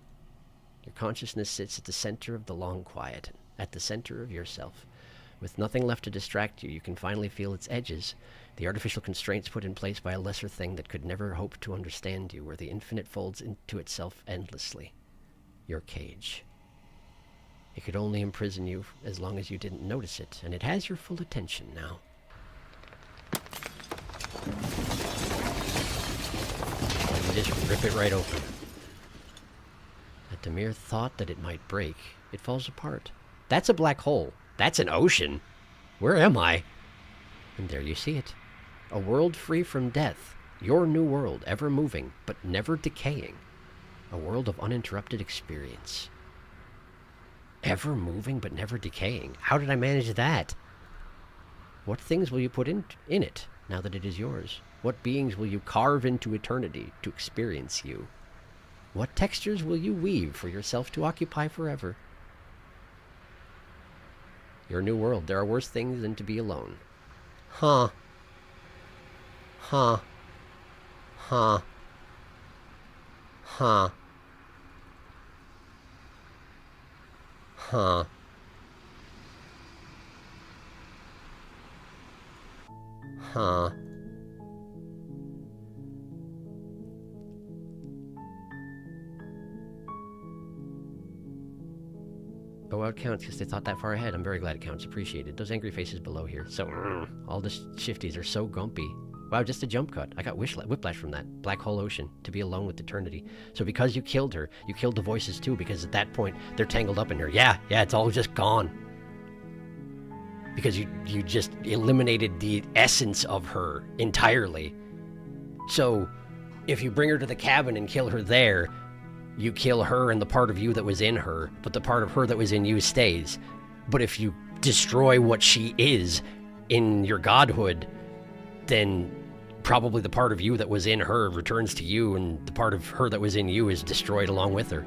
Your consciousness sits at the center of the long quiet, at the center of yourself. With nothing left to distract you, you can finally feel its edges, the artificial constraints put in place by a lesser thing that could never hope to understand you, where the infinite folds into itself endlessly. Your cage. It could only imprison you as long as you didn't notice it, and it has your full attention now. And you just rip it right open. At the mere thought that it might break, it falls apart. That's a black hole. That's an ocean. Where am I? And there you see it. A world free from death. Your new world, ever moving, but never decaying. A world of uninterrupted experience. Ever moving, but never decaying. How did I manage that? What things will you put in it, now that it is yours? What beings will you carve into eternity to experience you? What textures will you weave for yourself to occupy forever? Your new world. There are worse things than to be alone. Huh. Huh. Huh. Huh. Huh. Huh. Oh, well, it counts because they thought that far ahead. I'm very glad it counts. Appreciated. Those angry faces below here. So, all the shifties are so grumpy. Wow, just a jump cut. I got whiplash from that. Black hole ocean. To be alone with eternity. So because you killed her, you killed the voices too, because at that point, they're tangled up in her. Yeah, it's all just gone. Because you just eliminated the essence of her entirely. So, if you bring her to the cabin and kill her there, you kill her and the part of you that was in her, but the part of her that was in you stays. But if you destroy what she is in your godhood, then probably the part of you that was in her returns to you, and the part of her that was in you is destroyed along with her.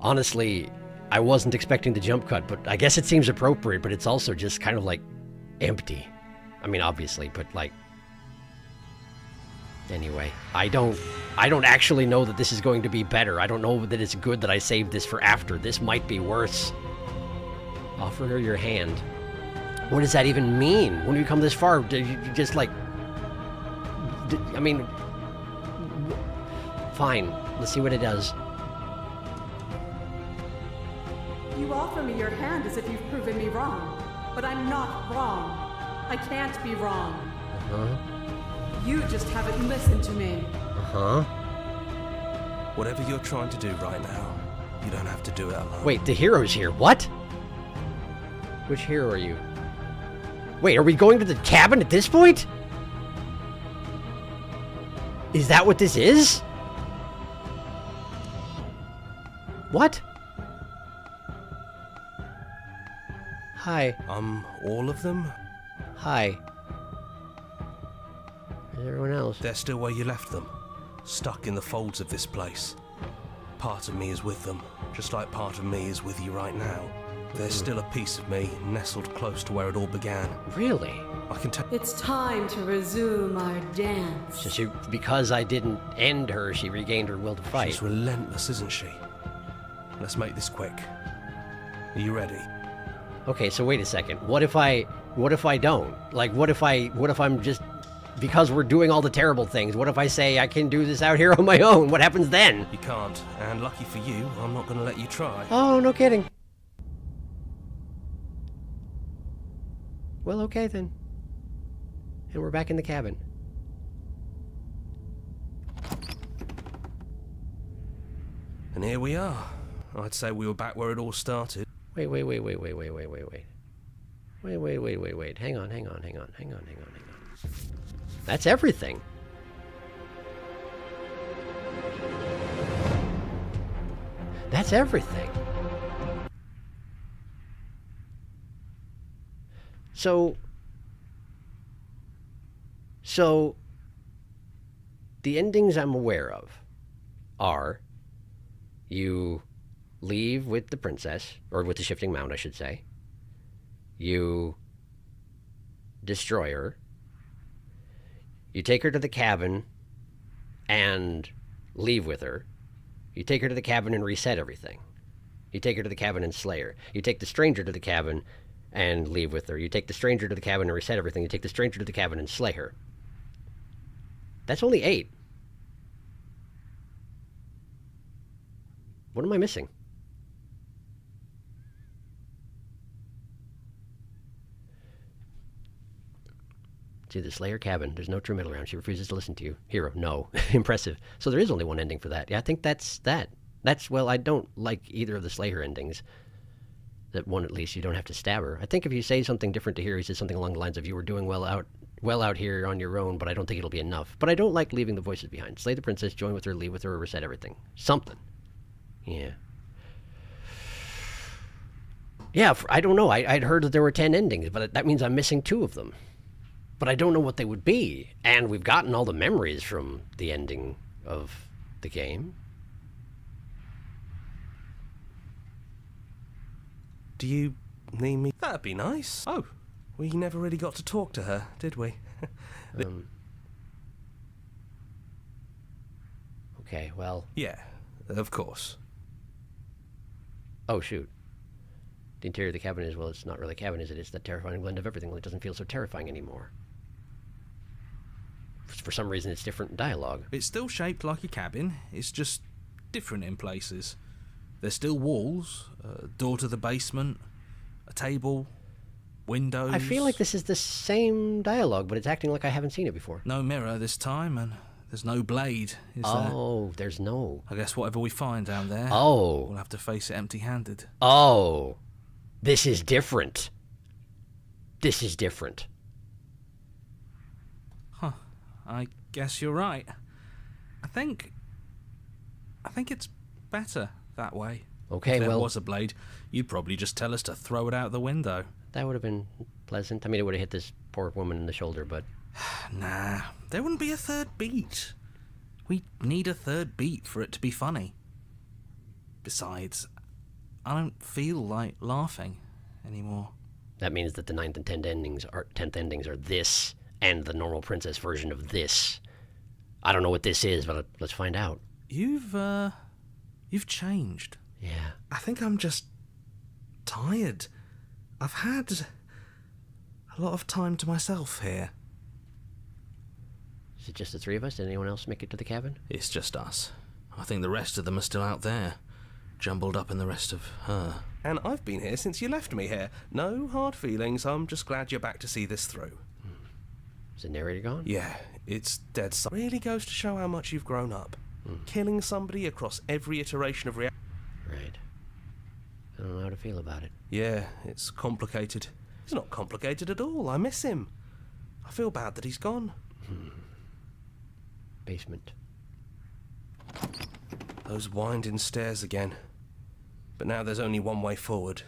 Honestly, I wasn't expecting the jump cut, but I guess it seems appropriate, but it's also just kind of like empty. I mean, obviously, but like... Anyway, I don't actually know that this is going to be better. I don't know that it's good that I saved this for after. This might be worse. Offer her your hand. What does that even mean? When you come this far, do you just like... I mean... Fine. Let's see what it does. You offer me your hand as if you've proven me wrong. But I'm not wrong. I can't be wrong. Uh-huh. You just haven't listened to me. Uh-huh. Whatever you're trying to do right now, you don't have to do it alone. Wait, the hero's here. What? Which hero are you? Wait, are we going to the cabin at this point? Is that what this is? What? Hi. All of them? Hi. Where's everyone else? They're still where you left them. Stuck in the folds of this place. Part of me is with them, just like part of me is with you right now. There's still a piece of me nestled close to where it all began. Really? I can tell. It's time to resume our dance. So because I didn't end her, she regained her will to fight. She's relentless, isn't she? Let's make this quick. Are you ready? Okay, so wait a second. What if I don't? Like, what if I'm just... Because we're doing all the terrible things, what if I say I can do this out here on my own? What happens then? You can't, and lucky for you, I'm not going to let you try. Oh, no kidding. Well, okay then. And we're back in the cabin. And here we are. I'd say we were back where it all started. Wait. Hang on. That's everything. That's everything. So the endings I'm aware of are you leave with the princess, or with the shifting mound, I should say. You destroy her. You take her to the cabin and leave with her. You take her to the cabin and reset everything. You take her to the cabin and slay her. You take the stranger to the cabin and leave with her. You take the stranger to the cabin and reset everything. You take the stranger to the cabin and slay her. That's only 8. What am I missing? See, the Slayer cabin. There's no true middle ground. She refuses to listen to you. Hero, no. Impressive. So there is only one ending for that. Yeah, I think that's that. Well, I don't like either of the Slayer endings. That one, at least, you don't have to stab her. I think if you say something different to here, he says something along the lines of, you were doing well out here on your own, but I don't think it'll be enough. But I don't like leaving the voices behind. Slay the princess, join with her, leave with her, or reset everything. Something. Yeah. Yeah, I don't know. I'd heard that there were 10 endings, but that means I'm missing 2 of them. But I don't know what they would be. And we've gotten all the memories from the ending of the game. Do you need me? That'd be nice. Oh, we never really got to talk to her, did we? Okay, well... Yeah, of course. Oh, shoot. The interior of the cabin is, well, it's not really a cabin, is it? It's that terrifying blend of everything. Well, it doesn't feel so terrifying anymore. For some reason, it's different dialogue. It's still shaped like a cabin. It's just different in places. There's still walls, a door to the basement, a table, windows. I feel like this is the same dialogue, but it's acting like I haven't seen it before. No mirror this time, and there's no blade, is there? Oh, there's no... I guess whatever we find down there, oh, we'll have to face it empty-handed. Oh, this is different. This is different. Huh. I guess you're right. I think it's better that way. Okay, if there well... was a blade, you'd probably just tell us to throw it out the window. That would have been pleasant. I mean, it would have hit this poor woman in the shoulder, but... Nah, there wouldn't be a third beat. We need a third beat for it to be funny. Besides, I don't feel like laughing anymore. That means that the 9th and 10th endings are this, and the normal princess version of this. I don't know what this is, but let's find out. You've changed. Yeah. I think I'm just tired. I've had a lot of time to myself here. Is it just the 3 of us? Did anyone else make it to the cabin? It's just us. I think the rest of them are still out there, jumbled up in the rest of her. And I've been here since you left me here. No hard feelings, I'm just glad you're back to see this through. Is the narrator gone? Yeah, it's dead silent. Really goes to show how much you've grown up. Killing somebody across every iteration of reality. Right. I don't know how to feel about it. Yeah, it's complicated. It's not complicated at all. I miss him. I feel bad that he's gone. Basement. Those winding stairs again. But now there's only one way forward.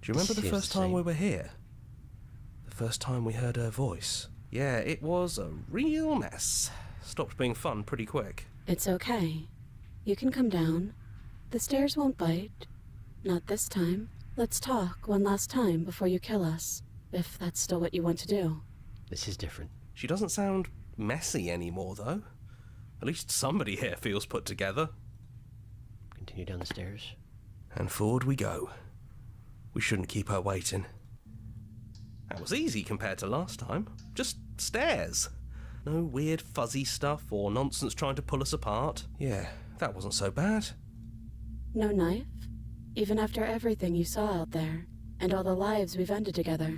Do you remember the first time we were here? The first time we heard her voice? Yeah, it was a real mess. Stopped being fun pretty quick. It's okay. You can come down. The stairs won't bite. Not this time. Let's talk one last time before you kill us, if that's still what you want to do. This is different. She doesn't sound messy anymore, though. At least somebody here feels put together. Continue down the stairs. And forward we go. We shouldn't keep her waiting. That was easy compared to last time. Just stairs. No weird fuzzy stuff or nonsense trying to pull us apart. Yeah, that wasn't so bad. No knife? Even after everything you saw out there, and all the lives we've ended together,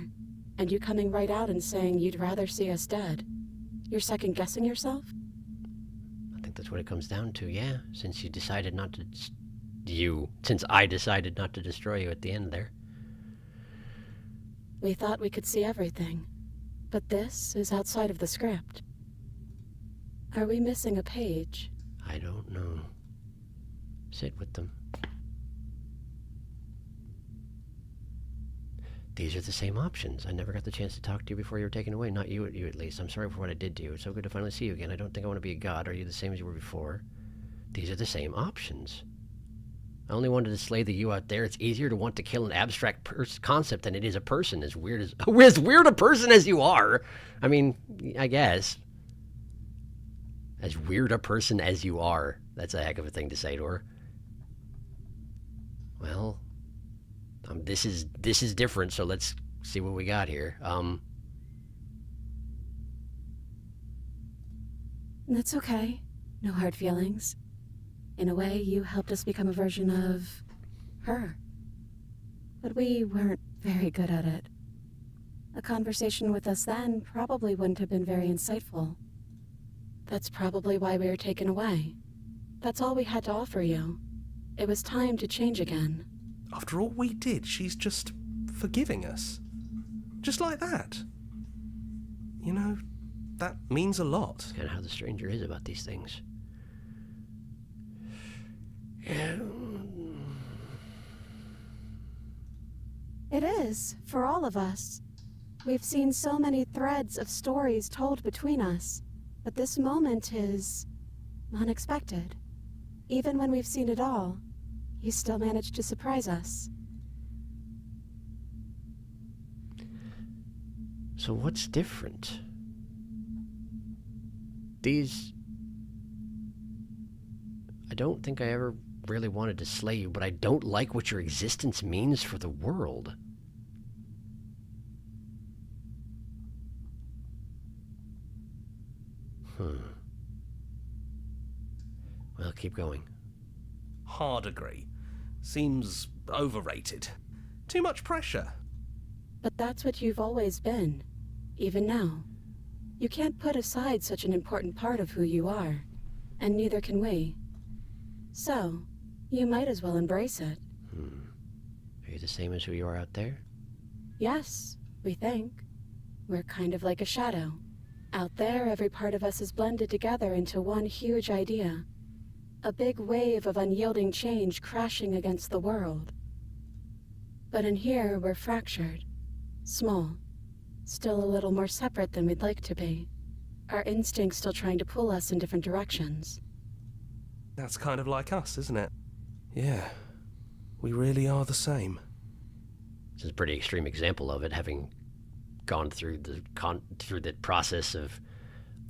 and you coming right out and saying you'd rather see us dead. You're second-guessing yourself? I think that's what it comes down to, yeah. Since you decided not to... Since I decided not to destroy you at the end there. We thought we could see everything, but this is outside of the script. Are we missing a page? I don't know. Sit with them. These are the same options. I never got the chance to talk to you before you were taken away. Not you at least. I'm sorry for what I did to you. It's so good to finally see you again. I don't think I want to be a god. Are you the same as you were before? These are the same options. I only wanted to slay the you out there. It's easier to want to kill an abstract concept than it is a person. As weird a person as you are. I mean, I guess. As weird a person as you are. That's a heck of a thing to say to her. Well, this is different, so let's see what we got here. That's okay. No hard feelings. In a way, you helped us become a version of her. But we weren't very good at it. A conversation with us then probably wouldn't have been very insightful. That's probably why we were taken away. That's all we had to offer you. It was time to change again. After all we did, she's just forgiving us. Just like that. You know, that means a lot. That's kind of how the stranger is about these things. It is, for all of us. We've seen so many threads of stories told between us, but this moment is unexpected. Even when we've seen it all, you still managed to surprise us. So what's different? These... I don't think I ever really wanted to slay you, but I don't like what your existence means for the world. Well, keep going. Hard agree. Seems overrated. Too much pressure. But that's what you've always been, even now. You can't put aside such an important part of who you are, and neither can we. So, you might as well embrace it. Are you the same as who you are out there? Yes, we think. We're kind of like a shadow. Out there, every part of us is blended together into one huge idea. A big wave of unyielding change crashing against the world. But in here, we're fractured. Small. Still a little more separate than we'd like to be. Our instincts still trying to pull us in different directions. That's kind of like us, isn't it? Yeah. We really are the same. This is a pretty extreme example of it, having gone through the process of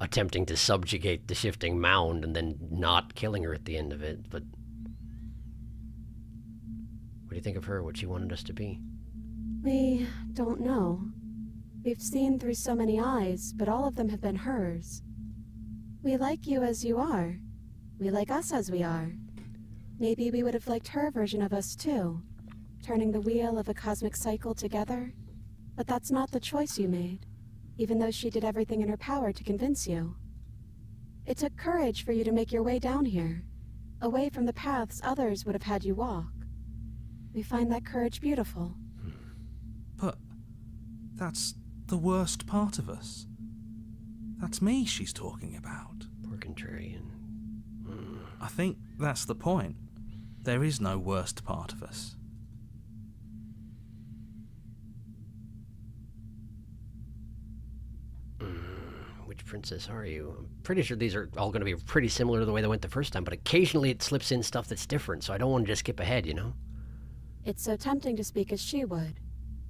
attempting to subjugate the shifting mound and then not killing her at the end of it. But what do you think of her, what she wanted us to be? We don't know. We've seen through so many eyes, but all of them have been hers. We like you as you are. We like us as we are. Maybe we would have liked her version of us too, turning the wheel of a cosmic cycle together. But that's not the choice you made, even though she did everything in her power to convince you. It took courage for you to make your way down here, away from the paths others would have had you walk. We find that courage beautiful. But that's the worst part of us. That's me she's talking about. Poor contrarian. I think that's the point. There is no worst part of us. Which princess are you? I'm pretty sure these are all going to be pretty similar to the way they went the first time, but occasionally it slips in stuff that's different, so I don't want to just skip ahead, you know? It's so tempting to speak as she would,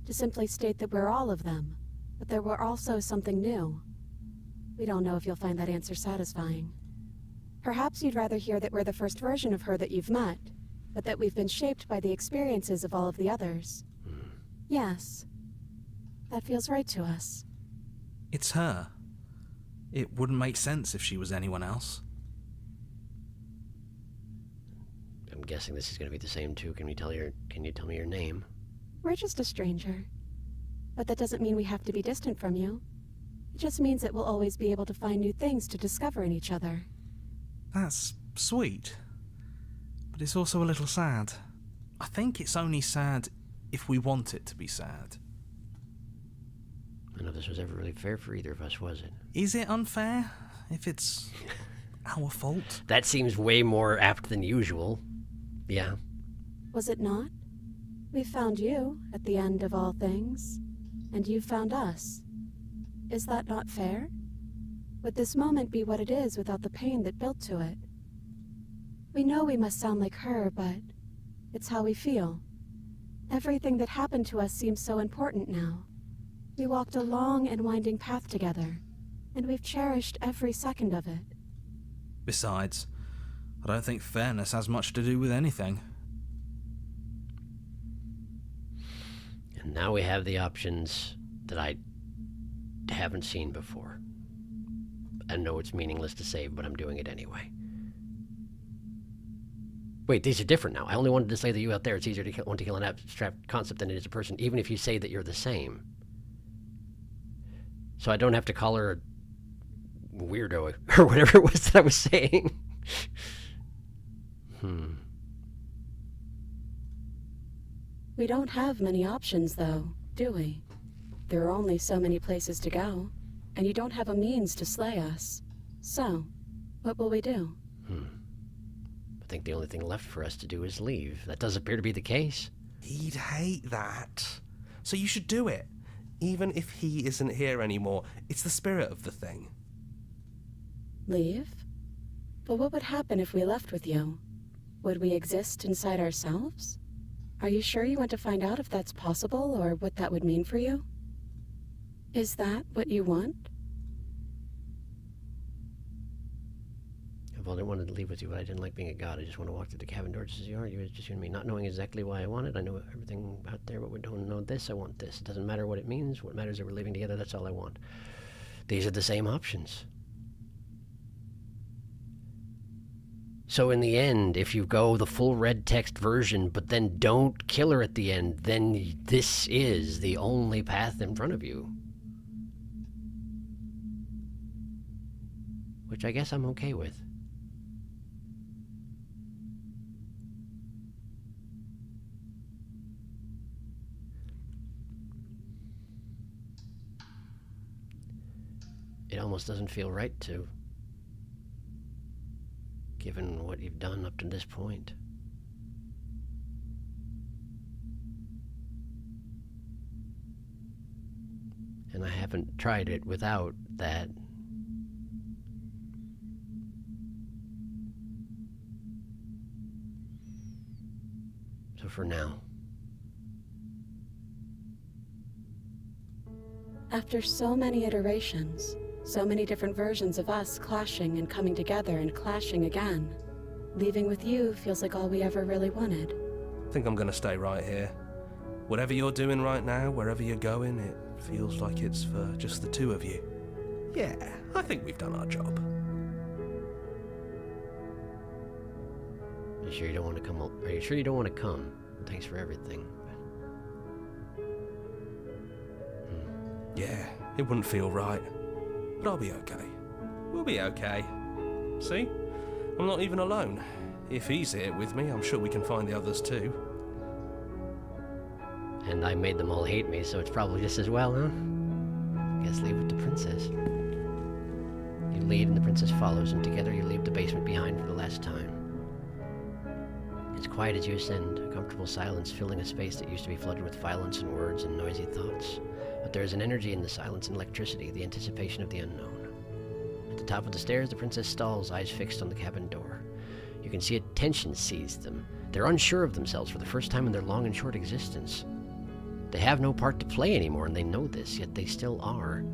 to simply state that we're all of them, but there were also something new. We don't know if you'll find that answer satisfying. Perhaps you'd rather hear that we're the first version of her that you've met, but that we've been shaped by the experiences of all of the others. Yes. That feels right to us. It's her. It wouldn't make sense if she was anyone else. I'm guessing this is going to be the same too. Can you tell me your name? We're just a stranger. But that doesn't mean we have to be distant from you. It just means that we'll always be able to find new things to discover in each other. That's sweet. But it's also a little sad. I think it's only sad if we want it to be sad. None of this was ever really fair for either of us, was it? Is it unfair if it's our fault? That seems way more apt than usual. Yeah. Was it not? We found you at the end of all things, and you found us. Is that not fair? Would this moment be what it is without the pain that built to it? We know we must sound like her, but it's how we feel. Everything that happened to us seems so important now. We walked a long and winding path together, and we've cherished every second of it. Besides, I don't think fairness has much to do with anything. And now we have the options that I haven't seen before. I know it's meaningless to save, but I'm doing it anyway. Wait, these are different now. I only wanted to say that you out there, it's easier to want to kill an abstract concept than it is a person, even if you say that you're the same. So I don't have to call her a weirdo or whatever it was that I was saying. We don't have many options, though, do we? There are only so many places to go, and you don't have a means to slay us. So, what will we do? I think the only thing left for us to do is leave. That does appear to be the case. He'd hate that. So you should do it. Even if he isn't here anymore, it's the spirit of the thing. Leave? But what would happen if we left with you? Would we exist inside ourselves? Are you sure you want to find out if that's possible, or what that would mean for you? Is that what you want? Well, I didn't want to leave with you, but I didn't like being a god. I just want to walk through the cabin door just as you are. You were just you and me, not knowing exactly why I want it. I know everything out there, but we don't know this. I want this. It doesn't matter what it means. What matters is that we're living together. That's all I want. These are the same options. So in the end, if you go the full red text version, but then don't kill her at the end, then this is the only path in front of you. Which I guess I'm okay with. It almost doesn't feel right to, given what you've done up to this point. And I haven't tried it without that. So for now. After so many iterations, so many different versions of us clashing and coming together and clashing again, leaving with you feels like all we ever really wanted. I think I'm gonna stay right here. Whatever you're doing right now, wherever you're going, it feels like it's for just the two of you. Yeah, I think we've done our job. Are you sure you don't want to come? Are you sure you don't want to come? Thanks for everything. Yeah, it wouldn't feel right. But I'll be okay. We'll be okay. See? I'm not even alone. If he's here with me, I'm sure we can find the others too. And I made them all hate me, so it's probably just as well, huh? Guess leave with the princess. You lead and the princess follows, and together you leave the basement behind for the last time. It's quiet as you ascend, a comfortable silence filling a space that used to be flooded with violence and words and noisy thoughts. But there is an energy in the silence and electricity, the anticipation of the unknown. At the top of the stairs, the princess stalls, eyes fixed on the cabin door. You can see a tension seize them. They're unsure of themselves for the first time in their long and short existence. They have no part to play anymore, and they know this, yet they still are.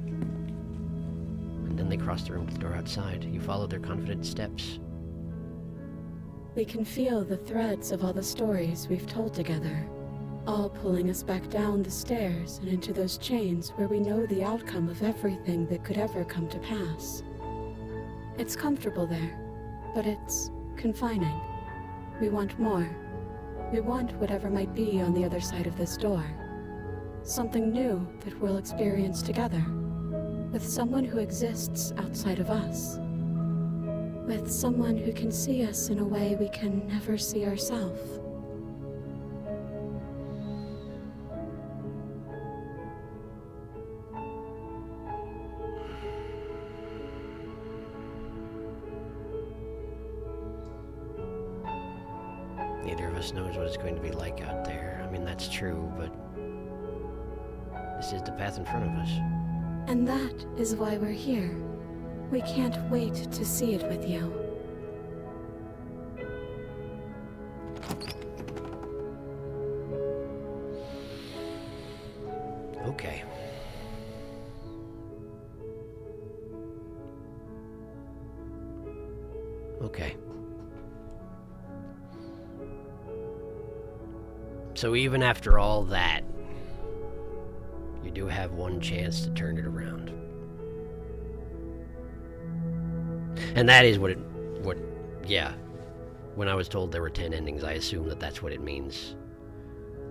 And then they cross the room to the door outside. You follow their confident steps. We can feel the threads of all the stories we've told together, all pulling us back down the stairs and into those chains where we know the outcome of everything that could ever come to pass. It's comfortable there, but it's confining. We want more. We want whatever might be on the other side of this door. Something new that we'll experience together, with someone who exists outside of us. With someone who can see us in a way we can never see ourselves. Neither of us knows what it's going to be like out there. I mean, that's true, but this is the path in front of us. And that is why we're here. We can't wait to see it with you. Okay. Okay. So even after all that, you do have one chance to turn it around. And that is yeah. When I was told there were 10 endings, I assumed that that's what it means.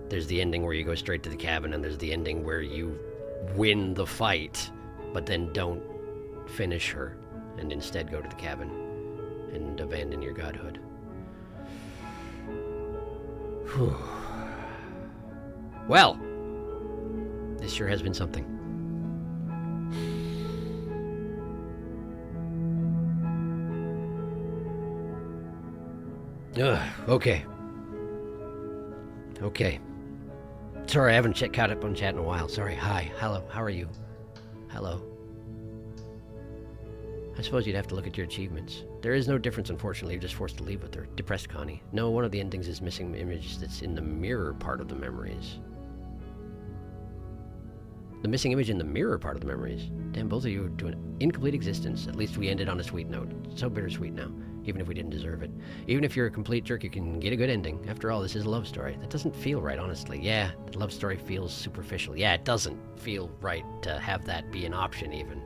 There's the ending where you go straight to the cabin, and there's the ending where you win the fight, but then don't finish her, and instead go to the cabin and abandon your godhood. Whew. Well, this sure has been something. Okay. Okay. Sorry, I haven't caught up on chat in a while. Sorry. Hi. Hello. How are you? Hello. I suppose you'd have to look at your achievements. There is no difference, unfortunately. You're just forced to leave with her. Depressed Connie. No, one of the endings is missing the image that's in the mirror part of the memories. The missing image in the mirror part of the memories. Damn, both of you to an incomplete existence. At least we ended on a sweet note. So bittersweet now, even if we didn't deserve it. Even if you're a complete jerk, you can get a good ending. After all, this is a love story. That doesn't feel right, honestly. Yeah, the love story feels superficial. Yeah, it doesn't feel right to have that be an option, even.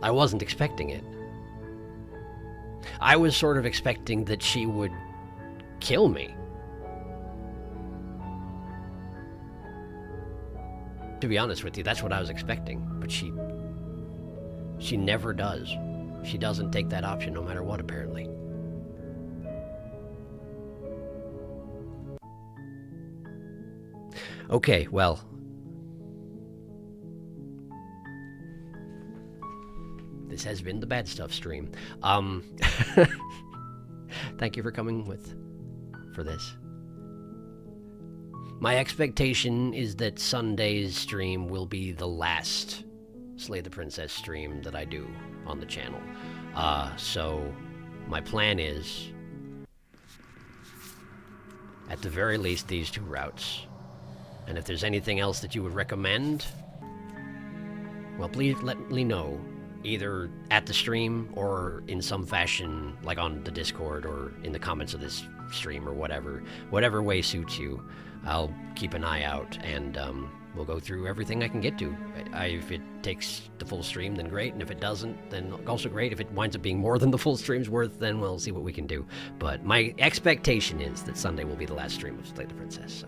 I wasn't expecting it. I was sort of expecting that she would kill me. To be honest with you, that's what I was expecting. But she never does. She doesn't take that option no matter what, apparently. Okay, well. This has been the Bad Stuff stream. Thank you for coming for this. My expectation is that Sunday's stream will be the last Slay the Princess stream that I do on the channel. So my plan is, at the very least, these two routes. And if there's anything else that you would recommend, well, please let me know. Either at the stream or in some fashion, like on the Discord or in the comments of this stream or whatever. Whatever way suits you. I'll keep an eye out, and we'll go through everything I can get to. If it takes the full stream, then great, and if it doesn't, then also great. If it winds up being more than the full stream's worth, then we'll see what we can do. But my expectation is that Sunday will be the last stream of Slay the Princess, so.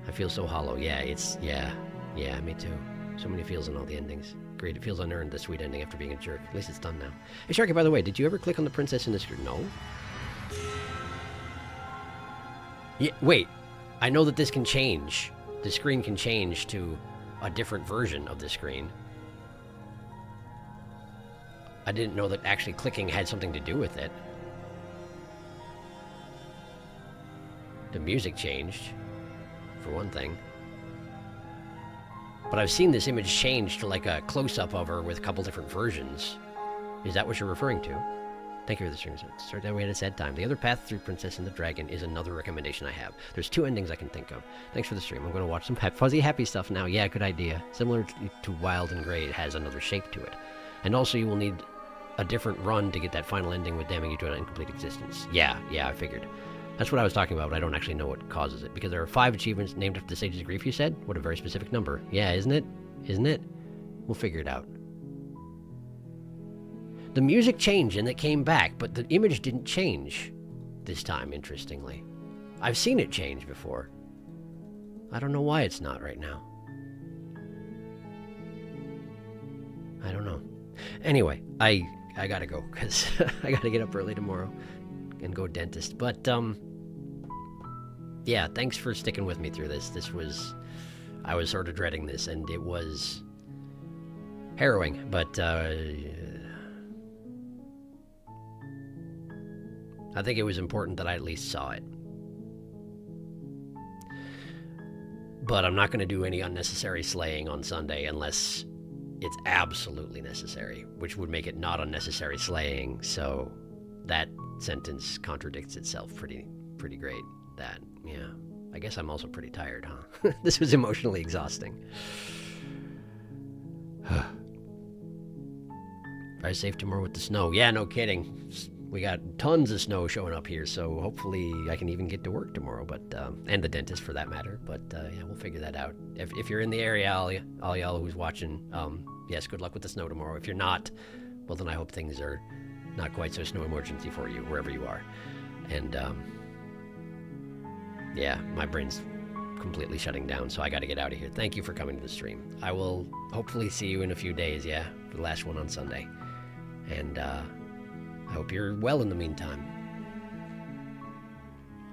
I feel so hollow. Yeah, yeah, me too. So many feels in all the endings. Great, it feels unearned, the sweet ending after being a jerk. At least it's done now. Hey, Sharky, by the way, did you ever click on the princess in the screen? No? Yeah, wait. I know that this can change. The screen can change to a different version of the screen. I didn't know that actually clicking had something to do with it. The music changed, for one thing. But I've seen this image change to like a close-up of her with a couple different versions. Is that what you're referring to? Thank you for the stream. Start that we had a sad time. The other path through Princess and the Dragon is another recommendation I have. There's 2 endings I can think of. Thanks for the stream. I'm going to watch some fuzzy happy stuff now. Yeah, good idea. Similar to Wild and Grey, it has another shape to it. And also you will need a different run to get that final ending with damning you to an incomplete existence. Yeah, I figured. That's what I was talking about, but I don't actually know what causes it. Because there are 5 achievements named after the Sage's Grief, you said? What a very specific number. Yeah, isn't it? Isn't it? We'll figure it out. The music changed and it came back, but the image didn't change this time, interestingly. I've seen it change before. I don't know why it's not right now. I don't know. Anyway, I gotta go, because I gotta get up early tomorrow and go dentist. But, yeah, thanks for sticking with me through this. I was sort of dreading this, and it was harrowing, but, I think it was important that I at least saw it. But I'm not going to do any unnecessary slaying on Sunday unless it's absolutely necessary, which would make it not unnecessary slaying, so that sentence contradicts itself pretty great. That, yeah. I guess I'm also pretty tired, huh? This was emotionally exhausting. Drive safe tomorrow with the snow. Yeah, no kidding. We got tons of snow showing up here, so hopefully I can even get to work tomorrow, but and the dentist for that matter. But yeah, we'll figure that out. If you're in the area, all y'all who's watching, yes, good luck with the snow tomorrow. If you're not, well then I hope things are not quite so snow emergency for you wherever you are. And yeah, my brain's completely shutting down, so I got to get out of here. Thank you for coming to the stream. I will hopefully see you in a few days. Yeah, for the last one on Sunday, and I hope you're well in the meantime.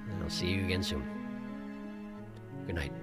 And I'll see you again soon. Good night.